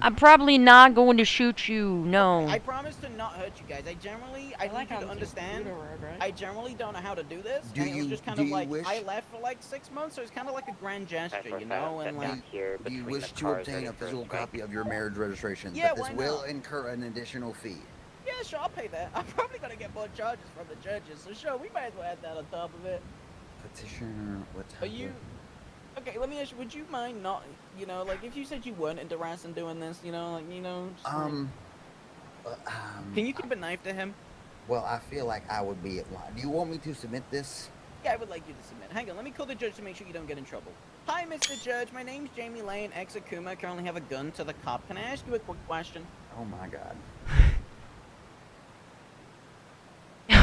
[SPEAKER 1] I'm probably not going to shoot you. No.
[SPEAKER 15] I promise to not hurt you guys. I need you to understand. I generally don't know how to do this.
[SPEAKER 3] Do
[SPEAKER 15] and it was
[SPEAKER 3] you-
[SPEAKER 15] just kind
[SPEAKER 3] do
[SPEAKER 15] of
[SPEAKER 3] you
[SPEAKER 15] like
[SPEAKER 3] wish-
[SPEAKER 15] I left for like 6 months, so it's kind of like a grand gesture, you know. And like,
[SPEAKER 3] Do you wish to obtain a physical copy of your marriage registration?
[SPEAKER 15] Yeah,
[SPEAKER 3] But this
[SPEAKER 15] why
[SPEAKER 3] will
[SPEAKER 15] not?
[SPEAKER 3] incur an additional fee.
[SPEAKER 15] yeah, sure, I'll pay that. I'm probably gonna get more charges from the judges, so sure, we might as well add that on top of it.
[SPEAKER 3] Petitioner, what
[SPEAKER 15] Are you? Okay, let me ask you. Would you mind not, you know, like if you said you weren't into Ransom doing this, you know, like you know. Just can you keep a knife to him?
[SPEAKER 3] Well, I feel like I would be at line. Do you want me to submit this?
[SPEAKER 15] Yeah, I would like you to submit. Hang on, let me call the judge to make sure you don't get in trouble. Hi, Mr. Judge. My name's Jamie Lane, ex-Akuma. Currently have a gun to the cop. Can I ask you a quick question?
[SPEAKER 3] Oh my god.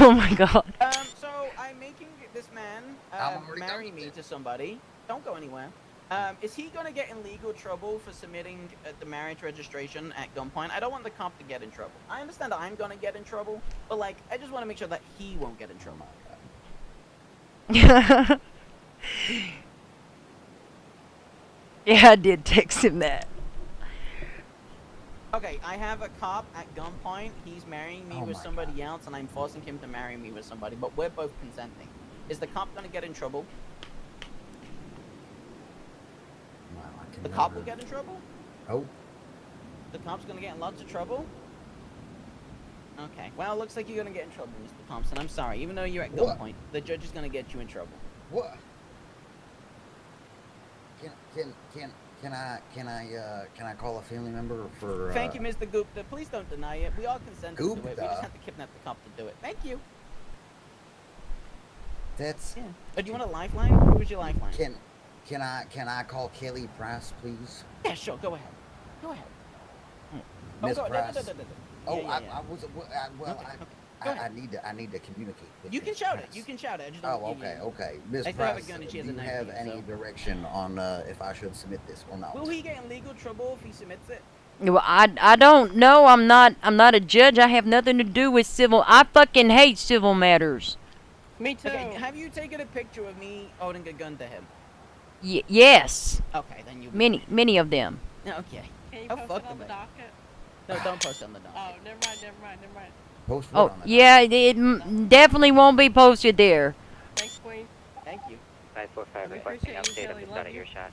[SPEAKER 1] Oh my god.
[SPEAKER 15] So I'm making this man
[SPEAKER 3] I'm already
[SPEAKER 15] marry me to somebody. Don't go anywhere. Is he gonna get in legal trouble for submitting the marriage registration at gunpoint? I don't want the cop to get in trouble. I understand that I'm gonna get in trouble, but like, I just want to make sure that he won't get in trouble.
[SPEAKER 1] Yeah, I did text him that.
[SPEAKER 15] Okay, I have a cop at gunpoint. He's marrying me
[SPEAKER 3] Oh
[SPEAKER 15] with
[SPEAKER 3] my
[SPEAKER 15] somebody else, and I'm forcing him to marry me with somebody, but we're both consenting. Is the cop gonna get in trouble?
[SPEAKER 3] Wow, I can
[SPEAKER 15] The cop will
[SPEAKER 3] never-
[SPEAKER 15] get in trouble?
[SPEAKER 3] Oh,
[SPEAKER 15] The cop's gonna get in lots of trouble? Okay. Well, it looks like you're gonna get in trouble, Mr. Thompson. I'm sorry. Even though you're at
[SPEAKER 3] What?
[SPEAKER 15] gunpoint, the judge is gonna get you in trouble.
[SPEAKER 3] What? Can I call a family member for?
[SPEAKER 15] Thank you, Mr. Gupta. Please don't deny it. We all consented to it. We
[SPEAKER 3] Gupta?
[SPEAKER 15] just have to kidnap the cop to do it. Thank you.
[SPEAKER 3] That's.
[SPEAKER 15] Yeah. Do you want a lifeline? Who was your lifeline?
[SPEAKER 3] Can I call Kelly Price, please?
[SPEAKER 15] Yeah, sure. Go ahead. Go ahead.
[SPEAKER 3] Miss
[SPEAKER 15] go,
[SPEAKER 3] Price.
[SPEAKER 15] no.
[SPEAKER 3] Oh,
[SPEAKER 15] Yeah.
[SPEAKER 3] I was. Well, I need to communicate. With
[SPEAKER 15] You can
[SPEAKER 3] Miss
[SPEAKER 15] shout
[SPEAKER 3] Price.
[SPEAKER 15] it. You can shout it. I just don't.
[SPEAKER 3] Oh, okay. Miss
[SPEAKER 15] I still have a
[SPEAKER 3] Price,
[SPEAKER 15] gun and she
[SPEAKER 3] do
[SPEAKER 15] has a
[SPEAKER 3] you
[SPEAKER 15] knife
[SPEAKER 3] have
[SPEAKER 15] too,
[SPEAKER 3] any
[SPEAKER 15] so.
[SPEAKER 3] direction on if I should submit this or not?
[SPEAKER 15] Will he get in legal trouble if he submits it?
[SPEAKER 1] Well, I don't know. I'm not a judge. I have nothing to do with civil. I fucking hate civil matters.
[SPEAKER 15] Me too. Okay, have you taken a picture of me holding a gun to him?
[SPEAKER 1] Yes.
[SPEAKER 15] Okay, then you.
[SPEAKER 1] Many of them.
[SPEAKER 15] Okay.
[SPEAKER 8] Can you
[SPEAKER 15] Oh,
[SPEAKER 8] post
[SPEAKER 15] fuck
[SPEAKER 8] it on the
[SPEAKER 15] them.
[SPEAKER 8] docket?
[SPEAKER 15] No, don't post on the docket.
[SPEAKER 8] Oh, never mind.
[SPEAKER 3] Post
[SPEAKER 1] Oh, yeah, it definitely won't be posted there.
[SPEAKER 8] Thanks, Queen.
[SPEAKER 15] Thank you.
[SPEAKER 2] 945 requesting update of the start of your shot.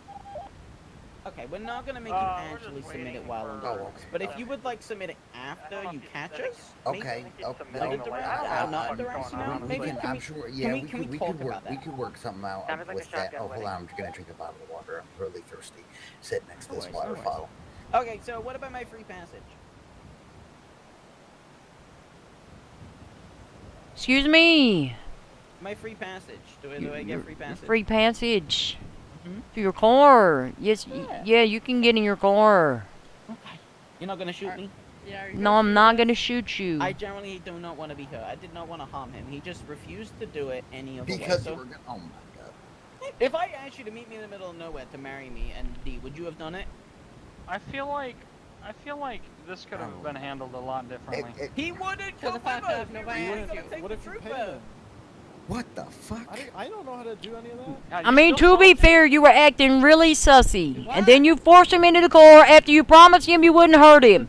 [SPEAKER 15] Okay, we're not gonna make you actually submit it while on the books, but if you would like submit it after you catch us,
[SPEAKER 3] Okay.
[SPEAKER 15] maybe
[SPEAKER 3] I'm sure. Yeah, we could
[SPEAKER 15] talk
[SPEAKER 3] work.
[SPEAKER 15] about that?
[SPEAKER 3] We could work something out with that. Oh, hold on. I'm just gonna drink a bottle of water. I'm really thirsty. Sit next to this
[SPEAKER 15] No
[SPEAKER 3] water
[SPEAKER 15] worries.
[SPEAKER 3] bottle.
[SPEAKER 15] Okay, so what about my free passage?
[SPEAKER 1] Excuse me.
[SPEAKER 15] My free passage. Do I get free passage?
[SPEAKER 1] Free passage. To your car. Yes. Yeah, you can get in your car.
[SPEAKER 15] Okay. You're not gonna shoot me?
[SPEAKER 8] Yeah.
[SPEAKER 1] No, I'm not gonna shoot you.
[SPEAKER 15] I generally do not want to be hurt. I did not want to harm him. He just refused to do it any other way.
[SPEAKER 3] Because
[SPEAKER 15] So
[SPEAKER 3] you were gonna. Oh my god.
[SPEAKER 15] if I asked you to meet me in the middle of nowhere to marry me and D, would you have done it?
[SPEAKER 18] I feel like this could have been handled a lot differently.
[SPEAKER 15] He wouldn't
[SPEAKER 8] Shut
[SPEAKER 15] come
[SPEAKER 8] the fuck
[SPEAKER 15] with us.
[SPEAKER 8] up,
[SPEAKER 15] We
[SPEAKER 8] nobody
[SPEAKER 15] were
[SPEAKER 8] asked
[SPEAKER 15] gonna
[SPEAKER 8] you.
[SPEAKER 15] take
[SPEAKER 5] What
[SPEAKER 15] the
[SPEAKER 5] if you
[SPEAKER 15] troop
[SPEAKER 5] paid
[SPEAKER 15] out.
[SPEAKER 5] him?
[SPEAKER 3] What the fuck?
[SPEAKER 5] I don't know how to do any of that.
[SPEAKER 1] I mean, to be fair, you were acting really sussy. And then you forced him into the car after you promised him you wouldn't hurt him.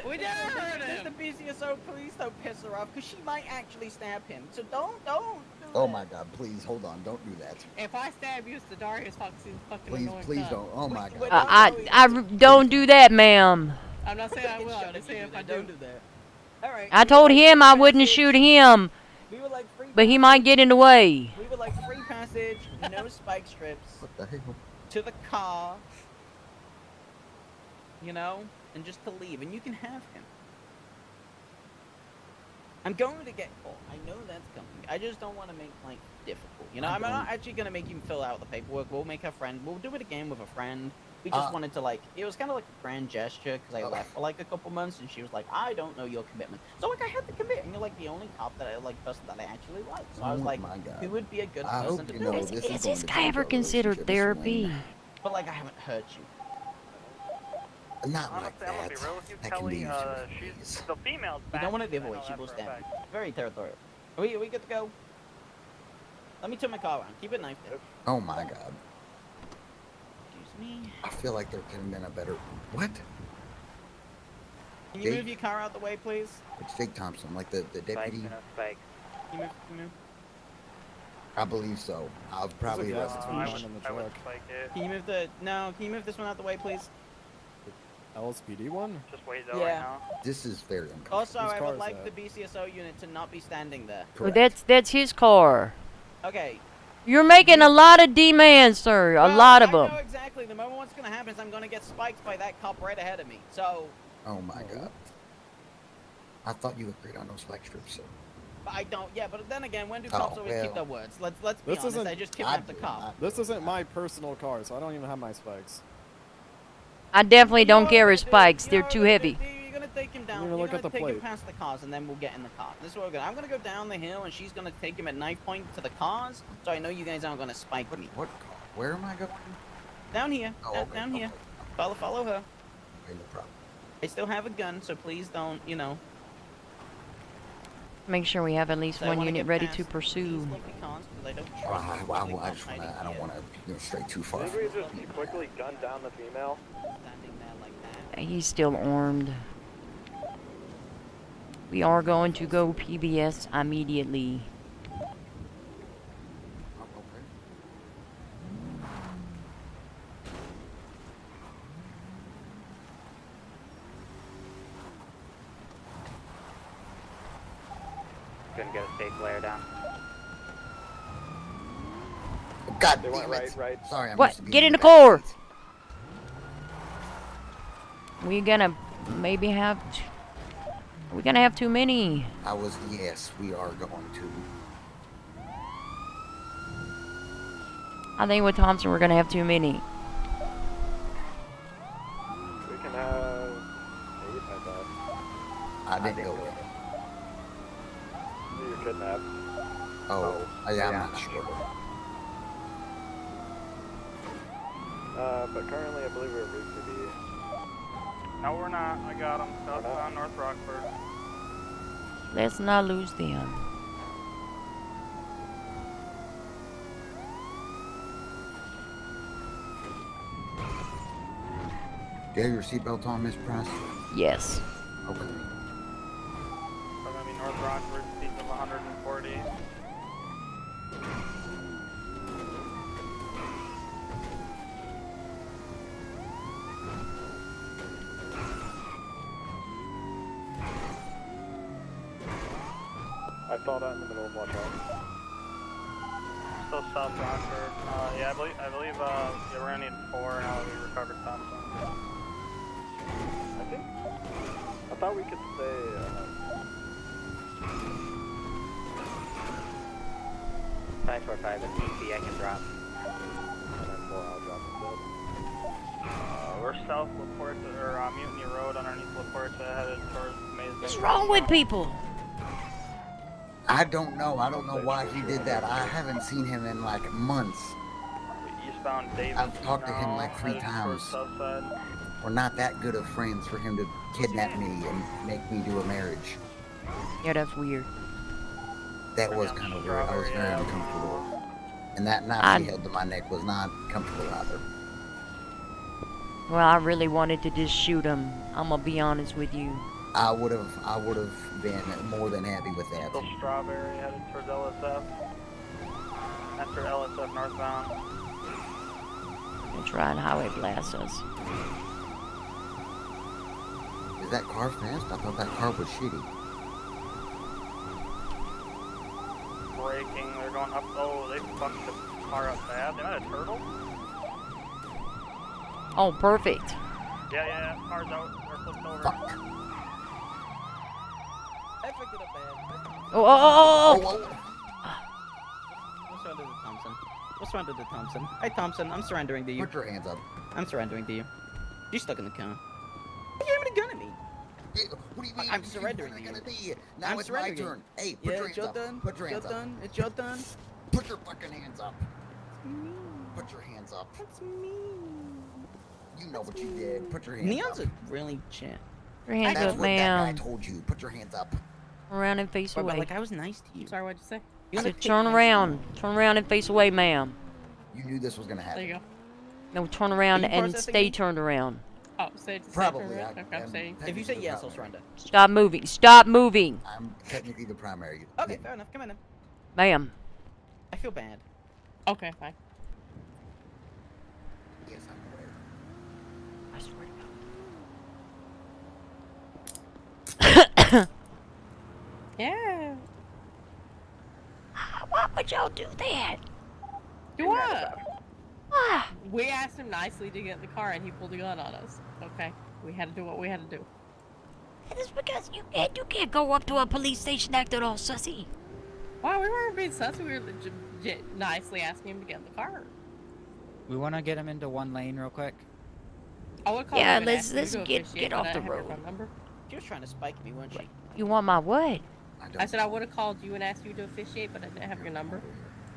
[SPEAKER 15] We never heard him. Mr. BCSO, please don't piss her off, because she might actually stab him. So don't.
[SPEAKER 3] Oh my god, please hold on. Don't do that.
[SPEAKER 8] If I stab you, it's the darkest fucking
[SPEAKER 3] Please,
[SPEAKER 8] annoying
[SPEAKER 3] please
[SPEAKER 8] cunt.
[SPEAKER 3] don't. Oh my god.
[SPEAKER 1] I don't do that, ma'am.
[SPEAKER 8] I'm not saying I will. I'm just saying if I do.
[SPEAKER 15] Don't do that. All right.
[SPEAKER 1] I told him I wouldn't shoot him,
[SPEAKER 15] We would like free.
[SPEAKER 1] but he might get in the way.
[SPEAKER 15] We would like free passage, no spike strips.
[SPEAKER 3] What the hell?
[SPEAKER 15] To the car. You know, and just to leave, and you can have him. I'm going to get caught. I know that's coming. I just don't want to make life difficult. You know, I'm not actually going to make him fill out the paperwork. We'll make a friend. We'll do it again with a friend. We just wanted to, like, it was kind of like a grand gesture because I left for like a couple months and she was like, I don't know your commitment. So, like, I had to commit. And you're like the only cop that person that I actually like. So I was like, who would be a good person to do it?
[SPEAKER 1] Has this guy ever considered therapy?
[SPEAKER 15] But, like, I haven't hurt you.
[SPEAKER 3] Not like
[SPEAKER 2] Honestly, I'm gonna be
[SPEAKER 3] that.
[SPEAKER 2] real with you,
[SPEAKER 3] That can
[SPEAKER 2] Kelly.
[SPEAKER 3] be
[SPEAKER 2] She's the female's
[SPEAKER 15] You
[SPEAKER 2] back.
[SPEAKER 15] don't want to give away. She will stab you. Very territorial. Are we good to go? Let me turn my car around. Keep it knife there.
[SPEAKER 3] Oh my god.
[SPEAKER 15] Excuse me.
[SPEAKER 3] I feel like there could have been a better. What?
[SPEAKER 15] Can you
[SPEAKER 3] Jake?
[SPEAKER 15] move your car out the way, please?
[SPEAKER 3] It's Jake Thompson, like the deputy.
[SPEAKER 2] Spike.
[SPEAKER 15] Can you move?
[SPEAKER 3] I believe so. I'll probably arrest him.
[SPEAKER 5] I would
[SPEAKER 2] spike it.
[SPEAKER 15] Can you move the can you move this one out the way, please?
[SPEAKER 5] LSPD one?
[SPEAKER 2] Just wait though
[SPEAKER 15] Yeah.
[SPEAKER 2] right now.
[SPEAKER 3] This is very uncomfortable.
[SPEAKER 15] Also,
[SPEAKER 5] Whose
[SPEAKER 15] I
[SPEAKER 5] car
[SPEAKER 15] would
[SPEAKER 5] is
[SPEAKER 15] like
[SPEAKER 5] that?
[SPEAKER 15] the BCSO unit to not be standing there.
[SPEAKER 1] Well, that's his car.
[SPEAKER 15] Okay.
[SPEAKER 1] You're making a lot of demands, sir. A lot of
[SPEAKER 15] I
[SPEAKER 1] them.
[SPEAKER 15] know exactly. The moment what's gonna happen is I'm gonna get spiked by that cop right ahead of me. So.
[SPEAKER 3] Oh my god. I thought you agreed on no spike strips, sir.
[SPEAKER 15] But I don't. Yeah, but then again, when do cops always keep their words? Let's be
[SPEAKER 5] This
[SPEAKER 15] honest.
[SPEAKER 5] isn't-
[SPEAKER 15] I just kidnapped the cop.
[SPEAKER 5] This isn't my personal car, so I don't even have my spikes.
[SPEAKER 1] I definitely don't carry spikes. They're too heavy.
[SPEAKER 15] You're gonna take him down.
[SPEAKER 5] Even
[SPEAKER 15] You're
[SPEAKER 5] look
[SPEAKER 15] gonna
[SPEAKER 5] at the
[SPEAKER 15] take him
[SPEAKER 5] plate.
[SPEAKER 15] past the cars, and then we'll get in the car. This is what we're gonna. I'm gonna go down the hill, and she's gonna take him at knife point to the cars. So I know you guys aren't gonna spike me.
[SPEAKER 3] What car? Where am I going?
[SPEAKER 15] Down here.
[SPEAKER 3] Oh, okay,
[SPEAKER 15] Down here.
[SPEAKER 3] okay.
[SPEAKER 15] Follow her.
[SPEAKER 3] Okay, no problem.
[SPEAKER 15] I still have a gun, so please don't. You know.
[SPEAKER 1] Make sure we have at least
[SPEAKER 15] So I
[SPEAKER 1] one
[SPEAKER 15] wanna
[SPEAKER 1] unit
[SPEAKER 15] get
[SPEAKER 1] ready
[SPEAKER 15] past
[SPEAKER 1] to
[SPEAKER 15] these
[SPEAKER 1] pursue.
[SPEAKER 15] lovely cars, 'cause I don't trust
[SPEAKER 3] I
[SPEAKER 15] them.
[SPEAKER 3] just wanna. I don't want to stray too far.
[SPEAKER 14] Did we just quickly gun down the female?
[SPEAKER 15] Standing there like that.
[SPEAKER 1] He's still armed. We are going to go PBS immediately.
[SPEAKER 2] Couldn't get a safe layer down.
[SPEAKER 3] God
[SPEAKER 14] They went
[SPEAKER 3] damn it.
[SPEAKER 14] right.
[SPEAKER 3] Sorry, I'm
[SPEAKER 1] What?
[SPEAKER 3] used to being
[SPEAKER 1] Get in the
[SPEAKER 3] back
[SPEAKER 1] car.
[SPEAKER 3] seat.
[SPEAKER 1] We're gonna maybe have. We're gonna have too many.
[SPEAKER 3] Yes, we are going to.
[SPEAKER 1] I think with Thompson we're gonna have too many.
[SPEAKER 14] We can have 8, I thought.
[SPEAKER 3] I didn't go there.
[SPEAKER 14] You're kidnapped.
[SPEAKER 3] Oh, yeah, I'm not sure.
[SPEAKER 14] But currently I believe we're at Restream B.
[SPEAKER 2] No, we're not. I got them. Southbound North Rockford.
[SPEAKER 1] Let's not lose them.
[SPEAKER 3] Do you have your seatbelt on, Miss Price?
[SPEAKER 1] Yes.
[SPEAKER 3] Okay.
[SPEAKER 2] We're gonna be North Rockford, speeds of 140.
[SPEAKER 14] I saw that in the middle of Watch Out.
[SPEAKER 2] Still South Rockford. Yeah, I believe yeah, we're gonna need 4 now that we recovered Thompson.
[SPEAKER 14] I thought we could stay,
[SPEAKER 2] 545, if need be, I can drop.
[SPEAKER 14] and then 4 I'll drop instead.
[SPEAKER 2] We're south LaPorta, or Mutiny Road underneath LaPorta, headed towards Maze.
[SPEAKER 1] What's wrong with people?
[SPEAKER 3] I don't know. I don't know why he did that. I haven't seen him in like months.
[SPEAKER 2] Eastbound Davis.
[SPEAKER 3] I've talked to him like 3
[SPEAKER 2] headed
[SPEAKER 3] times.
[SPEAKER 2] towards Southside.
[SPEAKER 3] We're not that good of friends for him to kidnap me and make me do a marriage.
[SPEAKER 1] Yeah, that's weird.
[SPEAKER 3] That was kind of weird. I was very uncomfortable. And that knife he held to my neck was not comfortable either.
[SPEAKER 1] Well, I really wanted to just shoot him. I'm gonna be honest with you.
[SPEAKER 3] I would have been more than happy with that.
[SPEAKER 2] Still Strawberry, headed towards LSF. Enter LSF northbound.
[SPEAKER 1] They're trying to highway blast us.
[SPEAKER 3] Is that car fast? I thought that car was shitty.
[SPEAKER 2] Braking, they're going up. Oh, they fucked the car up bad. They had a turtle?
[SPEAKER 1] Oh, perfect.
[SPEAKER 2] Yeah, car's out. They're flipped over.
[SPEAKER 15] I picked it up bad.
[SPEAKER 1] Oh.
[SPEAKER 15] What's wrong with the Thompson? What's wrong with the Thompson? Hey, Thompson, I'm surrendering to you.
[SPEAKER 3] Put your hands up.
[SPEAKER 15] I'm surrendering to you. You're stuck in the car. You're aiming a gun at me.
[SPEAKER 3] What do you mean?
[SPEAKER 15] I'm surrendering to you.
[SPEAKER 3] Now
[SPEAKER 15] I'm
[SPEAKER 3] it's my
[SPEAKER 15] surrendering.
[SPEAKER 3] turn. Hey, put your hands up. Put your hands up.
[SPEAKER 15] It's your turn.
[SPEAKER 3] Put your fucking hands up. Put your hands up.
[SPEAKER 15] That's me.
[SPEAKER 3] You know what you did. Put your hands
[SPEAKER 15] Neon's
[SPEAKER 3] up.
[SPEAKER 15] a really champ.
[SPEAKER 1] Your hands
[SPEAKER 3] That's
[SPEAKER 1] up,
[SPEAKER 3] what that guy
[SPEAKER 1] ma'am.
[SPEAKER 3] told you. Put your hands up.
[SPEAKER 1] Around and face
[SPEAKER 15] But
[SPEAKER 1] away.
[SPEAKER 15] like I was nice to you.
[SPEAKER 21] Sorry, what'd you say?
[SPEAKER 15] You
[SPEAKER 1] I
[SPEAKER 15] gotta
[SPEAKER 1] said,
[SPEAKER 15] take
[SPEAKER 1] turn
[SPEAKER 15] nice
[SPEAKER 1] around. Turn around and face away, ma'am.
[SPEAKER 3] You knew this was gonna happen.
[SPEAKER 21] There you go.
[SPEAKER 1] No, turn around
[SPEAKER 15] Are you
[SPEAKER 1] and
[SPEAKER 15] processing
[SPEAKER 1] stay
[SPEAKER 15] me?
[SPEAKER 1] turned around.
[SPEAKER 21] Oh, say it to
[SPEAKER 3] Probably,
[SPEAKER 21] say
[SPEAKER 3] I-
[SPEAKER 21] okay, I'm saying.
[SPEAKER 15] If you say yes, I'll surrender.
[SPEAKER 1] Stop moving. Stop moving.
[SPEAKER 3] I'm technically the primary.
[SPEAKER 15] Okay, fair enough. Come on in.
[SPEAKER 1] Ma'am.
[SPEAKER 15] I feel bad.
[SPEAKER 21] Okay, fine.
[SPEAKER 3] Yes, I'm aware.
[SPEAKER 1] I swear to God.
[SPEAKER 21] Yeah.
[SPEAKER 1] Why would y'all do that?
[SPEAKER 21] Do what? We asked him nicely to get in the car and he pulled a gun on us. Okay. We had to do what we had to do.
[SPEAKER 1] That is because you can't go up to a police station acting all sussy.
[SPEAKER 21] Wow, we weren't being sussy. We were nicely asking him to get in the car.
[SPEAKER 11] We want to get him into one lane real quick.
[SPEAKER 21] I would call
[SPEAKER 1] Yeah,
[SPEAKER 21] him and
[SPEAKER 1] let's
[SPEAKER 21] ask him to
[SPEAKER 1] get
[SPEAKER 21] officiate,
[SPEAKER 1] off
[SPEAKER 21] but I
[SPEAKER 1] the
[SPEAKER 21] have your
[SPEAKER 1] road.
[SPEAKER 21] phone number.
[SPEAKER 15] She was trying to spike me, wasn't she?
[SPEAKER 1] You want my what?
[SPEAKER 21] I said I would have called you and asked you to officiate, but I didn't have your number.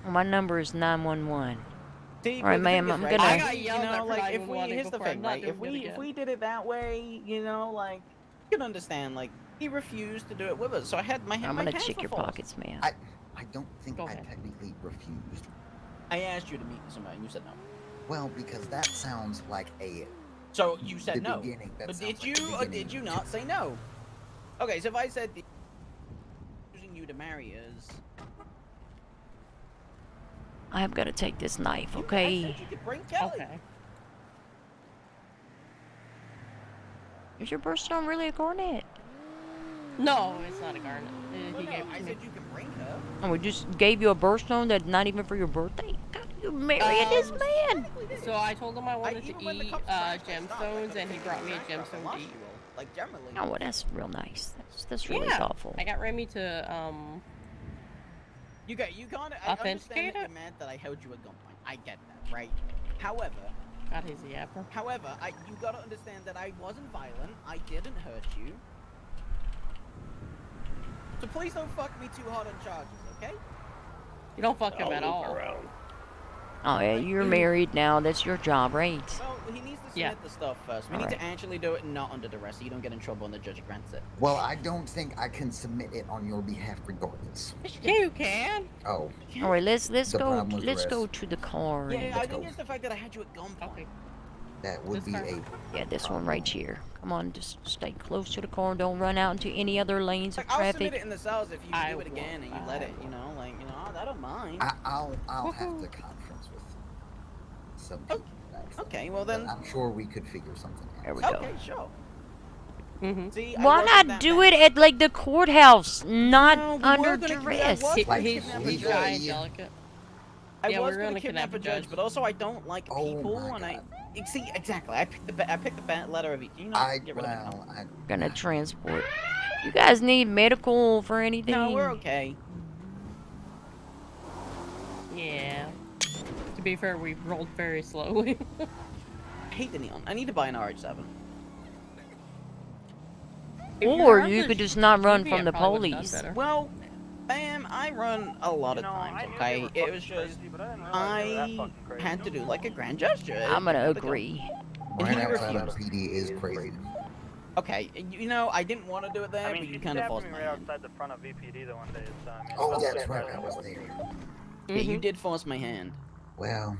[SPEAKER 1] Well, my number is 911.
[SPEAKER 15] See,
[SPEAKER 1] All right,
[SPEAKER 15] but the thing
[SPEAKER 1] ma'am,
[SPEAKER 15] is,
[SPEAKER 1] I'm
[SPEAKER 15] right,
[SPEAKER 1] gonna.
[SPEAKER 21] I got yelled
[SPEAKER 15] you
[SPEAKER 21] at
[SPEAKER 15] know,
[SPEAKER 21] for
[SPEAKER 15] like if we
[SPEAKER 21] 911
[SPEAKER 15] here's the
[SPEAKER 21] before.
[SPEAKER 15] thing,
[SPEAKER 21] I'm not
[SPEAKER 15] right? If
[SPEAKER 21] doing it
[SPEAKER 15] we
[SPEAKER 21] again.
[SPEAKER 15] did it that way, you know, like you can understand, like he refused to do it with us, so I had my
[SPEAKER 1] I'm
[SPEAKER 15] my
[SPEAKER 1] gonna
[SPEAKER 15] hands
[SPEAKER 1] check
[SPEAKER 15] were
[SPEAKER 1] your
[SPEAKER 15] full.
[SPEAKER 1] pockets, ma'am.
[SPEAKER 3] I don't think
[SPEAKER 21] Go
[SPEAKER 3] I
[SPEAKER 21] ahead.
[SPEAKER 3] technically refused.
[SPEAKER 15] I asked you to meet somebody, and you said no.
[SPEAKER 3] Well, because that sounds like a.
[SPEAKER 15] So you said
[SPEAKER 3] The
[SPEAKER 15] no.
[SPEAKER 3] beginning, that
[SPEAKER 15] But
[SPEAKER 3] sounds
[SPEAKER 15] did
[SPEAKER 3] like
[SPEAKER 15] you
[SPEAKER 3] the
[SPEAKER 15] or
[SPEAKER 3] beginning.
[SPEAKER 15] did you not say no? Okay, so if I said choosing you to marry us,
[SPEAKER 1] I'm gonna take this knife,
[SPEAKER 15] I
[SPEAKER 1] okay?
[SPEAKER 15] said you could bring Kelly.
[SPEAKER 21] Okay.
[SPEAKER 1] Is your birthstone really a cornet?
[SPEAKER 21] No, it's not a garnet.
[SPEAKER 15] Well,
[SPEAKER 21] He
[SPEAKER 15] no,
[SPEAKER 21] gave it
[SPEAKER 15] I
[SPEAKER 21] to me.
[SPEAKER 15] said you can bring her.
[SPEAKER 1] And we just gave you a birthstone that's not even for your birthday. God, you marrying this man?
[SPEAKER 21] So I told him I wanted to
[SPEAKER 15] even when the
[SPEAKER 21] eat
[SPEAKER 15] cops crashed, I stopped. I
[SPEAKER 21] gemstones,
[SPEAKER 15] could've
[SPEAKER 21] and he
[SPEAKER 15] taken
[SPEAKER 21] brought
[SPEAKER 15] the
[SPEAKER 21] me a
[SPEAKER 15] crash trap and
[SPEAKER 21] gemstone to
[SPEAKER 15] lost
[SPEAKER 21] eat.
[SPEAKER 15] you all. Like, generally.
[SPEAKER 1] Oh, well, that's real nice. That's really
[SPEAKER 21] Yeah,
[SPEAKER 1] thoughtful.
[SPEAKER 21] I got Remy to
[SPEAKER 15] You kind of. I understand
[SPEAKER 21] authenticate
[SPEAKER 15] that
[SPEAKER 21] it.
[SPEAKER 15] you meant that I held you at gunpoint. I get that, right? However.
[SPEAKER 21] God, he's a yapper.
[SPEAKER 15] However, you gotta understand that I wasn't violent. I didn't hurt you. So please don't fuck me too hard on charges, okay?
[SPEAKER 21] You don't fuck him at all.
[SPEAKER 1] Oh, yeah, you're married now. That's your job, right?
[SPEAKER 15] Well, he needs to submit the stuff first. We need to actually do it and not under duress, so you don't get in trouble and the judge grants it.
[SPEAKER 3] Well, I don't think I can submit it on your behalf regardless.
[SPEAKER 21] Yeah, you can.
[SPEAKER 3] Oh.
[SPEAKER 1] All right, let's
[SPEAKER 3] The
[SPEAKER 1] go
[SPEAKER 3] problem was the
[SPEAKER 1] let's go
[SPEAKER 3] rest.
[SPEAKER 1] to the car.
[SPEAKER 15] Yeah,
[SPEAKER 1] and-
[SPEAKER 15] I think it's the fact that I had you at gunpoint.
[SPEAKER 3] That would be a.
[SPEAKER 1] Yeah, this one right here. Come on, just stay close to the car. Don't run out into any other lanes of
[SPEAKER 15] I'll submit
[SPEAKER 1] traffic.
[SPEAKER 15] it in the cells if you do it again and you let it, you know, like, you know, I don't mind.
[SPEAKER 3] I'll have to conference with some people.
[SPEAKER 15] Okay, well then.
[SPEAKER 3] I'm sure we could figure something out.
[SPEAKER 1] There we go.
[SPEAKER 15] Okay, sure. See,
[SPEAKER 1] Why not do it at like the courthouse, not
[SPEAKER 15] No, we
[SPEAKER 1] under
[SPEAKER 15] were gonna-
[SPEAKER 1] duress?
[SPEAKER 15] He's
[SPEAKER 21] He's shy and delicate.
[SPEAKER 15] I
[SPEAKER 21] Yeah,
[SPEAKER 15] was
[SPEAKER 21] we're
[SPEAKER 15] going
[SPEAKER 21] gonna
[SPEAKER 15] to kidnap a judge, but also I don't like people, and I see exactly. I picked the letter of each. You know, get rid of it.
[SPEAKER 1] Gonna transport. You guys need medical for anything?
[SPEAKER 15] No, we're okay.
[SPEAKER 21] Yeah. To be fair, we rolled very slowly.
[SPEAKER 15] I hate the neon. I need to buy an RH7.
[SPEAKER 1] Or you could just not run from the police.
[SPEAKER 15] Well, I run a lot of times, okay? It was just, I had to do like a grand gesture.
[SPEAKER 1] I'm gonna agree.
[SPEAKER 3] Right outside of PD is crazy.
[SPEAKER 15] Okay, you know, I didn't want to do it there,
[SPEAKER 2] I mean,
[SPEAKER 15] but
[SPEAKER 2] she
[SPEAKER 15] you kind of forced
[SPEAKER 2] me
[SPEAKER 15] me.
[SPEAKER 2] right outside the front of VPD the one day, so I mean...
[SPEAKER 3] Oh, that's right. I was there.
[SPEAKER 15] Yeah, you did force my hand.
[SPEAKER 3] Well.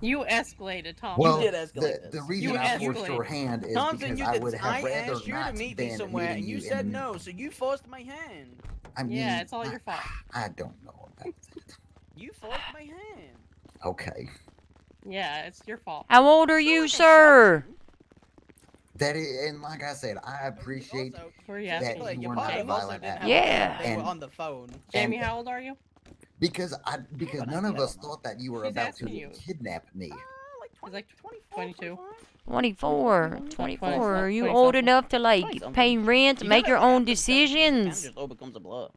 [SPEAKER 21] You escalated, Tom.
[SPEAKER 3] Well,
[SPEAKER 15] you did escalate
[SPEAKER 3] the reason I forced your hand is
[SPEAKER 15] Thompson,
[SPEAKER 3] because
[SPEAKER 15] you
[SPEAKER 3] I
[SPEAKER 15] did.
[SPEAKER 3] would have
[SPEAKER 15] I
[SPEAKER 3] rather
[SPEAKER 15] asked you
[SPEAKER 3] not
[SPEAKER 15] to meet
[SPEAKER 3] been
[SPEAKER 15] me somewhere, and
[SPEAKER 3] meeting
[SPEAKER 15] you
[SPEAKER 3] you
[SPEAKER 15] said
[SPEAKER 3] in-
[SPEAKER 15] no, so you forced my hand.
[SPEAKER 3] I mean,
[SPEAKER 21] Yeah, it's all your fault.
[SPEAKER 3] I don't know about that.
[SPEAKER 15] You forced my hand.
[SPEAKER 3] Okay.
[SPEAKER 21] Yeah, it's your fault.
[SPEAKER 1] How old are you, sir?
[SPEAKER 3] That is, and like I said, I appreciate
[SPEAKER 21] Were you
[SPEAKER 3] that
[SPEAKER 21] asking?
[SPEAKER 3] you were not a violent actor.
[SPEAKER 1] Yeah.
[SPEAKER 15] They were
[SPEAKER 3] And-
[SPEAKER 15] on the phone.
[SPEAKER 21] Jamie, how old are you?
[SPEAKER 3] Because none of us thought that you were
[SPEAKER 21] She's
[SPEAKER 3] about to
[SPEAKER 21] asking you.
[SPEAKER 3] kidnap me.
[SPEAKER 21] He's like 22.
[SPEAKER 1] 24. 24. Are you
[SPEAKER 21] 20
[SPEAKER 1] old
[SPEAKER 21] something.
[SPEAKER 1] enough to like
[SPEAKER 15] 20 something.
[SPEAKER 1] pay rent, make your own decisions?
[SPEAKER 15] Just all becomes a blur.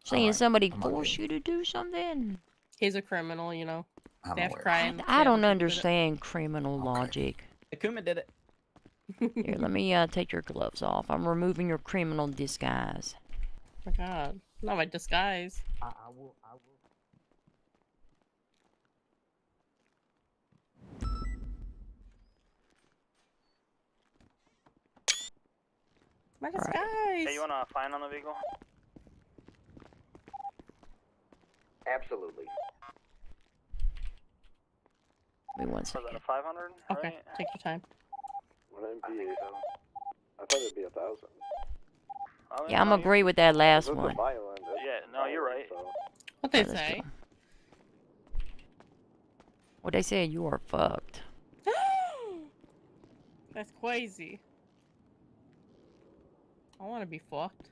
[SPEAKER 1] Saying somebody forced you to do something?
[SPEAKER 21] He's a criminal, you know.
[SPEAKER 3] I'm
[SPEAKER 21] They have
[SPEAKER 3] aware.
[SPEAKER 21] crime.
[SPEAKER 1] I don't understand criminal logic.
[SPEAKER 15] Akuma did it.
[SPEAKER 1] Here, let me take your gloves off. I'm removing your criminal disguise.
[SPEAKER 21] Oh my god. Not my disguise.
[SPEAKER 3] I will.
[SPEAKER 21] My disguise.
[SPEAKER 2] Hey, you want a fine on the vehicle?
[SPEAKER 19] Absolutely.
[SPEAKER 1] Give me 1
[SPEAKER 2] Was
[SPEAKER 1] second.
[SPEAKER 2] that a 500?
[SPEAKER 21] Okay,
[SPEAKER 2] Right?
[SPEAKER 21] take your time.
[SPEAKER 14] What MPA? I thought it'd be 1,000.
[SPEAKER 2] I mean,
[SPEAKER 1] Yeah, I'm
[SPEAKER 2] no,
[SPEAKER 1] agree with that last
[SPEAKER 14] Those are
[SPEAKER 1] one.
[SPEAKER 14] violent.
[SPEAKER 2] Yeah, no, you're right.
[SPEAKER 21] What they
[SPEAKER 1] Let's
[SPEAKER 21] say?
[SPEAKER 1] go. What they say, you are fucked.
[SPEAKER 21] That's crazy. I want to be fucked.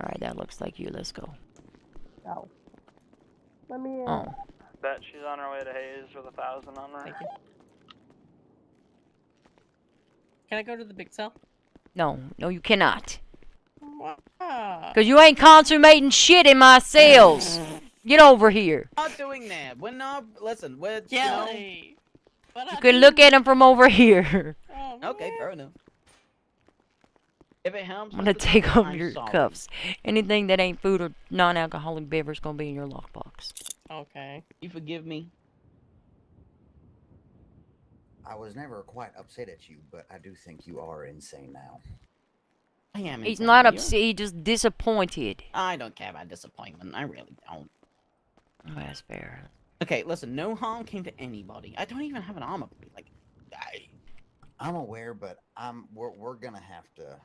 [SPEAKER 1] Alright, that looks like you. Let's go.
[SPEAKER 21] Oh. Let me in.
[SPEAKER 1] Oh.
[SPEAKER 2] Bet she's on her way to Hayes with 1,000 on her.
[SPEAKER 21] Thank you. Can I go to the big cell?
[SPEAKER 1] No, no, you cannot.
[SPEAKER 21] Ah.
[SPEAKER 1] Because you ain't consummating shit in my cells. Get over here.
[SPEAKER 15] We're not doing that. We're not. Listen, we're.
[SPEAKER 21] Jelly.
[SPEAKER 1] You can look at him from over here.
[SPEAKER 15] Okay, fair enough. If it helps,
[SPEAKER 1] I'm gonna
[SPEAKER 15] Mr.
[SPEAKER 1] take
[SPEAKER 15] Thompson,
[SPEAKER 1] off
[SPEAKER 15] I'm
[SPEAKER 1] your
[SPEAKER 15] sorry.
[SPEAKER 1] cuffs. Anything that ain't food or non-alcoholic beverage gonna be in your lockbox.
[SPEAKER 21] Okay.
[SPEAKER 15] You forgive me?
[SPEAKER 3] I was never quite upset at you, but I do think you are insane now.
[SPEAKER 15] I am.
[SPEAKER 1] He's
[SPEAKER 15] insane.
[SPEAKER 1] not
[SPEAKER 15] You're-
[SPEAKER 1] upset. He's just disappointed.
[SPEAKER 15] I don't care about disappointment. I really don't.
[SPEAKER 1] Oh, that's fair.
[SPEAKER 15] Okay, listen. No harm came to anybody. I don't even have an armor plate. Like,
[SPEAKER 3] I'm aware, but we're gonna have to.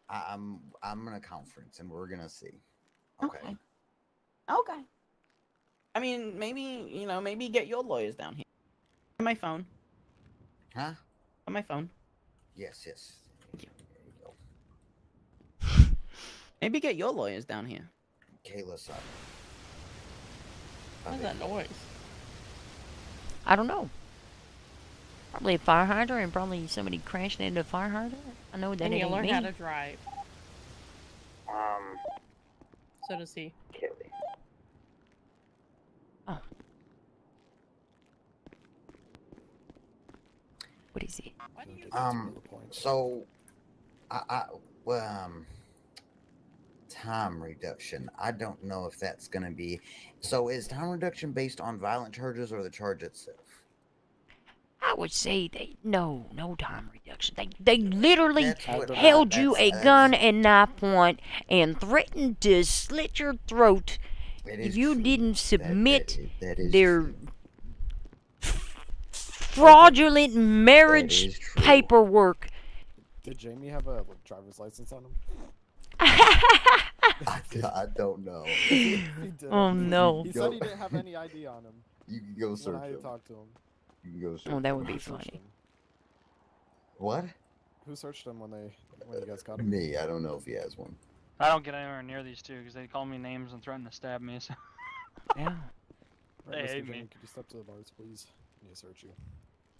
[SPEAKER 3] I'm gonna conference and we're gonna see. Okay.
[SPEAKER 15] Okay. I mean, maybe maybe get your lawyers down here. On my phone.
[SPEAKER 3] Huh?
[SPEAKER 15] On my phone.
[SPEAKER 3] Yes. Yes.
[SPEAKER 15] Thank you.
[SPEAKER 3] There you go.
[SPEAKER 15] Maybe get your lawyers down here.
[SPEAKER 3] Kayla's up.
[SPEAKER 21] What's that noise?
[SPEAKER 1] I don't know. Probably a fire hydrant and probably somebody crashing into a fire hydrant. I know that
[SPEAKER 21] And
[SPEAKER 1] it
[SPEAKER 21] you
[SPEAKER 1] ain't
[SPEAKER 21] learn
[SPEAKER 1] me.
[SPEAKER 21] how to drive.
[SPEAKER 2] Um,
[SPEAKER 21] So does he.
[SPEAKER 2] Kelly.
[SPEAKER 1] Oh. What is it?
[SPEAKER 3] So, time reduction. I don't know if that's gonna be. So, is time reduction based on violent charges or the charge itself?
[SPEAKER 1] I would say no time reduction. They literally
[SPEAKER 3] That's what
[SPEAKER 1] held
[SPEAKER 3] I-
[SPEAKER 1] you a
[SPEAKER 3] that's-
[SPEAKER 1] gun and knife point and threatened to slit your throat
[SPEAKER 3] It
[SPEAKER 1] if
[SPEAKER 3] is
[SPEAKER 1] you
[SPEAKER 3] true.
[SPEAKER 1] didn't submit
[SPEAKER 3] that is
[SPEAKER 1] their
[SPEAKER 3] true.
[SPEAKER 1] fraudulent marriage
[SPEAKER 3] is true.
[SPEAKER 1] paperwork.
[SPEAKER 5] Did Jamie have a driver's license on him?
[SPEAKER 3] I don't know.
[SPEAKER 5] He didn't.
[SPEAKER 1] Oh, no.
[SPEAKER 5] He said he didn't have any ID on him.
[SPEAKER 3] You can go search
[SPEAKER 5] when I
[SPEAKER 3] him.
[SPEAKER 5] talked to him.
[SPEAKER 3] You can go search.
[SPEAKER 1] Oh, that would
[SPEAKER 3] him.
[SPEAKER 1] be
[SPEAKER 5] Who searched
[SPEAKER 1] funny.
[SPEAKER 5] him?
[SPEAKER 3] What?
[SPEAKER 5] Who searched him when you guys got him?
[SPEAKER 3] Me. I don't know if he has one.
[SPEAKER 18] I don't get anywhere near these two because they call me names and threaten to stab me. So.
[SPEAKER 1] Yeah.
[SPEAKER 5] Right,
[SPEAKER 18] They
[SPEAKER 5] Mr.
[SPEAKER 18] hate
[SPEAKER 5] Jamie,
[SPEAKER 18] me.
[SPEAKER 5] could you step to the bars, please? I need to search you.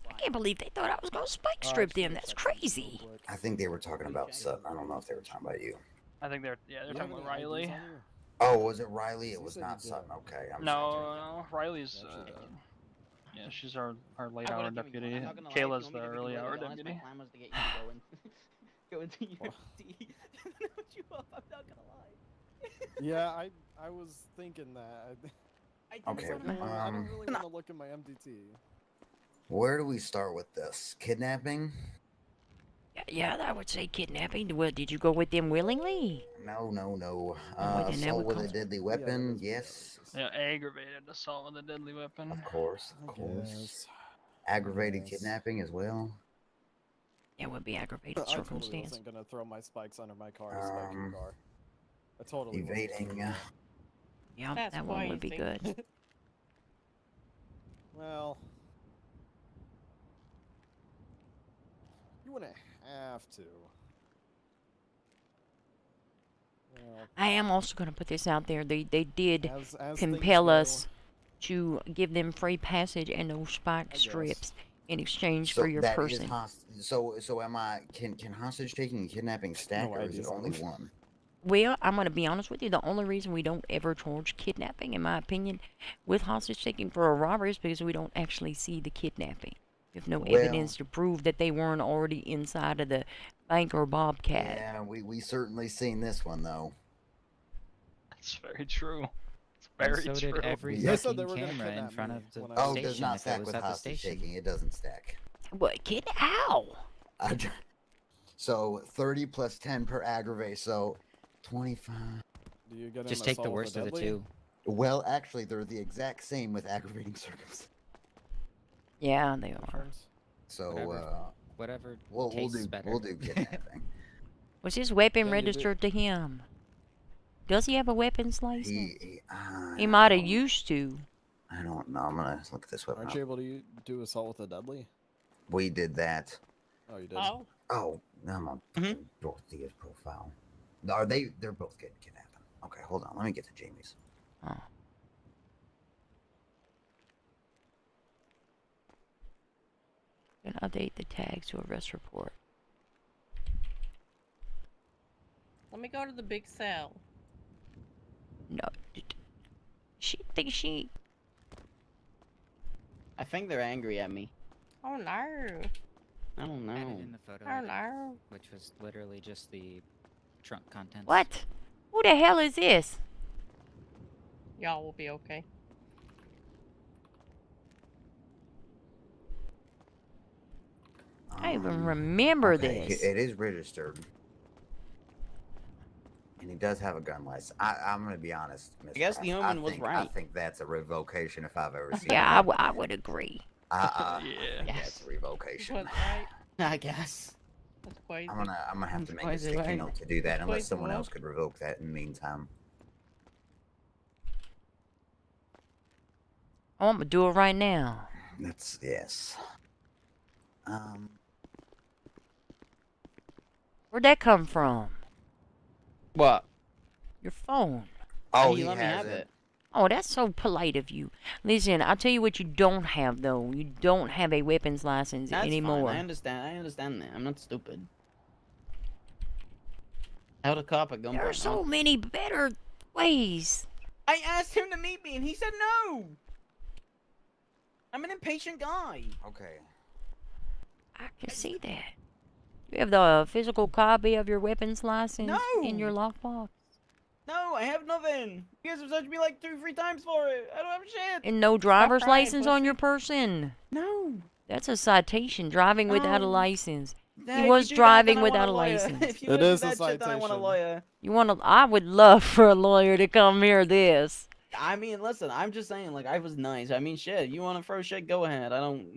[SPEAKER 1] I can't believe they thought I was gonna spike strip them. That's crazy.
[SPEAKER 3] I think they were talking about Sutton. I don't know if they were talking about you.
[SPEAKER 18] I think they're talking about Riley.
[SPEAKER 3] Oh, was it Riley? It was not Sutton. Okay. I'm
[SPEAKER 18] No, Riley's. Yeah, she's our late hour deputy. Kayla's the early hour deputy.
[SPEAKER 15] My plan was to get you to go into UFD. Put you up. I'm not gonna lie.
[SPEAKER 5] Yeah, I was thinking that.
[SPEAKER 3] Okay.
[SPEAKER 5] I don't really want to look at my MDT.
[SPEAKER 3] Where do we start with this? Kidnapping?
[SPEAKER 1] Yeah, I would say kidnapping. Well, did you go with them willingly?
[SPEAKER 3] No.
[SPEAKER 1] Well, then that
[SPEAKER 3] Assault
[SPEAKER 1] would
[SPEAKER 3] with a
[SPEAKER 1] cause-
[SPEAKER 3] deadly weapon? Yes.
[SPEAKER 18] Yeah, aggravated assault with a deadly weapon.
[SPEAKER 3] Of course. Aggravated kidnapping as well.
[SPEAKER 1] It would be aggravated
[SPEAKER 5] I totally
[SPEAKER 1] circumstance.
[SPEAKER 5] wasn't gonna throw my spikes under my car to spike your car. I totally wasn't
[SPEAKER 3] Evading.
[SPEAKER 5] gonna do that.
[SPEAKER 1] Yeah,
[SPEAKER 21] That's
[SPEAKER 1] that one would be
[SPEAKER 21] crazy.
[SPEAKER 1] good.
[SPEAKER 5] Well, you wouldn't have to. Well,
[SPEAKER 1] I am also going to put this out there. They did
[SPEAKER 5] as
[SPEAKER 1] compel
[SPEAKER 5] things
[SPEAKER 1] us to give them free passage and those spike strips in exchange for your
[SPEAKER 3] that is
[SPEAKER 1] person.
[SPEAKER 3] so am I? Can hostage taking and kidnapping stack, or is it only one?
[SPEAKER 1] Well, I'm going to be honest with you. The only reason we don't ever charge kidnapping, in my opinion, with hostage taking for a robbery is because we don't actually see the kidnapping. We have no evidence to prove that they weren't already inside of the bank or Bobcat.
[SPEAKER 3] Yeah, we certainly seen this one though.
[SPEAKER 18] That's very true. It's
[SPEAKER 11] And
[SPEAKER 18] very
[SPEAKER 11] so
[SPEAKER 18] true.
[SPEAKER 11] did every
[SPEAKER 5] They said they
[SPEAKER 11] fucking
[SPEAKER 5] were gonna
[SPEAKER 11] camera in
[SPEAKER 5] kidnap
[SPEAKER 11] front
[SPEAKER 5] me
[SPEAKER 11] of the
[SPEAKER 5] when I
[SPEAKER 3] Oh, it
[SPEAKER 11] station
[SPEAKER 3] does not
[SPEAKER 11] if it
[SPEAKER 3] stack
[SPEAKER 11] was
[SPEAKER 3] with
[SPEAKER 11] at the
[SPEAKER 3] hostage
[SPEAKER 11] station.
[SPEAKER 3] taking. It doesn't stack.
[SPEAKER 1] What, kid? How?
[SPEAKER 3] So 30 plus 10 per aggravate. So 25.
[SPEAKER 5] Do you get
[SPEAKER 11] Just
[SPEAKER 5] an
[SPEAKER 11] take the
[SPEAKER 5] assault with
[SPEAKER 11] worst of the
[SPEAKER 5] deadly?
[SPEAKER 11] two.
[SPEAKER 3] Well, actually, they're the exact same with aggravating circumstances.
[SPEAKER 1] Yeah, they are.
[SPEAKER 3] So
[SPEAKER 11] Whatever
[SPEAKER 3] we'll
[SPEAKER 11] tastes
[SPEAKER 3] do
[SPEAKER 11] better.
[SPEAKER 3] we'll do kidnapping.
[SPEAKER 1] Was his weapon
[SPEAKER 5] Yeah, you
[SPEAKER 1] registered to him? Does he have a weapons license?
[SPEAKER 3] He
[SPEAKER 1] He might have used to.
[SPEAKER 3] I don't know. I'm gonna look at this weapon.
[SPEAKER 5] Aren't you able to do assault with a deadly?
[SPEAKER 3] We did that.
[SPEAKER 5] Oh, you did.
[SPEAKER 3] Oh, I'm on Dorothea's profile. Are they? They're both getting kidnapped. Okay, hold on. Let me get to Jamie's.
[SPEAKER 1] Oh. Gonna update the tags to arrest report.
[SPEAKER 21] Let me go to the big cell.
[SPEAKER 1] No, she thinks she.
[SPEAKER 15] I think they're angry at me.
[SPEAKER 21] Oh no.
[SPEAKER 15] I don't know.
[SPEAKER 11] Added in the photo
[SPEAKER 21] Oh
[SPEAKER 11] edit,
[SPEAKER 21] no.
[SPEAKER 11] which was literally just the trunk contents.
[SPEAKER 1] What? Who the hell is this?
[SPEAKER 21] Y'all will be okay.
[SPEAKER 1] I even remember
[SPEAKER 3] Okay,
[SPEAKER 1] this.
[SPEAKER 3] it is registered. And he does have a gun license. I'm gonna be honest, Mr.
[SPEAKER 15] I guess the
[SPEAKER 3] Price,
[SPEAKER 15] Omen was
[SPEAKER 3] I
[SPEAKER 15] right.
[SPEAKER 3] think that's a revocation if I've ever seen
[SPEAKER 1] Yeah,
[SPEAKER 3] it.
[SPEAKER 1] I would agree.
[SPEAKER 18] Yeah.
[SPEAKER 3] That's a revocation.
[SPEAKER 21] That's right.
[SPEAKER 15] I guess.
[SPEAKER 21] That's crazy.
[SPEAKER 3] I'm gonna have to make a
[SPEAKER 15] Quite
[SPEAKER 3] sticky
[SPEAKER 15] right.
[SPEAKER 3] note to do that, unless
[SPEAKER 21] Quite
[SPEAKER 3] someone
[SPEAKER 21] right.
[SPEAKER 3] else could revoke that in the meantime.
[SPEAKER 1] Oh, I'm gonna do it right now.
[SPEAKER 3] That's yes.
[SPEAKER 1] Where'd that come from?
[SPEAKER 15] What?
[SPEAKER 1] Your phone.
[SPEAKER 3] Oh,
[SPEAKER 15] he
[SPEAKER 3] he
[SPEAKER 15] let me have
[SPEAKER 3] hasn't.
[SPEAKER 15] it.
[SPEAKER 1] Oh, that's so polite of you. Listen, I'll tell you what you don't have, though. You don't have a weapons license
[SPEAKER 15] That's
[SPEAKER 1] anymore.
[SPEAKER 15] fine. I understand that. I'm not stupid. Held a cop at gunpoint.
[SPEAKER 1] There are so many better ways.
[SPEAKER 15] I asked him to meet me, and he said no. I'm an impatient guy.
[SPEAKER 3] Okay.
[SPEAKER 1] I can see that. You have the physical copy of your weapons license in your
[SPEAKER 15] No.
[SPEAKER 1] lockbox?
[SPEAKER 15] No, I have nothing. You guys have searched me like 2-3 times for it. I don't have shit.
[SPEAKER 1] And no driver's
[SPEAKER 15] crying,
[SPEAKER 1] license on
[SPEAKER 15] pussy.
[SPEAKER 1] your person?
[SPEAKER 15] No.
[SPEAKER 1] That's a citation, driving without a
[SPEAKER 15] Oh.
[SPEAKER 1] license.
[SPEAKER 15] Nah,
[SPEAKER 1] He
[SPEAKER 15] if
[SPEAKER 1] was
[SPEAKER 15] you do that,
[SPEAKER 1] driving
[SPEAKER 15] then I want
[SPEAKER 1] without
[SPEAKER 15] a
[SPEAKER 1] a
[SPEAKER 15] lawyer.
[SPEAKER 1] license.
[SPEAKER 15] If you
[SPEAKER 5] It
[SPEAKER 15] wanna do
[SPEAKER 5] is a
[SPEAKER 15] that shit, then I want a
[SPEAKER 5] citation.
[SPEAKER 15] lawyer.
[SPEAKER 1] You want to? I would love for a lawyer to come hear this.
[SPEAKER 15] I mean, listen, I'm just saying, like, I was nice. I mean, shit, you want to throw shit? Go ahead.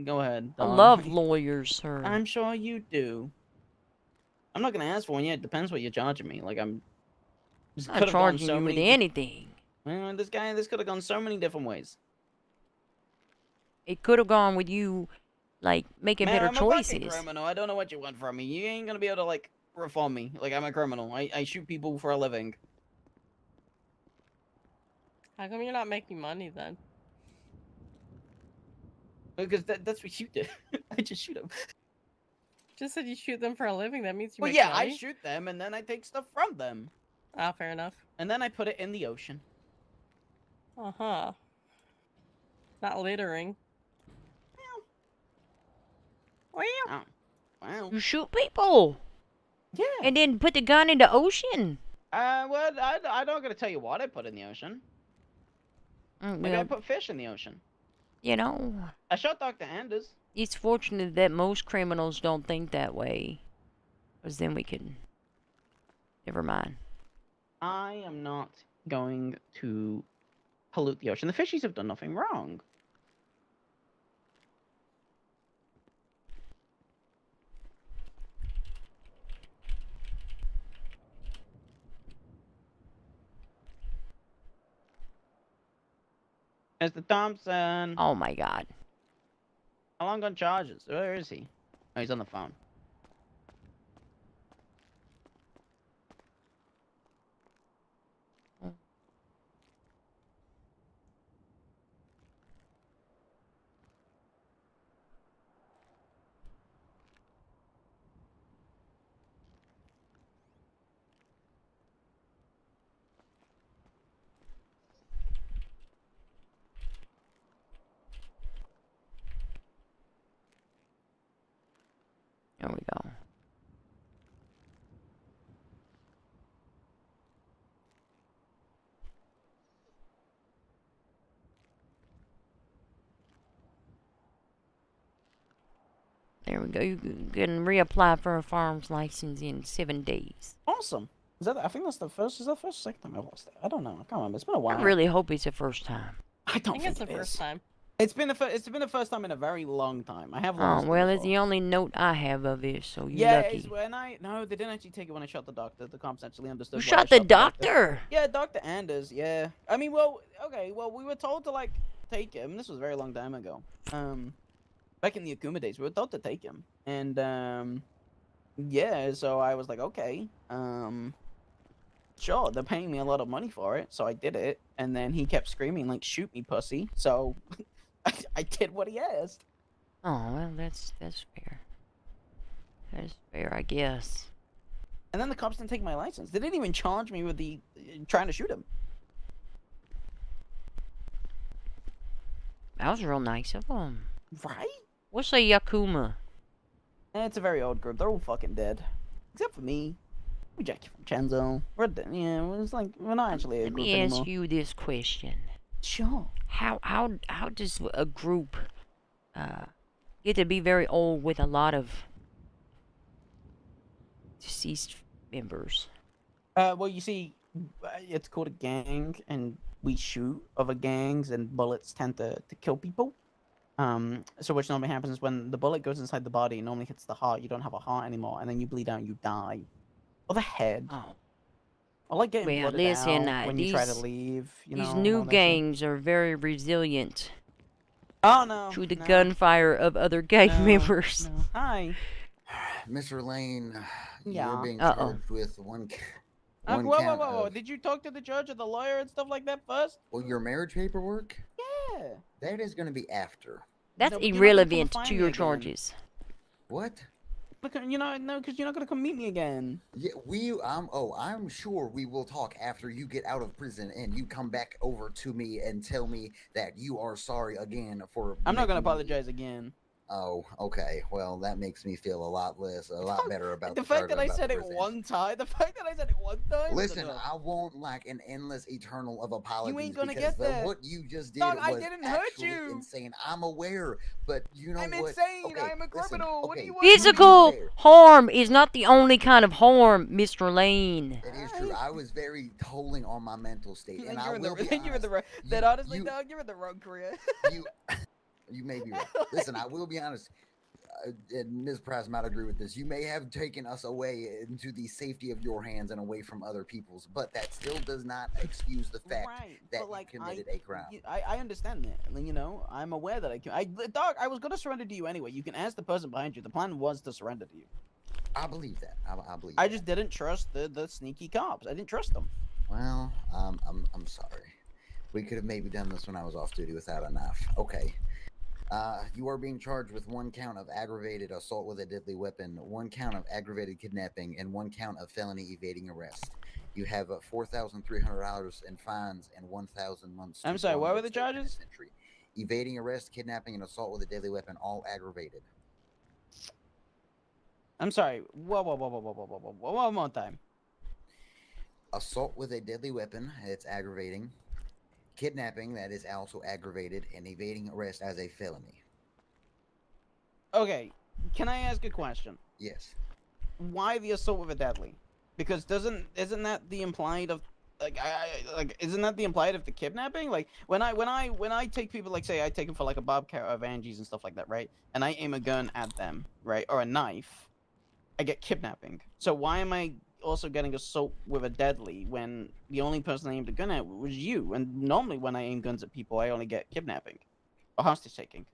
[SPEAKER 15] Go ahead.
[SPEAKER 1] I
[SPEAKER 15] dog.
[SPEAKER 1] love lawyers, sir.
[SPEAKER 15] I'm sure you do. I'm not gonna ask for one yet. Depends what you're charging me. Like, I'm
[SPEAKER 1] not charging you with anything.
[SPEAKER 15] Well, this could have gone so many different ways.
[SPEAKER 1] It could have gone with you, like, making
[SPEAKER 15] Man,
[SPEAKER 1] better
[SPEAKER 15] I'm a
[SPEAKER 1] choices.
[SPEAKER 15] fucking criminal. I don't know what you want from me. You ain't gonna be able to, like, reform me. Like, I'm a criminal. I shoot people for a living.
[SPEAKER 21] How come you're not making money then?
[SPEAKER 15] Because that's what you do. I just shoot them.
[SPEAKER 21] Just said you shoot them for a living. That means you
[SPEAKER 15] Well,
[SPEAKER 21] make
[SPEAKER 15] yeah,
[SPEAKER 21] money.
[SPEAKER 15] I shoot them and then I take stuff from them.
[SPEAKER 21] Ah, fair enough.
[SPEAKER 15] And then I put it in the ocean.
[SPEAKER 21] Uh-huh. Not littering.
[SPEAKER 15] Oh. Wow.
[SPEAKER 1] You shoot people.
[SPEAKER 15] Yeah.
[SPEAKER 1] And then put the gun in the ocean.
[SPEAKER 15] Well, I'm not gonna tell you what I put in the ocean. Maybe I
[SPEAKER 1] Well,
[SPEAKER 15] put fish in the ocean.
[SPEAKER 1] you know,
[SPEAKER 15] I shot Dr. Anders.
[SPEAKER 1] it's fortunate that most criminals don't think that way. Because then we could... Never mind.
[SPEAKER 15] I am not going to pollute the ocean. The fishies have done nothing wrong. Mr. Thompson.
[SPEAKER 1] Oh my god.
[SPEAKER 15] How long on charges? Where is he? Oh, he's on the phone.
[SPEAKER 1] There we go. There we go. You can reapply for a farm's license in 7 days.
[SPEAKER 15] Awesome. Is that? I think that's the first. Is that the first or second time I've lost it? I don't know. I can't remember. It's been a while.
[SPEAKER 1] I really hope it's the first time.
[SPEAKER 15] I don't
[SPEAKER 21] think it's the first time.
[SPEAKER 15] It's been the first time in a very long time. I have
[SPEAKER 1] Oh,
[SPEAKER 15] lost.
[SPEAKER 1] well,
[SPEAKER 15] it
[SPEAKER 1] it's
[SPEAKER 15] before.
[SPEAKER 1] the only note I have of it, so you're
[SPEAKER 15] Yeah,
[SPEAKER 1] lucky.
[SPEAKER 15] it's when no, they didn't actually take it when I shot the doctor. The cops actually understood.
[SPEAKER 1] You
[SPEAKER 15] why I
[SPEAKER 1] shot the doctor?
[SPEAKER 15] Yeah, Dr. Anders. Yeah. I mean, well, okay. Well, we were told to like take him. This was a very long time ago. Back in the Akuma days, we were told to take him, and yeah. So I was like, okay, sure. They're paying me a lot of money for it, so I did it. And then he kept screaming like, "Shoot me, pussy!" So I did what he asked.
[SPEAKER 1] Oh, well, that's fair. That's fair, I guess.
[SPEAKER 15] And then the cops didn't take my license. They didn't even charge me with the trying to shoot him.
[SPEAKER 1] That was real nice of them.
[SPEAKER 15] Right?
[SPEAKER 1] What's a Yakuma?
[SPEAKER 15] It's a very old group. They're all fucking dead, except for me. We Jackie from Chenzo. We're dead. Yeah, it's like we're not actually a
[SPEAKER 1] Let
[SPEAKER 15] group
[SPEAKER 1] me
[SPEAKER 15] anymore.
[SPEAKER 1] ask you this question.
[SPEAKER 15] Sure.
[SPEAKER 1] How does a group get to be very old with a lot of deceased members?
[SPEAKER 15] Well, you see, it's called a gang, and we shoot other gangs, and bullets tend to kill people. So what normally happens is when the bullet goes inside the body, it normally hits the heart. You don't have a heart anymore, and then you bleed out and you die. Or the head.
[SPEAKER 1] Oh.
[SPEAKER 15] I like getting
[SPEAKER 1] Well,
[SPEAKER 15] blooded
[SPEAKER 1] listen,
[SPEAKER 15] out when you try to leave. You
[SPEAKER 1] these
[SPEAKER 15] know,
[SPEAKER 1] new
[SPEAKER 15] all that shit.
[SPEAKER 1] gangs are very resilient.
[SPEAKER 15] Oh no.
[SPEAKER 1] To the
[SPEAKER 15] no.
[SPEAKER 1] gunfire of other gang members.
[SPEAKER 15] No. Hi.
[SPEAKER 3] Mr. Lane,
[SPEAKER 15] Yeah.
[SPEAKER 3] you're being
[SPEAKER 1] Uh-oh.
[SPEAKER 3] charged with one One
[SPEAKER 15] Whoa,
[SPEAKER 3] count
[SPEAKER 15] whoa.
[SPEAKER 3] of
[SPEAKER 15] Did you talk to the judge or the lawyer and stuff like that first?
[SPEAKER 3] well, your marriage paperwork.
[SPEAKER 15] Yeah.
[SPEAKER 3] That is going to be after.
[SPEAKER 1] That's
[SPEAKER 15] No, but you're not gonna come
[SPEAKER 1] irrelevant
[SPEAKER 15] find
[SPEAKER 1] to
[SPEAKER 15] me
[SPEAKER 1] your
[SPEAKER 15] again.
[SPEAKER 1] charges.
[SPEAKER 3] What?
[SPEAKER 15] Because you're not gonna come meet me again.
[SPEAKER 3] Yeah, I'm sure we will talk after you get out of prison and you come back over to me and tell me that you are sorry again for.
[SPEAKER 15] I'm not gonna
[SPEAKER 3] making me-
[SPEAKER 15] apologize again.
[SPEAKER 3] Oh, okay. Well, that makes me feel a lot better about
[SPEAKER 15] The
[SPEAKER 3] the
[SPEAKER 15] fact that I
[SPEAKER 3] about
[SPEAKER 15] said
[SPEAKER 3] the
[SPEAKER 15] it
[SPEAKER 3] prison.
[SPEAKER 15] one time, the fact that I said it one time.
[SPEAKER 3] Listen, I won't like an endless eternal of apologies.
[SPEAKER 15] You ain't gonna
[SPEAKER 3] because
[SPEAKER 15] get that.
[SPEAKER 3] what you just did
[SPEAKER 15] Dog, I
[SPEAKER 3] was
[SPEAKER 15] didn't hurt
[SPEAKER 3] actually
[SPEAKER 15] you.
[SPEAKER 3] insane. I'm aware, but you know
[SPEAKER 15] I'm
[SPEAKER 3] what?
[SPEAKER 15] insane.
[SPEAKER 3] Okay,
[SPEAKER 15] I'm a criminal. What do you want?
[SPEAKER 1] Physical harm is not the only kind of harm, Mr. Lane.
[SPEAKER 3] It is true. I was very tolling on my mental state, and I
[SPEAKER 15] You're in
[SPEAKER 3] will
[SPEAKER 15] the,
[SPEAKER 3] be
[SPEAKER 15] you're in the
[SPEAKER 3] honest.
[SPEAKER 15] that honestly, dog, you're in the wrong career.
[SPEAKER 3] You may be right. Listen, I will be honest. And Ms. Price might agree with this. You may have taken us away into the safety of your hands and away from other people's, but that still does not excuse the fact that you committed a crime.
[SPEAKER 15] I understand that. You know, I'm aware that dog, I was gonna surrender to you anyway. You can ask the person behind you. The plan was to surrender to you.
[SPEAKER 3] I believe that. I believe.
[SPEAKER 15] I just didn't trust the sneaky cops. I didn't trust them.
[SPEAKER 3] Well, I'm sorry. We could have maybe done this when I was off duty without a knife. Okay. You are being charged with 1 count of aggravated assault with a deadly weapon, 1 count of aggravated kidnapping, and 1 count of felony evading arrest. You have $4,300 in fines and 1,000 months.
[SPEAKER 15] I'm sorry, what were the charges?
[SPEAKER 3] Evading arrest, kidnapping, and assault with a deadly weapon, all aggravated.
[SPEAKER 15] I'm sorry. Whoa. One more time.
[SPEAKER 3] Assault with a deadly weapon, it's aggravating. Kidnapping, that is also aggravated, and evading arrest as a felony.
[SPEAKER 15] Okay, can I ask a question?
[SPEAKER 3] Yes.
[SPEAKER 15] Why the assault with a deadly? Because isn't that the implied of isn't that the implied of the kidnapping? Like when I take people, like say I take them for like a bobcat or Vangies and stuff like that, right? And I aim a gun at them, right, or a knife, I get kidnapping. So why am I also getting assault with a deadly when the only person I aimed a gun at was you? And normally when I aim guns at people, I only get kidnapping or hostage taking.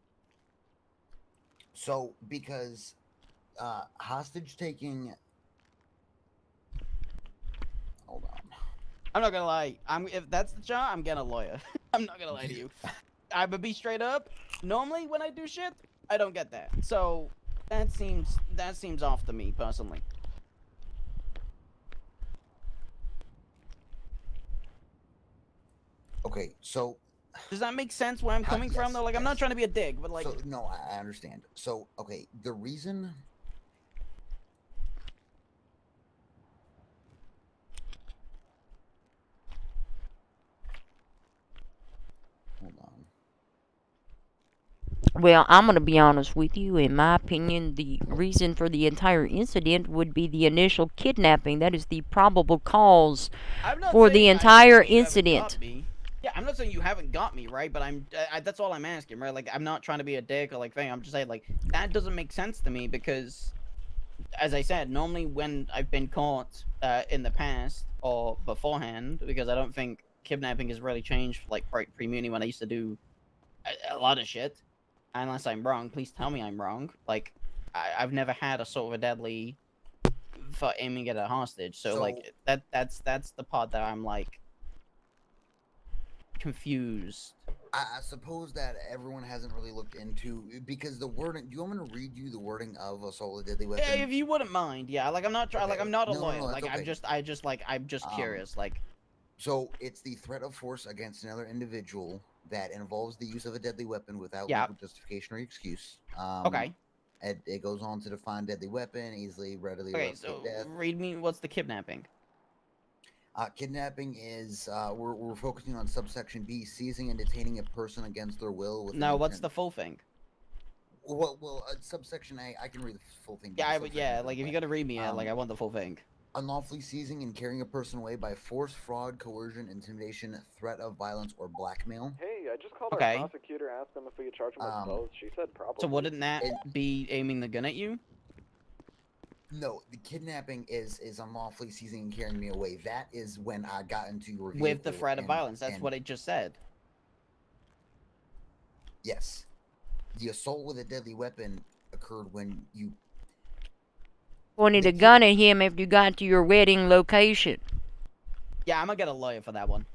[SPEAKER 3] So because hostage taking. Hold on.
[SPEAKER 15] I'm not gonna lie. If that's the job, I'm getting a lawyer. I'm not gonna lie to you. I would be straight up. Normally when I do shit, I don't get that. So that seems off to me personally.
[SPEAKER 3] Okay, so
[SPEAKER 15] does that make sense where I'm coming from though? Like I'm not trying to be a dick, but like
[SPEAKER 3] so, no, I understand. So okay, the reason. Hold on.
[SPEAKER 1] Well, I'm gonna be honest with you. In my opinion, the reason for the entire incident would be the initial kidnapping. That is the probable cause for the entire incident.
[SPEAKER 15] Yeah, I'm not saying you haven't got me, right? But that's all I'm asking, right? Like, I'm not trying to be a dick or like thing. I'm just saying, like, that doesn't make sense to me because, as I said, normally when I've been caught in the past or beforehand, because I don't think kidnapping has really changed, like, pre-muni when I used to do a lot of shit. Unless I'm wrong, please tell me I'm wrong. Like, I've never had a sort of a deadly for aiming at a hostage. So like, that's the part that I'm, like, confused.
[SPEAKER 3] I suppose that everyone hasn't really looked into because the wording. Do you want me to read you the wording of assault with a deadly weapon?
[SPEAKER 15] Yeah, if you wouldn't mind. Yeah, like I'm not trying. Like I'm not a lawyer.
[SPEAKER 3] No,
[SPEAKER 15] like
[SPEAKER 3] okay.
[SPEAKER 15] I'm just curious. Like,
[SPEAKER 3] so it's the threat of force against another individual that involves the use of a deadly weapon without legal justification or excuse.
[SPEAKER 15] Okay.
[SPEAKER 3] It goes on to define deadly weapon, easily, readily.
[SPEAKER 15] Okay, so read me. What's the kidnapping?
[SPEAKER 3] Kidnapping is we're focusing on subsection B, seizing and detaining a person against their will.
[SPEAKER 15] No, what's the full thing?
[SPEAKER 3] Well, subsection A, I can read the full thing.
[SPEAKER 15] Yeah, like if you gotta read me, like I want the full thing.
[SPEAKER 3] Unlawfully seizing and carrying a person away by force, fraud, coercion, intimidation, threat of violence, or blackmail.
[SPEAKER 14] Hey, I just called our prosecutor, asked him if we could charge him with both. She said probably.
[SPEAKER 15] So wouldn't that be aiming the gun at you?
[SPEAKER 3] No, the kidnapping is unlawfully seizing and carrying me away. That is when I got into your vehicle.
[SPEAKER 15] With the threat of violence. That's what it just said.
[SPEAKER 3] Yes. The assault with a deadly weapon occurred when you
[SPEAKER 1] pointed a gun at him after you got to your wedding location.
[SPEAKER 15] Yeah, I'm gonna get a lawyer for that one.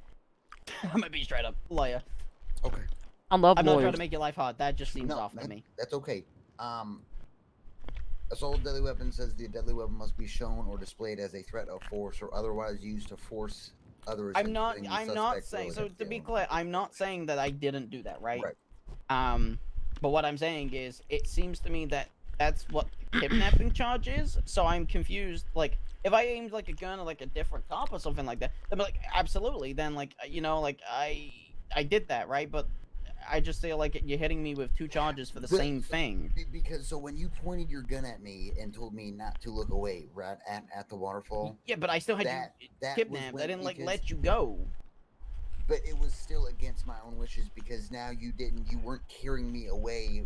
[SPEAKER 15] I'm gonna be straight up lawyer.
[SPEAKER 3] Okay.
[SPEAKER 1] I love
[SPEAKER 15] I'm not trying
[SPEAKER 1] lawyers.
[SPEAKER 15] to make your life hard. That just seems
[SPEAKER 3] No,
[SPEAKER 15] off to me.
[SPEAKER 3] that's okay. Assault deadly weapon says the deadly weapon must be shown or displayed as a threat of force or otherwise used to force others.
[SPEAKER 15] I'm not saying, so to be clear, I'm not saying that I didn't do that, right? But what I'm saying is, it seems to me that that's what the kidnapping charge is, so I'm confused. Like, if I aimed like a gun at like a different cop or something like that, then like, absolutely, then like, you know, like I did that, right? But I just feel like you're hitting me with two charges for the same thing.
[SPEAKER 3] Because so when you pointed your gun at me and told me not to look away, right at the waterfall.
[SPEAKER 15] Yeah, but I still had you kidnapped. I didn't like let you go.
[SPEAKER 3] But it was still against my own wishes because now you weren't carrying me away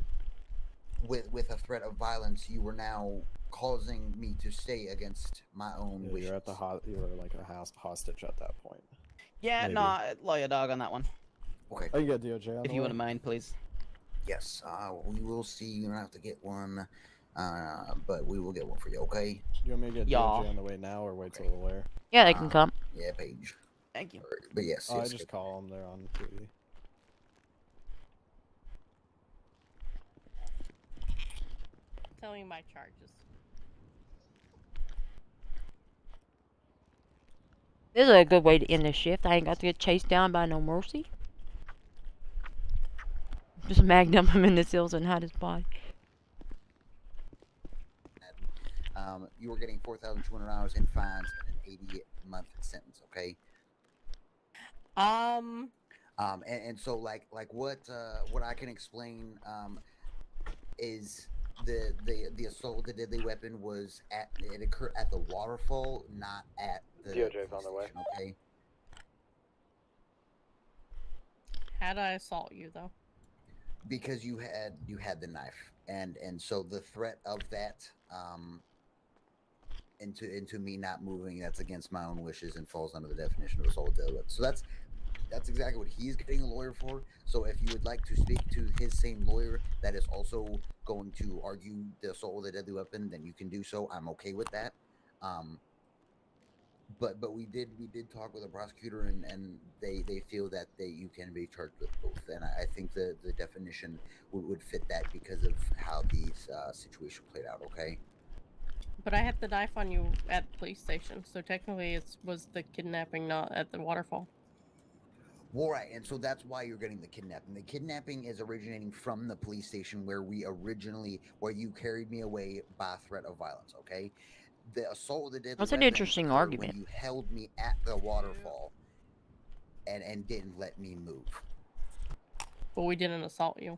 [SPEAKER 3] with a threat of violence. You were now causing me to stay against my own wishes.
[SPEAKER 5] You're at the you were like a hostage at that point.
[SPEAKER 15] Yeah,
[SPEAKER 5] Maybe.
[SPEAKER 15] no, lawyer dog on that one.
[SPEAKER 3] Okay.
[SPEAKER 5] Oh, you got DOJ on
[SPEAKER 15] if you wouldn't mind, please.
[SPEAKER 3] Yes, we will see. You don't have to get one, but we will get one for you. Okay.
[SPEAKER 5] You want me to get DOJ on the way now or wait till the lawyer?
[SPEAKER 1] Yeah, they can come.
[SPEAKER 3] Yeah, Paige.
[SPEAKER 15] Thank you.
[SPEAKER 3] But yes,
[SPEAKER 5] I
[SPEAKER 3] yes,
[SPEAKER 5] just call them. They're on duty.
[SPEAKER 21] Telling you my charges.
[SPEAKER 1] This is a good way to end the shift. I ain't got to get chased down by no mercy. Just magnum him in the seals and hide his body.
[SPEAKER 3] You are getting $4,200 in fines and an 80-month sentence. Okay. And so like what I can explain is the assault with the deadly weapon was it occurred at the waterfall, not at the
[SPEAKER 14] DOJ's on the way.
[SPEAKER 3] Okay.
[SPEAKER 21] How did I assault you though?
[SPEAKER 3] Because you had the knife, and so the threat of that into me not moving, that's against my own wishes and falls under the definition of assault with deadly weapon. So that's exactly what he's getting a lawyer for. So if you would like to speak to his same lawyer that is also going to argue the assault with a deadly weapon, then you can do so. I'm okay with that. But we did talk with a prosecutor, and they feel that you can be charged with both, and I think the definition would fit that because of how these situation played out. Okay.
[SPEAKER 21] But I had the knife on you at the police station, so technically it was the kidnapping, not at the waterfall.
[SPEAKER 3] Well, right, and so that's why you're getting the kidnapping. The kidnapping is originating from the police station where you carried me away by threat of violence. Okay. The assault with the deadly
[SPEAKER 1] That's an
[SPEAKER 3] weapon
[SPEAKER 1] interesting
[SPEAKER 3] occurred
[SPEAKER 1] argument.
[SPEAKER 3] when you held me at the waterfall and didn't let me move.
[SPEAKER 21] But we didn't assault you.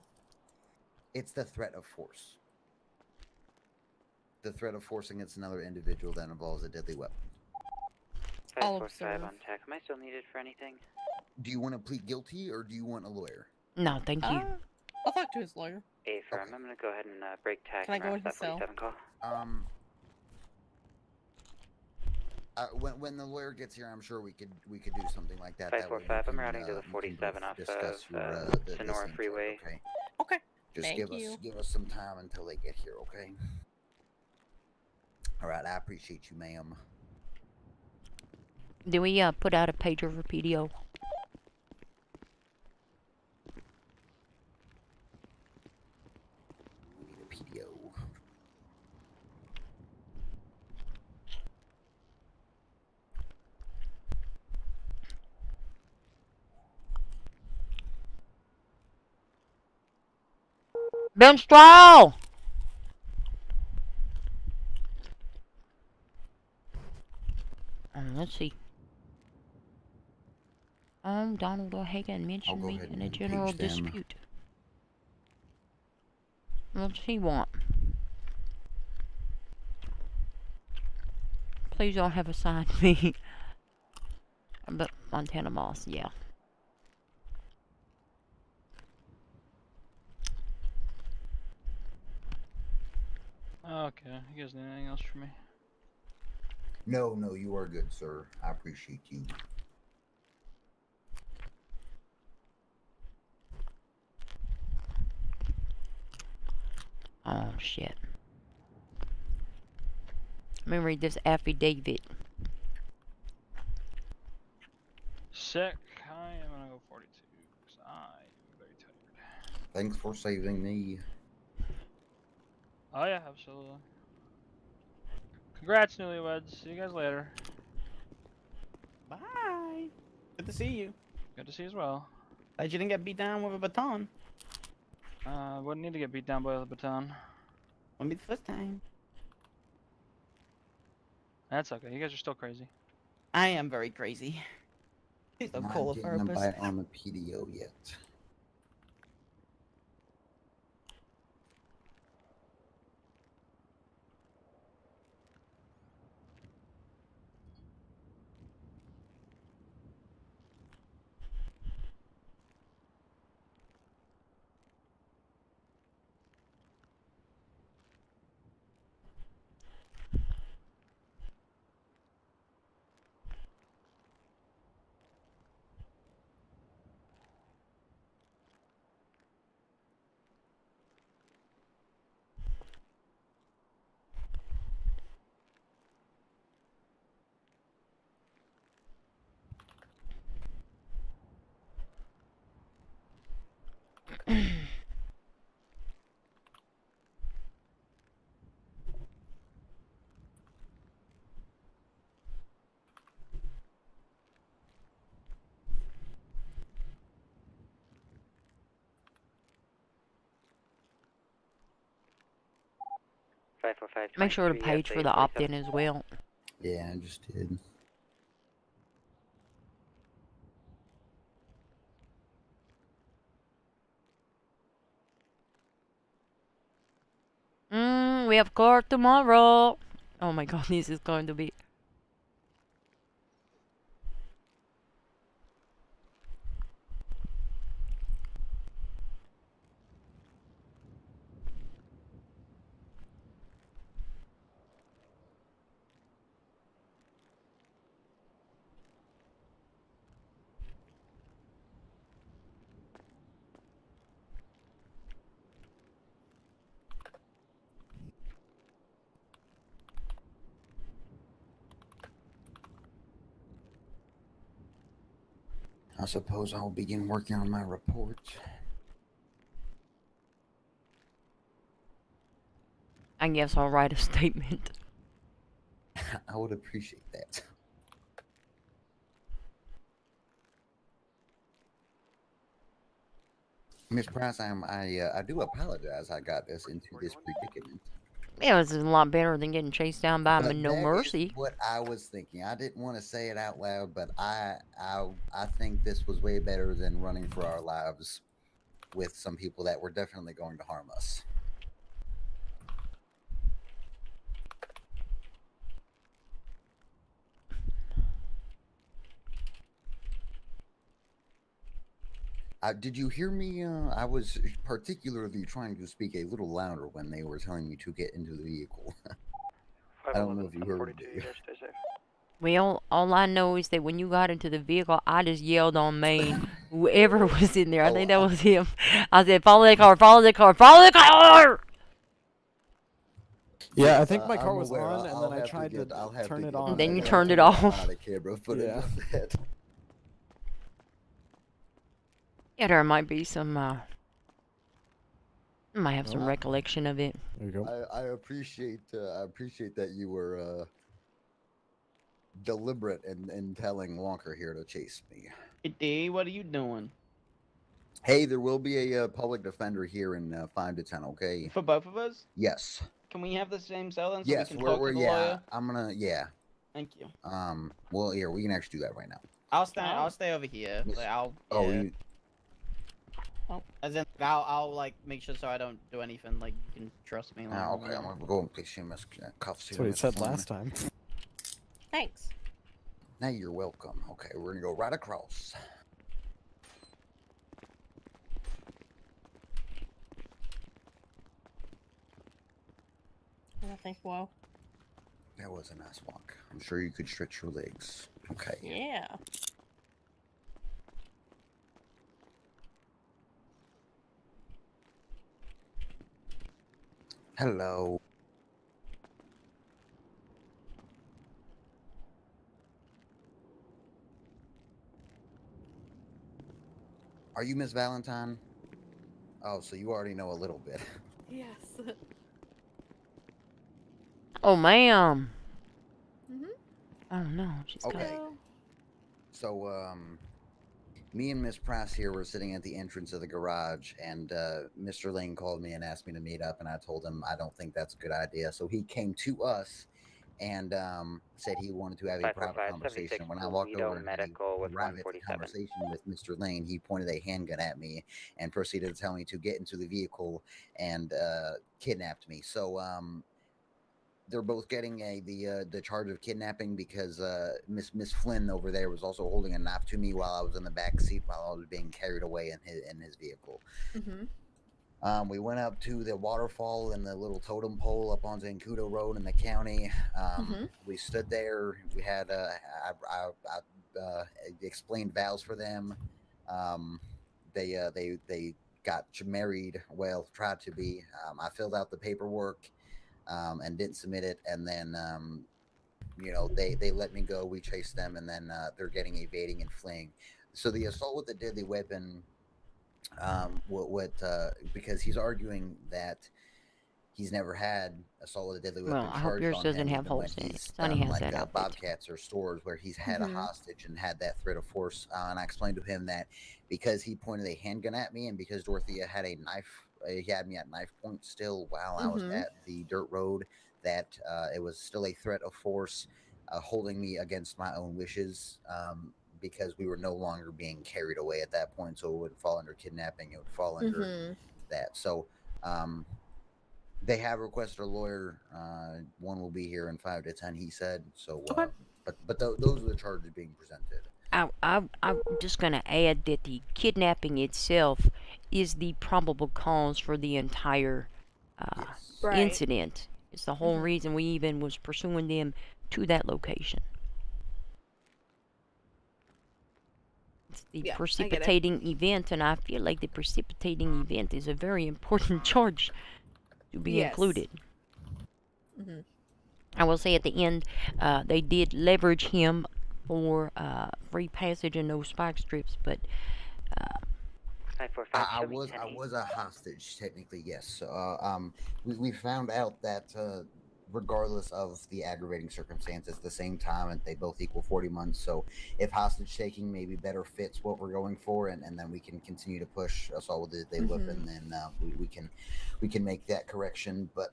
[SPEAKER 3] It's the threat of force. The threat of force against another individual that involves a deadly weapon.
[SPEAKER 21] 545
[SPEAKER 2] on tech. Am I still needed for anything?
[SPEAKER 3] Do you want to plead guilty or do you want a lawyer?
[SPEAKER 1] No, thank you.
[SPEAKER 21] I'll talk to his lawyer.
[SPEAKER 2] Hey, firm. I'm gonna go ahead and break tag.
[SPEAKER 21] Can I go in his cell?
[SPEAKER 2] Call.
[SPEAKER 3] When the lawyer gets here, I'm sure we could do something like that.
[SPEAKER 2] 545. I'm routing to the 47 off of Sonora Freeway.
[SPEAKER 3] Okay.
[SPEAKER 21] Okay.
[SPEAKER 3] Just
[SPEAKER 21] Thank you.
[SPEAKER 3] give us some time until they get here. Okay. All right. I appreciate you, ma'am.
[SPEAKER 1] Did we put out a pager for PDO?
[SPEAKER 3] We need a PDO.
[SPEAKER 1] Ben Stroll! Let's see. Donald O'Hagan mentioned me in a general dispute. What's he want? Please don't have assigned me. But Montana Moss, yeah.
[SPEAKER 18] Okay, you guys need anything else from me?
[SPEAKER 3] No, you are good, sir. I appreciate you.
[SPEAKER 1] Oh, shit. Let me read this affidavit.
[SPEAKER 18] sick. I am gonna go 42 because I am very tired.
[SPEAKER 3] Thanks for saving me.
[SPEAKER 18] Oh yeah, absolutely. Congrats, newlyweds. See you guys later.
[SPEAKER 15] Bye. Good to see you.
[SPEAKER 18] Good to see you as well.
[SPEAKER 15] Glad you didn't get beat down with a baton.
[SPEAKER 18] Wouldn't need to get beat down by the baton.
[SPEAKER 15] Wouldn't be the first time.
[SPEAKER 18] That's okay. You guys are still crazy.
[SPEAKER 15] I am very crazy. Please don't
[SPEAKER 3] Not
[SPEAKER 15] call a
[SPEAKER 3] getting a
[SPEAKER 15] therapist.
[SPEAKER 3] bite on the PDO yet.
[SPEAKER 1] Make sure to page for the opt-in as well.
[SPEAKER 3] Yeah, I just did.
[SPEAKER 1] We have court tomorrow. Oh my god, this is going to be...
[SPEAKER 3] I suppose I'll begin working on my report.
[SPEAKER 1] I guess I'll write a statement.
[SPEAKER 3] I would appreciate that. Miss Price, I do apologize. I got us into this predicament.
[SPEAKER 1] Yeah, it's a lot better than getting chased down by
[SPEAKER 3] But
[SPEAKER 1] No
[SPEAKER 3] that
[SPEAKER 1] Mercy.
[SPEAKER 3] is what I was thinking. I didn't want to say it out loud, but I think this was way better than running for our lives with some people that were definitely going to harm us. Did you hear me? I was particularly trying to speak a little louder when they were telling me to get into the vehicle. I don't know if you heard me.
[SPEAKER 1] Well, all I know is that when you got into the vehicle, I just yelled on Maine. Whoever was in there, I think that was him. I said, follow that car, follow the car, follow the car!
[SPEAKER 5] Yeah, I think my car
[SPEAKER 3] I'm
[SPEAKER 5] was
[SPEAKER 3] aware.
[SPEAKER 5] on, and
[SPEAKER 3] I'll
[SPEAKER 5] then I
[SPEAKER 3] have
[SPEAKER 5] tried to
[SPEAKER 3] I'll have
[SPEAKER 5] turn
[SPEAKER 3] to
[SPEAKER 5] it
[SPEAKER 3] get-
[SPEAKER 5] on.
[SPEAKER 1] And then you
[SPEAKER 5] I
[SPEAKER 1] turned it
[SPEAKER 5] got
[SPEAKER 1] off.
[SPEAKER 3] Out of camera footage
[SPEAKER 5] Yeah.
[SPEAKER 3] of that.
[SPEAKER 1] Yeah, there might be some, I might have some recollection of it.
[SPEAKER 5] There you go.
[SPEAKER 3] I appreciate that you were deliberate in telling Wonker here to chase me.
[SPEAKER 15] Hey, D, what are you doing?
[SPEAKER 3] Hey, there will be a public defender here in 5 to 10. Okay.
[SPEAKER 15] For both of us?
[SPEAKER 3] Yes.
[SPEAKER 15] Can we have the same cell then so
[SPEAKER 3] Yes.
[SPEAKER 15] we can talk to the lawyer?
[SPEAKER 3] I'm gonna. Yeah.
[SPEAKER 15] Thank you.
[SPEAKER 3] Well, here we can actually do that right now.
[SPEAKER 15] I'll stay over here.
[SPEAKER 3] Yes.
[SPEAKER 15] Like, I'll.
[SPEAKER 3] Oh,
[SPEAKER 15] yeah.
[SPEAKER 3] you.
[SPEAKER 15] As in, I'll like make sure so I don't do anything. Like, you can trust me. Like,
[SPEAKER 3] Okay. I'm gonna go and place him as cuffs here.
[SPEAKER 5] That's what he
[SPEAKER 3] Miss
[SPEAKER 5] said
[SPEAKER 3] Flynn.
[SPEAKER 5] last time.
[SPEAKER 21] Thanks.
[SPEAKER 3] Now you're welcome. Okay, we're gonna go right across.
[SPEAKER 21] I think, well,
[SPEAKER 3] That was a nice walk. I'm sure you could stretch your legs. Okay.
[SPEAKER 21] yeah.
[SPEAKER 3] Hello. Are you Miss Valentine? Oh, so you already know a little bit.
[SPEAKER 21] Yes.
[SPEAKER 1] Oh, ma'am.
[SPEAKER 21] Mhm.
[SPEAKER 1] Oh no, she's
[SPEAKER 3] Okay.
[SPEAKER 1] coming.
[SPEAKER 3] So, me and Miss Price here were sitting at the entrance of the garage, and Mr. Lane called me and asked me to meet up, and I told him I don't think that's a good idea. So he came to us and said he wanted to have a private
[SPEAKER 11] 545,
[SPEAKER 3] conversation.
[SPEAKER 11] 76
[SPEAKER 3] When I walked
[SPEAKER 11] Toledo
[SPEAKER 3] over to have
[SPEAKER 11] Medical
[SPEAKER 3] a
[SPEAKER 11] with
[SPEAKER 3] private
[SPEAKER 11] 147.
[SPEAKER 3] conversation with Mr. Lane, he pointed a handgun at me and proceeded to tell me to get into the vehicle and kidnapped me. So they're both getting the charge of kidnapping because Miss Flynn over there was also holding a knife to me while I was in the back seat while I was being carried away in his vehicle.
[SPEAKER 21] Mm-hmm.
[SPEAKER 3] We went up to the waterfall and the little totem pole up on Zancudo Road in the county. We stood there. We had I explained vows for them. They got married. Well, tried to be. I filled out the paperwork. And didn't submit it, and then they let me go. We chased them, and then they're getting evading and fleeing. So the assault with a deadly weapon, because he's arguing that he's never had assault with a deadly
[SPEAKER 1] Well,
[SPEAKER 3] weapon
[SPEAKER 1] I hope
[SPEAKER 3] charged
[SPEAKER 1] yours
[SPEAKER 3] on
[SPEAKER 1] doesn't
[SPEAKER 3] him,
[SPEAKER 1] have
[SPEAKER 3] even when
[SPEAKER 1] holes in it.
[SPEAKER 3] he's
[SPEAKER 1] Sonny
[SPEAKER 3] done
[SPEAKER 1] has
[SPEAKER 3] like
[SPEAKER 1] that outfit.
[SPEAKER 3] bobcats or stores where he's had a hostage and had that threat of force. And I explained to him that because he pointed a handgun at me and because Dorothea had a knife, he had me at knife point still while I was at the dirt road, that it was still a threat of force, holding me against my own wishes. Because we were no longer being carried away at that point, so it wouldn't fall under kidnapping. It would fall under that. So they have requested a lawyer. One will be here in 5 to 10, he said. So, but those are the charges being presented.
[SPEAKER 1] I'm just gonna add that the kidnapping itself is the probable cause for the entire
[SPEAKER 21] Right.
[SPEAKER 1] incident. It's the whole reason we even was pursuing them to that location. It's the
[SPEAKER 21] Yeah, I get it.
[SPEAKER 1] precipitating event, and I feel like the precipitating event is a very important charge to be included.
[SPEAKER 21] Mm-hmm.
[SPEAKER 1] I will say at the end, they did leverage him for free passage and no spike strips, but
[SPEAKER 3] I was a hostage technically, yes. We found out that regardless of the aggravating circumstances, at the same time, and they both equal 40 months. So if hostage taking maybe better fits what we're going for, and then we can continue to push assault with the weapon, then we can make that correction. But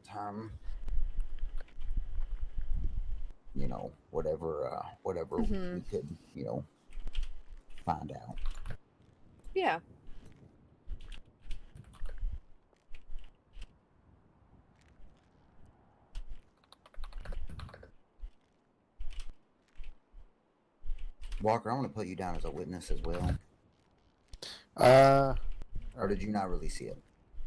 [SPEAKER 3] whatever we could find out.
[SPEAKER 21] Yeah.
[SPEAKER 3] Walker, I want to put you down as a witness as well. Or did you not really see it?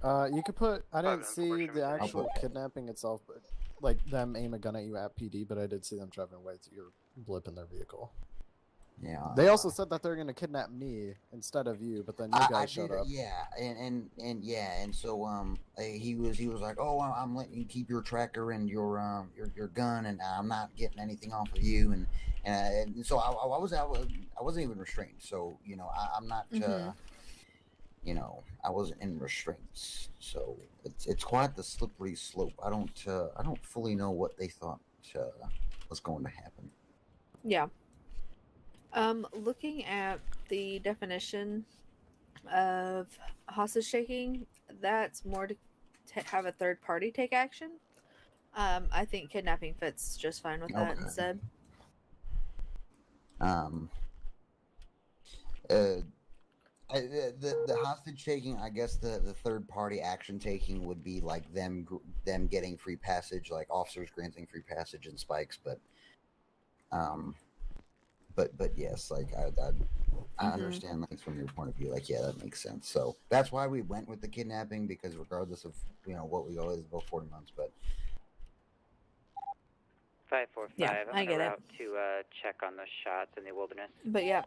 [SPEAKER 5] You could put. I didn't see the actual kidnapping itself, but like them aim a gun at you at PD. But I did see them driving away with your blip in their vehicle.
[SPEAKER 3] Yeah.
[SPEAKER 5] They also said that they're going to kidnap me instead of you, but then you guys showed up.
[SPEAKER 3] Yeah, and so he was like, oh, I'm letting you keep your tracker and your gun, and I'm not getting anything off of you, and so I wasn't even restrained, so I'm not. I wasn't in restraints, so it's quite the slippery slope. I don't fully know what they thought was going to happen.
[SPEAKER 21] Yeah. Looking at the definition of hostage taking, that's more to have a third party take action. I think kidnapping fits just fine with that instead.
[SPEAKER 3] The hostage taking, I guess the third party action taking would be like them getting free passage, like officers granting free passage and spikes, but yes, like I understand like from your point of view, like yeah, that makes sense. So that's why we went with the kidnapping, because regardless of what we go is about 40 months, but
[SPEAKER 11] 545.
[SPEAKER 21] Yeah, I get it.
[SPEAKER 11] To check on the shots in the wilderness.
[SPEAKER 21] But yeah,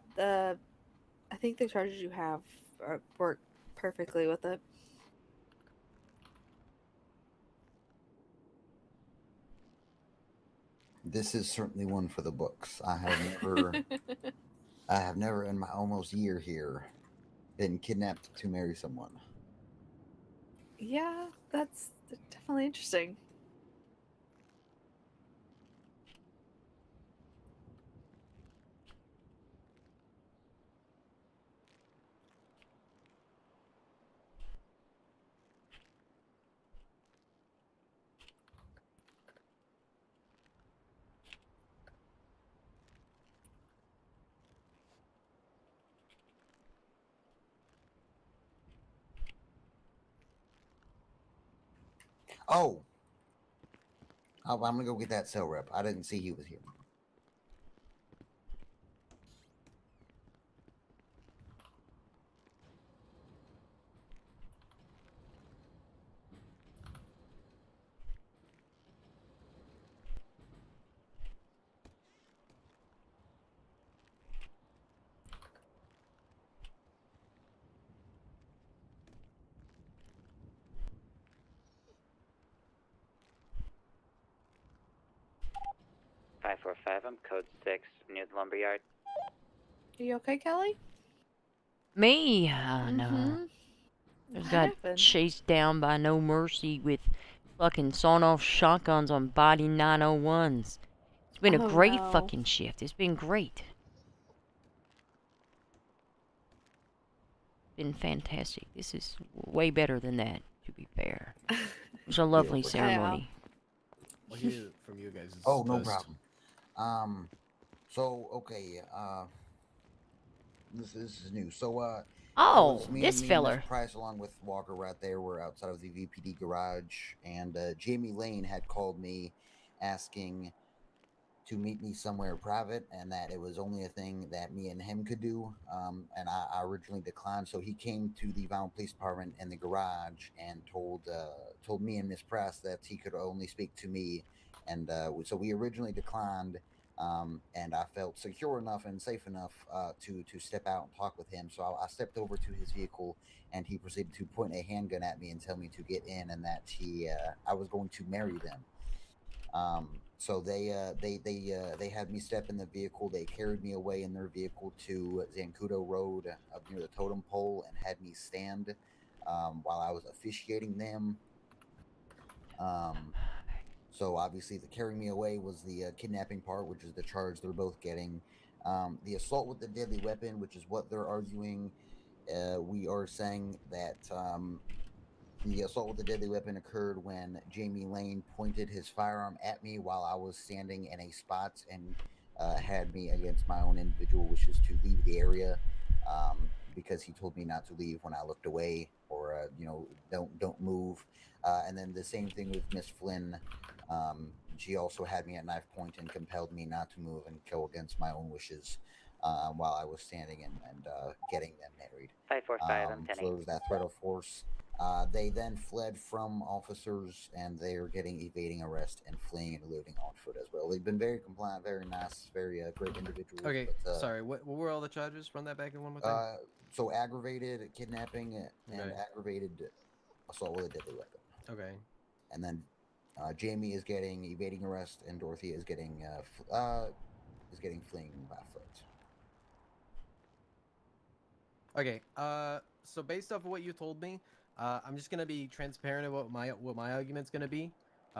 [SPEAKER 21] I think the charges you have work perfectly with it.
[SPEAKER 3] this is certainly one for the books. I have never in my almost year here been kidnapped to marry someone.
[SPEAKER 21] Yeah, that's definitely interesting.
[SPEAKER 3] Oh, I'm gonna go get that cell rep. I didn't see he was here.
[SPEAKER 7] I'm code 6 near the lumberyard.
[SPEAKER 21] Are you okay, Kelly?
[SPEAKER 1] Me? No. Just
[SPEAKER 21] What
[SPEAKER 1] got
[SPEAKER 21] happened?
[SPEAKER 1] chased down by No Mercy with fucking sawn-off shotguns on body 901s. It's been a
[SPEAKER 21] Oh,
[SPEAKER 1] great
[SPEAKER 21] no.
[SPEAKER 1] fucking shift. It's been great. Been fantastic. This is way better than that, to be fair. It was a lovely ceremony.
[SPEAKER 16] We'll hear from you guys.
[SPEAKER 3] Oh, no
[SPEAKER 16] first.
[SPEAKER 3] problem. So okay, this is new. So
[SPEAKER 1] Oh,
[SPEAKER 3] was me
[SPEAKER 1] this
[SPEAKER 3] and
[SPEAKER 1] feller.
[SPEAKER 3] Miss Price along with Walker right there. We're outside of the VPD garage, and Jamie Lane had called me, asking to meet me somewhere private, and that it was only a thing that me and him could do. And I originally declined, so he came to the Violent Police Department in the garage and told me and Miss Press that he could only speak to me, and so we originally declined. And I felt secure enough and safe enough to step out and talk with him. So I stepped over to his vehicle, and he proceeded to point a handgun at me and tell me to get in, and that I was going to marry them. So they had me step in the vehicle. They carried me away in their vehicle to Zancudo Road up near the totem pole and had me stand while I was officiating them. So obviously, the carrying me away was the kidnapping part, which is the charge they're both getting. The assault with the deadly weapon, which is what they're arguing. We are saying that the assault with the deadly weapon occurred when Jamie Lane pointed his firearm at me while I was standing in a spot and had me against my own individual wishes to leave the area, because he told me not to leave when I looked away, or don't move. And then the same thing with Miss Flynn. She also had me at knife point and compelled me not to move and go against my own wishes while I was standing and getting them married.
[SPEAKER 7] 545, I'm 10.
[SPEAKER 3] So there was that threat of force. They then fled from officers, and they are evading arrest and fleeing and eluding on foot as well. They've been very compliant, very nice, very great individuals.
[SPEAKER 16] Okay,
[SPEAKER 3] but,
[SPEAKER 16] sorry. What were all the charges? Run that back in one more time.
[SPEAKER 3] So aggravated kidnapping and aggravated assault with a deadly weapon.
[SPEAKER 16] Okay.
[SPEAKER 3] And then Jamie is getting evading arrest, and Dorothy is getting fleeing by foot.
[SPEAKER 16] Okay. So based off of what you told me, I'm just gonna be transparent about what my argument's gonna be.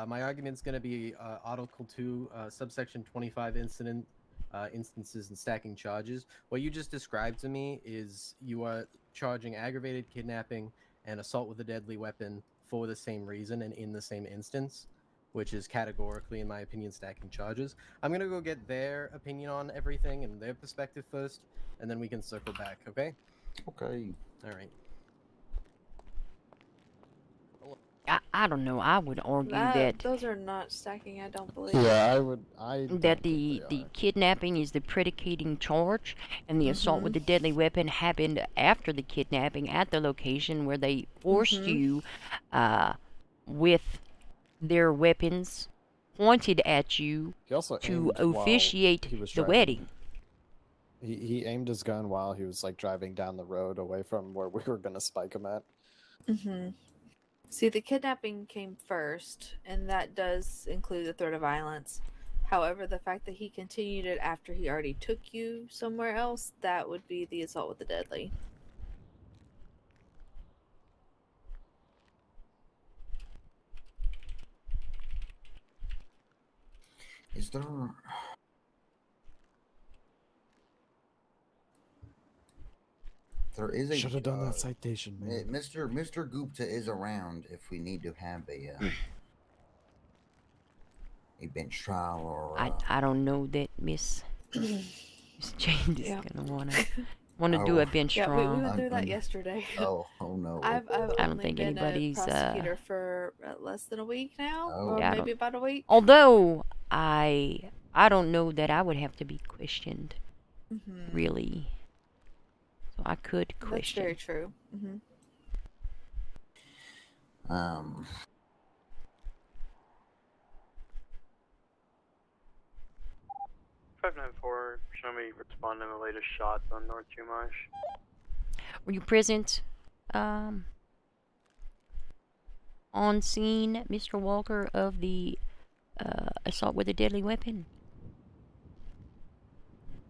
[SPEAKER 16] My argument's gonna be Article 2, subsection 25 instances and stacking charges. What you just described to me is you are charging aggravated kidnapping and assault with a deadly weapon for the same reason and in the same instance, which is categorically, in my opinion, stacking charges. I'm gonna go get their opinion on everything and their perspective first, and then we can circle back, okay?
[SPEAKER 3] Okay.
[SPEAKER 16] All right.
[SPEAKER 1] I don't know. I would argue that
[SPEAKER 21] those are not stacking. I don't believe.
[SPEAKER 5] Yeah,
[SPEAKER 1] that the kidnapping is the predicating charge, and the assault with the deadly weapon happened after the kidnapping at the location where they forced you with their weapons pointed at you to officiate the wedding.
[SPEAKER 5] He aimed his gun while he was like driving down the road away from where we were gonna spike him at.
[SPEAKER 21] See, the kidnapping came first, and that does include the threat of violence. However, the fact that he continued it after he already took you somewhere else, that would be the assault with the deadly.
[SPEAKER 3] Is there? There is a.
[SPEAKER 5] Should have done that citation, man.
[SPEAKER 3] Mr. Gupta is around if we need to have a bench trial or.
[SPEAKER 1] I don't know that Miss Jane is gonna wanna do a bench
[SPEAKER 21] Yeah,
[SPEAKER 1] trial.
[SPEAKER 21] we went through that yesterday.
[SPEAKER 3] Oh no.
[SPEAKER 21] I've
[SPEAKER 1] I don't
[SPEAKER 21] only
[SPEAKER 1] think
[SPEAKER 21] been
[SPEAKER 1] anybody's
[SPEAKER 21] a prosecutor for less than a week now, or
[SPEAKER 1] Yeah, I
[SPEAKER 21] maybe
[SPEAKER 1] don't-
[SPEAKER 21] about a week.
[SPEAKER 1] Although I don't know that I would have to be questioned,
[SPEAKER 21] Mhm.
[SPEAKER 1] really. So I could
[SPEAKER 21] That's
[SPEAKER 1] question.
[SPEAKER 21] very true.
[SPEAKER 3] Um.
[SPEAKER 2] 594, show me responding to the latest shots on North Chumash.
[SPEAKER 1] Were you present, on scene, Mr. Walker, of the assault with a deadly weapon?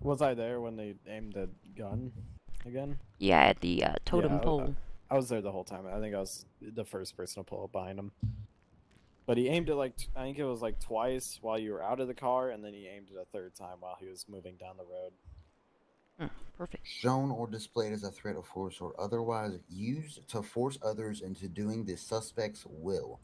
[SPEAKER 5] Was I there when they aimed the gun again?
[SPEAKER 1] Yeah, at the totem
[SPEAKER 5] Yeah,
[SPEAKER 1] pole.
[SPEAKER 5] I was there the whole time. I think I was the first person to pull up behind him. But he aimed it I think it was like twice while you were out of the car, and then he aimed it a third time while he was moving down the road.
[SPEAKER 1] Perfect.
[SPEAKER 3] Shown or displayed as a threat of force or otherwise used to force others into doing the suspect's will.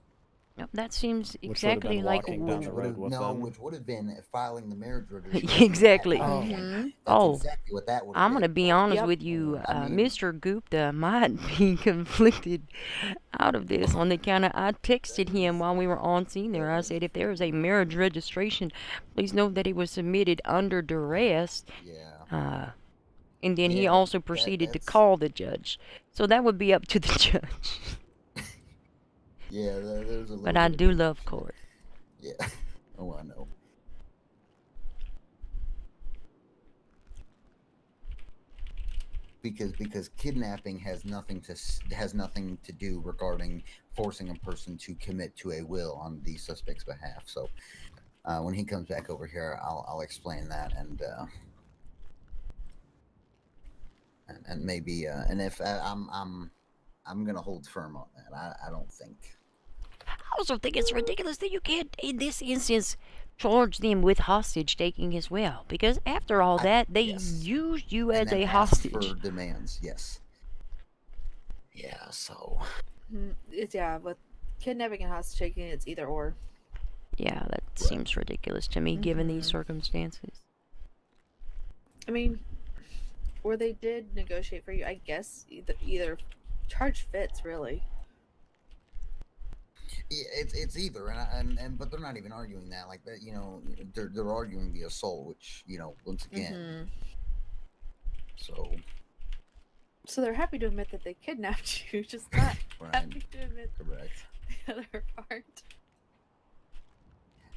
[SPEAKER 1] Yep, that seems
[SPEAKER 5] Which would have
[SPEAKER 1] exactly
[SPEAKER 5] been
[SPEAKER 1] like
[SPEAKER 5] walking down the road with them.
[SPEAKER 3] Which would have been filing the marriage registration.
[SPEAKER 1] Exactly.
[SPEAKER 3] That's
[SPEAKER 1] Oh,
[SPEAKER 3] exactly what that would have
[SPEAKER 1] I'm
[SPEAKER 3] been.
[SPEAKER 1] gonna be honest with you, Mr. Gupta might be conflicted out of this on the count of I texted him while we were on scene there. I said if there is a marriage registration, please note that it was submitted under duress.
[SPEAKER 3] Yeah.
[SPEAKER 1] And then he also proceeded to call the judge. So that would be up to the judge.
[SPEAKER 3] Yeah, there's a little
[SPEAKER 1] But I do love court.
[SPEAKER 3] Yeah. Oh, I know. Because kidnapping has nothing to do regarding forcing a person to commit to a will on the suspect's behalf. So when he comes back over here, I'll explain that and maybe and if I'm gonna hold firm on that. I don't think.
[SPEAKER 1] I also think it's ridiculous that you can't, in this instance, charge them with hostage taking as well. Because after all that, they used you as a hostage.
[SPEAKER 3] For demands, yes. Yeah, so.
[SPEAKER 21] With kidnapping and hostage taking, it's either or.
[SPEAKER 1] Yeah, that seems ridiculous to me, given these circumstances.
[SPEAKER 21] I mean, where they did negotiate for you, I guess either charge fits, really.
[SPEAKER 3] Yeah, it's either, and but they're not even arguing that like that. They're arguing the assault, which once again.
[SPEAKER 21] So they're happy to admit that they kidnapped you, just not happy to admit
[SPEAKER 3] Correct.
[SPEAKER 21] the other part.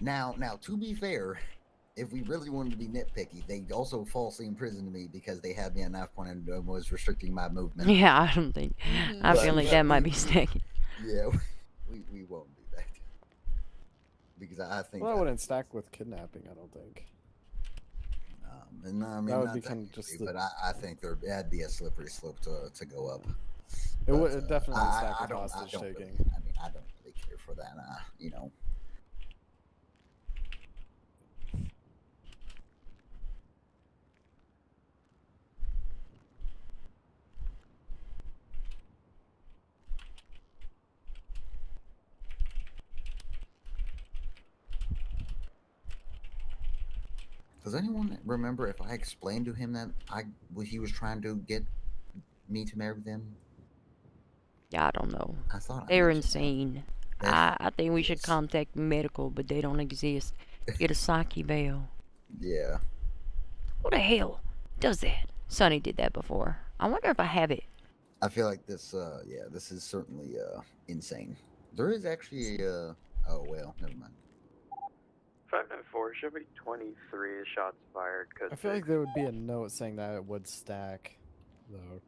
[SPEAKER 3] Now, to be fair, if we really wanted to be nitpicky, they also falsely imprisoned me because they had me at knife point and was restricting my movement.
[SPEAKER 1] Yeah, I don't think. I feel like that might be stacking.
[SPEAKER 3] Yeah, we won't do that because I think.
[SPEAKER 5] Well, that wouldn't stack with kidnapping, I don't think.
[SPEAKER 3] And I mean,
[SPEAKER 5] that would
[SPEAKER 3] not
[SPEAKER 5] become just.
[SPEAKER 3] But I think that'd be a slippery slope to go up.
[SPEAKER 5] It would definitely stack
[SPEAKER 3] I
[SPEAKER 5] with
[SPEAKER 3] don't
[SPEAKER 5] hostage
[SPEAKER 3] really,
[SPEAKER 5] taking.
[SPEAKER 3] I mean, I don't really care for that. Does anyone remember if I explained to him that he was trying to get me to marry them?
[SPEAKER 1] Yeah, I don't know.
[SPEAKER 3] I thought
[SPEAKER 1] they're insane. I think we should contact medical, but they don't exist. Get a psych eval.
[SPEAKER 3] Yeah.
[SPEAKER 1] Who the hell does that? Sonny did that before. I wonder if I have it.
[SPEAKER 3] I feel like this. This is certainly insane. There is actually oh well, never mind.
[SPEAKER 2] 594, should be 23 shots fired.
[SPEAKER 5] I feel like there would be a note saying that it would stack, though.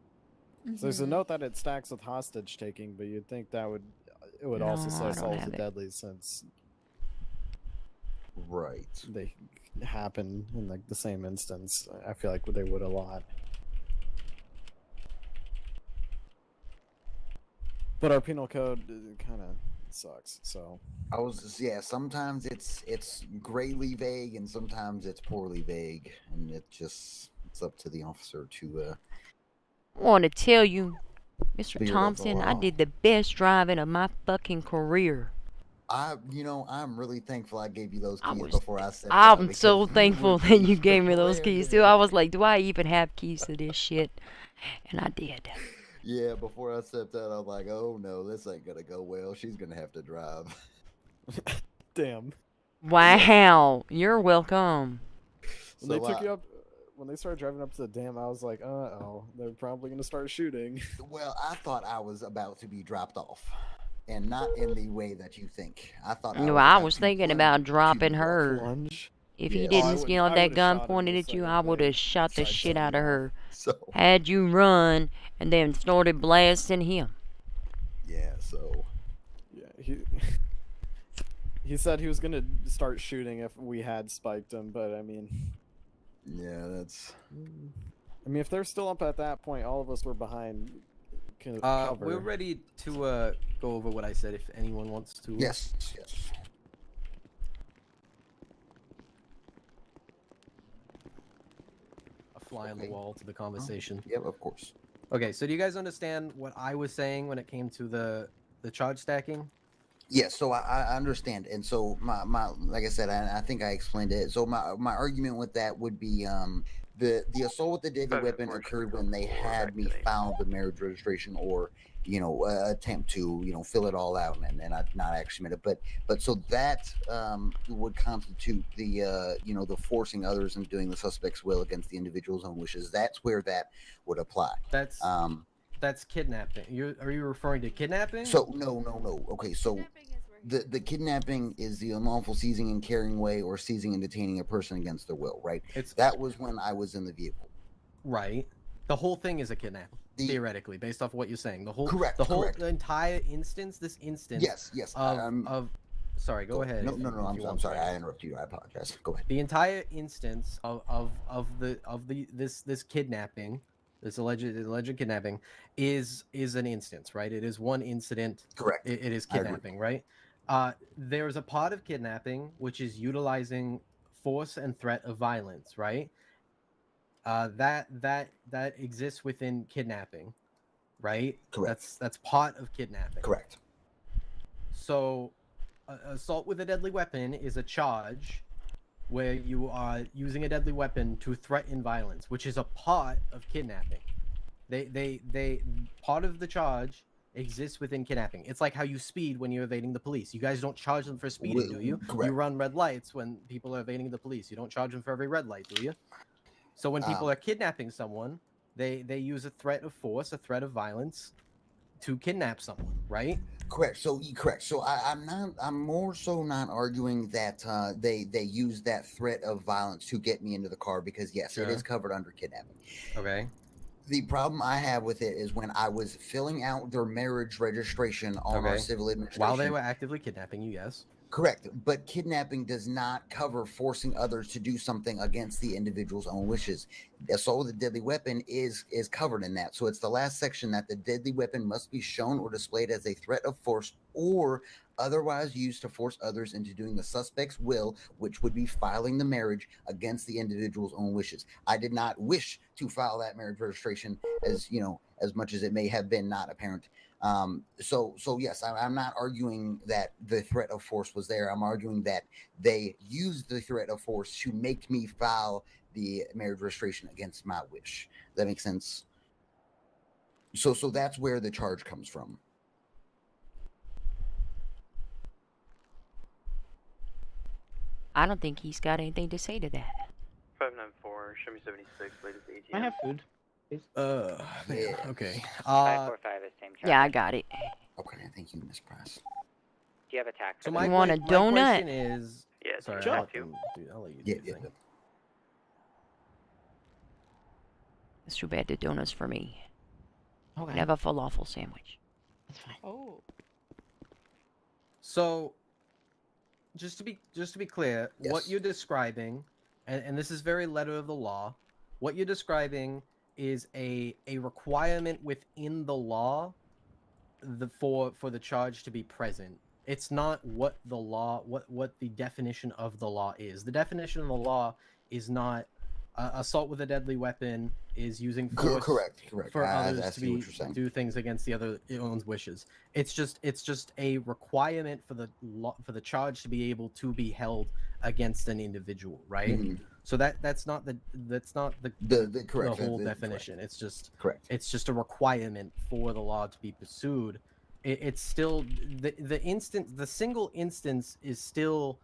[SPEAKER 5] So there's a note that it stacks with hostage taking, but you'd think that it would also say assault with deadly since they happen in like the same instance. I feel like they would a lot. But our penal code kind of sucks. So
[SPEAKER 3] sometimes it's greatly vague and sometimes it's poorly vague, and it's up to the officer to
[SPEAKER 1] I want to tell you, Mr.
[SPEAKER 3] Spirit of the
[SPEAKER 1] Thompson, I
[SPEAKER 3] law.
[SPEAKER 1] did the best driving of my fucking career.
[SPEAKER 3] I'm really thankful I gave you those keys
[SPEAKER 1] was-
[SPEAKER 3] before I stepped out.
[SPEAKER 1] I'm so thankful that you gave me those keys too. I was like, do I even have keys to this shit? And I did.
[SPEAKER 3] Yeah, before I stepped out, I'm like, oh no, this ain't gonna go well. She's gonna have to drive.
[SPEAKER 5] Damn.
[SPEAKER 1] Wow, you're welcome.
[SPEAKER 5] When they took you up, when they started driving up to the dam, I was like, oh, they're probably gonna start shooting.
[SPEAKER 3] Well, I thought I was about to be dropped off, and not in the way that you think. I thought.
[SPEAKER 1] I was thinking about dropping her. If he didn't, that gun pointed at you, I would have shot the shit out of her. Had you run and then started blasting him.
[SPEAKER 3] Yeah. So.
[SPEAKER 5] Yeah, he said he was gonna start shooting if we had spiked him, but I mean.
[SPEAKER 3] Yeah, that's.
[SPEAKER 5] I mean, if they're still up at that point, all of us were behind. Cover.
[SPEAKER 16] We're ready to go over what I said. If anyone wants to.
[SPEAKER 3] Yes.
[SPEAKER 16] A fly on the wall to the conversation.
[SPEAKER 3] Yep, of course.
[SPEAKER 16] Okay, so do you guys understand what I was saying when it came to the charge stacking?
[SPEAKER 3] Yeah, so I understand, and so my like I said, I think I explained it. So my argument with that would be the assault with the deadly weapon occurred when they had me file the marriage registration or attempt to fill it all out and I not actually made it, but so that would constitute the the forcing others and doing the suspect's will against the individual's own wishes. That's where that would apply.
[SPEAKER 16] That's kidnapping. Are you referring to kidnapping?
[SPEAKER 3] So no. Okay, so the kidnapping is the unlawful seizing and carrying away or seizing and detaining a person against their will, right? That was when I was in the vehicle.
[SPEAKER 16] Right. The whole thing is a kidnapping, theoretically, based off what you're saying. The whole the entire instance, this instance.
[SPEAKER 3] Yes.
[SPEAKER 16] Sorry, go ahead.
[SPEAKER 3] No. I'm sorry. I interrupted you. I apologize. Go ahead.
[SPEAKER 16] The entire instance of this kidnapping, this alleged kidnapping, is an instance, right? It is one incident.
[SPEAKER 3] Correct.
[SPEAKER 16] It is kidnapping, right? There's a part of kidnapping which is utilizing force and threat of violence, right? That exists within kidnapping, right?
[SPEAKER 3] Correct.
[SPEAKER 16] That's part of kidnapping.
[SPEAKER 3] Correct.
[SPEAKER 16] So, assault with a deadly weapon is a charge where you are using a deadly weapon to threaten violence, which is a part of kidnapping. They part of the charge exists within kidnapping. It's like how you speed when you're evading the police. You guys don't charge them for speeding, do you?
[SPEAKER 3] Correct.
[SPEAKER 16] You run red lights when people are evading the police. You don't charge them for every red light, do you? So when people are kidnapping someone, they use a threat of force, a threat of violence to kidnap someone, right?
[SPEAKER 3] Correct. So I'm more so not arguing that they use that threat of violence to get me into the car, because yes, it is covered under kidnapping.
[SPEAKER 16] Okay.
[SPEAKER 3] The problem I have with it is when I was filling out their marriage registration on our civil administration.
[SPEAKER 16] While they were actively kidnapping you, yes.
[SPEAKER 3] Correct. But kidnapping does not cover forcing others to do something against the individual's own wishes. Assault with a deadly weapon is covered in that. So it's the last section that the deadly weapon must be shown or displayed as a threat of force or otherwise used to force others into doing the suspect's will, which would be filing the marriage against the individual's own wishes. I did not wish to file that marriage registration, as much as it may have been not apparent. So yes, I'm not arguing that the threat of force was there. I'm arguing that they used the threat of force to make me file the marriage registration against my wish. That makes sense? So that's where the charge comes from.
[SPEAKER 1] I don't think he's got anything to say to that.
[SPEAKER 2] 594, show me 76, latest ATM.
[SPEAKER 15] I have food.
[SPEAKER 16] Man, okay.
[SPEAKER 7] 545 is same charge.
[SPEAKER 1] Yeah, I got it.
[SPEAKER 3] Okay, thank you, Miss Price.
[SPEAKER 7] Do you have a tax?
[SPEAKER 16] So
[SPEAKER 1] You want a donut?
[SPEAKER 16] My question is,
[SPEAKER 2] Yeah,
[SPEAKER 16] sorry,
[SPEAKER 2] sure.
[SPEAKER 16] I'll let you do your thing.
[SPEAKER 1] It's too bad the donut's for me.
[SPEAKER 15] Okay.
[SPEAKER 1] I have a falafel sandwich.
[SPEAKER 15] That's fine. Oh.
[SPEAKER 16] So, just to be clear, what you're describing, and this is very letter of the law, what you're describing is a requirement within the law for the charge to be present. It's not what the law, what the definition of the law is. The definition of the law is not assault with a deadly weapon is using force
[SPEAKER 3] Correct.
[SPEAKER 16] for
[SPEAKER 3] I
[SPEAKER 16] others to
[SPEAKER 3] see what
[SPEAKER 16] be
[SPEAKER 3] you're saying.
[SPEAKER 16] do things against the other one's wishes. It's just a requirement for the law, for the charge to be able to be held against an individual, right?
[SPEAKER 3] Mhm.
[SPEAKER 16] So that's not the
[SPEAKER 3] correct
[SPEAKER 16] whole
[SPEAKER 3] the-
[SPEAKER 16] definition. It's just
[SPEAKER 3] correct.
[SPEAKER 16] It's just a requirement for the law to be pursued. It's still the single instance is still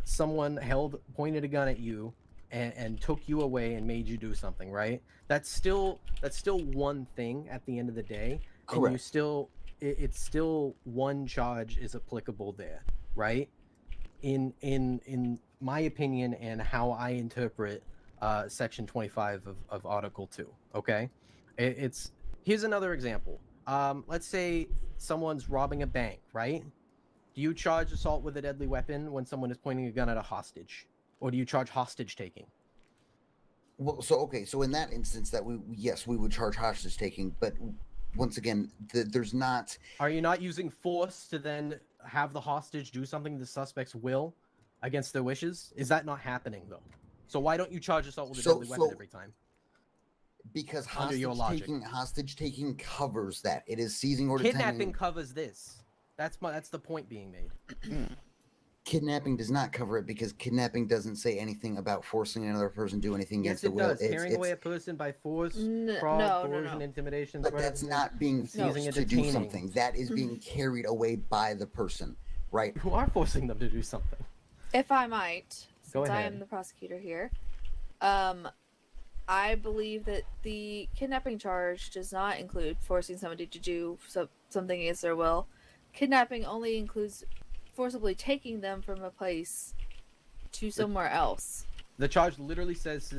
[SPEAKER 16] someone pointed a gun at you and took you away and made you do something, right? That's still one thing at the end of the day. And you
[SPEAKER 3] Correct.
[SPEAKER 16] still it's still one charge is applicable there, right? In my opinion and how I interpret section 25 of article 2, okay? It's here's another example. Let's say someone's robbing a bank, right? Do you charge assault with a deadly weapon when someone is pointing a gun at a hostage? Or do you charge hostage taking?
[SPEAKER 3] Well, so in that instance, that we would charge hostage taking, but once again, there's not.
[SPEAKER 16] Are you not using force to then have the hostage do something the suspect's will against their wishes? Is that not happening though? So why don't you charge assault with a deadly weapon every time?
[SPEAKER 3] Because
[SPEAKER 16] Under your logic.
[SPEAKER 3] hostage taking covers that. It is seizing or
[SPEAKER 16] Kidnapping
[SPEAKER 3] detaining.
[SPEAKER 16] covers this. That's the point being made.
[SPEAKER 3] Kidnapping does not cover it because kidnapping doesn't say anything about forcing another person to do anything
[SPEAKER 16] Yes,
[SPEAKER 3] against their
[SPEAKER 16] it
[SPEAKER 3] will.
[SPEAKER 16] does. Carrying away a person by force, fraud,
[SPEAKER 21] no,
[SPEAKER 16] coercion, intimidation,
[SPEAKER 3] But
[SPEAKER 16] threat,
[SPEAKER 3] that's not being
[SPEAKER 16] seizing
[SPEAKER 3] forced
[SPEAKER 16] and
[SPEAKER 3] to do
[SPEAKER 16] detaining.
[SPEAKER 3] something. That is being carried away by the person, right?
[SPEAKER 16] Who are forcing them to do something.
[SPEAKER 21] If I might,
[SPEAKER 16] Go
[SPEAKER 21] since I
[SPEAKER 16] ahead.
[SPEAKER 21] am the prosecutor here, I believe that the kidnapping charge does not include forcing somebody to do something against their will. Kidnapping only includes forcibly taking them from a place to somewhere else.
[SPEAKER 16] The charge literally says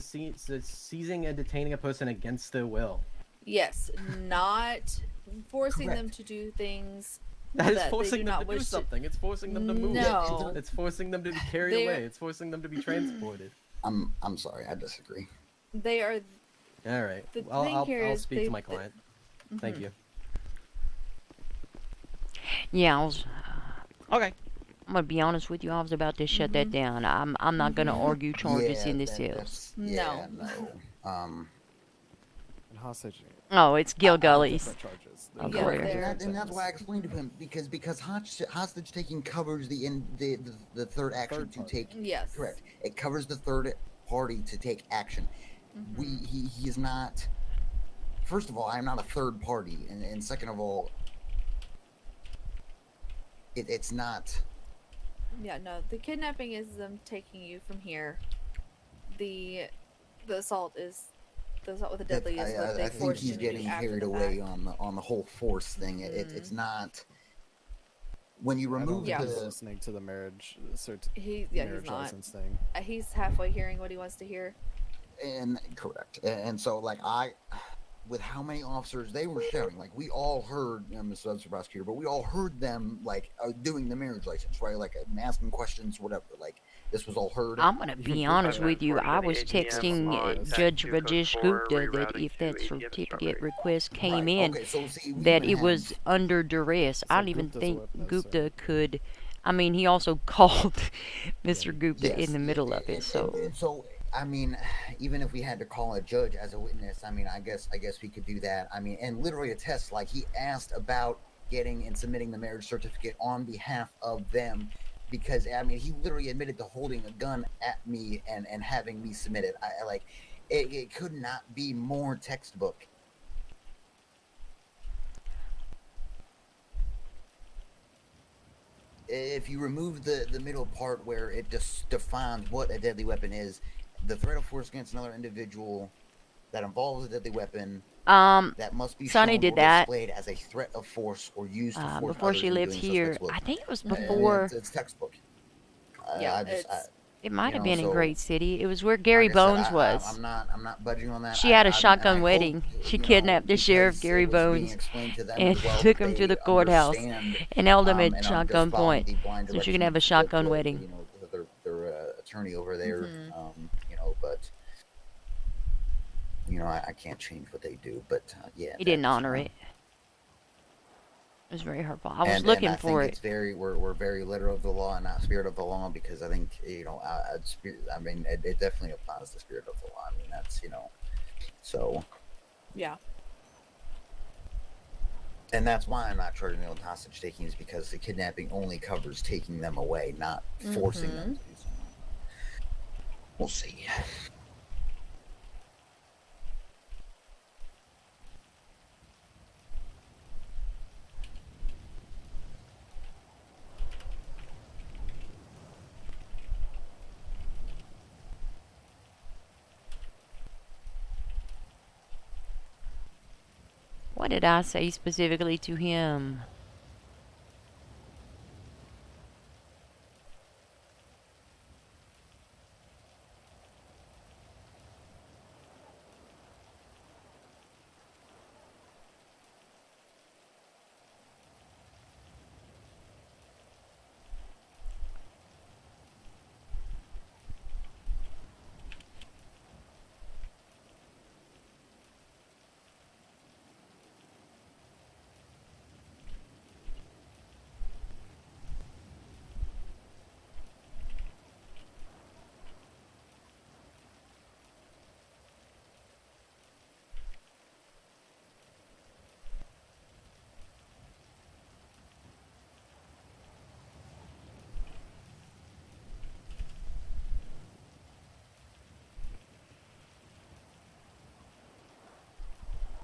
[SPEAKER 16] seizing and detaining a person against their will.
[SPEAKER 21] Yes, not forcing them to do things
[SPEAKER 16] That is
[SPEAKER 21] they
[SPEAKER 16] forcing
[SPEAKER 21] do
[SPEAKER 16] them
[SPEAKER 21] not
[SPEAKER 16] to do
[SPEAKER 21] wish
[SPEAKER 16] something. It's forcing them to move.
[SPEAKER 21] No.
[SPEAKER 16] It's forcing them to be carried
[SPEAKER 21] They're-
[SPEAKER 16] away. It's forcing them to be transported.
[SPEAKER 3] I'm sorry, I disagree.
[SPEAKER 21] They are.
[SPEAKER 16] All right.
[SPEAKER 21] The
[SPEAKER 16] I'll,
[SPEAKER 21] thing
[SPEAKER 16] I'll,
[SPEAKER 21] here
[SPEAKER 16] I'll
[SPEAKER 21] is
[SPEAKER 16] speak
[SPEAKER 21] they-
[SPEAKER 16] to my client. Thank
[SPEAKER 21] Mhm.
[SPEAKER 16] you.
[SPEAKER 1] Yeah, I was.
[SPEAKER 15] Okay.
[SPEAKER 1] I'm gonna be honest with you. I was about to shut that down. I'm not gonna argue charges in this house.
[SPEAKER 3] No.
[SPEAKER 5] And hostage.
[SPEAKER 1] Oh, it's Gilgully's.
[SPEAKER 5] different charges.
[SPEAKER 1] Oh,
[SPEAKER 3] Yeah,
[SPEAKER 1] clear.
[SPEAKER 3] and that's why I explained to him because hostage taking covers the third action to take.
[SPEAKER 21] Yes.
[SPEAKER 3] Correct. It covers the third party to take action. He is not. First of all, I'm not a third party, and second of all, it's not.
[SPEAKER 21] Yeah, no. The kidnapping is them taking you from here. The assault is the assault with a deadly is what they
[SPEAKER 3] I think
[SPEAKER 21] force
[SPEAKER 3] he's
[SPEAKER 21] you to do
[SPEAKER 3] getting
[SPEAKER 21] after
[SPEAKER 3] carried
[SPEAKER 21] the
[SPEAKER 3] away
[SPEAKER 21] fact.
[SPEAKER 3] on the whole force thing. It's not. When you remove
[SPEAKER 16] I don't think
[SPEAKER 3] the
[SPEAKER 16] he's listening to the marriage
[SPEAKER 21] He's
[SPEAKER 16] marriage
[SPEAKER 21] not.
[SPEAKER 16] license thing.
[SPEAKER 21] He's halfway hearing what he wants to hear.
[SPEAKER 3] and correct, and so like with how many officers they were shouting, like we all heard, Mr. Prosecutor, but we all heard them like doing the marriage license, right? Like asking questions, whatever. Like this was all heard.
[SPEAKER 1] I'm gonna be honest with you. I was texting Judge Rajesh Gupta that if that certificate request came in,
[SPEAKER 3] Okay, so see, we
[SPEAKER 1] that
[SPEAKER 3] even
[SPEAKER 1] it
[SPEAKER 3] have-
[SPEAKER 1] was under duress. I don't even
[SPEAKER 3] Gupta's a
[SPEAKER 1] think
[SPEAKER 3] witness,
[SPEAKER 1] Gupta could. I mean, he also called Mr. Gupta in the middle of it. So
[SPEAKER 3] And so, I mean, even if we had to call a judge as a witness, I mean, I guess we could do that. I mean, and literally attest, like he asked about getting and submitting the marriage certificate on behalf of them, because I mean, he literally admitted to holding a gun at me and having me submit it. I like, it could not be more textbook. If you remove the middle part where it just defines what a deadly weapon is, the threat of force against another individual that involves a deadly weapon that must be
[SPEAKER 1] Sonny
[SPEAKER 3] shown
[SPEAKER 1] did
[SPEAKER 3] or
[SPEAKER 1] that.
[SPEAKER 3] displayed as a threat of force or used to force
[SPEAKER 1] before
[SPEAKER 3] others
[SPEAKER 1] she
[SPEAKER 3] into
[SPEAKER 1] lived
[SPEAKER 3] doing
[SPEAKER 1] here,
[SPEAKER 3] suspect's will.
[SPEAKER 1] I think it was
[SPEAKER 3] And
[SPEAKER 1] before.
[SPEAKER 3] it's textbook.
[SPEAKER 21] Yeah,
[SPEAKER 1] It might
[SPEAKER 3] you
[SPEAKER 1] have
[SPEAKER 3] know,
[SPEAKER 1] been in
[SPEAKER 3] so-
[SPEAKER 1] Great City. It was where Gary
[SPEAKER 3] like I said,
[SPEAKER 1] Bones was.
[SPEAKER 3] I'm not budging on that.
[SPEAKER 1] She had a
[SPEAKER 3] and
[SPEAKER 1] shotgun
[SPEAKER 3] I
[SPEAKER 1] wedding.
[SPEAKER 3] hope,
[SPEAKER 1] She
[SPEAKER 3] you know,
[SPEAKER 1] kidnapped the sheriff,
[SPEAKER 3] because
[SPEAKER 1] Gary
[SPEAKER 3] it was being
[SPEAKER 1] Bones,
[SPEAKER 3] explained to them
[SPEAKER 1] and
[SPEAKER 3] as well,
[SPEAKER 1] took
[SPEAKER 3] that
[SPEAKER 1] him to
[SPEAKER 3] they
[SPEAKER 1] the courthouse
[SPEAKER 3] understand,
[SPEAKER 1] and held him
[SPEAKER 3] and
[SPEAKER 1] at
[SPEAKER 3] I'm
[SPEAKER 1] shotgun
[SPEAKER 3] just following
[SPEAKER 1] point
[SPEAKER 3] the blind
[SPEAKER 1] so she can have a
[SPEAKER 3] directions
[SPEAKER 1] shotgun
[SPEAKER 3] that,
[SPEAKER 1] wedding.
[SPEAKER 3] You know, their attorney over there,
[SPEAKER 21] Mhm.
[SPEAKER 3] you know, but you know, I can't change what they do, but yeah.
[SPEAKER 1] He didn't
[SPEAKER 3] that's,
[SPEAKER 1] honor it. It's very hurtful. I was
[SPEAKER 3] And
[SPEAKER 1] looking
[SPEAKER 3] I
[SPEAKER 1] for
[SPEAKER 3] think
[SPEAKER 1] it.
[SPEAKER 3] it's we're very literal of the law and not spirit of the law, because I think I mean it definitely applies to spirit of the law. I mean that's so.
[SPEAKER 21] Yeah.
[SPEAKER 3] And that's why I'm not charging them with hostage taking, is because the kidnapping only covers taking them away, not forcing them to do something. We'll see.
[SPEAKER 1] What did I say specifically to him?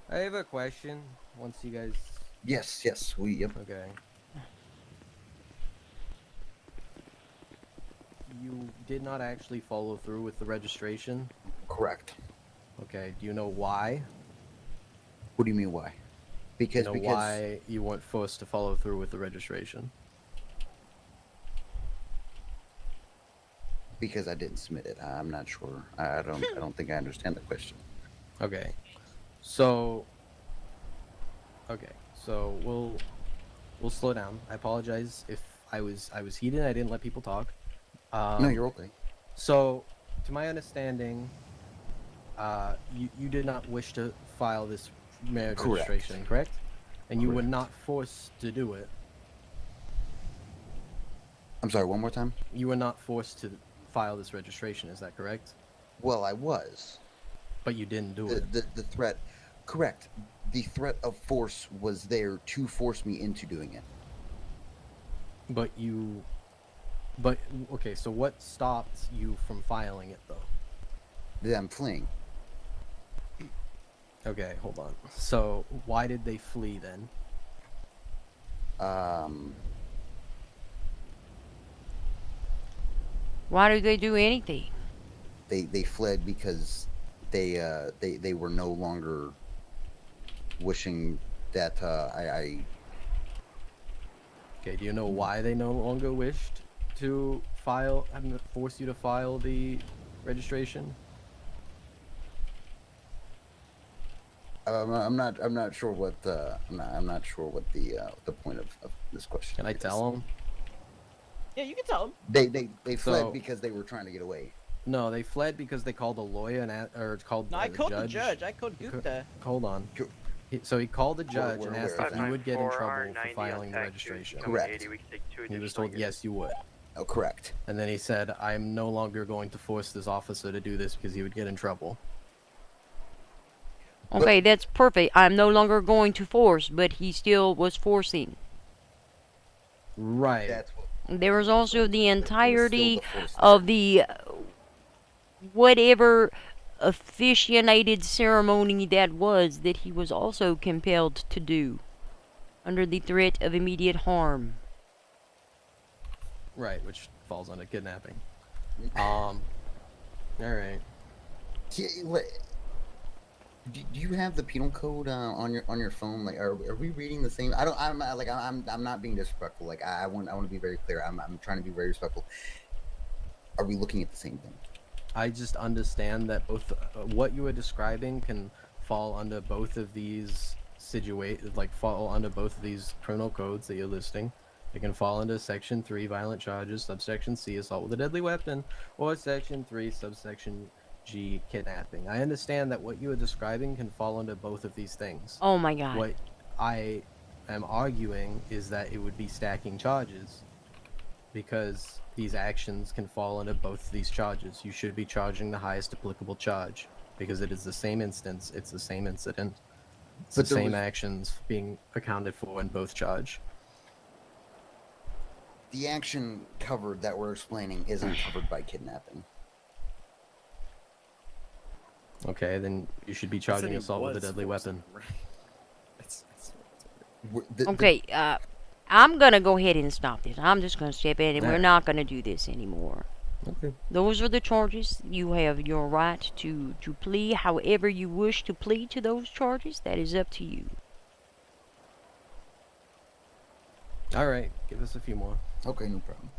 [SPEAKER 16] I have a question. Once you guys.
[SPEAKER 3] Yes. Yep.
[SPEAKER 16] Okay. You did not actually follow through with the registration?
[SPEAKER 3] Correct.
[SPEAKER 16] Okay. Do you know why?
[SPEAKER 3] What do you mean why? Because
[SPEAKER 16] why you weren't forced to follow through with the registration?
[SPEAKER 3] Because I didn't submit it. I'm not sure. I don't think I understand the question.
[SPEAKER 16] Okay. So we'll slow down. I apologize if I was heated. I didn't let people talk.
[SPEAKER 3] No, you're okay.
[SPEAKER 16] So, to my understanding, you did not wish to file this marriage registration, correct? And you were not forced to do it.
[SPEAKER 3] I'm sorry, one more time?
[SPEAKER 16] You were not forced to file this registration, is that correct?
[SPEAKER 3] Well, I was.
[SPEAKER 16] But you didn't do it.
[SPEAKER 3] The threat, correct. The threat of force was there to force me into doing it.
[SPEAKER 16] Okay, so what stopped you from filing it, though?
[SPEAKER 3] Them fleeing.
[SPEAKER 16] Okay, hold on. So, why did they flee then?
[SPEAKER 1] Why did they do anything?
[SPEAKER 3] They fled because they were no longer wishing that I.
[SPEAKER 16] Okay, do you know why they no longer wished to force you to file the registration?
[SPEAKER 3] I'm not sure what I'm not sure what the point of this question.
[SPEAKER 16] Can I tell them?
[SPEAKER 15] Yeah, you can tell them.
[SPEAKER 3] They fled because they were trying to get away.
[SPEAKER 16] No, they fled because they called a lawyer or called
[SPEAKER 15] No, I
[SPEAKER 16] the
[SPEAKER 15] called
[SPEAKER 16] judge.
[SPEAKER 15] the judge. I called Gupta.
[SPEAKER 16] Hold on. So he called the judge and asked if he would get in trouble for filing the registration.
[SPEAKER 3] Correct.
[SPEAKER 16] He was told yes, you would.
[SPEAKER 3] Oh, correct.
[SPEAKER 16] And then he said, "I'm no longer going to force this officer to do this because he would get in trouble."
[SPEAKER 1] Okay, that's perfect. I'm no longer going to force, but he still was forcing.
[SPEAKER 16] Right.
[SPEAKER 1] There was also the entirety of the whatever officiated ceremony that he was also compelled to do under the threat of immediate harm.
[SPEAKER 16] Right, which falls under kidnapping. All right.
[SPEAKER 3] Do you have the penal code on your phone? Like, are we reading the same? I'm not being disrespectful. Like, I want to be very clear. I'm trying to be very respectful. Are we looking at the same thing?
[SPEAKER 16] I just understand that both what you are describing can fall under both of these fall under both of these criminal codes that you're listing. It can fall under Section 3, violent charges, subsection C, assault with a deadly weapon, or Section 3, subsection G, kidnapping. I understand that what you are describing can fall under both of these things.
[SPEAKER 1] Oh my god.
[SPEAKER 16] What I am arguing is that it would be stacking charges, because these actions can fall into both these charges. You should be charging the highest applicable charge, because it is the same instance, it's the same incident, it's
[SPEAKER 3] But
[SPEAKER 16] the
[SPEAKER 3] there
[SPEAKER 16] same
[SPEAKER 3] was-
[SPEAKER 16] actions being accounted for in both charge.
[SPEAKER 3] The action covered that we're explaining isn't covered by kidnapping.
[SPEAKER 16] Okay, then you should be
[SPEAKER 5] I said
[SPEAKER 16] charging
[SPEAKER 5] he
[SPEAKER 16] assault with a
[SPEAKER 5] was
[SPEAKER 16] deadly
[SPEAKER 5] forcing
[SPEAKER 16] weapon.
[SPEAKER 5] him, right?
[SPEAKER 1] Okay, I'm gonna go ahead and stop this. I'm just gonna step in, and we're
[SPEAKER 16] Alright.
[SPEAKER 1] not gonna do this anymore.
[SPEAKER 16] Okay.
[SPEAKER 1] Those are the charges. You have your right to plea however you wish to plead to those charges. That is up to you.
[SPEAKER 16] Alright, give us a few more.
[SPEAKER 3] Okay, no problem.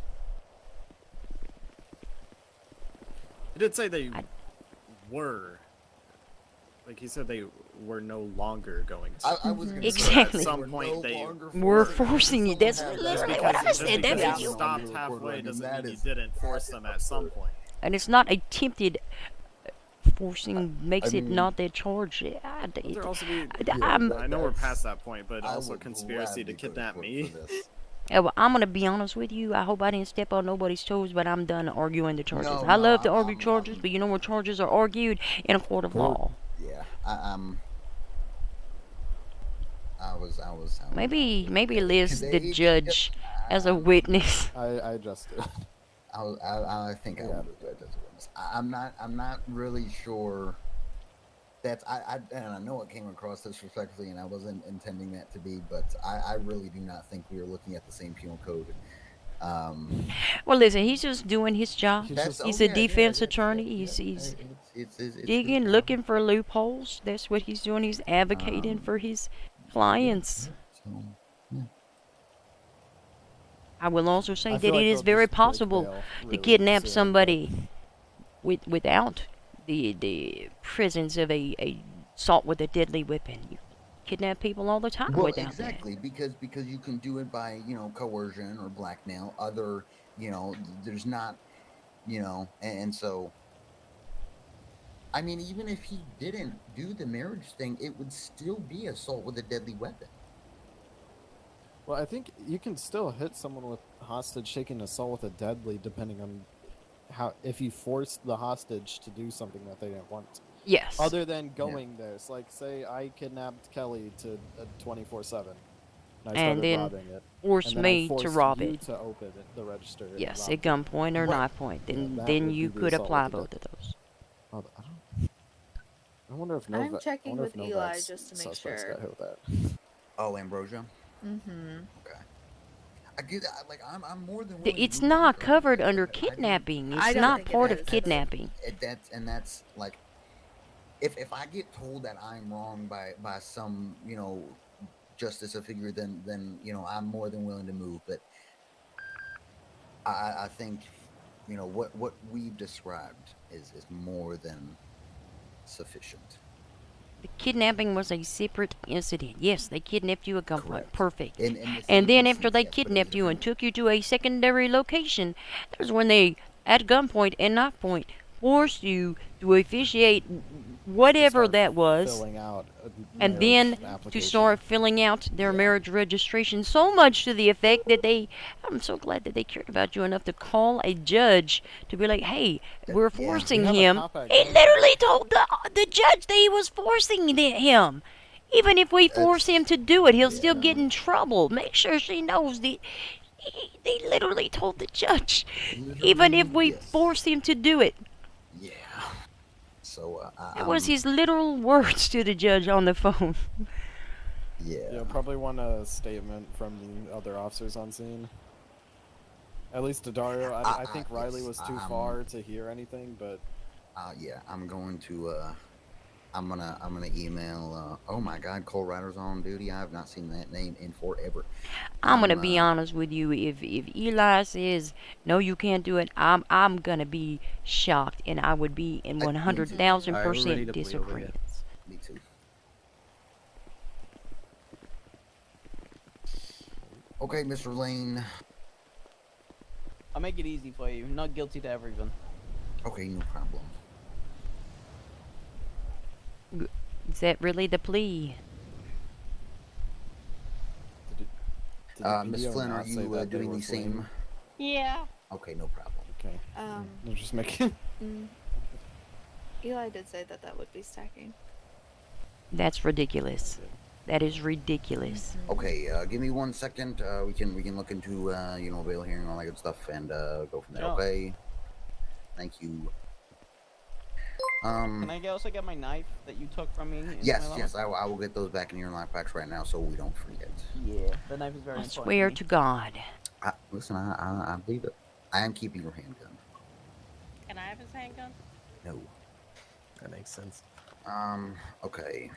[SPEAKER 5] He did say they were. Like he said, they were no longer going to.
[SPEAKER 3] I was gonna say,
[SPEAKER 1] Exactly.
[SPEAKER 5] At some point, they
[SPEAKER 1] We're forcing you. That's
[SPEAKER 5] just
[SPEAKER 1] literally
[SPEAKER 5] because,
[SPEAKER 1] what I
[SPEAKER 5] just
[SPEAKER 1] said.
[SPEAKER 5] because
[SPEAKER 1] That's
[SPEAKER 5] you
[SPEAKER 1] you.
[SPEAKER 5] stopped halfway doesn't mean you didn't force them at some point.
[SPEAKER 1] And it's not attempted forcing makes it
[SPEAKER 3] mean-
[SPEAKER 1] not that charge.
[SPEAKER 5] Would there also be,
[SPEAKER 1] I'm,
[SPEAKER 5] I know we're past that point, but
[SPEAKER 3] I
[SPEAKER 5] also
[SPEAKER 3] would
[SPEAKER 5] conspiracy to
[SPEAKER 3] gladly go to
[SPEAKER 5] kidnap
[SPEAKER 3] court
[SPEAKER 5] me.
[SPEAKER 3] for this.
[SPEAKER 1] yeah, well, I'm gonna be honest with you. I hope I didn't step on nobody's toes, but I'm done arguing the charges.
[SPEAKER 3] No,
[SPEAKER 1] I
[SPEAKER 3] no,
[SPEAKER 1] love to
[SPEAKER 3] I'm-
[SPEAKER 1] argue charges, but you know where charges are argued in a court of law.
[SPEAKER 3] Yeah, I was.
[SPEAKER 1] Maybe list the
[SPEAKER 3] They
[SPEAKER 1] judge as a witness.
[SPEAKER 5] I adjusted.
[SPEAKER 3] I think I would do that as a witness. I'm not really sure. And I know it came across disrespectfully, and I wasn't intending that to be, but I really do not think we are looking at the same penal code.
[SPEAKER 1] Well, listen, he's just doing his job.
[SPEAKER 3] That's-
[SPEAKER 1] He's
[SPEAKER 3] oh,
[SPEAKER 1] a
[SPEAKER 3] yeah,
[SPEAKER 1] defense
[SPEAKER 3] yeah,
[SPEAKER 1] attorney.
[SPEAKER 3] yeah,
[SPEAKER 1] He's
[SPEAKER 3] it's
[SPEAKER 1] digging,
[SPEAKER 3] his
[SPEAKER 1] looking for loopholes. That's what he's doing. He's advocating for his clients.
[SPEAKER 3] So, yeah.
[SPEAKER 1] I will also say
[SPEAKER 5] I
[SPEAKER 1] that
[SPEAKER 5] feel like
[SPEAKER 1] it is
[SPEAKER 5] they'll
[SPEAKER 1] very
[SPEAKER 5] just break
[SPEAKER 1] possible
[SPEAKER 5] bail
[SPEAKER 1] to
[SPEAKER 5] really
[SPEAKER 1] kidnap
[SPEAKER 5] soon,
[SPEAKER 1] somebody without the presence of a assault with a deadly weapon. You kidnap people all the time
[SPEAKER 3] Well,
[SPEAKER 1] without
[SPEAKER 3] exactly, because you can do it by, coercion or blackmail. Other, there's not, and so. I mean, even if he didn't do the marriage thing, it would still be assault with a deadly weapon.
[SPEAKER 5] Well, I think you can still hit someone with hostage taking assault with a deadly, depending on if you force the hostage to do something that they didn't want.
[SPEAKER 1] Yes.
[SPEAKER 5] Other than going there, it's like say I kidnapped Kelly to 24/7,
[SPEAKER 1] And then
[SPEAKER 5] robbing it,
[SPEAKER 1] force
[SPEAKER 5] and then
[SPEAKER 1] me
[SPEAKER 5] I
[SPEAKER 1] to
[SPEAKER 5] forced
[SPEAKER 1] rob
[SPEAKER 5] you
[SPEAKER 1] it.
[SPEAKER 5] to open the register. and
[SPEAKER 1] Yes,
[SPEAKER 5] rob
[SPEAKER 1] at gunpoint or
[SPEAKER 3] Right.
[SPEAKER 1] knife point. Then
[SPEAKER 5] that
[SPEAKER 1] then
[SPEAKER 5] would
[SPEAKER 1] you
[SPEAKER 5] be the
[SPEAKER 1] could
[SPEAKER 5] assault
[SPEAKER 1] apply
[SPEAKER 5] with a
[SPEAKER 1] both of those.
[SPEAKER 5] Oh, I wonder if
[SPEAKER 21] I'm checking with Eli just to make
[SPEAKER 5] suspects
[SPEAKER 21] sure.
[SPEAKER 5] got hit with that.
[SPEAKER 3] Oh, Ambrosia.
[SPEAKER 21] Mm-hmm.
[SPEAKER 3] Okay. I get that. Like, I'm more than willing to
[SPEAKER 1] It's
[SPEAKER 3] move
[SPEAKER 1] not
[SPEAKER 3] with her,
[SPEAKER 1] covered
[SPEAKER 3] because,
[SPEAKER 1] under
[SPEAKER 3] like, I don't-
[SPEAKER 1] kidnapping.
[SPEAKER 21] I
[SPEAKER 1] It's
[SPEAKER 21] don't
[SPEAKER 1] not
[SPEAKER 21] think it
[SPEAKER 1] part of
[SPEAKER 21] is.
[SPEAKER 1] kidnapping.
[SPEAKER 3] That's like, if I get told that I'm wrong by some justice of figure, then I'm more than willing to move. But I think what we've described is more than sufficient.
[SPEAKER 1] The kidnapping was a separate incident. Yes, they kidnapped you at gunpoint.
[SPEAKER 3] Correct.
[SPEAKER 1] Perfect.
[SPEAKER 3] In the
[SPEAKER 1] And
[SPEAKER 3] same
[SPEAKER 1] then after
[SPEAKER 3] instance,
[SPEAKER 1] they
[SPEAKER 3] yes, but in a
[SPEAKER 1] kidnapped you and
[SPEAKER 3] different-
[SPEAKER 1] took you to a secondary location, that was when they, at gunpoint and knife point, forced you to officiate whatever
[SPEAKER 5] Start
[SPEAKER 1] that was,
[SPEAKER 5] filling out a
[SPEAKER 1] and
[SPEAKER 5] marriage
[SPEAKER 1] then to
[SPEAKER 5] application.
[SPEAKER 1] start filling out their marriage registration, so much to the effect that I'm so glad that they cared about you enough to call a judge to be like, hey, we're forcing
[SPEAKER 5] We have a
[SPEAKER 1] him.
[SPEAKER 5] cop at
[SPEAKER 1] He
[SPEAKER 5] gunpoint.
[SPEAKER 1] literally told the judge that he was forcing him. Even if we force him to do it, he'll still get in trouble. Make sure she knows that they literally told the judge, even if we force him to do it.
[SPEAKER 3] Yeah. So
[SPEAKER 1] That was his literal words to the judge on the phone.
[SPEAKER 3] Yeah.
[SPEAKER 5] Probably want a statement from the other officers on scene. At least to Dario. I think Riley was too far to hear anything, but
[SPEAKER 3] yeah, I'm going to I'm gonna email oh my god, Cole Ryder's on duty. I have not seen that name in forever.
[SPEAKER 1] I'm gonna be honest with you. If Eli says no, you can't do it, I'm gonna be shocked, and I would be in 100,000% disagreement.
[SPEAKER 3] Me too. Okay, Mr. Lane.
[SPEAKER 15] I'll make it easy for you. Not guilty to everything.
[SPEAKER 3] Okay, no problem.
[SPEAKER 1] Is that really the plea?
[SPEAKER 5] Did the
[SPEAKER 3] Miss
[SPEAKER 5] video
[SPEAKER 3] Flynn, are
[SPEAKER 5] not say
[SPEAKER 3] you
[SPEAKER 5] that they
[SPEAKER 3] doing
[SPEAKER 5] were
[SPEAKER 3] the same?
[SPEAKER 5] fleeing?
[SPEAKER 21] Yeah.
[SPEAKER 3] Okay, no problem.
[SPEAKER 5] Okay. I'm just making.
[SPEAKER 21] Eli did say that that would be stacking.
[SPEAKER 1] That's ridiculous. That is ridiculous.
[SPEAKER 3] Okay, give me 1 second. We can look into you know, bail hearing, all that good stuff, and go from there.
[SPEAKER 15] Sure.
[SPEAKER 3] Okay. Thank you.
[SPEAKER 15] Can I also get my knife that you took from me? In
[SPEAKER 3] Yes,
[SPEAKER 15] my
[SPEAKER 3] yes, I will get those back in your life packs right now, so we don't forget.
[SPEAKER 15] Yeah, the knife is very
[SPEAKER 1] I
[SPEAKER 15] important.
[SPEAKER 1] swear to God.
[SPEAKER 3] Listen, I believe it. I am keeping your handgun.
[SPEAKER 21] Can I have his handgun?
[SPEAKER 3] No.
[SPEAKER 5] That makes sense.
[SPEAKER 3] Okay.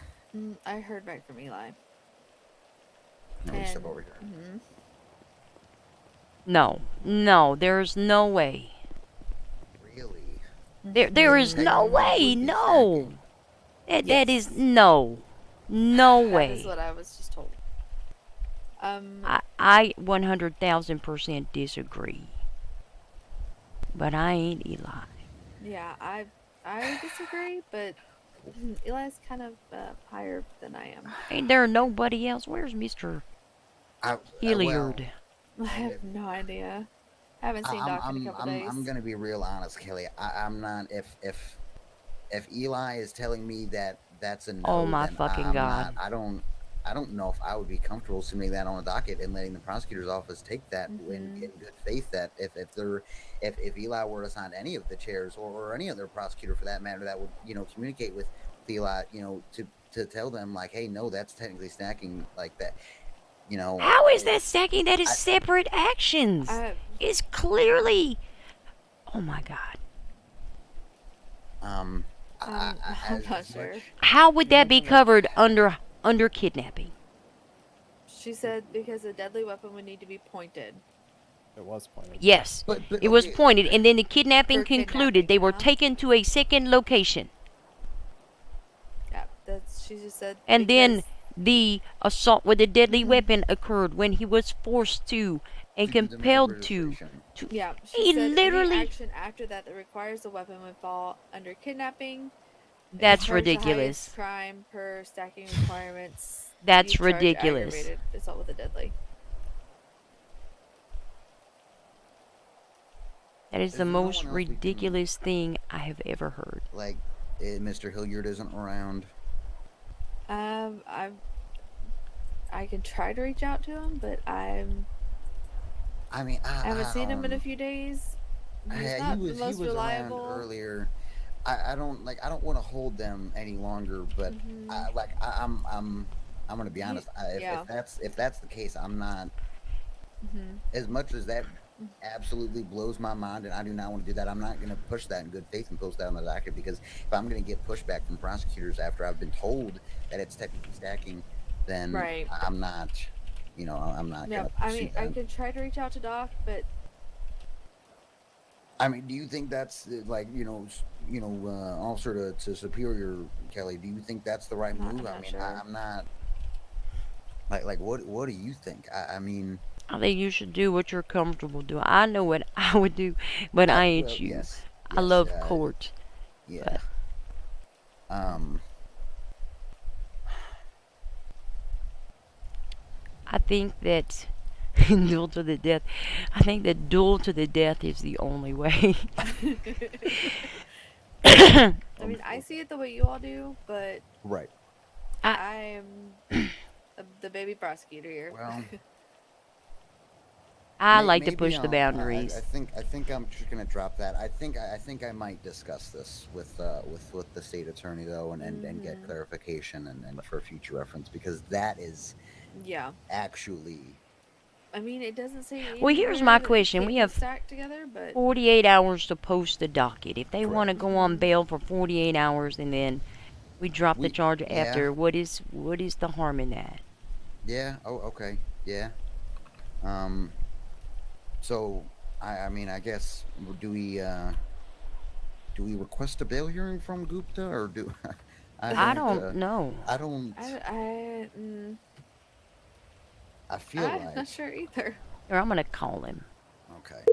[SPEAKER 21] I heard back from Eli.
[SPEAKER 3] Now we step over here.
[SPEAKER 1] No, no, there's no way.
[SPEAKER 3] Really?
[SPEAKER 1] There is no way. No. That is no way.
[SPEAKER 21] That is what I was just told.
[SPEAKER 1] I 100,000% disagree. But I ain't Eli.
[SPEAKER 21] Yeah, I disagree, but Eli's kind of higher than I am.
[SPEAKER 1] Ain't there nobody else? Where's Mr. Hilliard?
[SPEAKER 21] I have no idea. I haven't seen Doc in a couple days.
[SPEAKER 3] I'm gonna be real honest, Kelly. I'm not. If Eli is telling me that that's a no,
[SPEAKER 1] Oh my
[SPEAKER 3] then
[SPEAKER 1] fucking
[SPEAKER 3] I'm
[SPEAKER 1] God.
[SPEAKER 3] not, I don't know if I would be comfortable submitting that on a docket and letting the prosecutor's office take that in good faith. That if Eli were to sign any of the chairs or any other prosecutor for that matter, that would communicate with Eli, to tell them like, hey, no, that's technically stacking like that.
[SPEAKER 1] How is that stacking? That is separate actions. It's clearly. Oh my God.
[SPEAKER 21] I'm not sure.
[SPEAKER 1] How would that be covered under kidnapping?
[SPEAKER 21] She said because a deadly weapon would need to be pointed.
[SPEAKER 5] It was pointed.
[SPEAKER 1] Yes, it was pointed, and then the kidnapping concluded. They were taken to a second location.
[SPEAKER 21] Yeah, she just said.
[SPEAKER 1] And then the assault with a deadly weapon occurred when he was forced to and compelled to.
[SPEAKER 21] Yeah,
[SPEAKER 1] he
[SPEAKER 21] said
[SPEAKER 1] literally.
[SPEAKER 21] Any action after that requires a weapon would fall under kidnapping.
[SPEAKER 1] That's
[SPEAKER 21] The
[SPEAKER 1] ridiculous.
[SPEAKER 21] highest crime per stacking requirements.
[SPEAKER 1] That's
[SPEAKER 21] You charge
[SPEAKER 1] ridiculous.
[SPEAKER 21] Aggravated assault with a deadly.
[SPEAKER 1] That is the most ridiculous thing I have ever heard.
[SPEAKER 3] Like, Mr. Hilliard isn't around.
[SPEAKER 21] I can try to reach out to him, but I haven't seen him in a few days. He's not the most reliable.
[SPEAKER 3] Around earlier. I don't want to hold them any longer, but I'm gonna be honest. If that's the case, I'm not. As much as that absolutely blows my mind, and I do not want to do that. I'm not going to push that in good faith and post that on the docket, because if I'm going to get pushback from prosecutors after I've been told that it's technically stacking, then I'm not. I'm not.
[SPEAKER 21] Yeah, I mean, I could try to reach out to Doc, but.
[SPEAKER 3] I mean, do you think that's officer to Superior Kelly? Do you think that's the right move? I mean, I'm not. Like, what do you think? I mean.
[SPEAKER 1] I think you should do what you're comfortable doing. I know what I would do, but I ain't you.
[SPEAKER 3] Yes,
[SPEAKER 1] I love court.
[SPEAKER 3] Yeah.
[SPEAKER 1] I think that duel to the death. I think that duel to the death is the only way.
[SPEAKER 21] I mean, I see it the way you all do, but
[SPEAKER 3] right.
[SPEAKER 21] I'm the baby prosecutor here.
[SPEAKER 3] Well.
[SPEAKER 1] I like to push the boundaries.
[SPEAKER 3] I think I'm just gonna drop that. I think I might discuss this with the state attorney though, and get clarification and for future reference, because that is actually.
[SPEAKER 21] I mean, it doesn't say.
[SPEAKER 1] Well, here's my question: we have
[SPEAKER 21] together, but
[SPEAKER 1] 48 hours to post the docket. If they want to go on bail for 48 hours and then we drop the charge after, what is the harm in that?
[SPEAKER 3] Yeah. Oh, okay. Yeah. So, I mean, I guess, do we request a bail hearing from Gupta, or do
[SPEAKER 1] I don't know.
[SPEAKER 3] I don't. I feel like.
[SPEAKER 21] I'm not sure either.
[SPEAKER 1] Or I'm gonna call him.
[SPEAKER 3] Okay.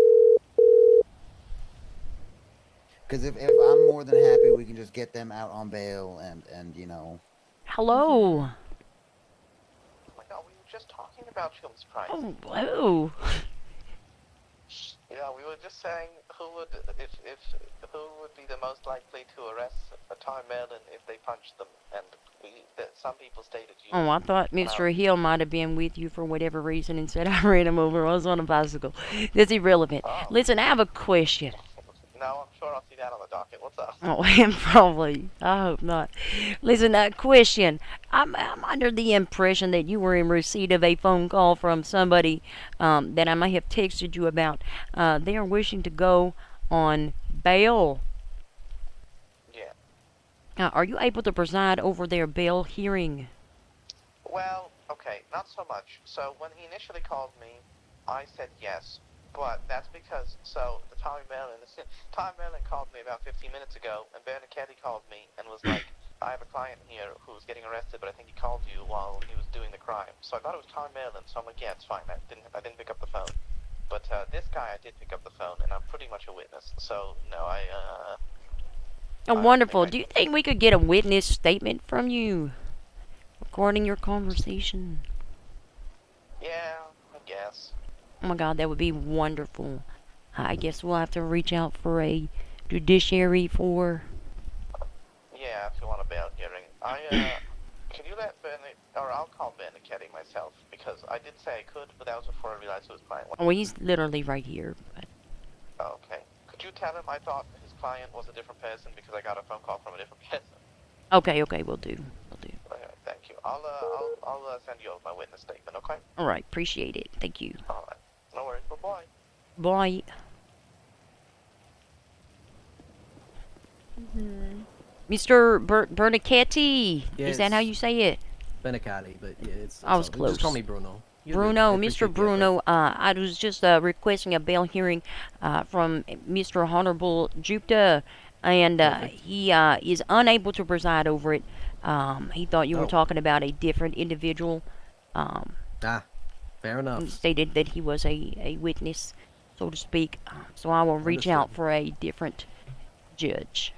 [SPEAKER 3] Because if I'm more than happy, we can just get them out on bail and.
[SPEAKER 1] Hello.
[SPEAKER 9] just talking about Film's Price.
[SPEAKER 1] Oh, whoa.
[SPEAKER 9] Yeah, we were just saying who would be the most likely to arrest a Thai Merlin if they punched them, and some people stated you.
[SPEAKER 1] Oh, I thought Mr. Hill might have been with you for whatever reason and said I ran him over. I was on a bicycle. That's irrelevant. Listen, I have a question.
[SPEAKER 9] No, I'm sure I'll see that on the docket. What's up?
[SPEAKER 1] Oh, and probably. I hope not. Listen, question. I'm under the impression that you were in receipt of a phone call from somebody that I may have texted you about. They are wishing to go on bail.
[SPEAKER 9] Yeah.
[SPEAKER 1] Are you able to preside over their bail hearing?
[SPEAKER 9] Well, okay, not so much. So when he initially called me, I said yes. But that's because, the Tommy Merlin called me about 15 minutes ago, and Bernicetti called me and was like, I have a client here who's getting arrested, but I think he called you while he was doing the crime. So I thought it was Tommy Merlin, so I'm like, yeah, it's fine. I didn't pick up the phone. But this guy, I did pick up the phone, and I'm pretty much a witness. So, no,
[SPEAKER 1] Oh, wonderful. Do you think we could get a witness statement from you recording your conversation?
[SPEAKER 9] Yeah, I guess.
[SPEAKER 1] Oh my God, that would be wonderful. I guess we'll have to reach out for a judiciary for...
[SPEAKER 9] Yeah, if you want a bail hearing. Can you let I'll call Bernicetti myself, because I did say I could, but that was before I realized it was mine.
[SPEAKER 1] Oh, he's literally right here. But...
[SPEAKER 9] Oh, okay. Could you tell him I thought his client was a different person because I got a phone call from a different person?
[SPEAKER 1] Okay, will do.
[SPEAKER 9] Alright, thank you. I'll send you over my witness statement, okay?
[SPEAKER 1] Alright, appreciate it. Thank you.
[SPEAKER 9] Alright. No worries. Bye-bye.
[SPEAKER 1] Bye. Mr. Bernicetti.
[SPEAKER 16] Yes.
[SPEAKER 1] Is that how you say it?
[SPEAKER 16] Benicati, but yeah, it's
[SPEAKER 1] I was
[SPEAKER 16] all-
[SPEAKER 1] close.
[SPEAKER 16] Just call me Bruno.
[SPEAKER 1] Bruno, Mr. Bruno, I was just requesting a bail hearing from Mr. Honorable Jupiter, and he is unable to preside over it. He thought you were talking about a different individual.
[SPEAKER 16] Fair enough.
[SPEAKER 1] Stated that he was a witness, so to speak. So I will reach out for a different judge.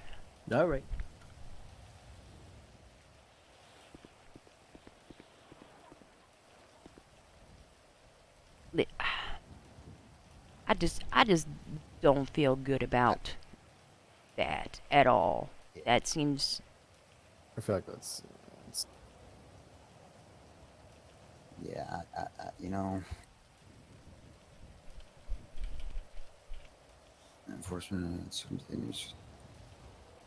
[SPEAKER 16] All right.
[SPEAKER 1] I just don't feel good about that at all. That seems...
[SPEAKER 5] I feel like that's...
[SPEAKER 3] Yeah, you know... Enforcement, some things...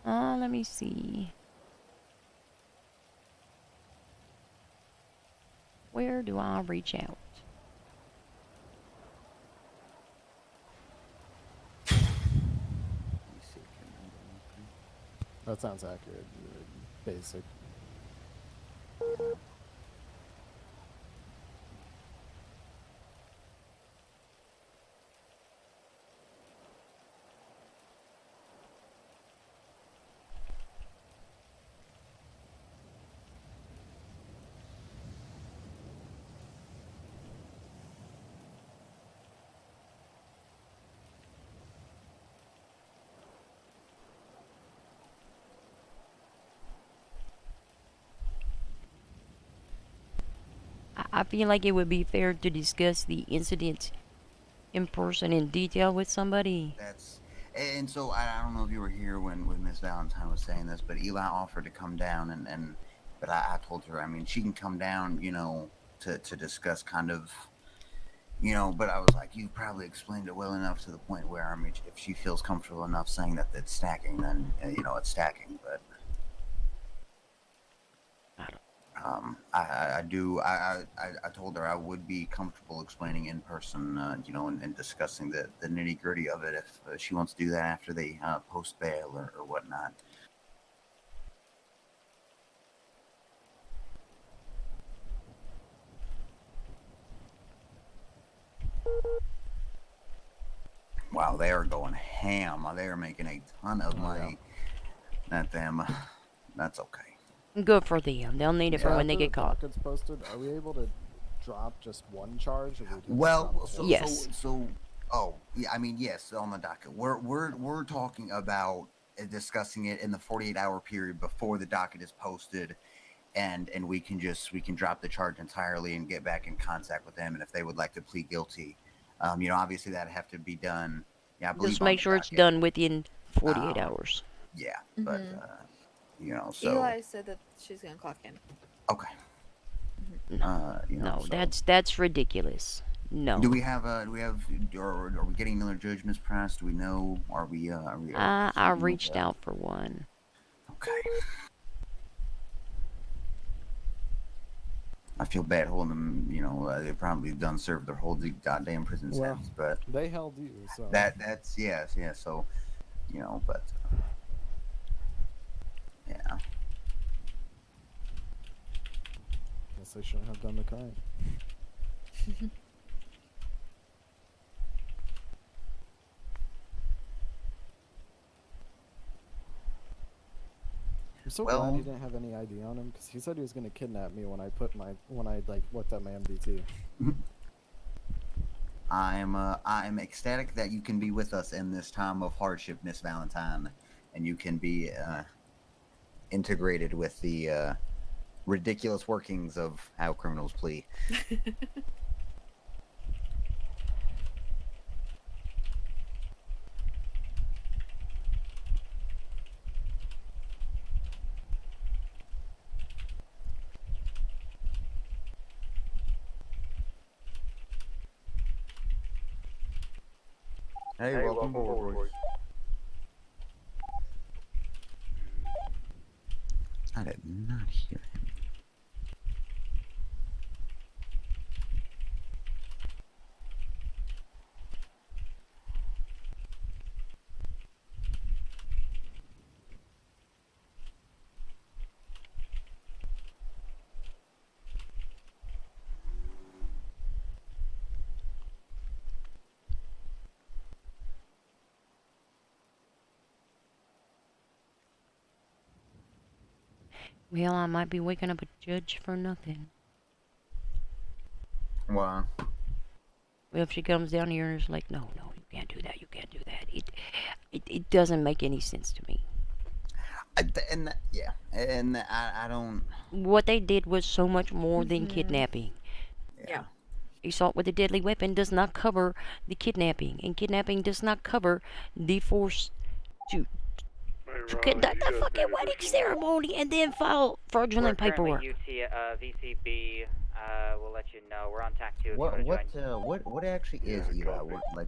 [SPEAKER 1] let me see. Where do I reach out?
[SPEAKER 5] That sounds accurate. Basic.
[SPEAKER 1] I feel like it would be fair to discuss the incident in person in detail with somebody.
[SPEAKER 3] And so I don't know if you were here when Miss Valentine was saying this, but Eli offered to come down, but I told her, I mean, she can come down, you know, to discuss kind of, you know, but I was like, you probably explained it well enough to the point where, I mean, if she feels comfortable enough saying that it's stacking, then, you know, it's stacking, but... I told her I would be comfortable explaining in person, you know, and discussing the nitty gritty of it if she wants to do that after they post bail or whatnot. Wow, they are going ham. They are making a ton of money. That's okay.
[SPEAKER 1] Good for them. They'll need it for when they get caught.
[SPEAKER 5] After the docket's posted, are we able to drop just one charge? Or
[SPEAKER 3] Well,
[SPEAKER 1] yes.
[SPEAKER 3] Oh, yeah. I mean, yes, on the docket. We're talking about discussing it in the 48-hour period before the docket is posted, and we can drop the charge entirely and get back in contact with them. And if they would like to plead guilty, obviously that'd have to be done. Yeah, I believe
[SPEAKER 1] Just
[SPEAKER 3] on
[SPEAKER 1] make
[SPEAKER 3] the
[SPEAKER 1] sure it's
[SPEAKER 3] docket.
[SPEAKER 1] done within 48 hours.
[SPEAKER 3] Yeah, but so
[SPEAKER 21] Eli said that she's gonna clock in.
[SPEAKER 3] okay.
[SPEAKER 1] No,
[SPEAKER 3] so.
[SPEAKER 1] that's ridiculous. No.
[SPEAKER 3] Do we have or are we getting another judge, Miss Price? Do we know? Are we
[SPEAKER 1] I reached out for one.
[SPEAKER 3] Okay. I feel bad holding them. They probably done served their whole goddamn prison sentence, but
[SPEAKER 5] they held you. So
[SPEAKER 3] that's yes. So, but yeah.
[SPEAKER 5] Guess they shouldn't have done the crime. I'm so glad he didn't have any ID on him, because he said he was going to kidnap me when I looked at my MDT.
[SPEAKER 3] I am ecstatic that you can be with us in this time of hardship, Miss Valentine, and you can be integrated with the ridiculous workings of how criminals plea. Hey, welcome aboard, boys. I did not hear him.
[SPEAKER 1] Well, I might be waking up a judge for nothing.
[SPEAKER 3] Why?
[SPEAKER 1] Well, if she comes down here and is like, no, you can't do that, it doesn't make any sense to me.
[SPEAKER 3] I don't.
[SPEAKER 1] What they did was so much more than kidnapping.
[SPEAKER 21] Yeah.
[SPEAKER 1] Assault with a deadly weapon does not cover the kidnapping, and kidnapping does not cover the force to conduct a fucking wedding ceremony and then file fraudulent paperwork.
[SPEAKER 7] VCB, we'll let you know. We're on TAC 2.
[SPEAKER 3] What actually is Eli?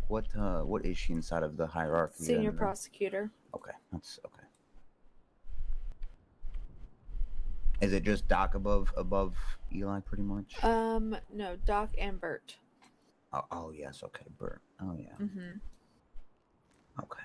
[SPEAKER 3] What is she inside of the hierarchy?
[SPEAKER 21] Senior prosecutor.
[SPEAKER 3] Okay, that's okay. Is it just Doc above Eli, pretty much?
[SPEAKER 21] No, Doc and Bert.
[SPEAKER 3] Oh yes, okay, Bert. Oh yeah.
[SPEAKER 21] Mhm.
[SPEAKER 3] Okay.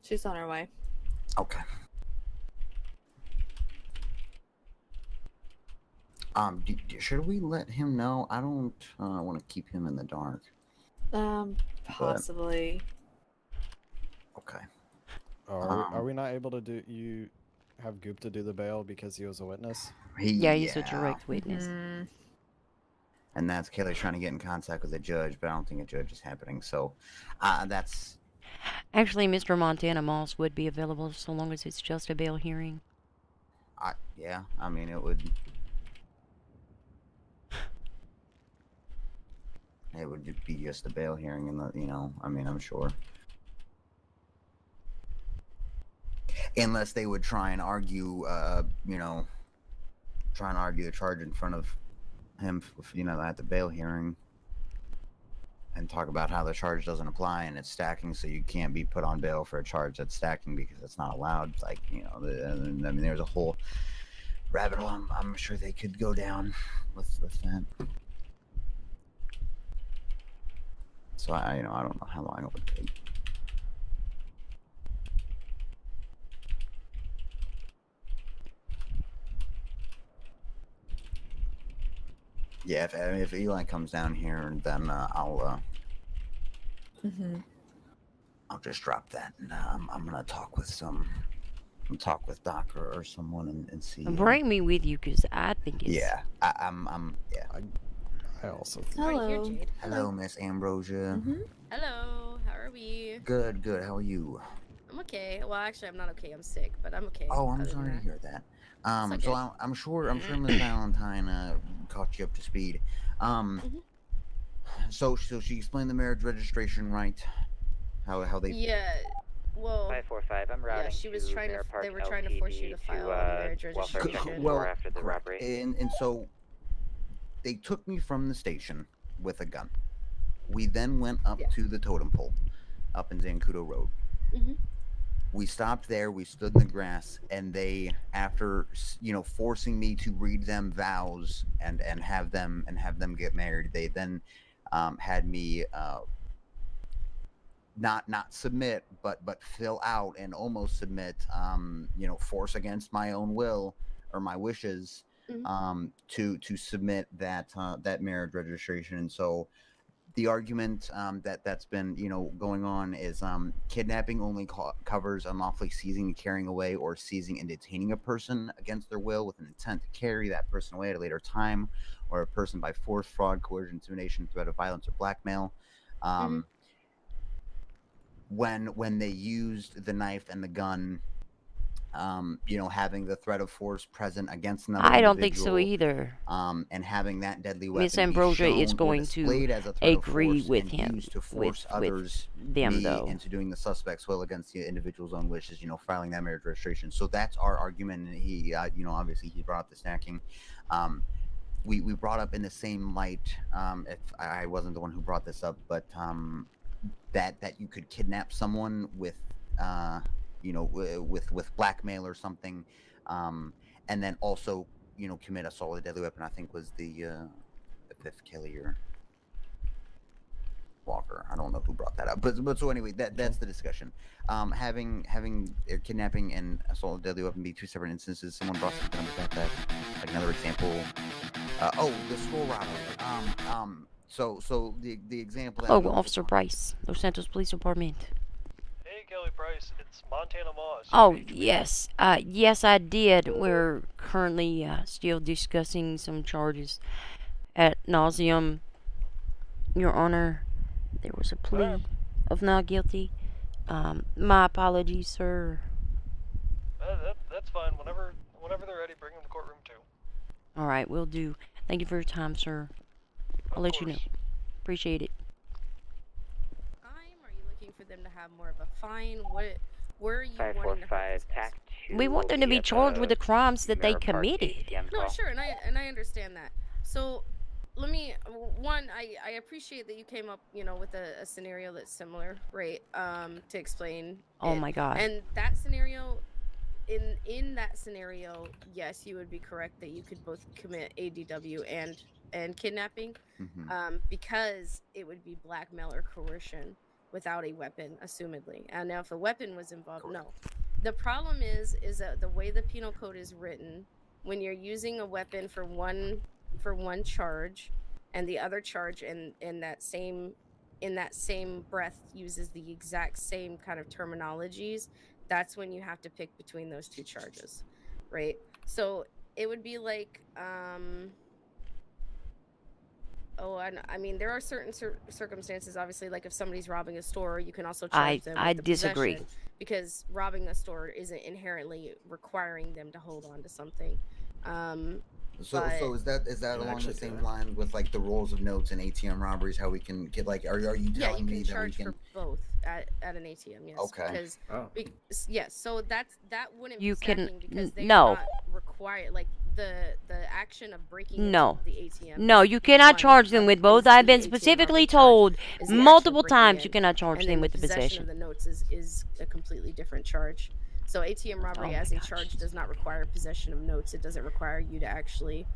[SPEAKER 21] She's on her way.
[SPEAKER 3] Okay. Should we let him know? I don't want to keep him in the dark.
[SPEAKER 21] Possibly.
[SPEAKER 3] Okay.
[SPEAKER 5] Are we not able to have Goop to do the bail because he was a witness?
[SPEAKER 1] He's a direct witness.
[SPEAKER 21] Mm-hmm.
[SPEAKER 3] And that's Kaylee's trying to get in contact with a judge, but I don't think a judge is happening. So, that's...
[SPEAKER 1] Actually, Mr. Montana Moss would be available so long as it's just a bail hearing.
[SPEAKER 3] Yeah, I mean, it would... It would be just a bail hearing, and I'm sure. Unless they would try and argue, the charge in front of him, at the bail hearing, and talk about how the charge doesn't apply and it's stacking, so you can't be put on bail for a charge that's stacking because it's not allowed. There's a whole rabbit hole. I'm sure they could go down with that. So I don't know how long it would take. Yeah, if Eli comes down here, then I'll just drop that, and I'm gonna talk with Doc or someone and see.
[SPEAKER 1] Bring me with you, cause I think it's.
[SPEAKER 3] Yeah, I'm. Yeah.
[SPEAKER 5] I also.
[SPEAKER 21] Hello.
[SPEAKER 10] Jade.
[SPEAKER 3] Hello, Miss Ambrosia.
[SPEAKER 10] Hello, how are we?
[SPEAKER 3] Good. How are you?
[SPEAKER 10] I'm okay. Well, actually, I'm not okay. I'm sick, but I'm okay.
[SPEAKER 3] Oh, I'm
[SPEAKER 10] other
[SPEAKER 3] sorry
[SPEAKER 10] than
[SPEAKER 3] to hear that.
[SPEAKER 10] It's
[SPEAKER 3] So
[SPEAKER 10] okay.
[SPEAKER 3] I'm sure Miss Valentine caught you up to speed. So she explained the marriage registration, right? How they.
[SPEAKER 10] Yeah. Well.
[SPEAKER 7] 545. I'm routing.
[SPEAKER 10] Yeah, she was
[SPEAKER 7] to
[SPEAKER 10] trying to.
[SPEAKER 7] Bear Park
[SPEAKER 10] They were trying to force you to file a marriage
[SPEAKER 7] welfare
[SPEAKER 10] registration.
[SPEAKER 7] check
[SPEAKER 3] Well,
[SPEAKER 7] after the
[SPEAKER 3] correct.
[SPEAKER 7] robbery.
[SPEAKER 3] And so they took me from the station with a gun. We then went up to the totem pole, up in Zancudo Road. We stopped there. We stood in the grass, and they, after forcing me to read them vows and have them get married, they then had me not submit, but fill out and almost submit, force against my own will or my wishes, to submit that marriage registration. And so the argument that's been going on is kidnapping only covers unlawfully seizing and carrying away or seizing and detaining a person against their will with an intent to carry that person away at a later time, or a person by force, fraud, coercion, intimidation, threat of violence, or blackmail. When they used the knife and the gun, having the threat of force present against another
[SPEAKER 1] I don't
[SPEAKER 3] individual,
[SPEAKER 1] think so either.
[SPEAKER 3] And having that deadly weapon
[SPEAKER 1] Miss Ambrosia
[SPEAKER 3] be shown
[SPEAKER 1] is going
[SPEAKER 3] or
[SPEAKER 1] to
[SPEAKER 3] displayed as a threat
[SPEAKER 1] agree
[SPEAKER 3] of force
[SPEAKER 1] with
[SPEAKER 3] and
[SPEAKER 1] him,
[SPEAKER 3] used to force others,
[SPEAKER 1] them,
[SPEAKER 3] me,
[SPEAKER 1] though.
[SPEAKER 3] into doing the suspect's will against the individual's own wishes, filing that marriage registration. So that's our argument, and he, obviously he brought up the stacking. We brought up in the same light, if I wasn't the one who brought this up, but that you could kidnap someone with with blackmail or something, and then also commit assault with a deadly weapon. I think was the fifth Kelly or Walker. I don't know who brought that up, but so anyway, that's the discussion. Having kidnapping and assault with a deadly weapon be two separate instances. Someone brought something up about that, like another example. The store robbery. So the example.
[SPEAKER 1] Oh, Officer Bryce, Los Santos Police Department.
[SPEAKER 22] Hey, Kelly Price, it's Montana Moss.
[SPEAKER 1] Oh, yes. Yes, I did. We're currently still discussing some charges ad nauseum. Your Honor, there was a plea of not guilty. My apologies, sir.
[SPEAKER 22] That's fine. Whenever they're ready, bring them to courtroom too.
[SPEAKER 1] All right, will do. Thank you for your time, sir. I'll let you know. Appreciate it.
[SPEAKER 10] Are you looking for them to have more of a fine? What? Where are you
[SPEAKER 7] 545 TAC 2.
[SPEAKER 1] We want them to be charged with the crimes that they committed.
[SPEAKER 10] No, sure, and I understand that. So, let me. One, I appreciate that you came up, with a scenario that's similar, right? To explain.
[SPEAKER 1] Oh my God.
[SPEAKER 10] And that scenario. In that scenario, yes, you would be correct that you could both commit ADW and kidnapping, because it would be blackmail or coercion without a weapon, assumedly. And now, if a weapon was involved, no. The problem is that the way the penal code is written, when you're using a weapon for one charge, and the other charge in that same breath uses the exact same kind of terminologies, that's when you have to pick between those two charges, right? So it would be like, I mean, there are certain circumstances, obviously, like if somebody's robbing a store, you can also charge them with the
[SPEAKER 1] disagree.
[SPEAKER 10] possession, because robbing a store isn't inherently requiring them to hold on to something.
[SPEAKER 3] So is that along the same line with like the rolls of notes and ATM robberies? How we can get like, are you telling me that we can
[SPEAKER 10] charge for both at an ATM? Yes.
[SPEAKER 3] Okay.
[SPEAKER 10] Because yes, so that wouldn't
[SPEAKER 1] You
[SPEAKER 10] be
[SPEAKER 1] can
[SPEAKER 10] stacking because they
[SPEAKER 1] no.
[SPEAKER 10] are not required, like the action of breaking
[SPEAKER 1] No.
[SPEAKER 10] into the ATM.
[SPEAKER 1] No, you cannot charge them with both. I've been specifically told
[SPEAKER 10] is the
[SPEAKER 1] multiple
[SPEAKER 10] actual breaking
[SPEAKER 1] times
[SPEAKER 10] in,
[SPEAKER 1] you cannot charge
[SPEAKER 10] and
[SPEAKER 1] them
[SPEAKER 10] then
[SPEAKER 1] with the
[SPEAKER 10] possession
[SPEAKER 1] possession.
[SPEAKER 10] of the notes is a completely different charge. So ATM robbery as a charge does not require possession of notes. It doesn't require you to actually,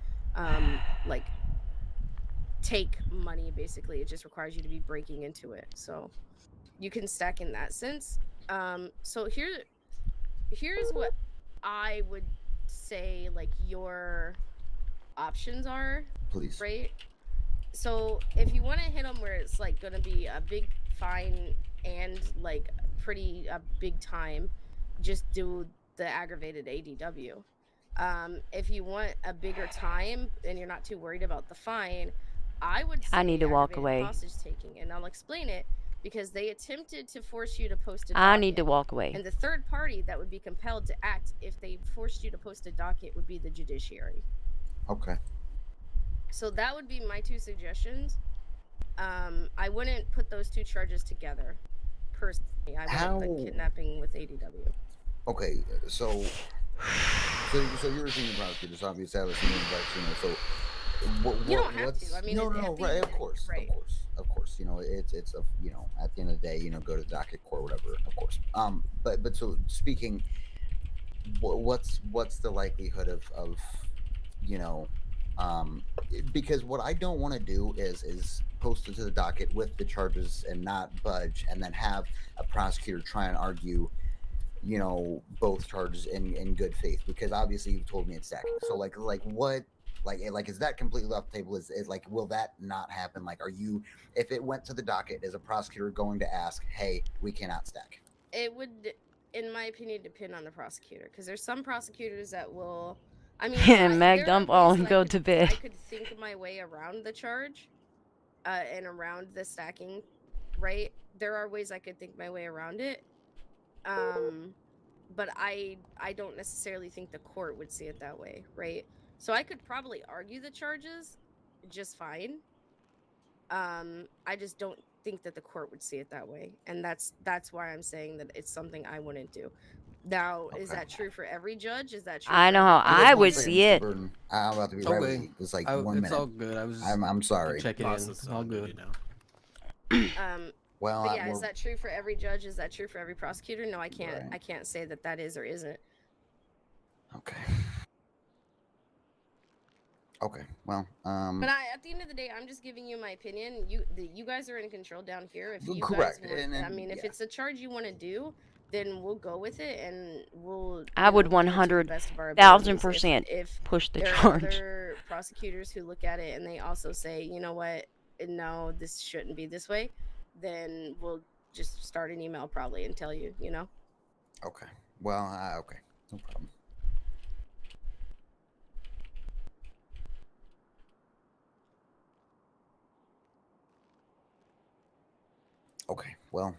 [SPEAKER 10] like, take money. Basically, it just requires you to be breaking into it. So you can stack in that sense. So here's what I would say, like, your options are.
[SPEAKER 3] Please.
[SPEAKER 10] Right. So if you want to hit them where it's like going to be a big fine and like pretty a big time, just do the aggravated ADW. If you want a bigger time and you're not too worried about the fine, I would say
[SPEAKER 1] I need to walk
[SPEAKER 10] aggravated
[SPEAKER 1] away.
[SPEAKER 10] hostage taking, and I'll explain it because they attempted to force you to post a docket.
[SPEAKER 1] I need to walk away.
[SPEAKER 10] And the third party that would be compelled to act if they forced you to post a docket would be the judiciary.
[SPEAKER 3] Okay.
[SPEAKER 10] So that would be my two suggestions. I wouldn't put those two charges together, personally. I wouldn't put kidnapping with ADW.
[SPEAKER 3] Okay, so you're a senior prosecutor, so obviously I was senior prosecutor. So
[SPEAKER 10] you don't have to. I mean,
[SPEAKER 3] no, right? Of course,
[SPEAKER 10] right.
[SPEAKER 3] of course. You know, it's a at the end of the day, go to the docket court, whatever. Of course. But so speaking, what's the likelihood of because what I don't want to do is post it to the docket with the charges and not budge, and then have a prosecutor try and argue, both charges in good faith, because obviously you've told me it's stacking. So like what, like is that completely off the table? Is like, will that not happen? Like, if it went to the docket, is a prosecutor going to ask, hey, we cannot stack?
[SPEAKER 10] It would, in my opinion, depend on the prosecutor, because there's some prosecutors that will. I mean,
[SPEAKER 1] Meg, dump all and go to bed.
[SPEAKER 10] I could think my way around the charge, and around the stacking, right? There are ways I could think my way around it. But I don't necessarily think the court would see it that way, right? So I could probably argue the charges just fine. I just don't think that the court would see it that way, and that's why I'm saying that it's something I wouldn't do. Now, is that true for every judge? Is that true?
[SPEAKER 1] I know how I would see it.
[SPEAKER 3] I'm about to be right with you. It's like 1 minute.
[SPEAKER 16] It's all good.
[SPEAKER 3] I'm sorry.
[SPEAKER 16] Checking in. It's all good.
[SPEAKER 3] Well,
[SPEAKER 10] but yeah, is that true for every judge? Is that true for every prosecutor? No, I can't.
[SPEAKER 3] Right.
[SPEAKER 10] I can't say that that is or isn't.
[SPEAKER 3] Okay. Okay. Well,
[SPEAKER 10] but at the end of the day, I'm just giving you my opinion. You guys are in control down here. If you
[SPEAKER 3] correct.
[SPEAKER 10] guys want, if it's a charge you want to do, then we'll go with it, and we'll.
[SPEAKER 1] I would 100,000% push the charge.
[SPEAKER 10] There are other prosecutors who look at it and they also say, you know what, no, this shouldn't be this way. Then we'll just start an email probably and tell you,
[SPEAKER 3] Okay. Well, okay. No problem. Okay. Well,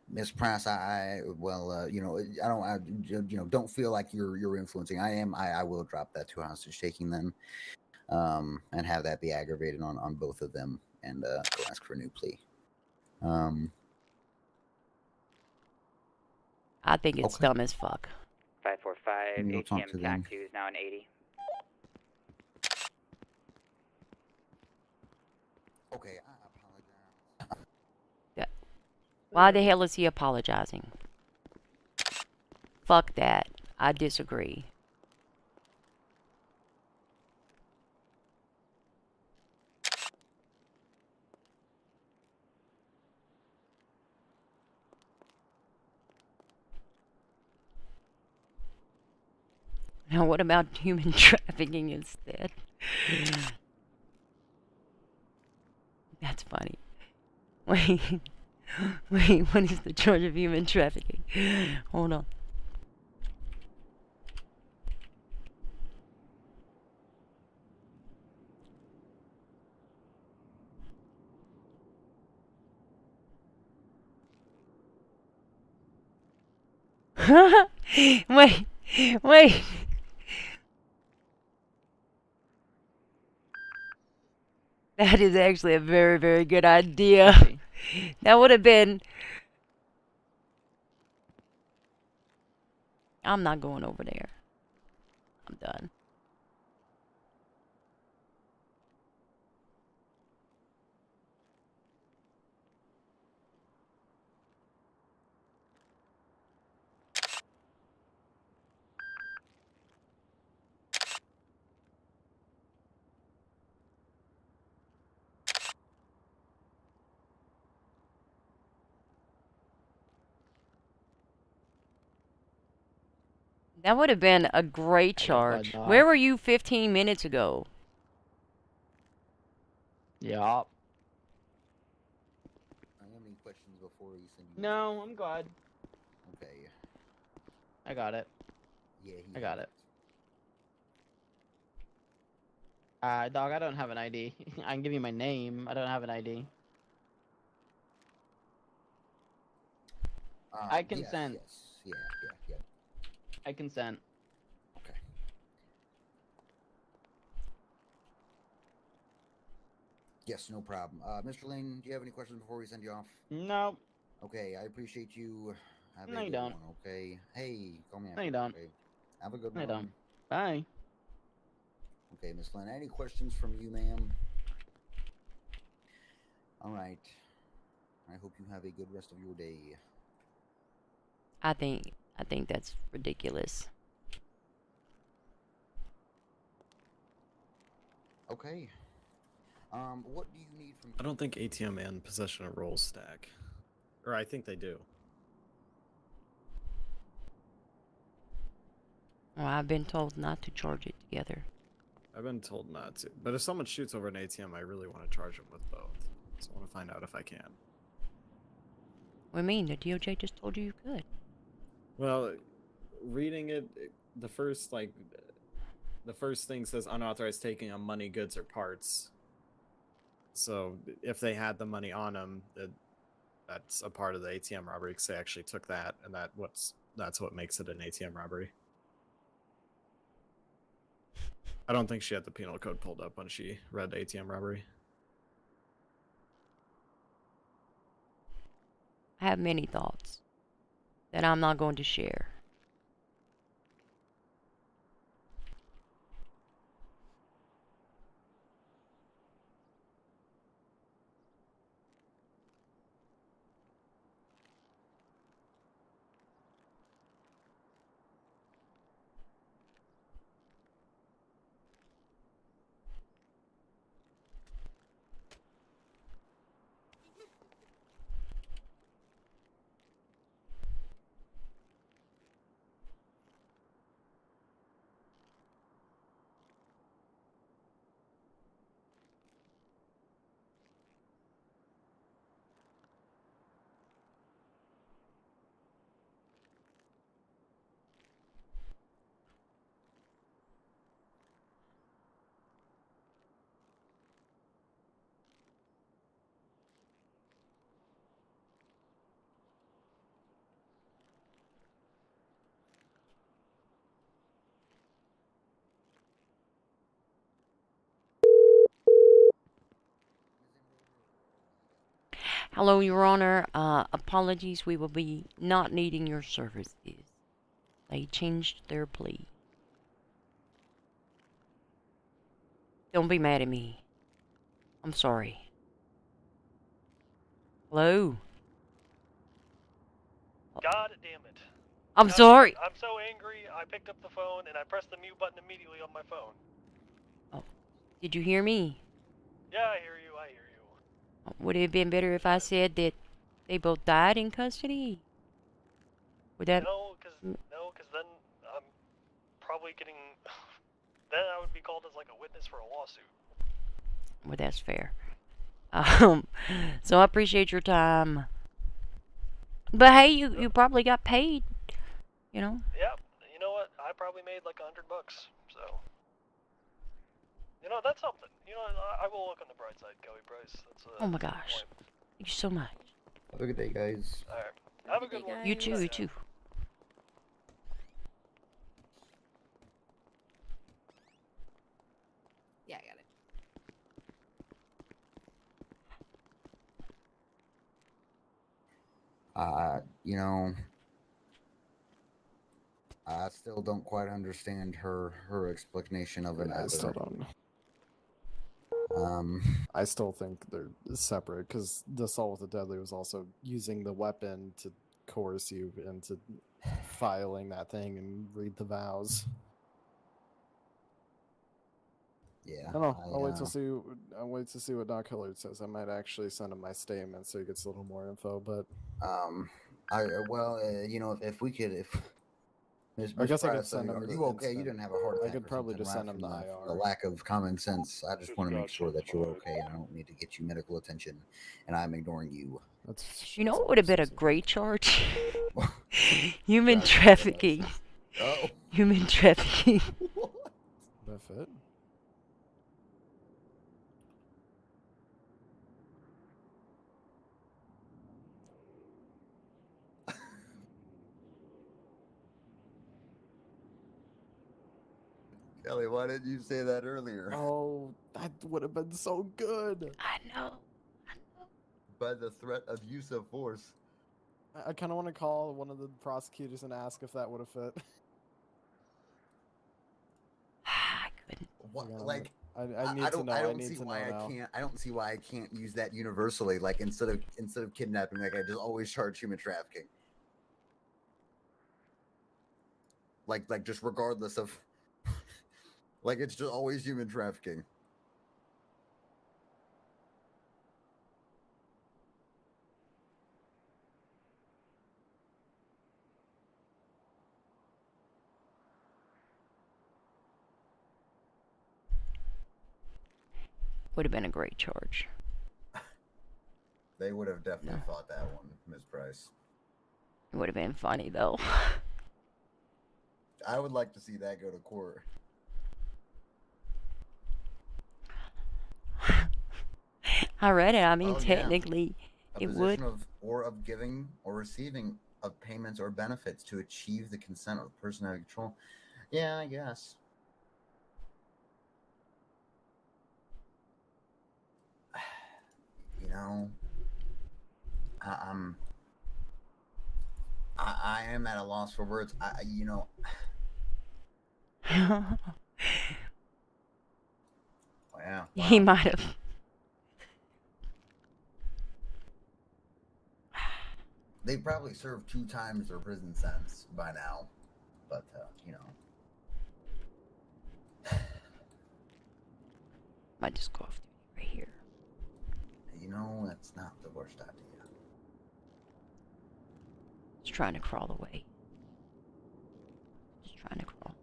[SPEAKER 3] Miss Price, I don't feel like you're influencing. I will drop that 2 hostage taking then, and have that be aggravated on both of them, and go ask for a new plea.
[SPEAKER 1] I think it's dumb as fuck.
[SPEAKER 7] 545
[SPEAKER 3] We'll talk to
[SPEAKER 7] ATM
[SPEAKER 3] them.
[SPEAKER 7] TAC 2 is now an 80.
[SPEAKER 3] Okay, I apologize.
[SPEAKER 1] Why the hell is he apologizing? Fuck that. I disagree. Now, what about human trafficking instead? That's funny. Wait, what is the charge of human trafficking? Hold on. Wait. That is actually a very, very good idea. That would have been... I'm not going over there. I'm done. That would have been a great
[SPEAKER 15] I got blood
[SPEAKER 1] charge.
[SPEAKER 15] dog.
[SPEAKER 1] Where were you 15 minutes ago?
[SPEAKER 15] Yup.
[SPEAKER 3] Any questions before we send you?
[SPEAKER 15] No, I'm good.
[SPEAKER 3] Okay.
[SPEAKER 15] I got it.
[SPEAKER 3] Yeah,
[SPEAKER 15] I got it. Dog, I don't have an ID. I can give you my name. I don't have an ID. I consent.
[SPEAKER 3] Yes, yeah.
[SPEAKER 15] I consent.
[SPEAKER 3] Okay. Yes, no problem. Mr. Ling, do you have any questions before we send you off?
[SPEAKER 15] No.
[SPEAKER 3] Okay, I appreciate you. Have
[SPEAKER 15] No,
[SPEAKER 3] a
[SPEAKER 15] you
[SPEAKER 3] good
[SPEAKER 15] don't.
[SPEAKER 3] one, okay? Hey, call me
[SPEAKER 15] No,
[SPEAKER 3] after.
[SPEAKER 15] you don't.
[SPEAKER 3] Okay? Have a good
[SPEAKER 15] No,
[SPEAKER 3] one.
[SPEAKER 15] you don't. Bye.
[SPEAKER 3] Okay, Miss Lynn, any questions from you, ma'am? All right. I hope you have a good rest of your day.
[SPEAKER 1] I think that's ridiculous.
[SPEAKER 3] Okay. What do you need from?
[SPEAKER 5] I don't think ATM and possession of roles stack, or I think they do.
[SPEAKER 1] Well, I've been told not to charge it together.
[SPEAKER 5] I've been told not to, but if someone shoots over an ATM, I really want to charge them with both. So I want to find out if I can.
[SPEAKER 1] What do you mean? The DOJ just told you could.
[SPEAKER 5] Well, reading it, the first thing says unauthorized taking on money, goods, or parts. So if they had the money on them, that's a part of the ATM robbery because they actually took that, and that's what makes it an ATM robbery. I don't think she had the penal code pulled up when she read ATM robbery.
[SPEAKER 1] I have many thoughts that I'm not going to share. Hello, Your Honor. Apologies, we will be not needing your services. They changed their plea. Don't be mad at me. I'm sorry. Hello?
[SPEAKER 22] God damn it.
[SPEAKER 1] I'm sorry.
[SPEAKER 22] I'm so angry, I picked up the phone and I pressed the mute button immediately on my phone.
[SPEAKER 1] Oh, did you hear me?
[SPEAKER 22] Yeah, I hear you.
[SPEAKER 1] Would it have been better if I said that they both died in custody? Would that...
[SPEAKER 22] No, because then I'm probably getting... then I would be called as like a witness for a lawsuit.
[SPEAKER 1] Well, that's fair. So I appreciate your time. But hey, you probably got paid, you know?
[SPEAKER 22] Yep. You know what? I probably made like $100, so... You know, that's something. You know, I will look on the bright side, Kelly Price. That's
[SPEAKER 1] Oh my gosh. Thank you so much.
[SPEAKER 3] Have a good day, guys.
[SPEAKER 22] Alright. Have a good one.
[SPEAKER 1] You too, you too.
[SPEAKER 21] Yeah, I got it.
[SPEAKER 3] You know, I still don't quite understand her explanation of it.
[SPEAKER 5] I still don't. I still think they're separate because the assault with the deadly was also using the weapon to coerce you into filing that thing and read the vows.
[SPEAKER 3] Yeah.
[SPEAKER 5] I don't know. I'll wait to see. I'll wait to see what Doc Hillard says. I might actually send him my statement so he gets a little more info. But
[SPEAKER 3] you know, if we could, if
[SPEAKER 5] I guess I could
[SPEAKER 3] Price,
[SPEAKER 5] send him
[SPEAKER 3] are
[SPEAKER 5] the
[SPEAKER 3] you okay? You
[SPEAKER 5] instant.
[SPEAKER 3] didn't have a heart attack.
[SPEAKER 5] I could
[SPEAKER 3] or
[SPEAKER 5] probably
[SPEAKER 3] something,
[SPEAKER 5] just
[SPEAKER 3] right?
[SPEAKER 5] send him
[SPEAKER 3] From
[SPEAKER 5] the
[SPEAKER 3] the
[SPEAKER 5] IR.
[SPEAKER 3] lack of common sense. I just want to make sure that you're okay, and I don't need to get you medical attention, and I'm ignoring you.
[SPEAKER 1] You know what would have been a great charge? Human trafficking.
[SPEAKER 3] Oh.
[SPEAKER 1] Human trafficking.
[SPEAKER 5] That fit?
[SPEAKER 3] Kelly, why didn't you say that earlier?
[SPEAKER 5] Oh, that would have been so good.
[SPEAKER 1] I know.
[SPEAKER 3] By the threat of use of force.
[SPEAKER 5] I kind of want to call one of the prosecutors and ask if that would have fit.
[SPEAKER 3] What,
[SPEAKER 5] Yeah,
[SPEAKER 3] like
[SPEAKER 5] I need to know. I need
[SPEAKER 3] see
[SPEAKER 5] to
[SPEAKER 3] why
[SPEAKER 5] know now.
[SPEAKER 3] I can't. I don't see why I can't use that universally. Like instead of kidnapping, like I just always charge human trafficking. Like just regardless of, like it's just always human trafficking.
[SPEAKER 1] Would have been a great charge.
[SPEAKER 3] They would have definitely fought that one, Ms. Price.
[SPEAKER 1] It would have been funny though.
[SPEAKER 3] I would like to see that go to court.
[SPEAKER 1] I read it. I mean,
[SPEAKER 3] Oh, yeah.
[SPEAKER 1] technically,
[SPEAKER 3] A
[SPEAKER 1] it
[SPEAKER 3] position
[SPEAKER 1] would.
[SPEAKER 3] of giving or receiving of payments or benefits to achieve the consent of the person under control. Yeah, I guess. You know, I am at a loss for words. You know. Yeah.
[SPEAKER 1] He might have.
[SPEAKER 3] They probably served 2 times their prison sentence by now, but you know.
[SPEAKER 1] Might just go off right here.
[SPEAKER 3] You know, that's not the worst idea.
[SPEAKER 1] Just trying to crawl away. Just trying to crawl.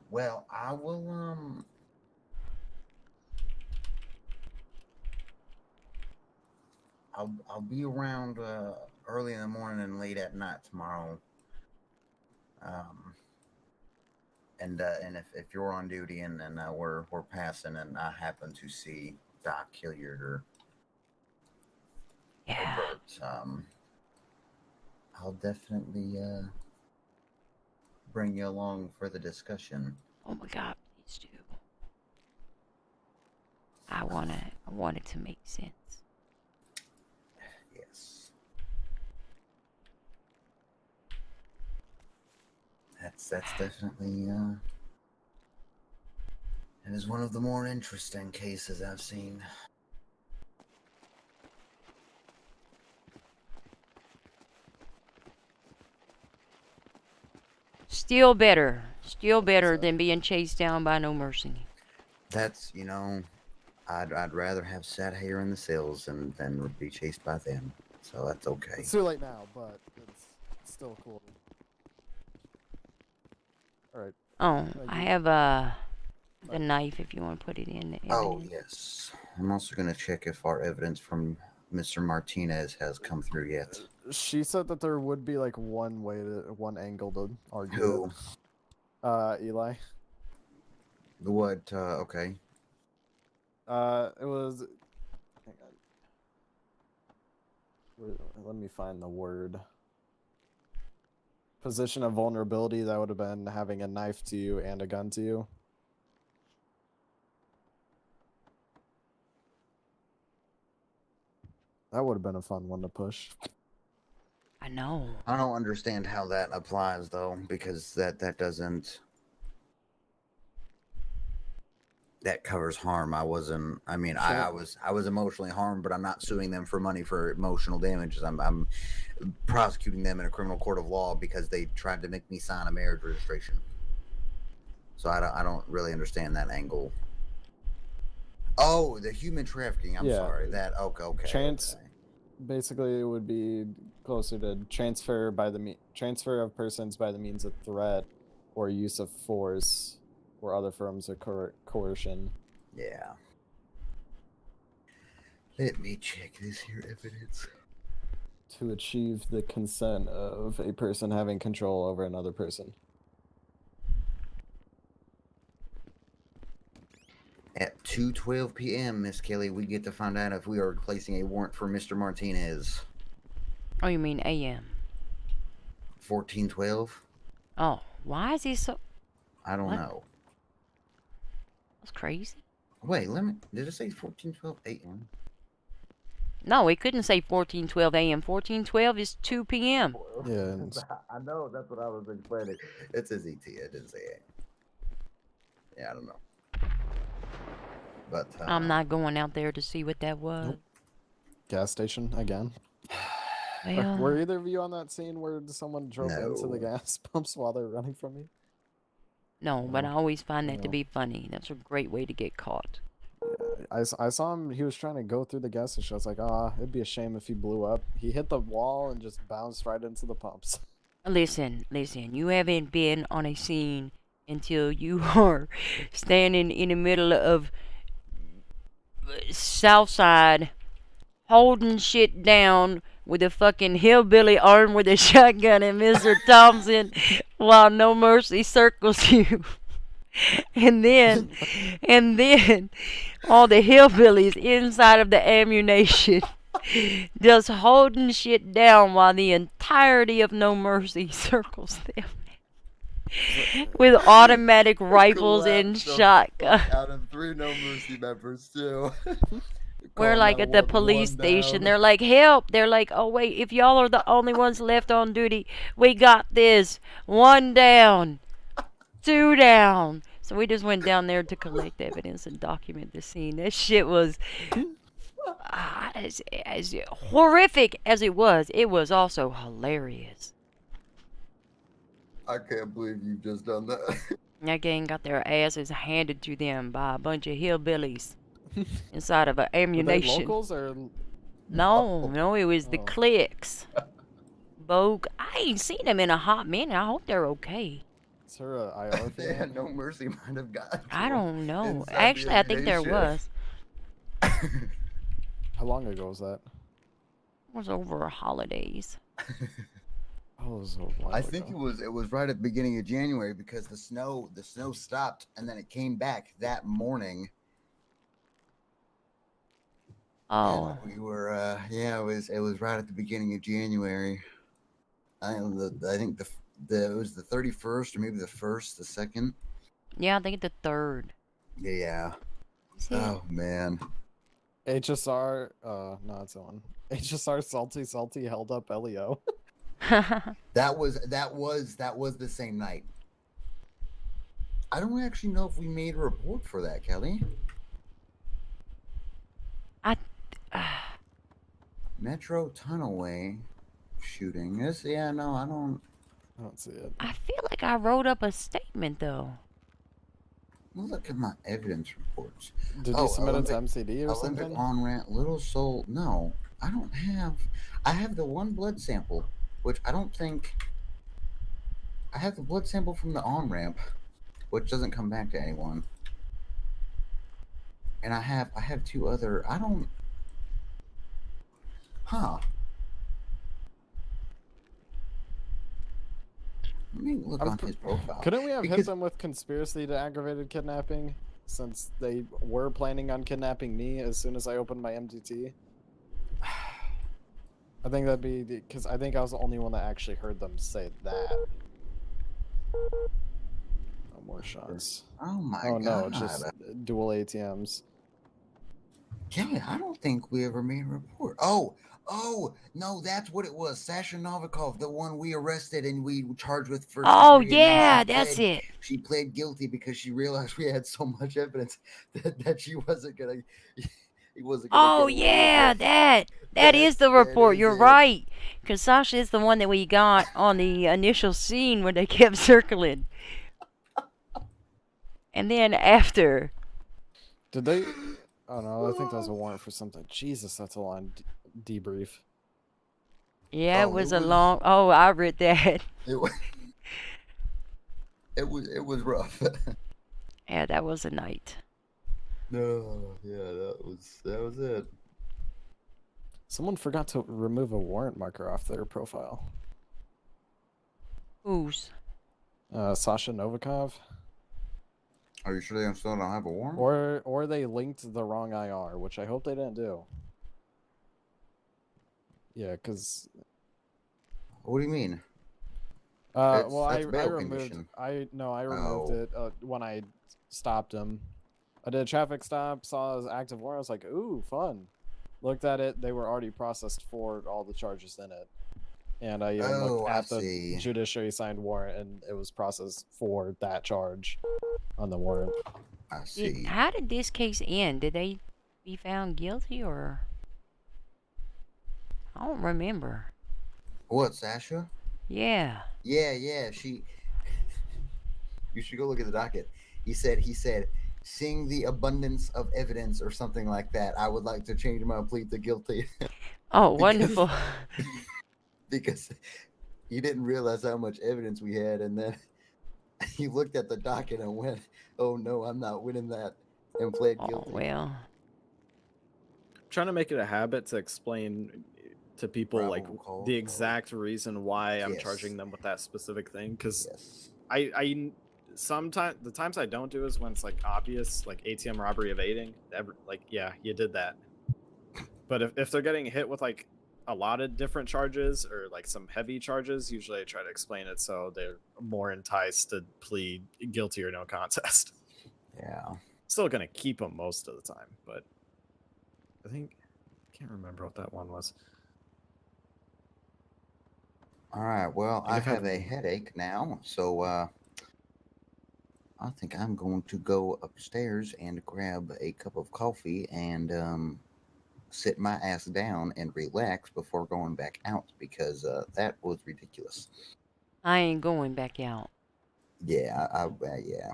[SPEAKER 3] Well, I will, I'll be around, early in the morning and late at night tomorrow. And if you're on duty and we're passing and I happen to see Doc Hilliard or Bert, I'll definitely, bring you along for the discussion.
[SPEAKER 1] Oh my God, please do. I want it to make sense.
[SPEAKER 3] Yes. That's definitely it is one of the more interesting cases I've seen.
[SPEAKER 1] Still better than being chased down by No Mercy.
[SPEAKER 3] That's, you know, I'd rather have sat here in the cells than be chased by them. So that's okay.
[SPEAKER 5] It's too late now, but it's still cool. All right.
[SPEAKER 1] Oh, I have the knife if you want to put it in.
[SPEAKER 3] Oh yes. I'm also gonna check if our evidence from Mr. Martinez has come through yet.
[SPEAKER 5] She said that there would be like one angle to argue.
[SPEAKER 3] Who?
[SPEAKER 5] It. Eli.
[SPEAKER 3] What? Okay.
[SPEAKER 5] It was. Hang on. Let me find the word. Position of vulnerability, that would have been having a knife to you and a gun to you. That would have been a fun one to push.
[SPEAKER 1] I know.
[SPEAKER 3] I don't understand how that applies though, because that doesn't. That covers harm. I wasn't. I mean, I was emotionally harmed, but I'm not suing them for money for emotional damages. I'm prosecuting them in a criminal court of law because they tried to make me sign a marriage registration. So I don't really understand that angle. Oh, the human trafficking. I'm
[SPEAKER 5] Yeah.
[SPEAKER 3] sorry. That okay.
[SPEAKER 5] Basically, it would be closer to transfer transfer of persons by the means of threat or use of force or other forms of coercion.
[SPEAKER 3] Yeah. Let me check this here evidence.
[SPEAKER 5] To achieve the consent of a person having control over another person.
[SPEAKER 3] At 2:12 p.m., Miss Kelly, we get to find out if we are placing a warrant for Mr. Martinez.
[SPEAKER 1] Oh, you mean AM?
[SPEAKER 3] 1412.
[SPEAKER 1] Oh, why is he so?
[SPEAKER 3] I don't know.
[SPEAKER 1] That's crazy.
[SPEAKER 3] Wait, did it say 1412 a.m.?
[SPEAKER 1] No, it couldn't say 14:12 a.m. 14:12 is 2 p.m.
[SPEAKER 5] Yeah.
[SPEAKER 3] I know. That's what I was explaining. It says ET. It didn't say a.m. Yeah, I don't know. But
[SPEAKER 1] I'm not going out there to see what that was.
[SPEAKER 5] Nope. Gas station again.
[SPEAKER 1] Well,
[SPEAKER 5] were either of you on that scene where someone drove into the gas pumps while they were running from me?
[SPEAKER 1] No, but I always find that to be funny. That's a great way to get caught.
[SPEAKER 5] I saw him. He was trying to go through the gas station. I was like, it'd be a shame if he blew up. He hit the wall and just bounced right into the pumps.
[SPEAKER 1] Listen. You haven't been on a scene until you are standing in the middle of Southside holding shit down with a fucking hillbilly armed with a shotgun and Mr. Thompson while No Mercy circles you. And then all the hillbillies inside of the ammunition just holding shit down while the entirety of No Mercy circles them with automatic rifles and shotguns.
[SPEAKER 3] Out of 3 No Mercy members too.
[SPEAKER 1] We're like at the police station. They're like, help. They're like, oh wait, if y'all are the only ones left on duty, we got this. 1 down. 2 down. So we just went down there to collect evidence and document the scene. That shit was as horrific as it was also hilarious.
[SPEAKER 3] I can't believe you've just done that.
[SPEAKER 1] That gang got their asses handed to them by a bunch of hillbillies inside of an ammunition.
[SPEAKER 5] Were they locals or?
[SPEAKER 1] No, it was the cliques. Bogue. I ain't seen them in a hot minute. I hope they're okay.
[SPEAKER 5] Is there a IR
[SPEAKER 3] They had No Mercy might have got.
[SPEAKER 1] I don't know. Actually, I think there was.
[SPEAKER 5] How long ago was that?
[SPEAKER 1] It was over holidays.
[SPEAKER 5] Oh, it was a while
[SPEAKER 3] I think it was right at the beginning of January because the snow stopped and then it came back that morning.
[SPEAKER 1] Oh.
[SPEAKER 3] And we were it was right at the beginning of January. I think it was the 31st or maybe the 1st, the 2nd.
[SPEAKER 1] Yeah, I think the 3rd.
[SPEAKER 3] Yeah. Oh man.
[SPEAKER 5] HSR no, it's on. HSR salty held up Leo.
[SPEAKER 3] That was the same night. I don't actually know if we made a report for that, Kelly. Metro Tunnelway shooting. I don't
[SPEAKER 5] see it.
[SPEAKER 1] I feel like I wrote up a statement though.
[SPEAKER 3] Look at my evidence reports.
[SPEAKER 5] Did you submit it to MCD or
[SPEAKER 3] Olympic
[SPEAKER 5] something?
[SPEAKER 3] on-ramp, Little Soul. No, I don't have. I have the one blood sample, which I don't think. I have the blood sample from the on-ramp, which doesn't come back to anyone. And I have 2 other. I don't. Huh. Let me look on his profile.
[SPEAKER 5] Couldn't we have hit them with conspiracy to aggravated kidnapping, since they were planning on kidnapping me as soon as I opened my MDT? I think that'd be because I think I was the only one that actually heard them say that. No more shots.
[SPEAKER 3] Oh my
[SPEAKER 5] god. Oh no,
[SPEAKER 3] God.
[SPEAKER 5] just dual ATMs.
[SPEAKER 3] Kelly, I don't think we ever made a report. Oh, no, that's what it was. Sasha Novikov, the one we arrested and we charged with first.
[SPEAKER 1] Oh yeah, that's it.
[SPEAKER 3] She pled guilty because she realized we had so much evidence that she wasn't gonna. He wasn't gonna.
[SPEAKER 1] Oh yeah, that is the report. You're right. Because Sasha is the one that we got on the initial scene where they kept circling. And then after.
[SPEAKER 5] Did they? Oh no, I think that was a warrant for something. Jesus, that's a long debrief.
[SPEAKER 1] Yeah, it was a long. Oh, I read that.
[SPEAKER 3] It was rough.
[SPEAKER 1] Yeah, that was a night.
[SPEAKER 3] No, yeah, that was it.
[SPEAKER 5] Someone forgot to remove a warrant marker off their profile.
[SPEAKER 1] Whose?
[SPEAKER 5] Sasha Novikov.
[SPEAKER 3] Are you sure they still don't have a warrant?
[SPEAKER 5] Or they linked the wrong IR, which I hope they didn't do. Yeah, because.
[SPEAKER 3] What do you mean?
[SPEAKER 5] Well, I
[SPEAKER 3] bail
[SPEAKER 5] removed.
[SPEAKER 3] condition.
[SPEAKER 5] I removed it when I stopped him. I did a traffic stop, saw his active warrant. I was like, "Ooh, fun!" Looked at it; they were already processed for all the charges in it. And I even looked at the judiciary signed warrant, and it was processed for that charge on the warrant.
[SPEAKER 3] I see.
[SPEAKER 1] How did this case end? Did they be found guilty or? I don't remember.
[SPEAKER 3] What, Sasha?
[SPEAKER 1] Yeah.
[SPEAKER 3] Yeah. She. You should go look at the docket. He said, seeing the abundance of evidence or something like that, I would like to change my plea to guilty.
[SPEAKER 1] Oh, wonderful.
[SPEAKER 3] Because he didn't realize how much evidence we had, and then he looked at the docket and went, "Oh no, I'm not winning that," and pled guilty.
[SPEAKER 1] Oh well.
[SPEAKER 5] I'm trying to make it a habit to explain to people the exact reason why I'm charging them with that specific thing, because I sometimes the times I don't do is when it's like obvious, like ATM robbery evading. Like, yeah, you did that. But if they're getting hit with like a lot of different charges or like some heavy charges, usually I try to explain it so they're more enticed to plead guilty or no contest.
[SPEAKER 3] Yeah.
[SPEAKER 5] Still gonna keep them most of the time, but I can't remember what that one was.
[SPEAKER 3] All right. Well, I have a headache now, so I think I'm going to go upstairs and grab a cup of coffee and sit my ass down and relax before going back out, because that was ridiculous.
[SPEAKER 1] I ain't going back out.
[SPEAKER 3] Yeah, yeah.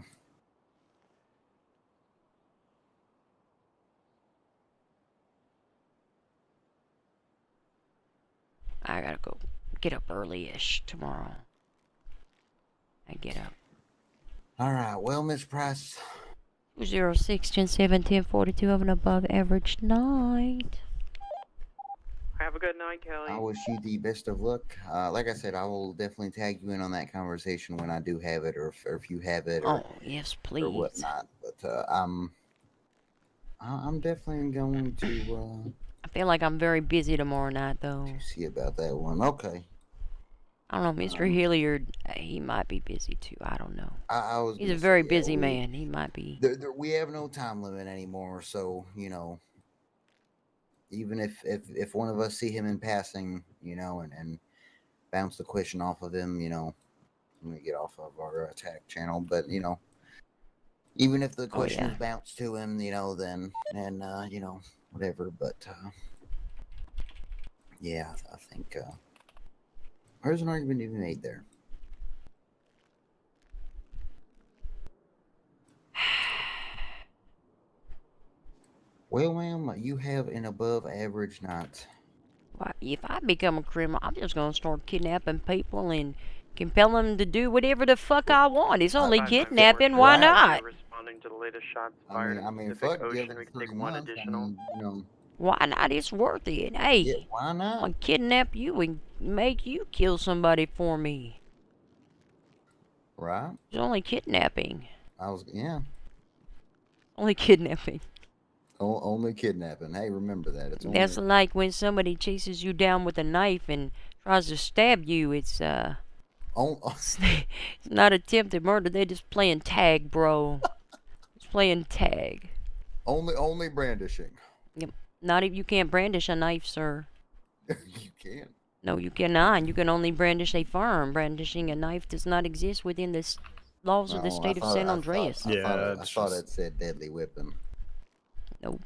[SPEAKER 1] I gotta go get up early-ish tomorrow. I get up.
[SPEAKER 3] All right. Well, Miss Price.
[SPEAKER 1] 206, 10, 7, 10, 42 of an above average night.
[SPEAKER 2] Have a good night, Kelly.
[SPEAKER 3] I wish you the best of luck. Like I said, I will definitely tag you in on that conversation when I do have it, or if you have it, or
[SPEAKER 1] yes, please,
[SPEAKER 3] or whatnot. But I'm definitely going to.
[SPEAKER 1] I feel like I'm very busy tomorrow night, though.
[SPEAKER 3] See about that one. Okay.
[SPEAKER 1] I don't know, Mr. Hilliard. He might be busy too. I don't know.
[SPEAKER 3] I
[SPEAKER 1] He's a very busy man. He might be.
[SPEAKER 3] We have no time limit anymore, so even if one of us see him in passing, and bounce the question off of him, I'm gonna get off of our attack channel. But even if the question is bounced to him, then whatever. But yeah, I think there's an argument to be made there. Well, ma'am, you have an above average night.
[SPEAKER 1] Well, if I become a criminal, I'm just gonna start kidnapping people and compel them to do whatever the fuck I want. It's only kidnapping. Why not?
[SPEAKER 2] Responding to the latest shots
[SPEAKER 3] I
[SPEAKER 2] fired
[SPEAKER 3] mean,
[SPEAKER 2] in Pacific
[SPEAKER 3] fuck, give
[SPEAKER 2] Ocean.
[SPEAKER 3] it
[SPEAKER 2] We can
[SPEAKER 3] 3
[SPEAKER 2] take one
[SPEAKER 3] months.
[SPEAKER 2] additional.
[SPEAKER 1] Why not? It's worth it. Hey,
[SPEAKER 3] yeah, why not?
[SPEAKER 1] I'll kidnap you and make you kill somebody for me.
[SPEAKER 3] Right?
[SPEAKER 1] It's only kidnapping. Only kidnapping.
[SPEAKER 3] Only kidnapping. Hey, remember that. It's only...
[SPEAKER 1] That's like when somebody chases you down with a knife and tries to stab you. It's it's not attempted murder. They're just playing tag, bro. Just playing tag.
[SPEAKER 3] Only brandishing.
[SPEAKER 1] Yep. Not if you can't brandish a knife, sir.
[SPEAKER 3] You can't.
[SPEAKER 1] No, you cannot. You can only brandish a firearm. Brandishing a knife does not exist within the laws of the state of San Andreas.
[SPEAKER 3] I thought it said deadly weapon.
[SPEAKER 1] Nope.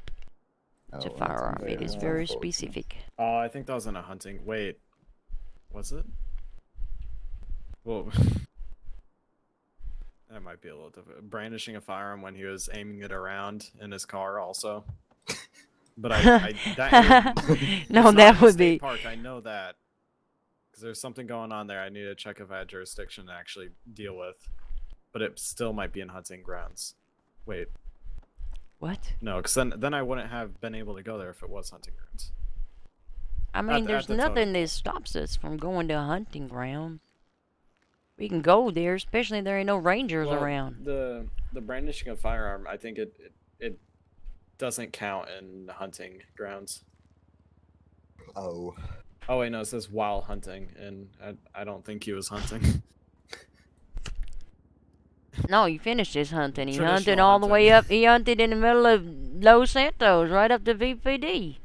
[SPEAKER 1] It's a firearm. It is very specific.
[SPEAKER 5] Oh, I think that was in a hunting. Wait, was it? Well, that might be a little different. Brandishing a firearm when he was aiming it around in his car, also. But that area,
[SPEAKER 1] no,
[SPEAKER 5] it's
[SPEAKER 1] that
[SPEAKER 5] not
[SPEAKER 1] would
[SPEAKER 5] a state
[SPEAKER 1] be
[SPEAKER 5] park. I know that because there's something going on there. I need to check if I had jurisdiction to actually deal with. But it still might be in hunting grounds. Wait.
[SPEAKER 1] What?
[SPEAKER 5] No, because then I wouldn't have been able to go there if it was hunting grounds.
[SPEAKER 1] I mean, there's nothing that stops us from going to a hunting ground. We can go there, especially if there ain't no rangers around.
[SPEAKER 5] The brandishing of firearm, I think it doesn't count in hunting grounds.
[SPEAKER 3] Oh.
[SPEAKER 5] Oh wait, no, it says while hunting, and I don't think he was hunting.
[SPEAKER 1] No, he finished his hunting. He hunted
[SPEAKER 5] Traditional
[SPEAKER 1] all the way
[SPEAKER 5] hunting.
[SPEAKER 1] up. He hunted in the middle of Los Santos, right up to VPD.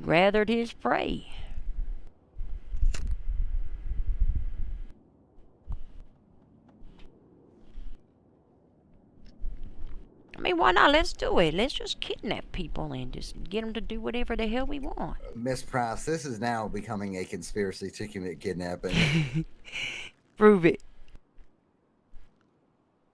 [SPEAKER 1] Gathered his prey. I mean, why not? Let's do it. Let's just kidnap people and just get them to do whatever the hell we want.
[SPEAKER 3] Miss Price, this is now becoming a conspiracy to commit kidnapping.
[SPEAKER 1] Prove it.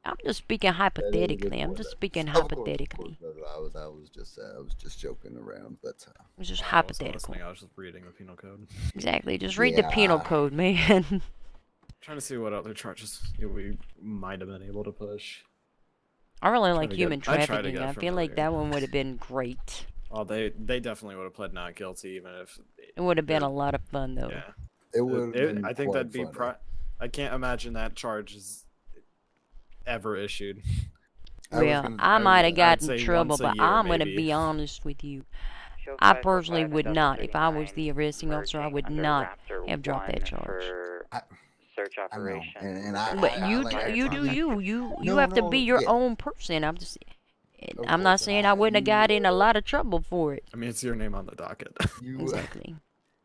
[SPEAKER 1] I'm just speaking hypothetically. I'm just speaking hypothetically.
[SPEAKER 3] I was just joking around, but
[SPEAKER 1] it's just
[SPEAKER 5] I wasn't
[SPEAKER 1] hypothetical.
[SPEAKER 5] listening, I was just reading the penal code.
[SPEAKER 1] Exactly. Just read the penal code, man.
[SPEAKER 5] Trying to see what other charges we might have been able to push.
[SPEAKER 1] I really
[SPEAKER 5] Trying
[SPEAKER 1] like
[SPEAKER 5] to
[SPEAKER 1] human
[SPEAKER 5] get- I tried to
[SPEAKER 1] trafficking.
[SPEAKER 5] get
[SPEAKER 1] I feel like that one would have been great.
[SPEAKER 5] Well, they definitely would have pled not guilty, even if
[SPEAKER 1] It would have been a lot of fun, though.
[SPEAKER 5] yeah.
[SPEAKER 3] It would.
[SPEAKER 5] I think that'd be. I can't imagine that charge is ever issued.
[SPEAKER 1] Well, I might have gotten
[SPEAKER 5] say
[SPEAKER 1] in trouble,
[SPEAKER 5] once a
[SPEAKER 1] but
[SPEAKER 5] year,
[SPEAKER 1] I'm going to
[SPEAKER 5] maybe.
[SPEAKER 1] be honest with you. I personally would not. If I was the arresting officer, I would not have dropped that charge.
[SPEAKER 7] Search operation.
[SPEAKER 3] And I,
[SPEAKER 1] But
[SPEAKER 3] I
[SPEAKER 1] you
[SPEAKER 3] like
[SPEAKER 1] do,
[SPEAKER 3] that
[SPEAKER 1] you do
[SPEAKER 3] comment.
[SPEAKER 1] you
[SPEAKER 3] No,
[SPEAKER 1] have to
[SPEAKER 3] no,
[SPEAKER 1] be your
[SPEAKER 3] yeah.
[SPEAKER 1] own person. I'm just,
[SPEAKER 3] Of
[SPEAKER 1] I'm not
[SPEAKER 3] course,
[SPEAKER 1] saying I wouldn't have got in a lot of trouble for it.
[SPEAKER 5] I mean, it's your name on the docket.
[SPEAKER 3] You,
[SPEAKER 1] Exactly.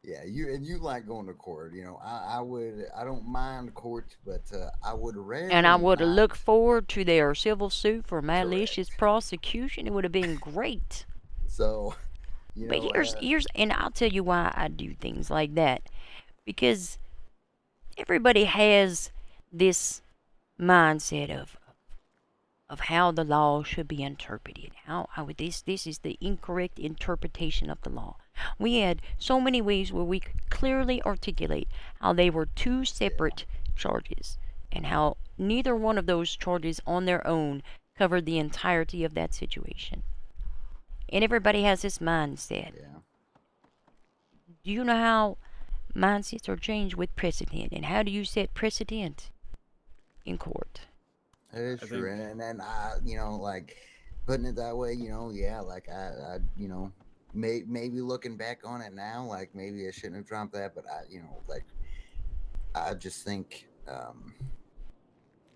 [SPEAKER 3] Yeah, you like going to court. You know, I don't mind court, but I would rather.
[SPEAKER 1] And I would have
[SPEAKER 3] not.
[SPEAKER 1] looked forward to their civil suit for malicious prosecution. It would have been great.
[SPEAKER 3] So, you know,
[SPEAKER 1] But here's, and I'll tell you why I do things like that. Because everybody has this mindset of how the law should be interpreted. How this is the incorrect interpretation of the law. We had so many ways where we could clearly articulate how they were two separate charges and how neither one of those charges on their own covered the entirety of that situation. And everybody has this mindset.
[SPEAKER 3] Yeah.
[SPEAKER 1] Do you know how mindsets are changed with precedent? And how do you set precedent in court?
[SPEAKER 3] It is true, and I, you know, like putting it that way, you know, yeah, like I you know, maybe looking back on it now, like maybe I shouldn't have dropped that, but I, you know, like I just think,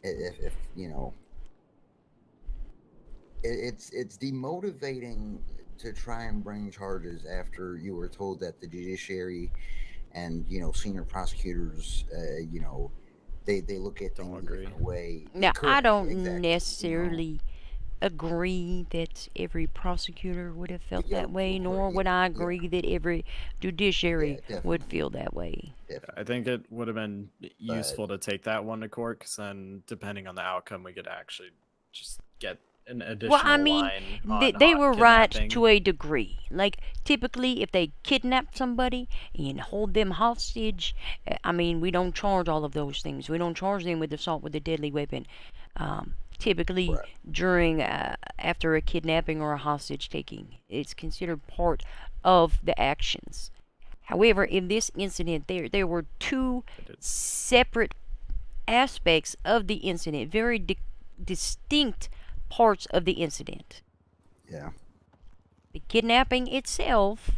[SPEAKER 3] if you know, it's demotivating to try and bring charges after you were told that the judiciary and you know senior prosecutors, you know. They look at things a different way.
[SPEAKER 1] Now,
[SPEAKER 3] Correct,
[SPEAKER 1] I don't
[SPEAKER 3] exactly,
[SPEAKER 1] necessarily agree that every prosecutor would have felt that way, nor would I agree that every judiciary would feel that way.
[SPEAKER 5] I think it would have been useful to take that one to court, because then, depending on the outcome, we could actually just get an additional
[SPEAKER 1] Well, I mean,
[SPEAKER 5] line on
[SPEAKER 1] they were right
[SPEAKER 5] kidnapping.
[SPEAKER 1] to a degree. Like, typically, if they kidnap somebody and hold them hostage, I mean, we don't charge all of those things. We don't charge them with assault with a deadly weapon. Typically, during, after a kidnapping or a hostage taking, it's considered part of the actions. However, in this incident, there were two separate aspects of the incident, very distinct parts of the incident.
[SPEAKER 3] Yeah.
[SPEAKER 1] The kidnapping itself,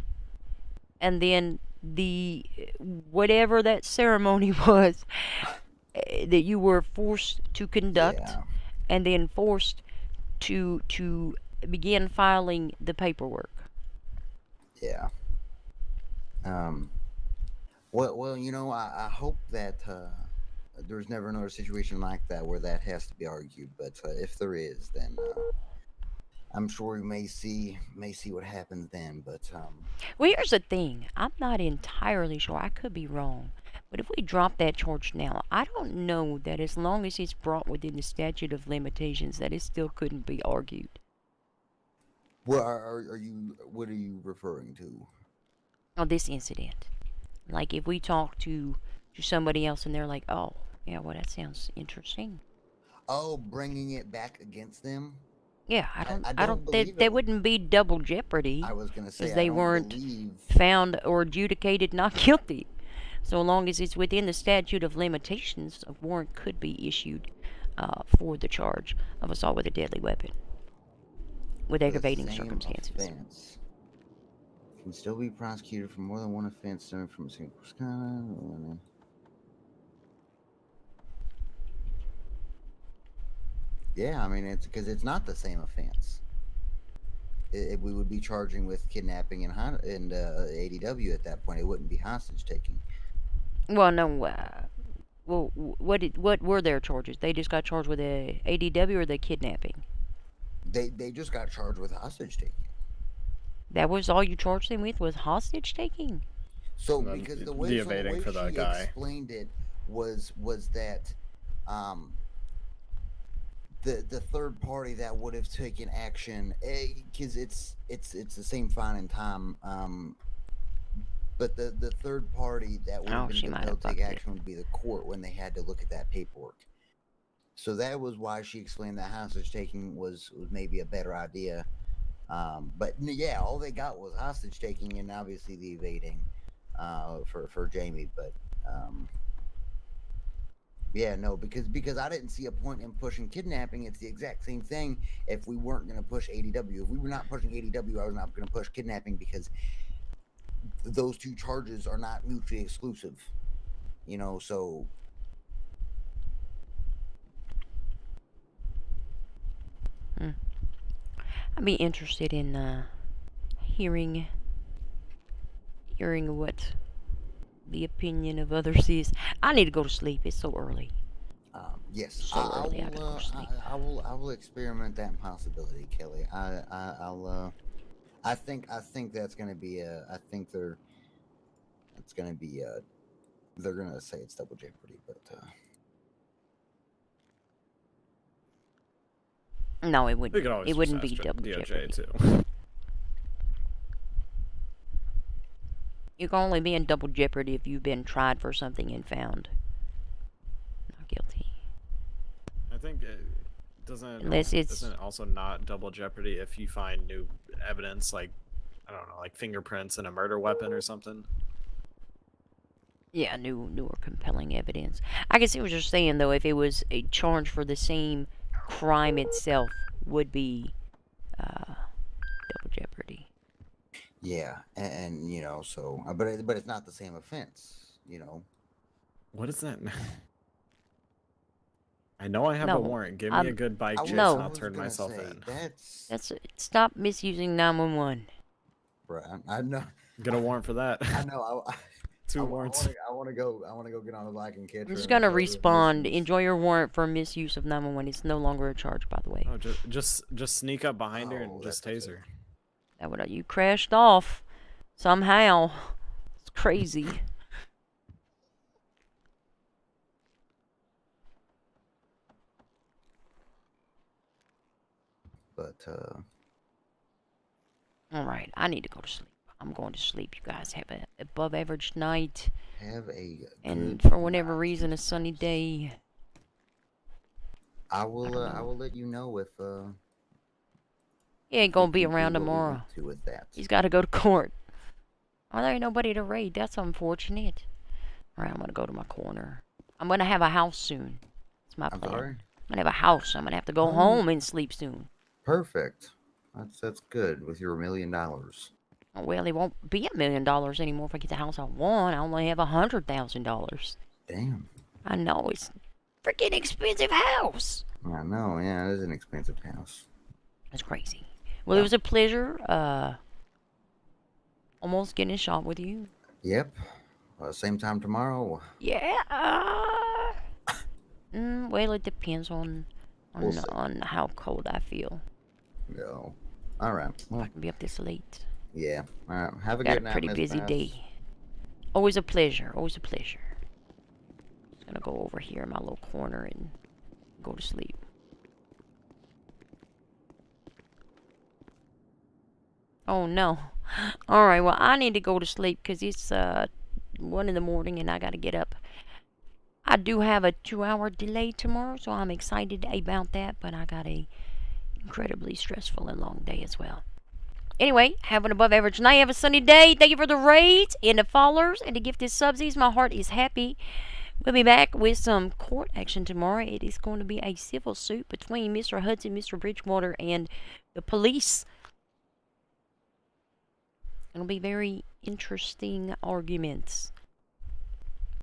[SPEAKER 1] and then the whatever that ceremony was that you were forced to conduct, and then forced to begin filing the paperwork.
[SPEAKER 3] Yeah. Well, you know, I hope that there's never another situation like that where that has to be argued. But if there is, then I'm sure we may see what happens then. But
[SPEAKER 1] well, here's the thing. I'm not entirely sure. I could be wrong. But if we drop that charge now, I don't know that as long as it's brought within the statute of limitations, that it still couldn't be argued.
[SPEAKER 3] What are you? What are you referring to?
[SPEAKER 1] On this incident. Like if we talk to somebody else and they're like, oh, yeah, well, that sounds interesting.
[SPEAKER 3] Oh, bringing it back against them?
[SPEAKER 1] Yeah,
[SPEAKER 3] I
[SPEAKER 1] I
[SPEAKER 3] don't
[SPEAKER 1] don't, they,
[SPEAKER 3] believe
[SPEAKER 1] they
[SPEAKER 3] it.
[SPEAKER 1] wouldn't be double jeopardy.
[SPEAKER 3] I was gonna say
[SPEAKER 1] Because
[SPEAKER 3] I
[SPEAKER 1] they
[SPEAKER 3] don't
[SPEAKER 1] weren't
[SPEAKER 3] believe.
[SPEAKER 1] found or adjudicated not guilty. So long as it's within the statute of limitations, a warrant could be issued for the charge of assault with a deadly weapon with
[SPEAKER 3] The
[SPEAKER 1] aggravating
[SPEAKER 3] same
[SPEAKER 1] circumstances.
[SPEAKER 3] offense can still be prosecuted for more than one offense stemming from a single crime. Yeah, I mean it's because it's not the same offense. We would be charging with kidnapping and ADW at that point. It wouldn't be hostage taking.
[SPEAKER 1] Well, no. Well, what were their charges? They just got charged with a ADW or the kidnapping.
[SPEAKER 3] They just got charged with hostage taking.
[SPEAKER 1] That was all you charged them with, was hostage taking.
[SPEAKER 3] So because the way she explained it was that the third party that would have taken action, because it's the same fine and time, but the third party that would have been compelled to take action would be the court when they had to look at that paperwork. So that was why she explained that hostage taking was maybe a better idea. But yeah, all they got was hostage taking and obviously the evading for Jamie. But yeah, no, because I didn't see a point in pushing kidnapping. It's the exact same thing. If we weren't going to push ADW, if we were not pushing ADW, I was not going to push kidnapping because those two charges are not mutually exclusive. You know, so.
[SPEAKER 1] I'd be interested in hearing what the opinion of others is. I need to go to sleep. It's so early.
[SPEAKER 3] Yes,
[SPEAKER 1] so early.
[SPEAKER 3] I will experiment that possibility, Kelly. I'll. I think that's going to be I think it's going to be they're going to say it's double jeopardy, but.
[SPEAKER 1] No, it wouldn't. It wouldn't be double jeopardy. Too. You can only be in double jeopardy if you've been tried for something and found not guilty.
[SPEAKER 5] I think isn't it also not double jeopardy if you find new evidence, like I don't know, like fingerprints and a murder weapon or something?
[SPEAKER 1] Yeah, new or compelling evidence. I can see what you're saying though. If it was a charge for the same crime itself, would be double jeopardy.
[SPEAKER 3] Yeah, and you know, so but it's not the same offense, you know.
[SPEAKER 5] What is that? I know I have a warrant. Give me a good bike chase and I'll turn myself in.
[SPEAKER 1] That's stop misusing 911.
[SPEAKER 3] Right, I know.
[SPEAKER 5] Get a warrant for that.
[SPEAKER 3] I know.
[SPEAKER 5] Two warrants.
[SPEAKER 3] I want to go get on the bike and catch.
[SPEAKER 1] I'm just gonna respond. Enjoy your warrant for misuse of 911. It's no longer a charge, by the way.
[SPEAKER 5] Oh, just sneak up behind her and just tase her.
[SPEAKER 1] That would you crashed off somehow. It's crazy.
[SPEAKER 3] But
[SPEAKER 1] all right, I need to go to sleep. I'm going to sleep. You guys have a above average night.
[SPEAKER 3] Have a
[SPEAKER 1] and for whatever reason, a sunny day.
[SPEAKER 3] I will let you know if
[SPEAKER 1] he ain't gonna be around tomorrow. He's got to go to court. Oh, there ain't nobody to raid. That's unfortunate. All right, I'm gonna go to my corner. I'm gonna have a house soon. That's my plan. I'm gonna have a house. I'm gonna have to go home and sleep soon.
[SPEAKER 3] Perfect. That's good with your $1 million.
[SPEAKER 1] Well, it won't be $1 million anymore if I get the house I want. I only have $100,000.
[SPEAKER 3] Damn.
[SPEAKER 1] I know, it's a freaking expensive house.
[SPEAKER 3] I know, yeah, it is an expensive house.
[SPEAKER 1] That's crazy. Well, it was a pleasure almost getting a shot with you.
[SPEAKER 3] Yep. Same time tomorrow.
[SPEAKER 1] Yeah. Well, it depends on how cold I feel.
[SPEAKER 3] No. All right.
[SPEAKER 1] Well, I can be up this late.
[SPEAKER 3] Yeah. All right. Have a
[SPEAKER 1] good
[SPEAKER 3] night.
[SPEAKER 1] Got a pretty busy day. Always a pleasure. Always a pleasure. Just gonna go over here in my little corner and go to sleep. Oh no. Alright, well, I need to go to sleep because it's 1 in the morning and I gotta get up. I do have a 2-hour delay tomorrow, so I'm excited about that, but I got a incredibly stressful and long day as well. Anyway, have an above average night. Have a sunny day. Thank you for the raids and the followers and the gifted subsidies. My heart is happy. We'll be back with some court action tomorrow. It is going to be a civil suit between Mr. Hudson, Mr. Bridgewater, and the police. It'll be very interesting arguments.